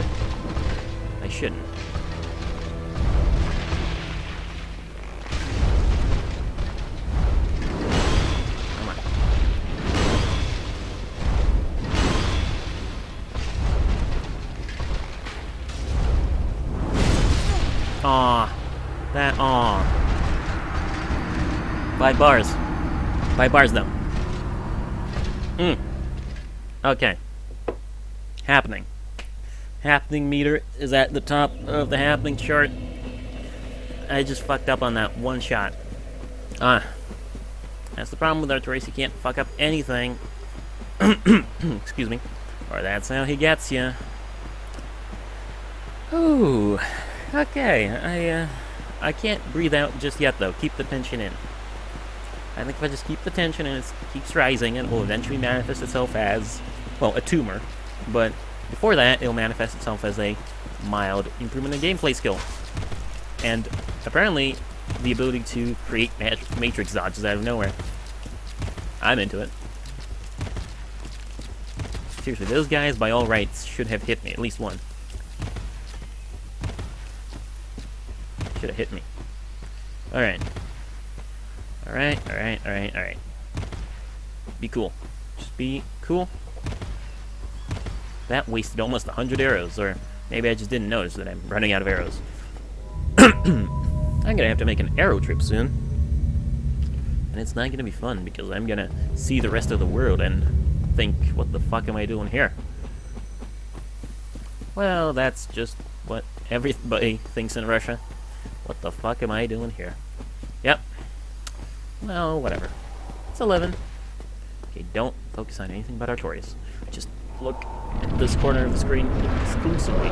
I shouldn't. Come on. Aw. That, aw. 5 bars. 5 bars, though. Okay. Happening. Happening meter is at the top of the happening chart. I just fucked up on that one shot. That's the problem with Artorias. He can't fuck up anything. Excuse me. Or that's how he gets you. Ooh. Okay. I can't breathe out just yet, though. Keep the tension in. I think if I just keep the tension and it keeps rising, it will eventually manifest itself as, well, a tumor. But before that, it'll manifest itself as a mild improvement in gameplay skill. And apparently, the ability to create matrix dodges out of nowhere. I'm into it. Seriously, those guys, by all rights, should have hit me. At least one. Should have hit me. Alright. Alright. Be cool. Just be cool. That wasted almost 100 arrows, or maybe I just didn't notice that I'm running out of arrows. I'm gonna have to make an arrow trip soon. And it's not gonna be fun, because I'm gonna see the rest of the world and think, what the fuck am I doing here? Well, that's just what everybody thinks in Russia. What the fuck am I doing here? Yep. Well, whatever. It's 11. Okay, don't focus on anything but Artorias. Just look at this corner of the screen exclusively.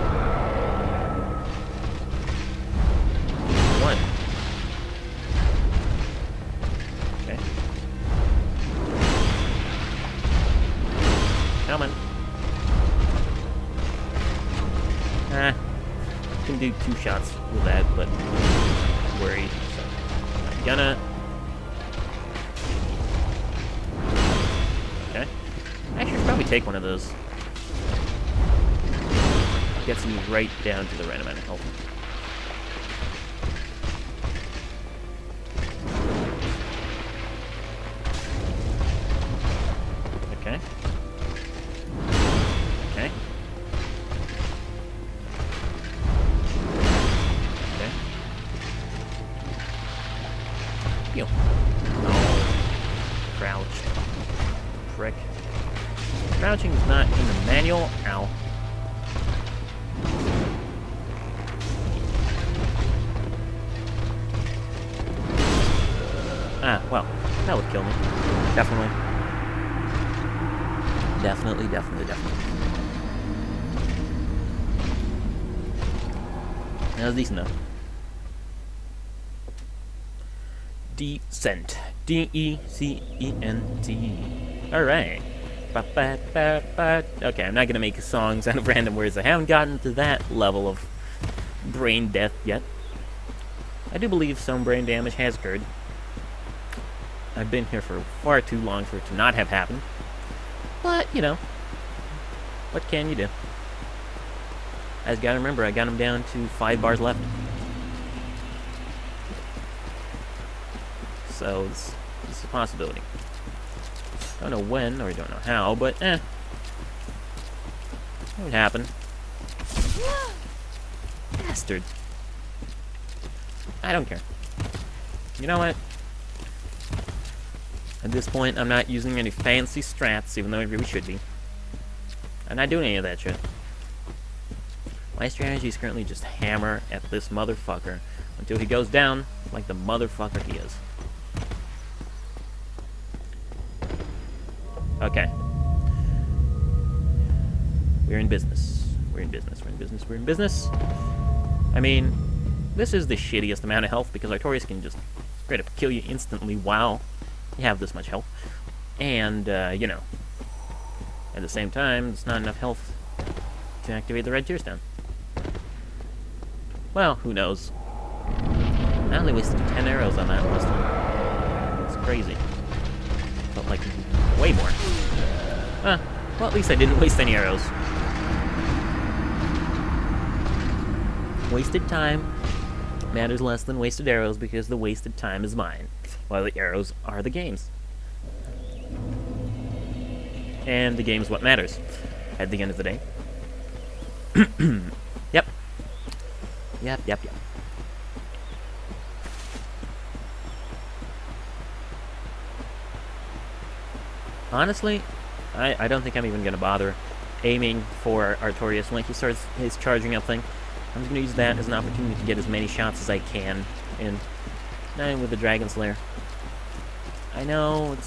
1. Okay. Come on. Can do 2 shots with that, but I'm worried. So I'm gonna. Okay. Actually, I should probably take one of those. Gets me right down to the right amount of health. Okay. Okay. Okay. Yo. Oh. Crouched. Prick. Crouching is not in the manual. Ow. Ah, well, that would kill me. Definitely. Definitely. That was decent enough. Decent. D-E-C-E-N-T. Alright. Okay, I'm not gonna make songs out of random words. I haven't gotten to that level of brain death yet. I do believe some brain damage has occurred. I've been here for far too long for it to not have happened. But, you know, what can you do? I just gotta remember, I got him down to 5 bars left. So, it's a possibility. Don't know when, or don't know how, but, it would happen. Bastard. I don't care. You know what? At this point, I'm not using any fancy strats, even though I really should be. I'm not doing any of that shit. My strategy is currently just hammer at this motherfucker until he goes down like the motherfucker he is. Okay. We're in business. We're in business. We're in business. We're in business. I mean, this is the shittiest amount of health because Artorias can just straight up kill you instantly while you have this much health. And, you know, at the same time, it's not enough health to activate the red tear stone. Well, who knows? I only wasted 10 arrows on that last one. It's crazy. Felt like way more. Well, at least I didn't waste any arrows. Wasted time matters less than wasted arrows because the wasted time is mine, while the arrows are the game's. And the game's what matters at the end of the day. Yep. Yep. Honestly, I don't think I'm even going to bother aiming for Artorias when he starts his charging up thing. I'm just going to use that as an opportunity to get as many shots as I can in. Not even with the Dragon Slayer. I know it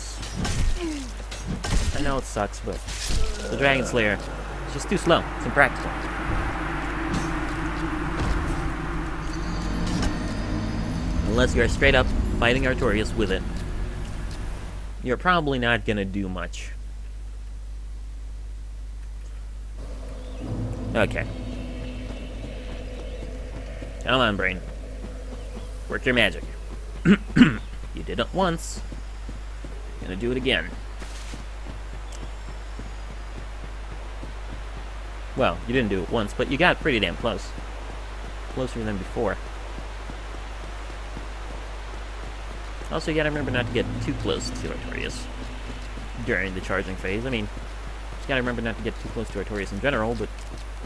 sucks, but the Dragon Slayer is just too slow. It's impractical. Unless you're straight up fighting Artorias with it, you're probably not gonna do much. Okay. Come on, brain. Work your magic. You did it once. You're gonna do it again. Well, you didn't do it once, but you got pretty damn close. Closer than before. Also, you gotta remember not to get too close to Artorias during the charging phase. I mean, you gotta remember not to get too close to Artorias in general, but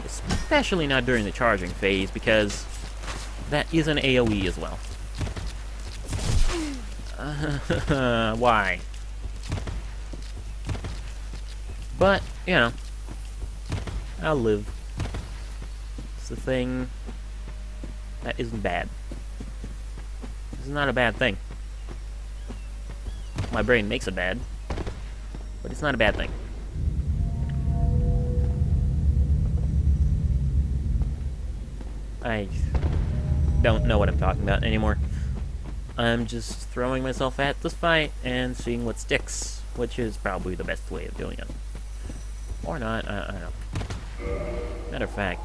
especially not during the charging phase, because that is an AoE as well. Why? But, you know, I'll live. It's the thing that isn't bad. This is not a bad thing. My brain makes it bad, but it's not a bad thing. I don't know what I'm talking about anymore. I'm just throwing myself at this fight and seeing what sticks, which is probably the best way of doing it. Or not, I don't know. Matter of fact,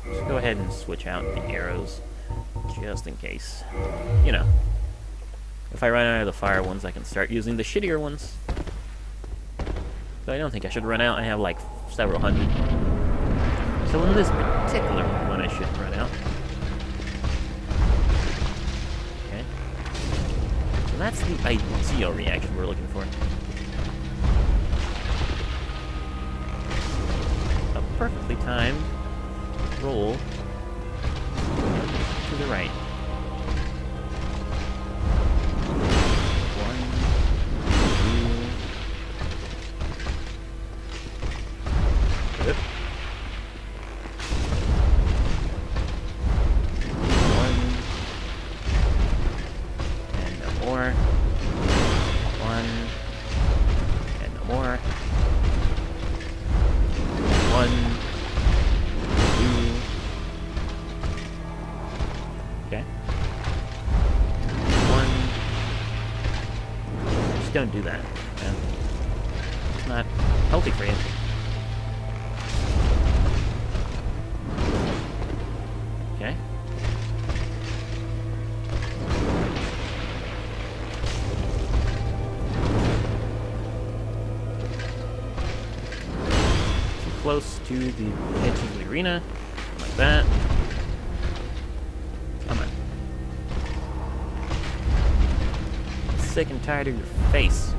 just go ahead and switch out the arrows, just in case. You know, if I run out of the fire ones, I can start using the shittier ones. But I don't think I should run out. I have like several hundred. So in this particular one, I shouldn't run out. Okay. So that's the ideal reaction we're looking for. A perfectly timed roll to the right. Don't do that. It's not healthy for you. Okay. Too close to the edge of the arena. Like that. Come on. Sick and tired of your face.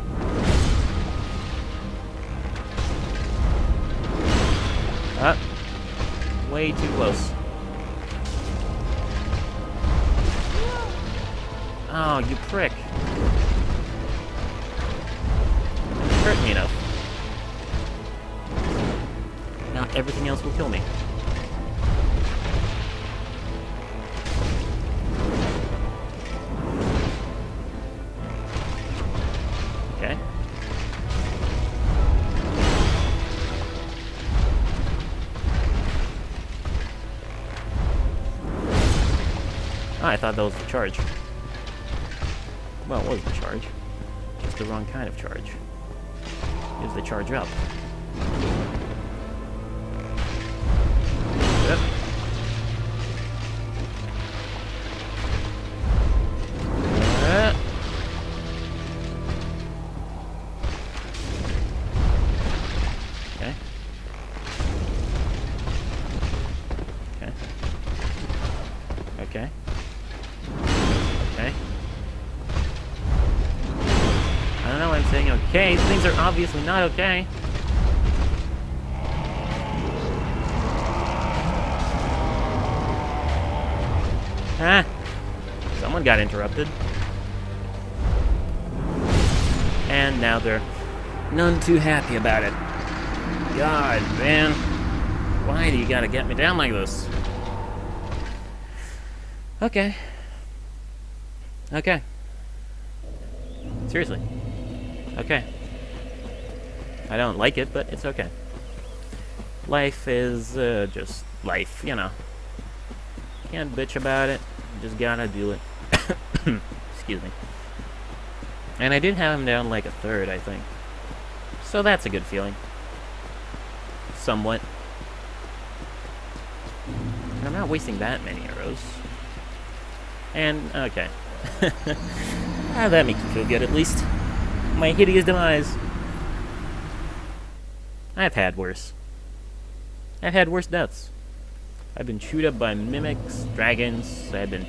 Way too close. Oh, you prick. Hurt me enough. Now everything else will kill me. Okay. Oh, I thought that was the charge. Well, it was the charge. Just the wrong kind of charge. Is the charge up? Yep. Okay. Okay. Okay. Okay. I don't know why I'm saying okay. Things are obviously not okay. Ah! Someone got interrupted. And now they're none too happy about it. God, man. Why do you gotta get me down like this? Okay. Okay. Seriously. Okay. I don't like it, but it's okay. Life is, just life, you know. Can't bitch about it. Just gotta do it. Excuse me. And I did have him down like a third, I think. So that's a good feeling. Somewhat. And I'm not wasting that many arrows. And, okay. Ah, that makes me feel good, at least. My hideous demise. I've had worse. I've had worse deaths. I've been chewed up by mimics, dragons, I've been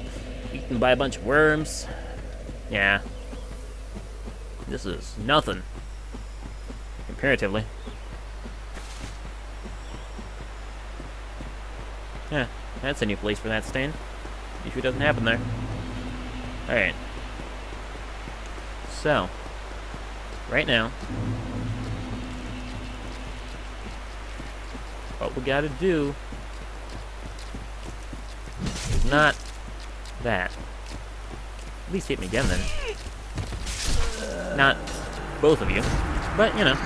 eaten by a bunch of worms. Yeah. This is nothing. Comparatively. Yeah, that's a new place for that stain. Usually doesn't happen there. Alright. So, right now, what we gotta do is not that. At least hit me again then. Not both of you, but you know.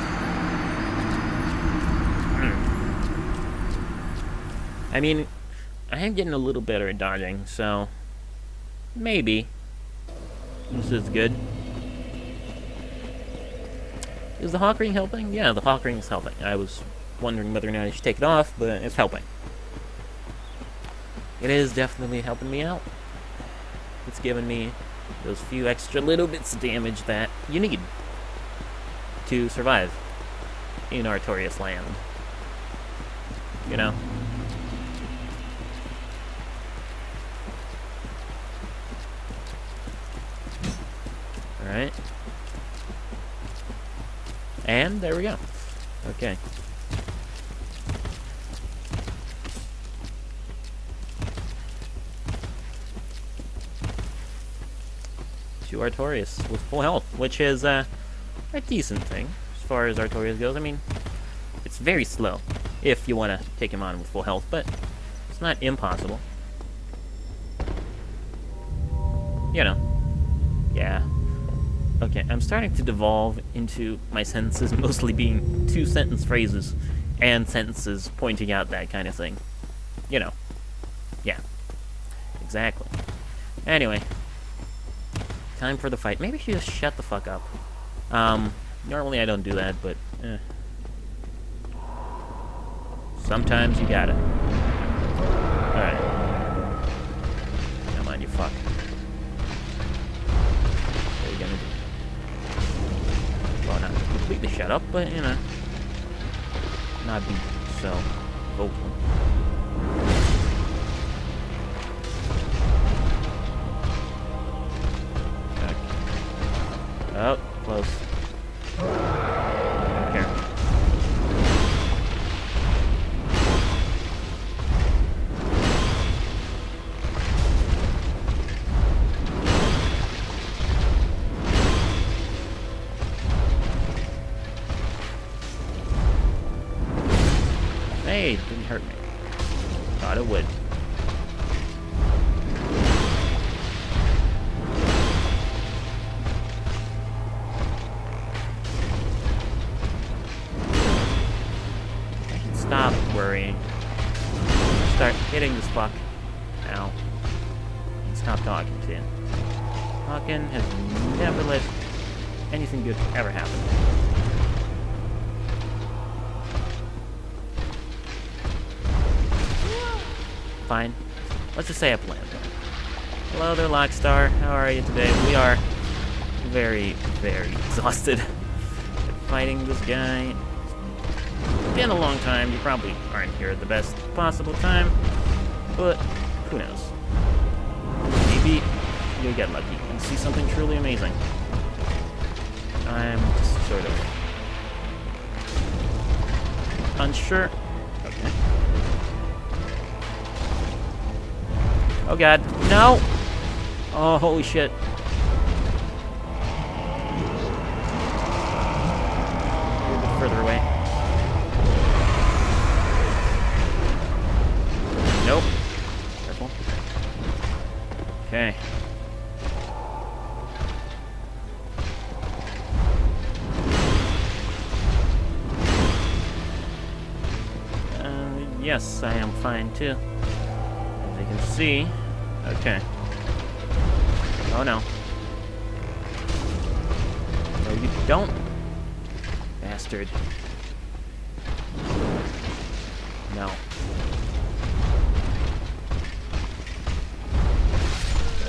I mean, I am getting a little better at dodging, so maybe this is good. Is the Hawk Ring helping? Yeah, the Hawk Ring is helping. I was wondering whether or not I should take it off, but it's helping. It is definitely helping me out. It's giving me those few extra little bits of damage that you need to survive in Artorias land. You know? Alright. And there we go. Okay. To Artorias with full health, which is a decent thing as far as Artorias goes. I mean, it's very slow if you want to take him on with full health, but it's not impossible. You know. Yeah. Okay, I'm starting to devolve into my sentences mostly being two-sentence phrases and sentences pointing out that kind of thing. You know. Yeah. Exactly. Anyway. Time for the fight. Maybe I should just shut the fuck up. Normally I don't do that, but, sometimes you gotta. Alright. Come on, you fuck. What are you gonna do? Well, not completely shut up, but, you know. Not be so vocal. Oh, close. Here. Hey, it didn't hurt me. Thought it would. I should stop worrying. Start hitting this fuck. Ow. And stop talking to him. Talking has never let anything good ever happen. Fine. Let's just say I planned. Hello there, Lockstar. How are you today? We are very, very exhausted at fighting this guy. It's been a long time. You probably aren't here at the best possible time, but who knows? Maybe you'll get lucky and see something truly amazing. I'm just sort of unsure. Okay. Oh god, no! Oh, holy shit. A little bit further away. Nope. Careful. Okay. Yes, I am fine too. As you can see. Okay. Oh no. No, you don't. Bastard. No.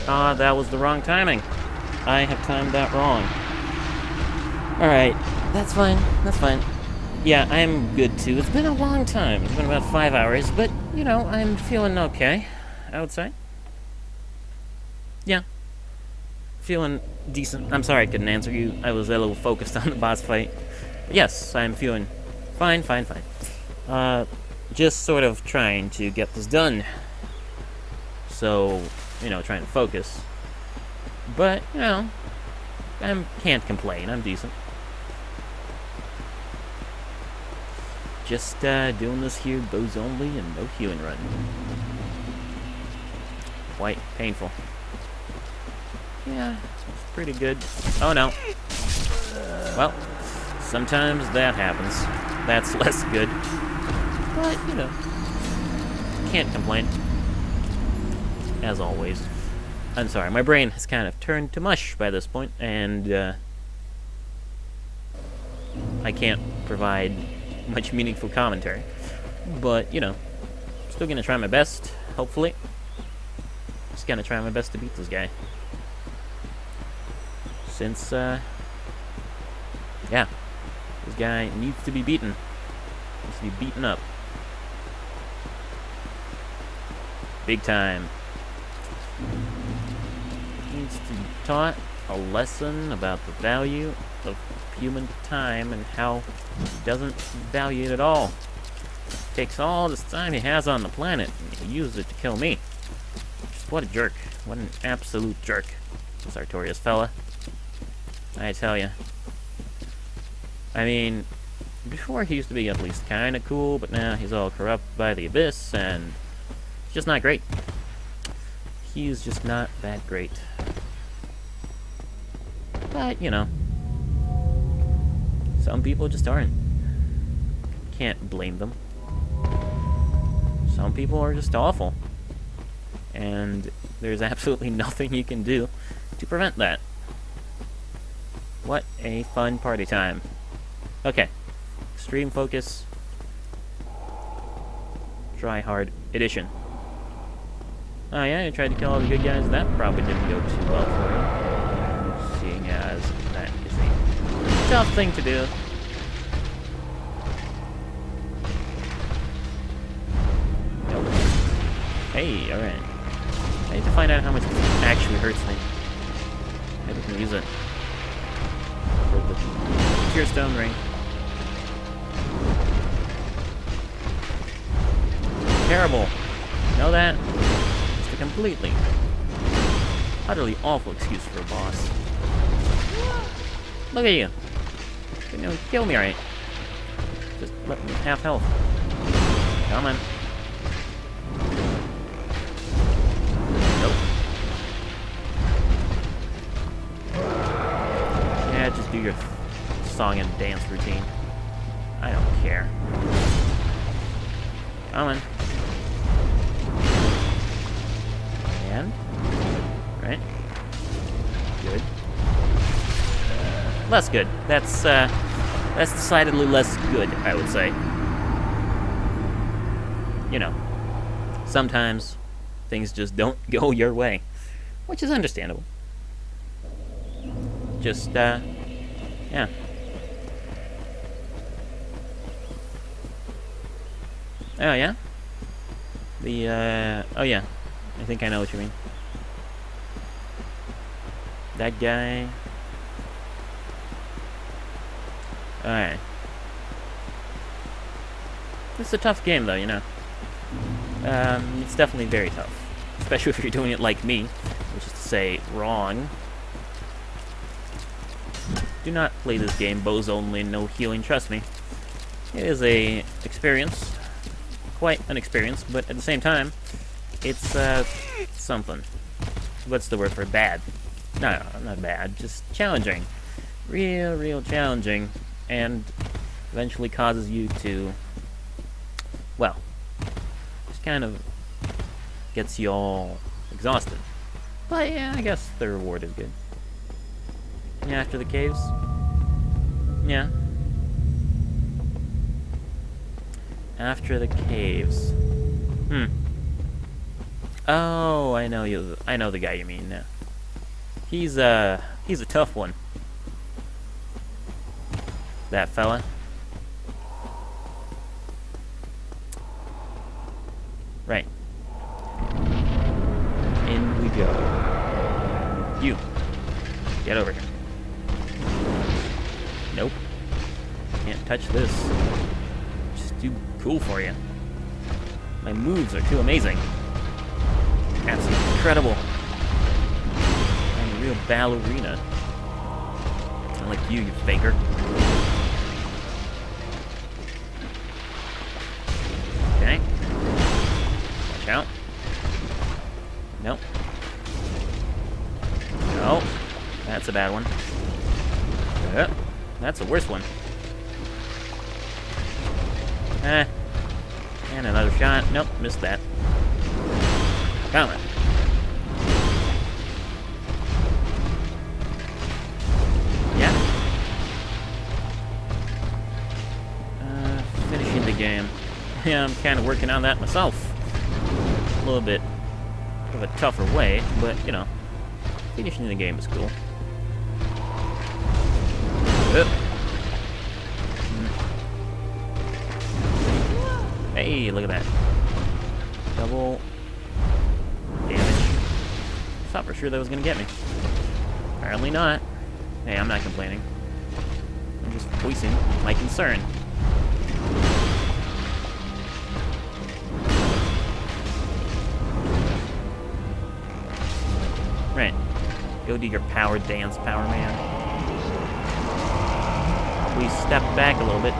Ah, that was the wrong timing. I have timed that wrong. Alright. That's fine. That's fine. Yeah, I'm good too. It's been a long time. It's been about 5 hours, but, you know, I'm feeling okay. I would say. Yeah. Feeling decent. I'm sorry I couldn't answer you. I was a little focused on the boss fight. But yes, I'm feeling fine. Just sort of trying to get this done. So, you know, trying to focus. But, you know, I can't complain. I'm decent. Just doing this here, bows only, and no heal and run. Quite painful. Yeah, it's pretty good. Oh no. Well, sometimes that happens. That's less good. But, you know, can't complain. As always. I'm sorry, my brain has kind of turned to mush by this point, and I can't provide much meaningful commentary. But, you know, still gonna try my best, hopefully. Just gonna try my best to beat this guy. Since, yeah, this guy needs to be beaten. Needs to be beaten up. Big time. Needs to be taught a lesson about the value of human time and how he doesn't value it at all. Takes all this time he has on the planet and he uses it to kill me. Just what a jerk. What an absolute jerk. This Artorias fella. I tell ya. I mean, before he used to be at least kinda cool, but now he's all corrupt by the Abyss and it's just not great. He's just not that great. But, you know, some people just aren't. Can't blame them. Some people are just awful. And there's absolutely nothing you can do to prevent that. What a fun party time. Okay. Extreme focus. Try hard edition. Oh yeah, you tried to kill all the good guys? That probably didn't go too well for you. Seeing as that is a tough thing to do. Nope. Hey, alright. I need to find out how much this actually hurts me. Maybe we can use it for the Tear Stone Ring. Terrible. Know that? Just a completely, utterly awful excuse for a boss. Look at you. You know, kill me, right? Just let me half health. Come on. Nope. Yeah, just do your song and dance routine. I don't care. Come on. And? Right? Good. Less good. That's decidedly less good, I would say. You know, sometimes things just don't go your way, which is understandable. Just, yeah. Oh, yeah? Oh, yeah. I think I know what you mean. That guy. Alright. It's a tough game, though, you know. It's definitely very tough. Especially if you're doing it like me, which is to say, wrong. Do not play this game, bows only, no healing, trust me. It is a experience. Quite an experience, but at the same time, it's, something. What's the word for bad? No, not bad, just challenging. Real challenging, and eventually causes you to, well, just kind of gets you all exhausted. But yeah, I guess the reward is good. Yeah, after the caves? Yeah. After the caves. Oh, I know you. I know the guy you mean now. He's a tough one. That fella. Right. In we go. You. Get over here. Nope. Can't touch this. Just too cool for you. My moves are too amazing. That's incredible. I'm a real ballerina. Not like you faker. Okay. Watch out. Nope. No. That's a bad one. That's the worst one. And another shot. Nope, missed that. Come on. Yeah. Finishing the game. Yeah, I'm kind of working on that myself. A little bit of a tougher way, but, you know, finishing the game is cool. Hey, look at that. Double damage. Thought for sure that was gonna get me. Apparently not. Hey, I'm not complaining. I'm just voicing my concern. Right. Go do your power dance, Power Man. Please step back a little bit.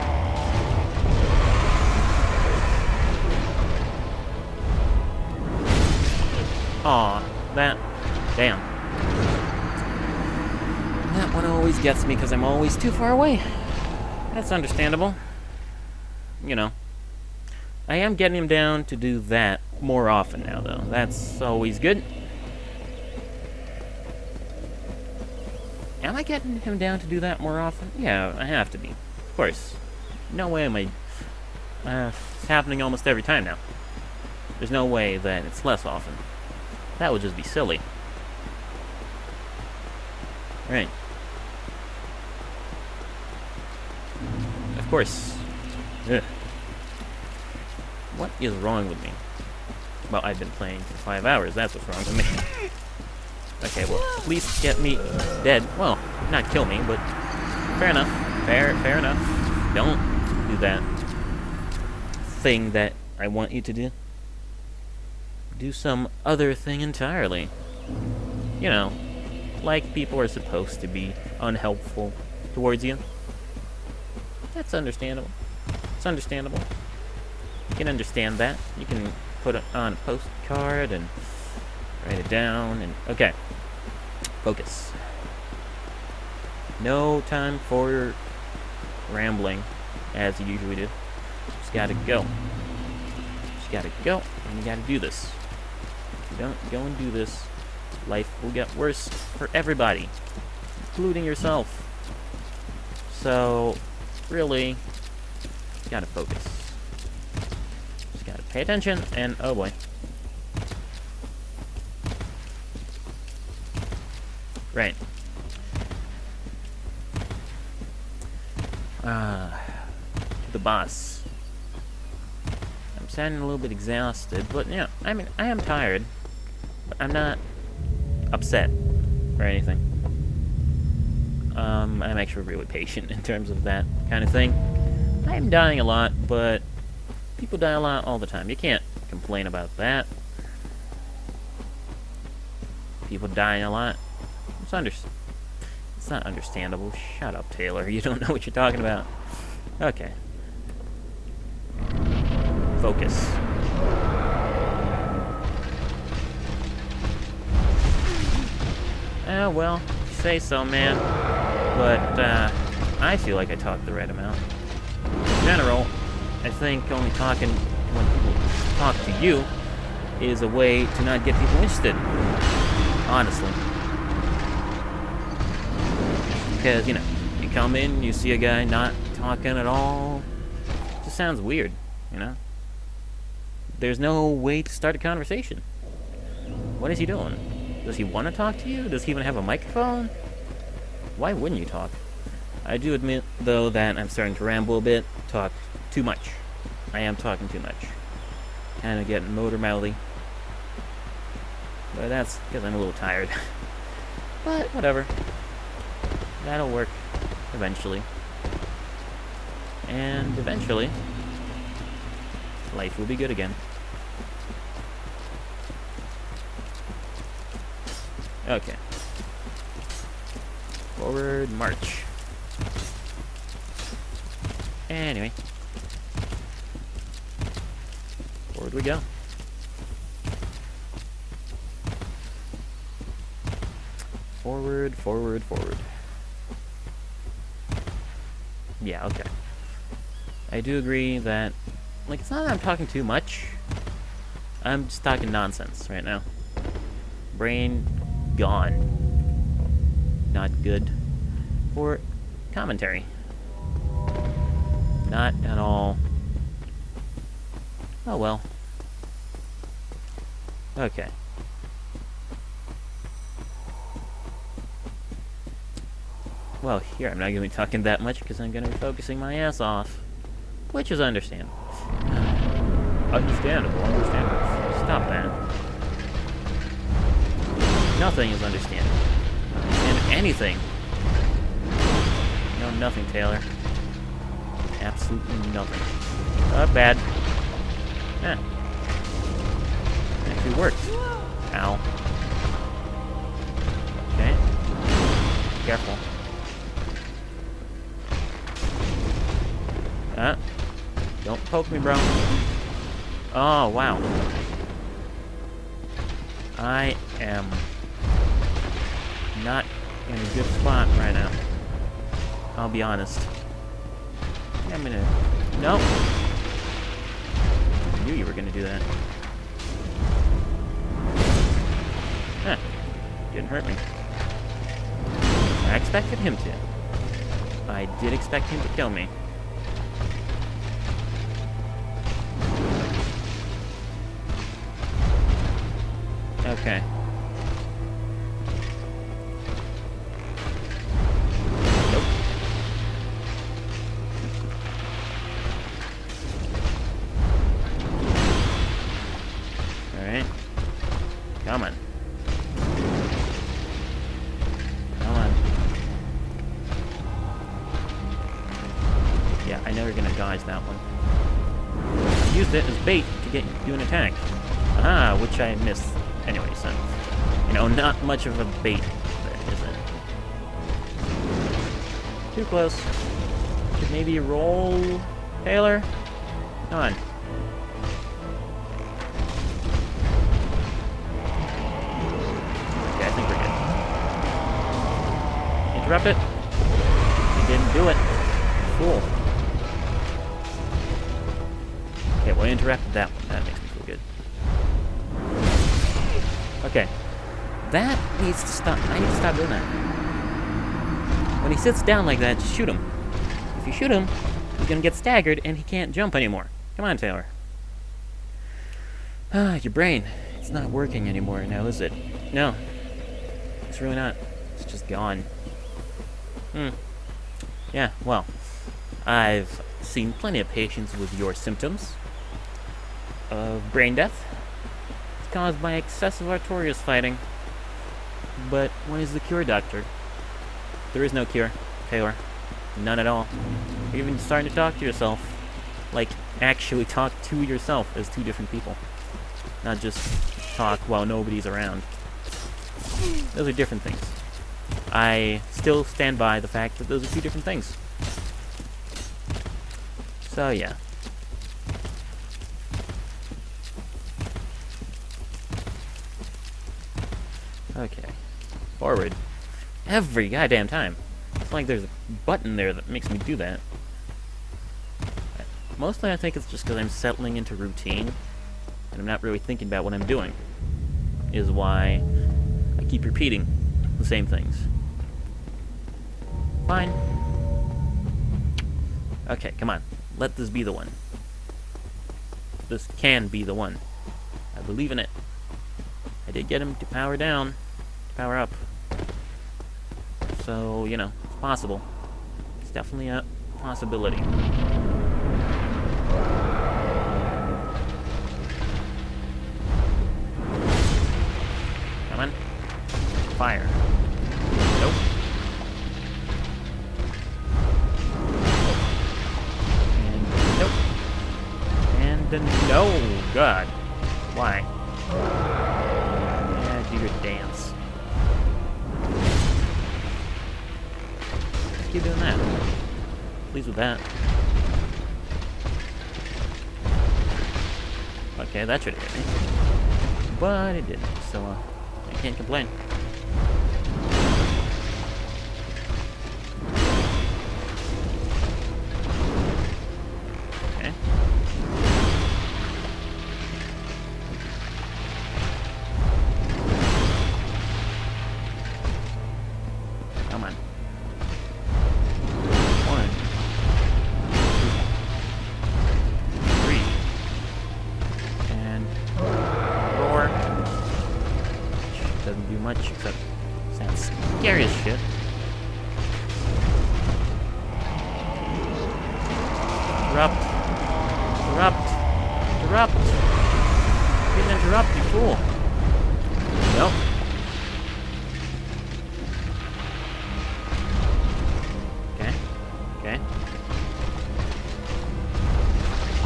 Aw, that... Damn. That one always gets me because I'm always too far away. That's understandable. You know. I am getting him down to do that more often now, though. That's always good. Am I getting him down to do that more often? Yeah, I have to be. Of course. No way am I... it's happening almost every time now. There's no way that it's less often. That would just be silly. Right. Of course. Ugh. What is wrong with me? Well, I've been playing for 5 hours. That's what's wrong with me. Okay, well, at least get me dead. Well, not kill me, but fair enough. Fair enough. Don't do that thing that I want you to do. Do some other thing entirely. You know, like people are supposed to be unhelpful towards you. That's understandable. It's understandable. You can understand that. You can put it on a postcard and write it down and... Okay. Focus. No time for rambling, as you usually do. Just gotta go. Just gotta go, and you gotta do this. If you don't go and do this, life will get worse for everybody, including yourself. So, really, you gotta focus. Just gotta pay attention, and oh boy. Right. To the boss. I'm sounding a little bit exhausted, but yeah, I mean, I am tired, but I'm not upset or anything. I'm actually really patient in terms of that kind of thing. I'm dying a lot, but people die a lot all the time. You can't complain about that. People dying a lot. It's not understandable. Shut up, Taylor. You don't know what you're talking about. Okay. Focus. Well, you say so, man. But, I feel like I talked the right amount. In general, I think only talking when people talk to you is a way to not get people interested. Honestly. Because, you know, you come in, you see a guy not talking at all. It just sounds weird, you know? There's no way to start a conversation. What is he doing? Does he want to talk to you? Does he even have a microphone? Why wouldn't you talk? I do admit, though, that I'm starting to ramble a bit. Talk too much. I am talking too much. Kind of getting motor mouthy. But that's because I'm a little tired. But, whatever. That'll work eventually. And eventually, life will be good again. Okay. Forward march. Anyway. Forward we go. Forward, forward, forward. Yeah, okay. I do agree that, like, it's not that I'm talking too much. I'm just talking nonsense right now. Brain gone. Not good for commentary. Not at all. Oh well. Okay. Well, here, I'm not going to be talking that much because I'm going to be focusing my ass off. Which is understandable. Understandable. Stop that. Nothing is understandable. Understand anything. No, nothing, Taylor. Absolutely nothing. Bad. Yeah. Actually worked. Ow. Okay. Careful. Don't poke me, bro. Oh, wow. I am not in a good spot right now. I'll be honest. I'm gonna... Nope. I knew you were gonna do that. Huh. Didn't hurt me. I expected him to. I did expect him to kill me. Okay. Nope. Alright. Come on. Come on. Yeah, I know you're gonna dodge that one. I used it as bait to get you an attack. Ah, which I missed. Anyway, so, you know, not much of a bait there, is it? Too close. Should maybe roll, Taylor? Come on. Interrupt it. You didn't do it. Fool. Okay, well, I interrupted that one. That makes me feel good. Okay. That needs to stop. I need to stop doing that. When he sits down like that, just shoot him. If you shoot him, he's gonna get staggered and he can't jump anymore. Come on, Taylor. Ah, your brain. It's not working anymore now, is it? No. It's really not. It's just gone. Yeah, well. I've seen plenty of patients with your symptoms of brain death. It's caused by excessive artorias fighting. But what is the cure, doctor? There is no cure, Taylor. None at all. You're even starting to talk to yourself. Like, actually talk to yourself as two different people. Not just talk while nobody's around. Those are different things. I still stand by the fact that those are two different things. So, yeah. Okay. Forward. Every goddamn time. It's like there's a button there that makes me do that. Mostly I think it's just because I'm settling into routine, and I'm not really thinking about what I'm doing. Is why I keep repeating the same things. Fine. Okay, come on. Let this be the one. This can be the one. I believe in it. I did get him to power down, to power up. So, you know, it's possible. It's definitely a possibility. Come on. Fire. Nope. And nope. And no! God. Why? Yeah, do your dance. Keep doing that. Pleased with that. Okay, that should hit me. But it didn't, so I can't complain. Okay. Come on. 1, 2, 3. And roar. Doesn't do much except sounds scary as shit. Interrupt. Interrupt. Interrupt. You didn't interrupt, you fool. Nope. Okay. Okay.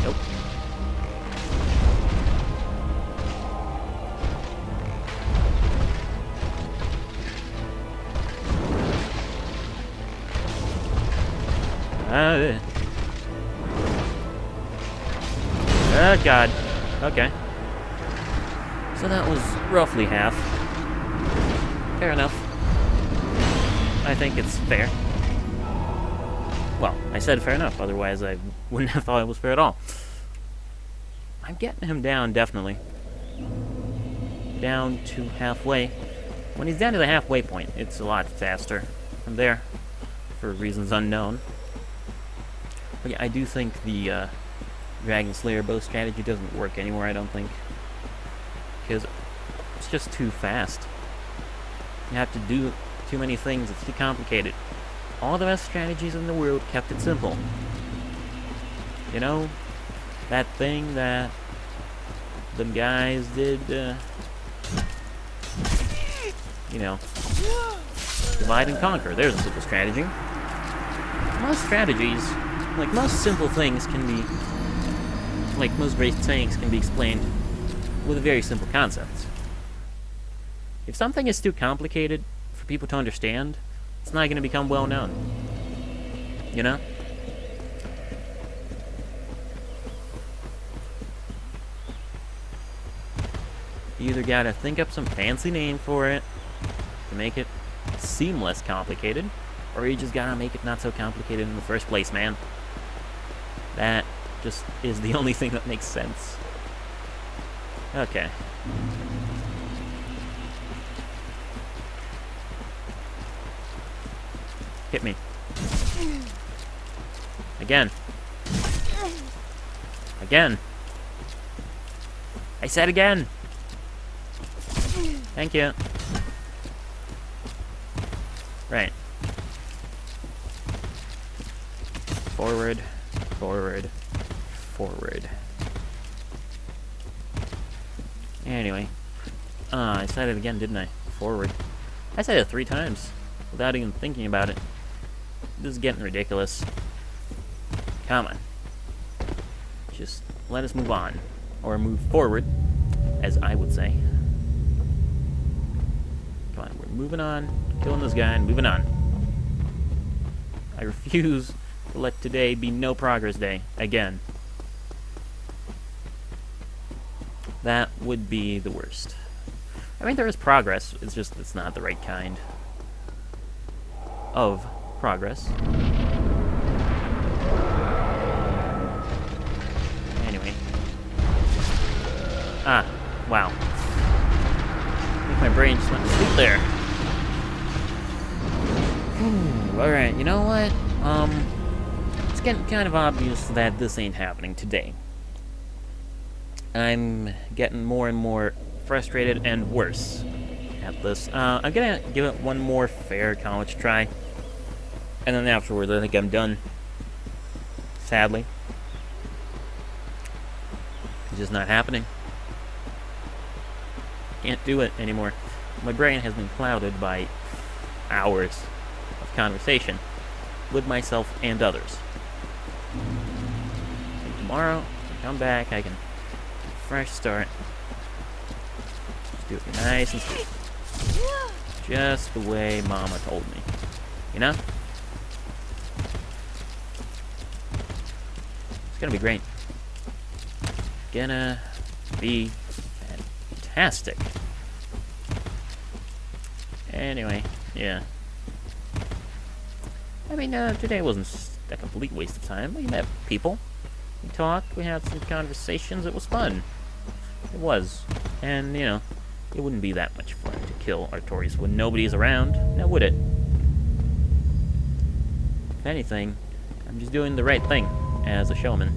Nope. Oh, God. Okay. So that was roughly half. Fair enough. I think it's fair. Well, I said fair enough, otherwise I wouldn't have thought it was fair at all. I'm getting him down, definitely. Down to halfway. When he's down to the halfway point, it's a lot faster from there, for reasons unknown. But yeah, I do think the Dragon Slayer bow strategy doesn't work anymore, I don't think. Because it's just too fast. You have to do too many things, it's too complicated. All the best strategies in the world kept it simple. You know, that thing that the guys did, you know, divide and conquer. There's a simple strategy. Most strategies, like most simple things can be, like most great things can be explained with very simple concepts. If something is too complicated for people to understand, it's not going to become well known. You know? You either gotta think up some fancy name for it to make it seem less complicated, Or you just gotta make it not so complicated in the first place, man. That just is the only thing that makes sense. Okay. Hit me. Again. Again. I said again. Thank you. Right. Forward, forward, forward. Anyway. I said it again, didn't I? Forward. I said it 3 times without even thinking about it. This is getting ridiculous. Come on. Just let us move on. Or move forward, as I would say. Come on, we're moving on. Killing this guy and moving on. I refuse to let today be no progress day again. That would be the worst. I mean, there is progress. It's just, it's not the right kind of progress. Anyway. Ah, wow. I think my brain just went to sleep there. Alright, you know what? It's getting kind of obvious that this ain't happening today. I'm getting more and more frustrated and worse at this. I'm gonna give it one more fair college try. And then afterwards, I think I'm done. Sadly. It's just not happening. Can't do it anymore. My brain has been clouded by hours of conversation with myself and others. And tomorrow, I come back, I can fresh start. Just do it nice and sweet. Just the way Mama told me. You know? It's gonna be great. Gonna be fantastic. Anyway, yeah. I mean, today wasn't a complete waste of time. We met people. We talked. We had some conversations. It was fun. It was. And, you know, it wouldn't be that much fun to kill Artorias when nobody's around, now would it? If anything, I'm just doing the right thing as a showman.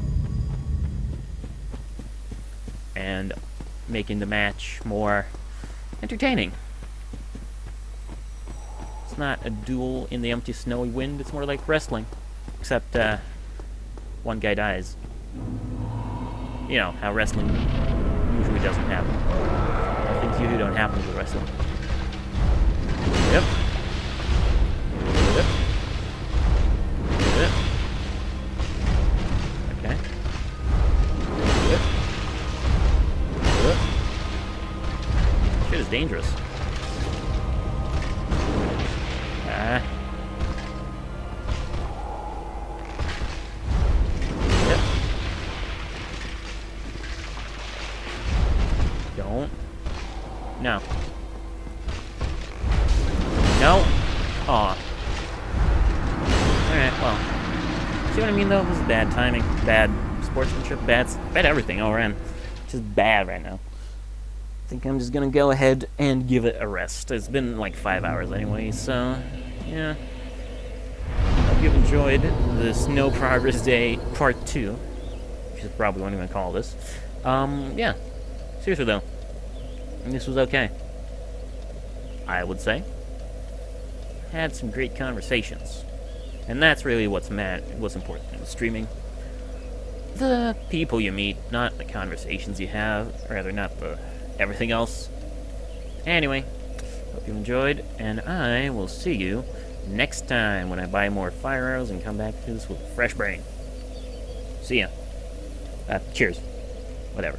And making the match more entertaining. It's not a duel in the empty snowy wind, it's more like wrestling. Except, one guy dies. You know, how wrestling usually doesn't happen. Things usually don't happen with wrestling. Yep. Yep. Yep. Okay. Yep. Yep. Shit is dangerous. Ah. Yep. Don't. No. No? Aw. Alright, well. See what I mean, though? This is bad timing, bad sportsmanship, bad everything all around. Just bad right now. I think I'm just gonna go ahead and give it a rest. It's been like 5 hours anyway, so, yeah. Hope you've enjoyed this No Progress Day Part 2, which is probably what I'm gonna call this. Yeah. Seriously, though. This was okay. I would say. Had some great conversations. And that's really what's important in streaming. The people you meet, not the conversations you have, or rather not the everything else. Anyway, hope you enjoyed, and I will see you next time when I buy more fire arrows and come back to this with a fresh brain. See ya. Cheers. Whatever.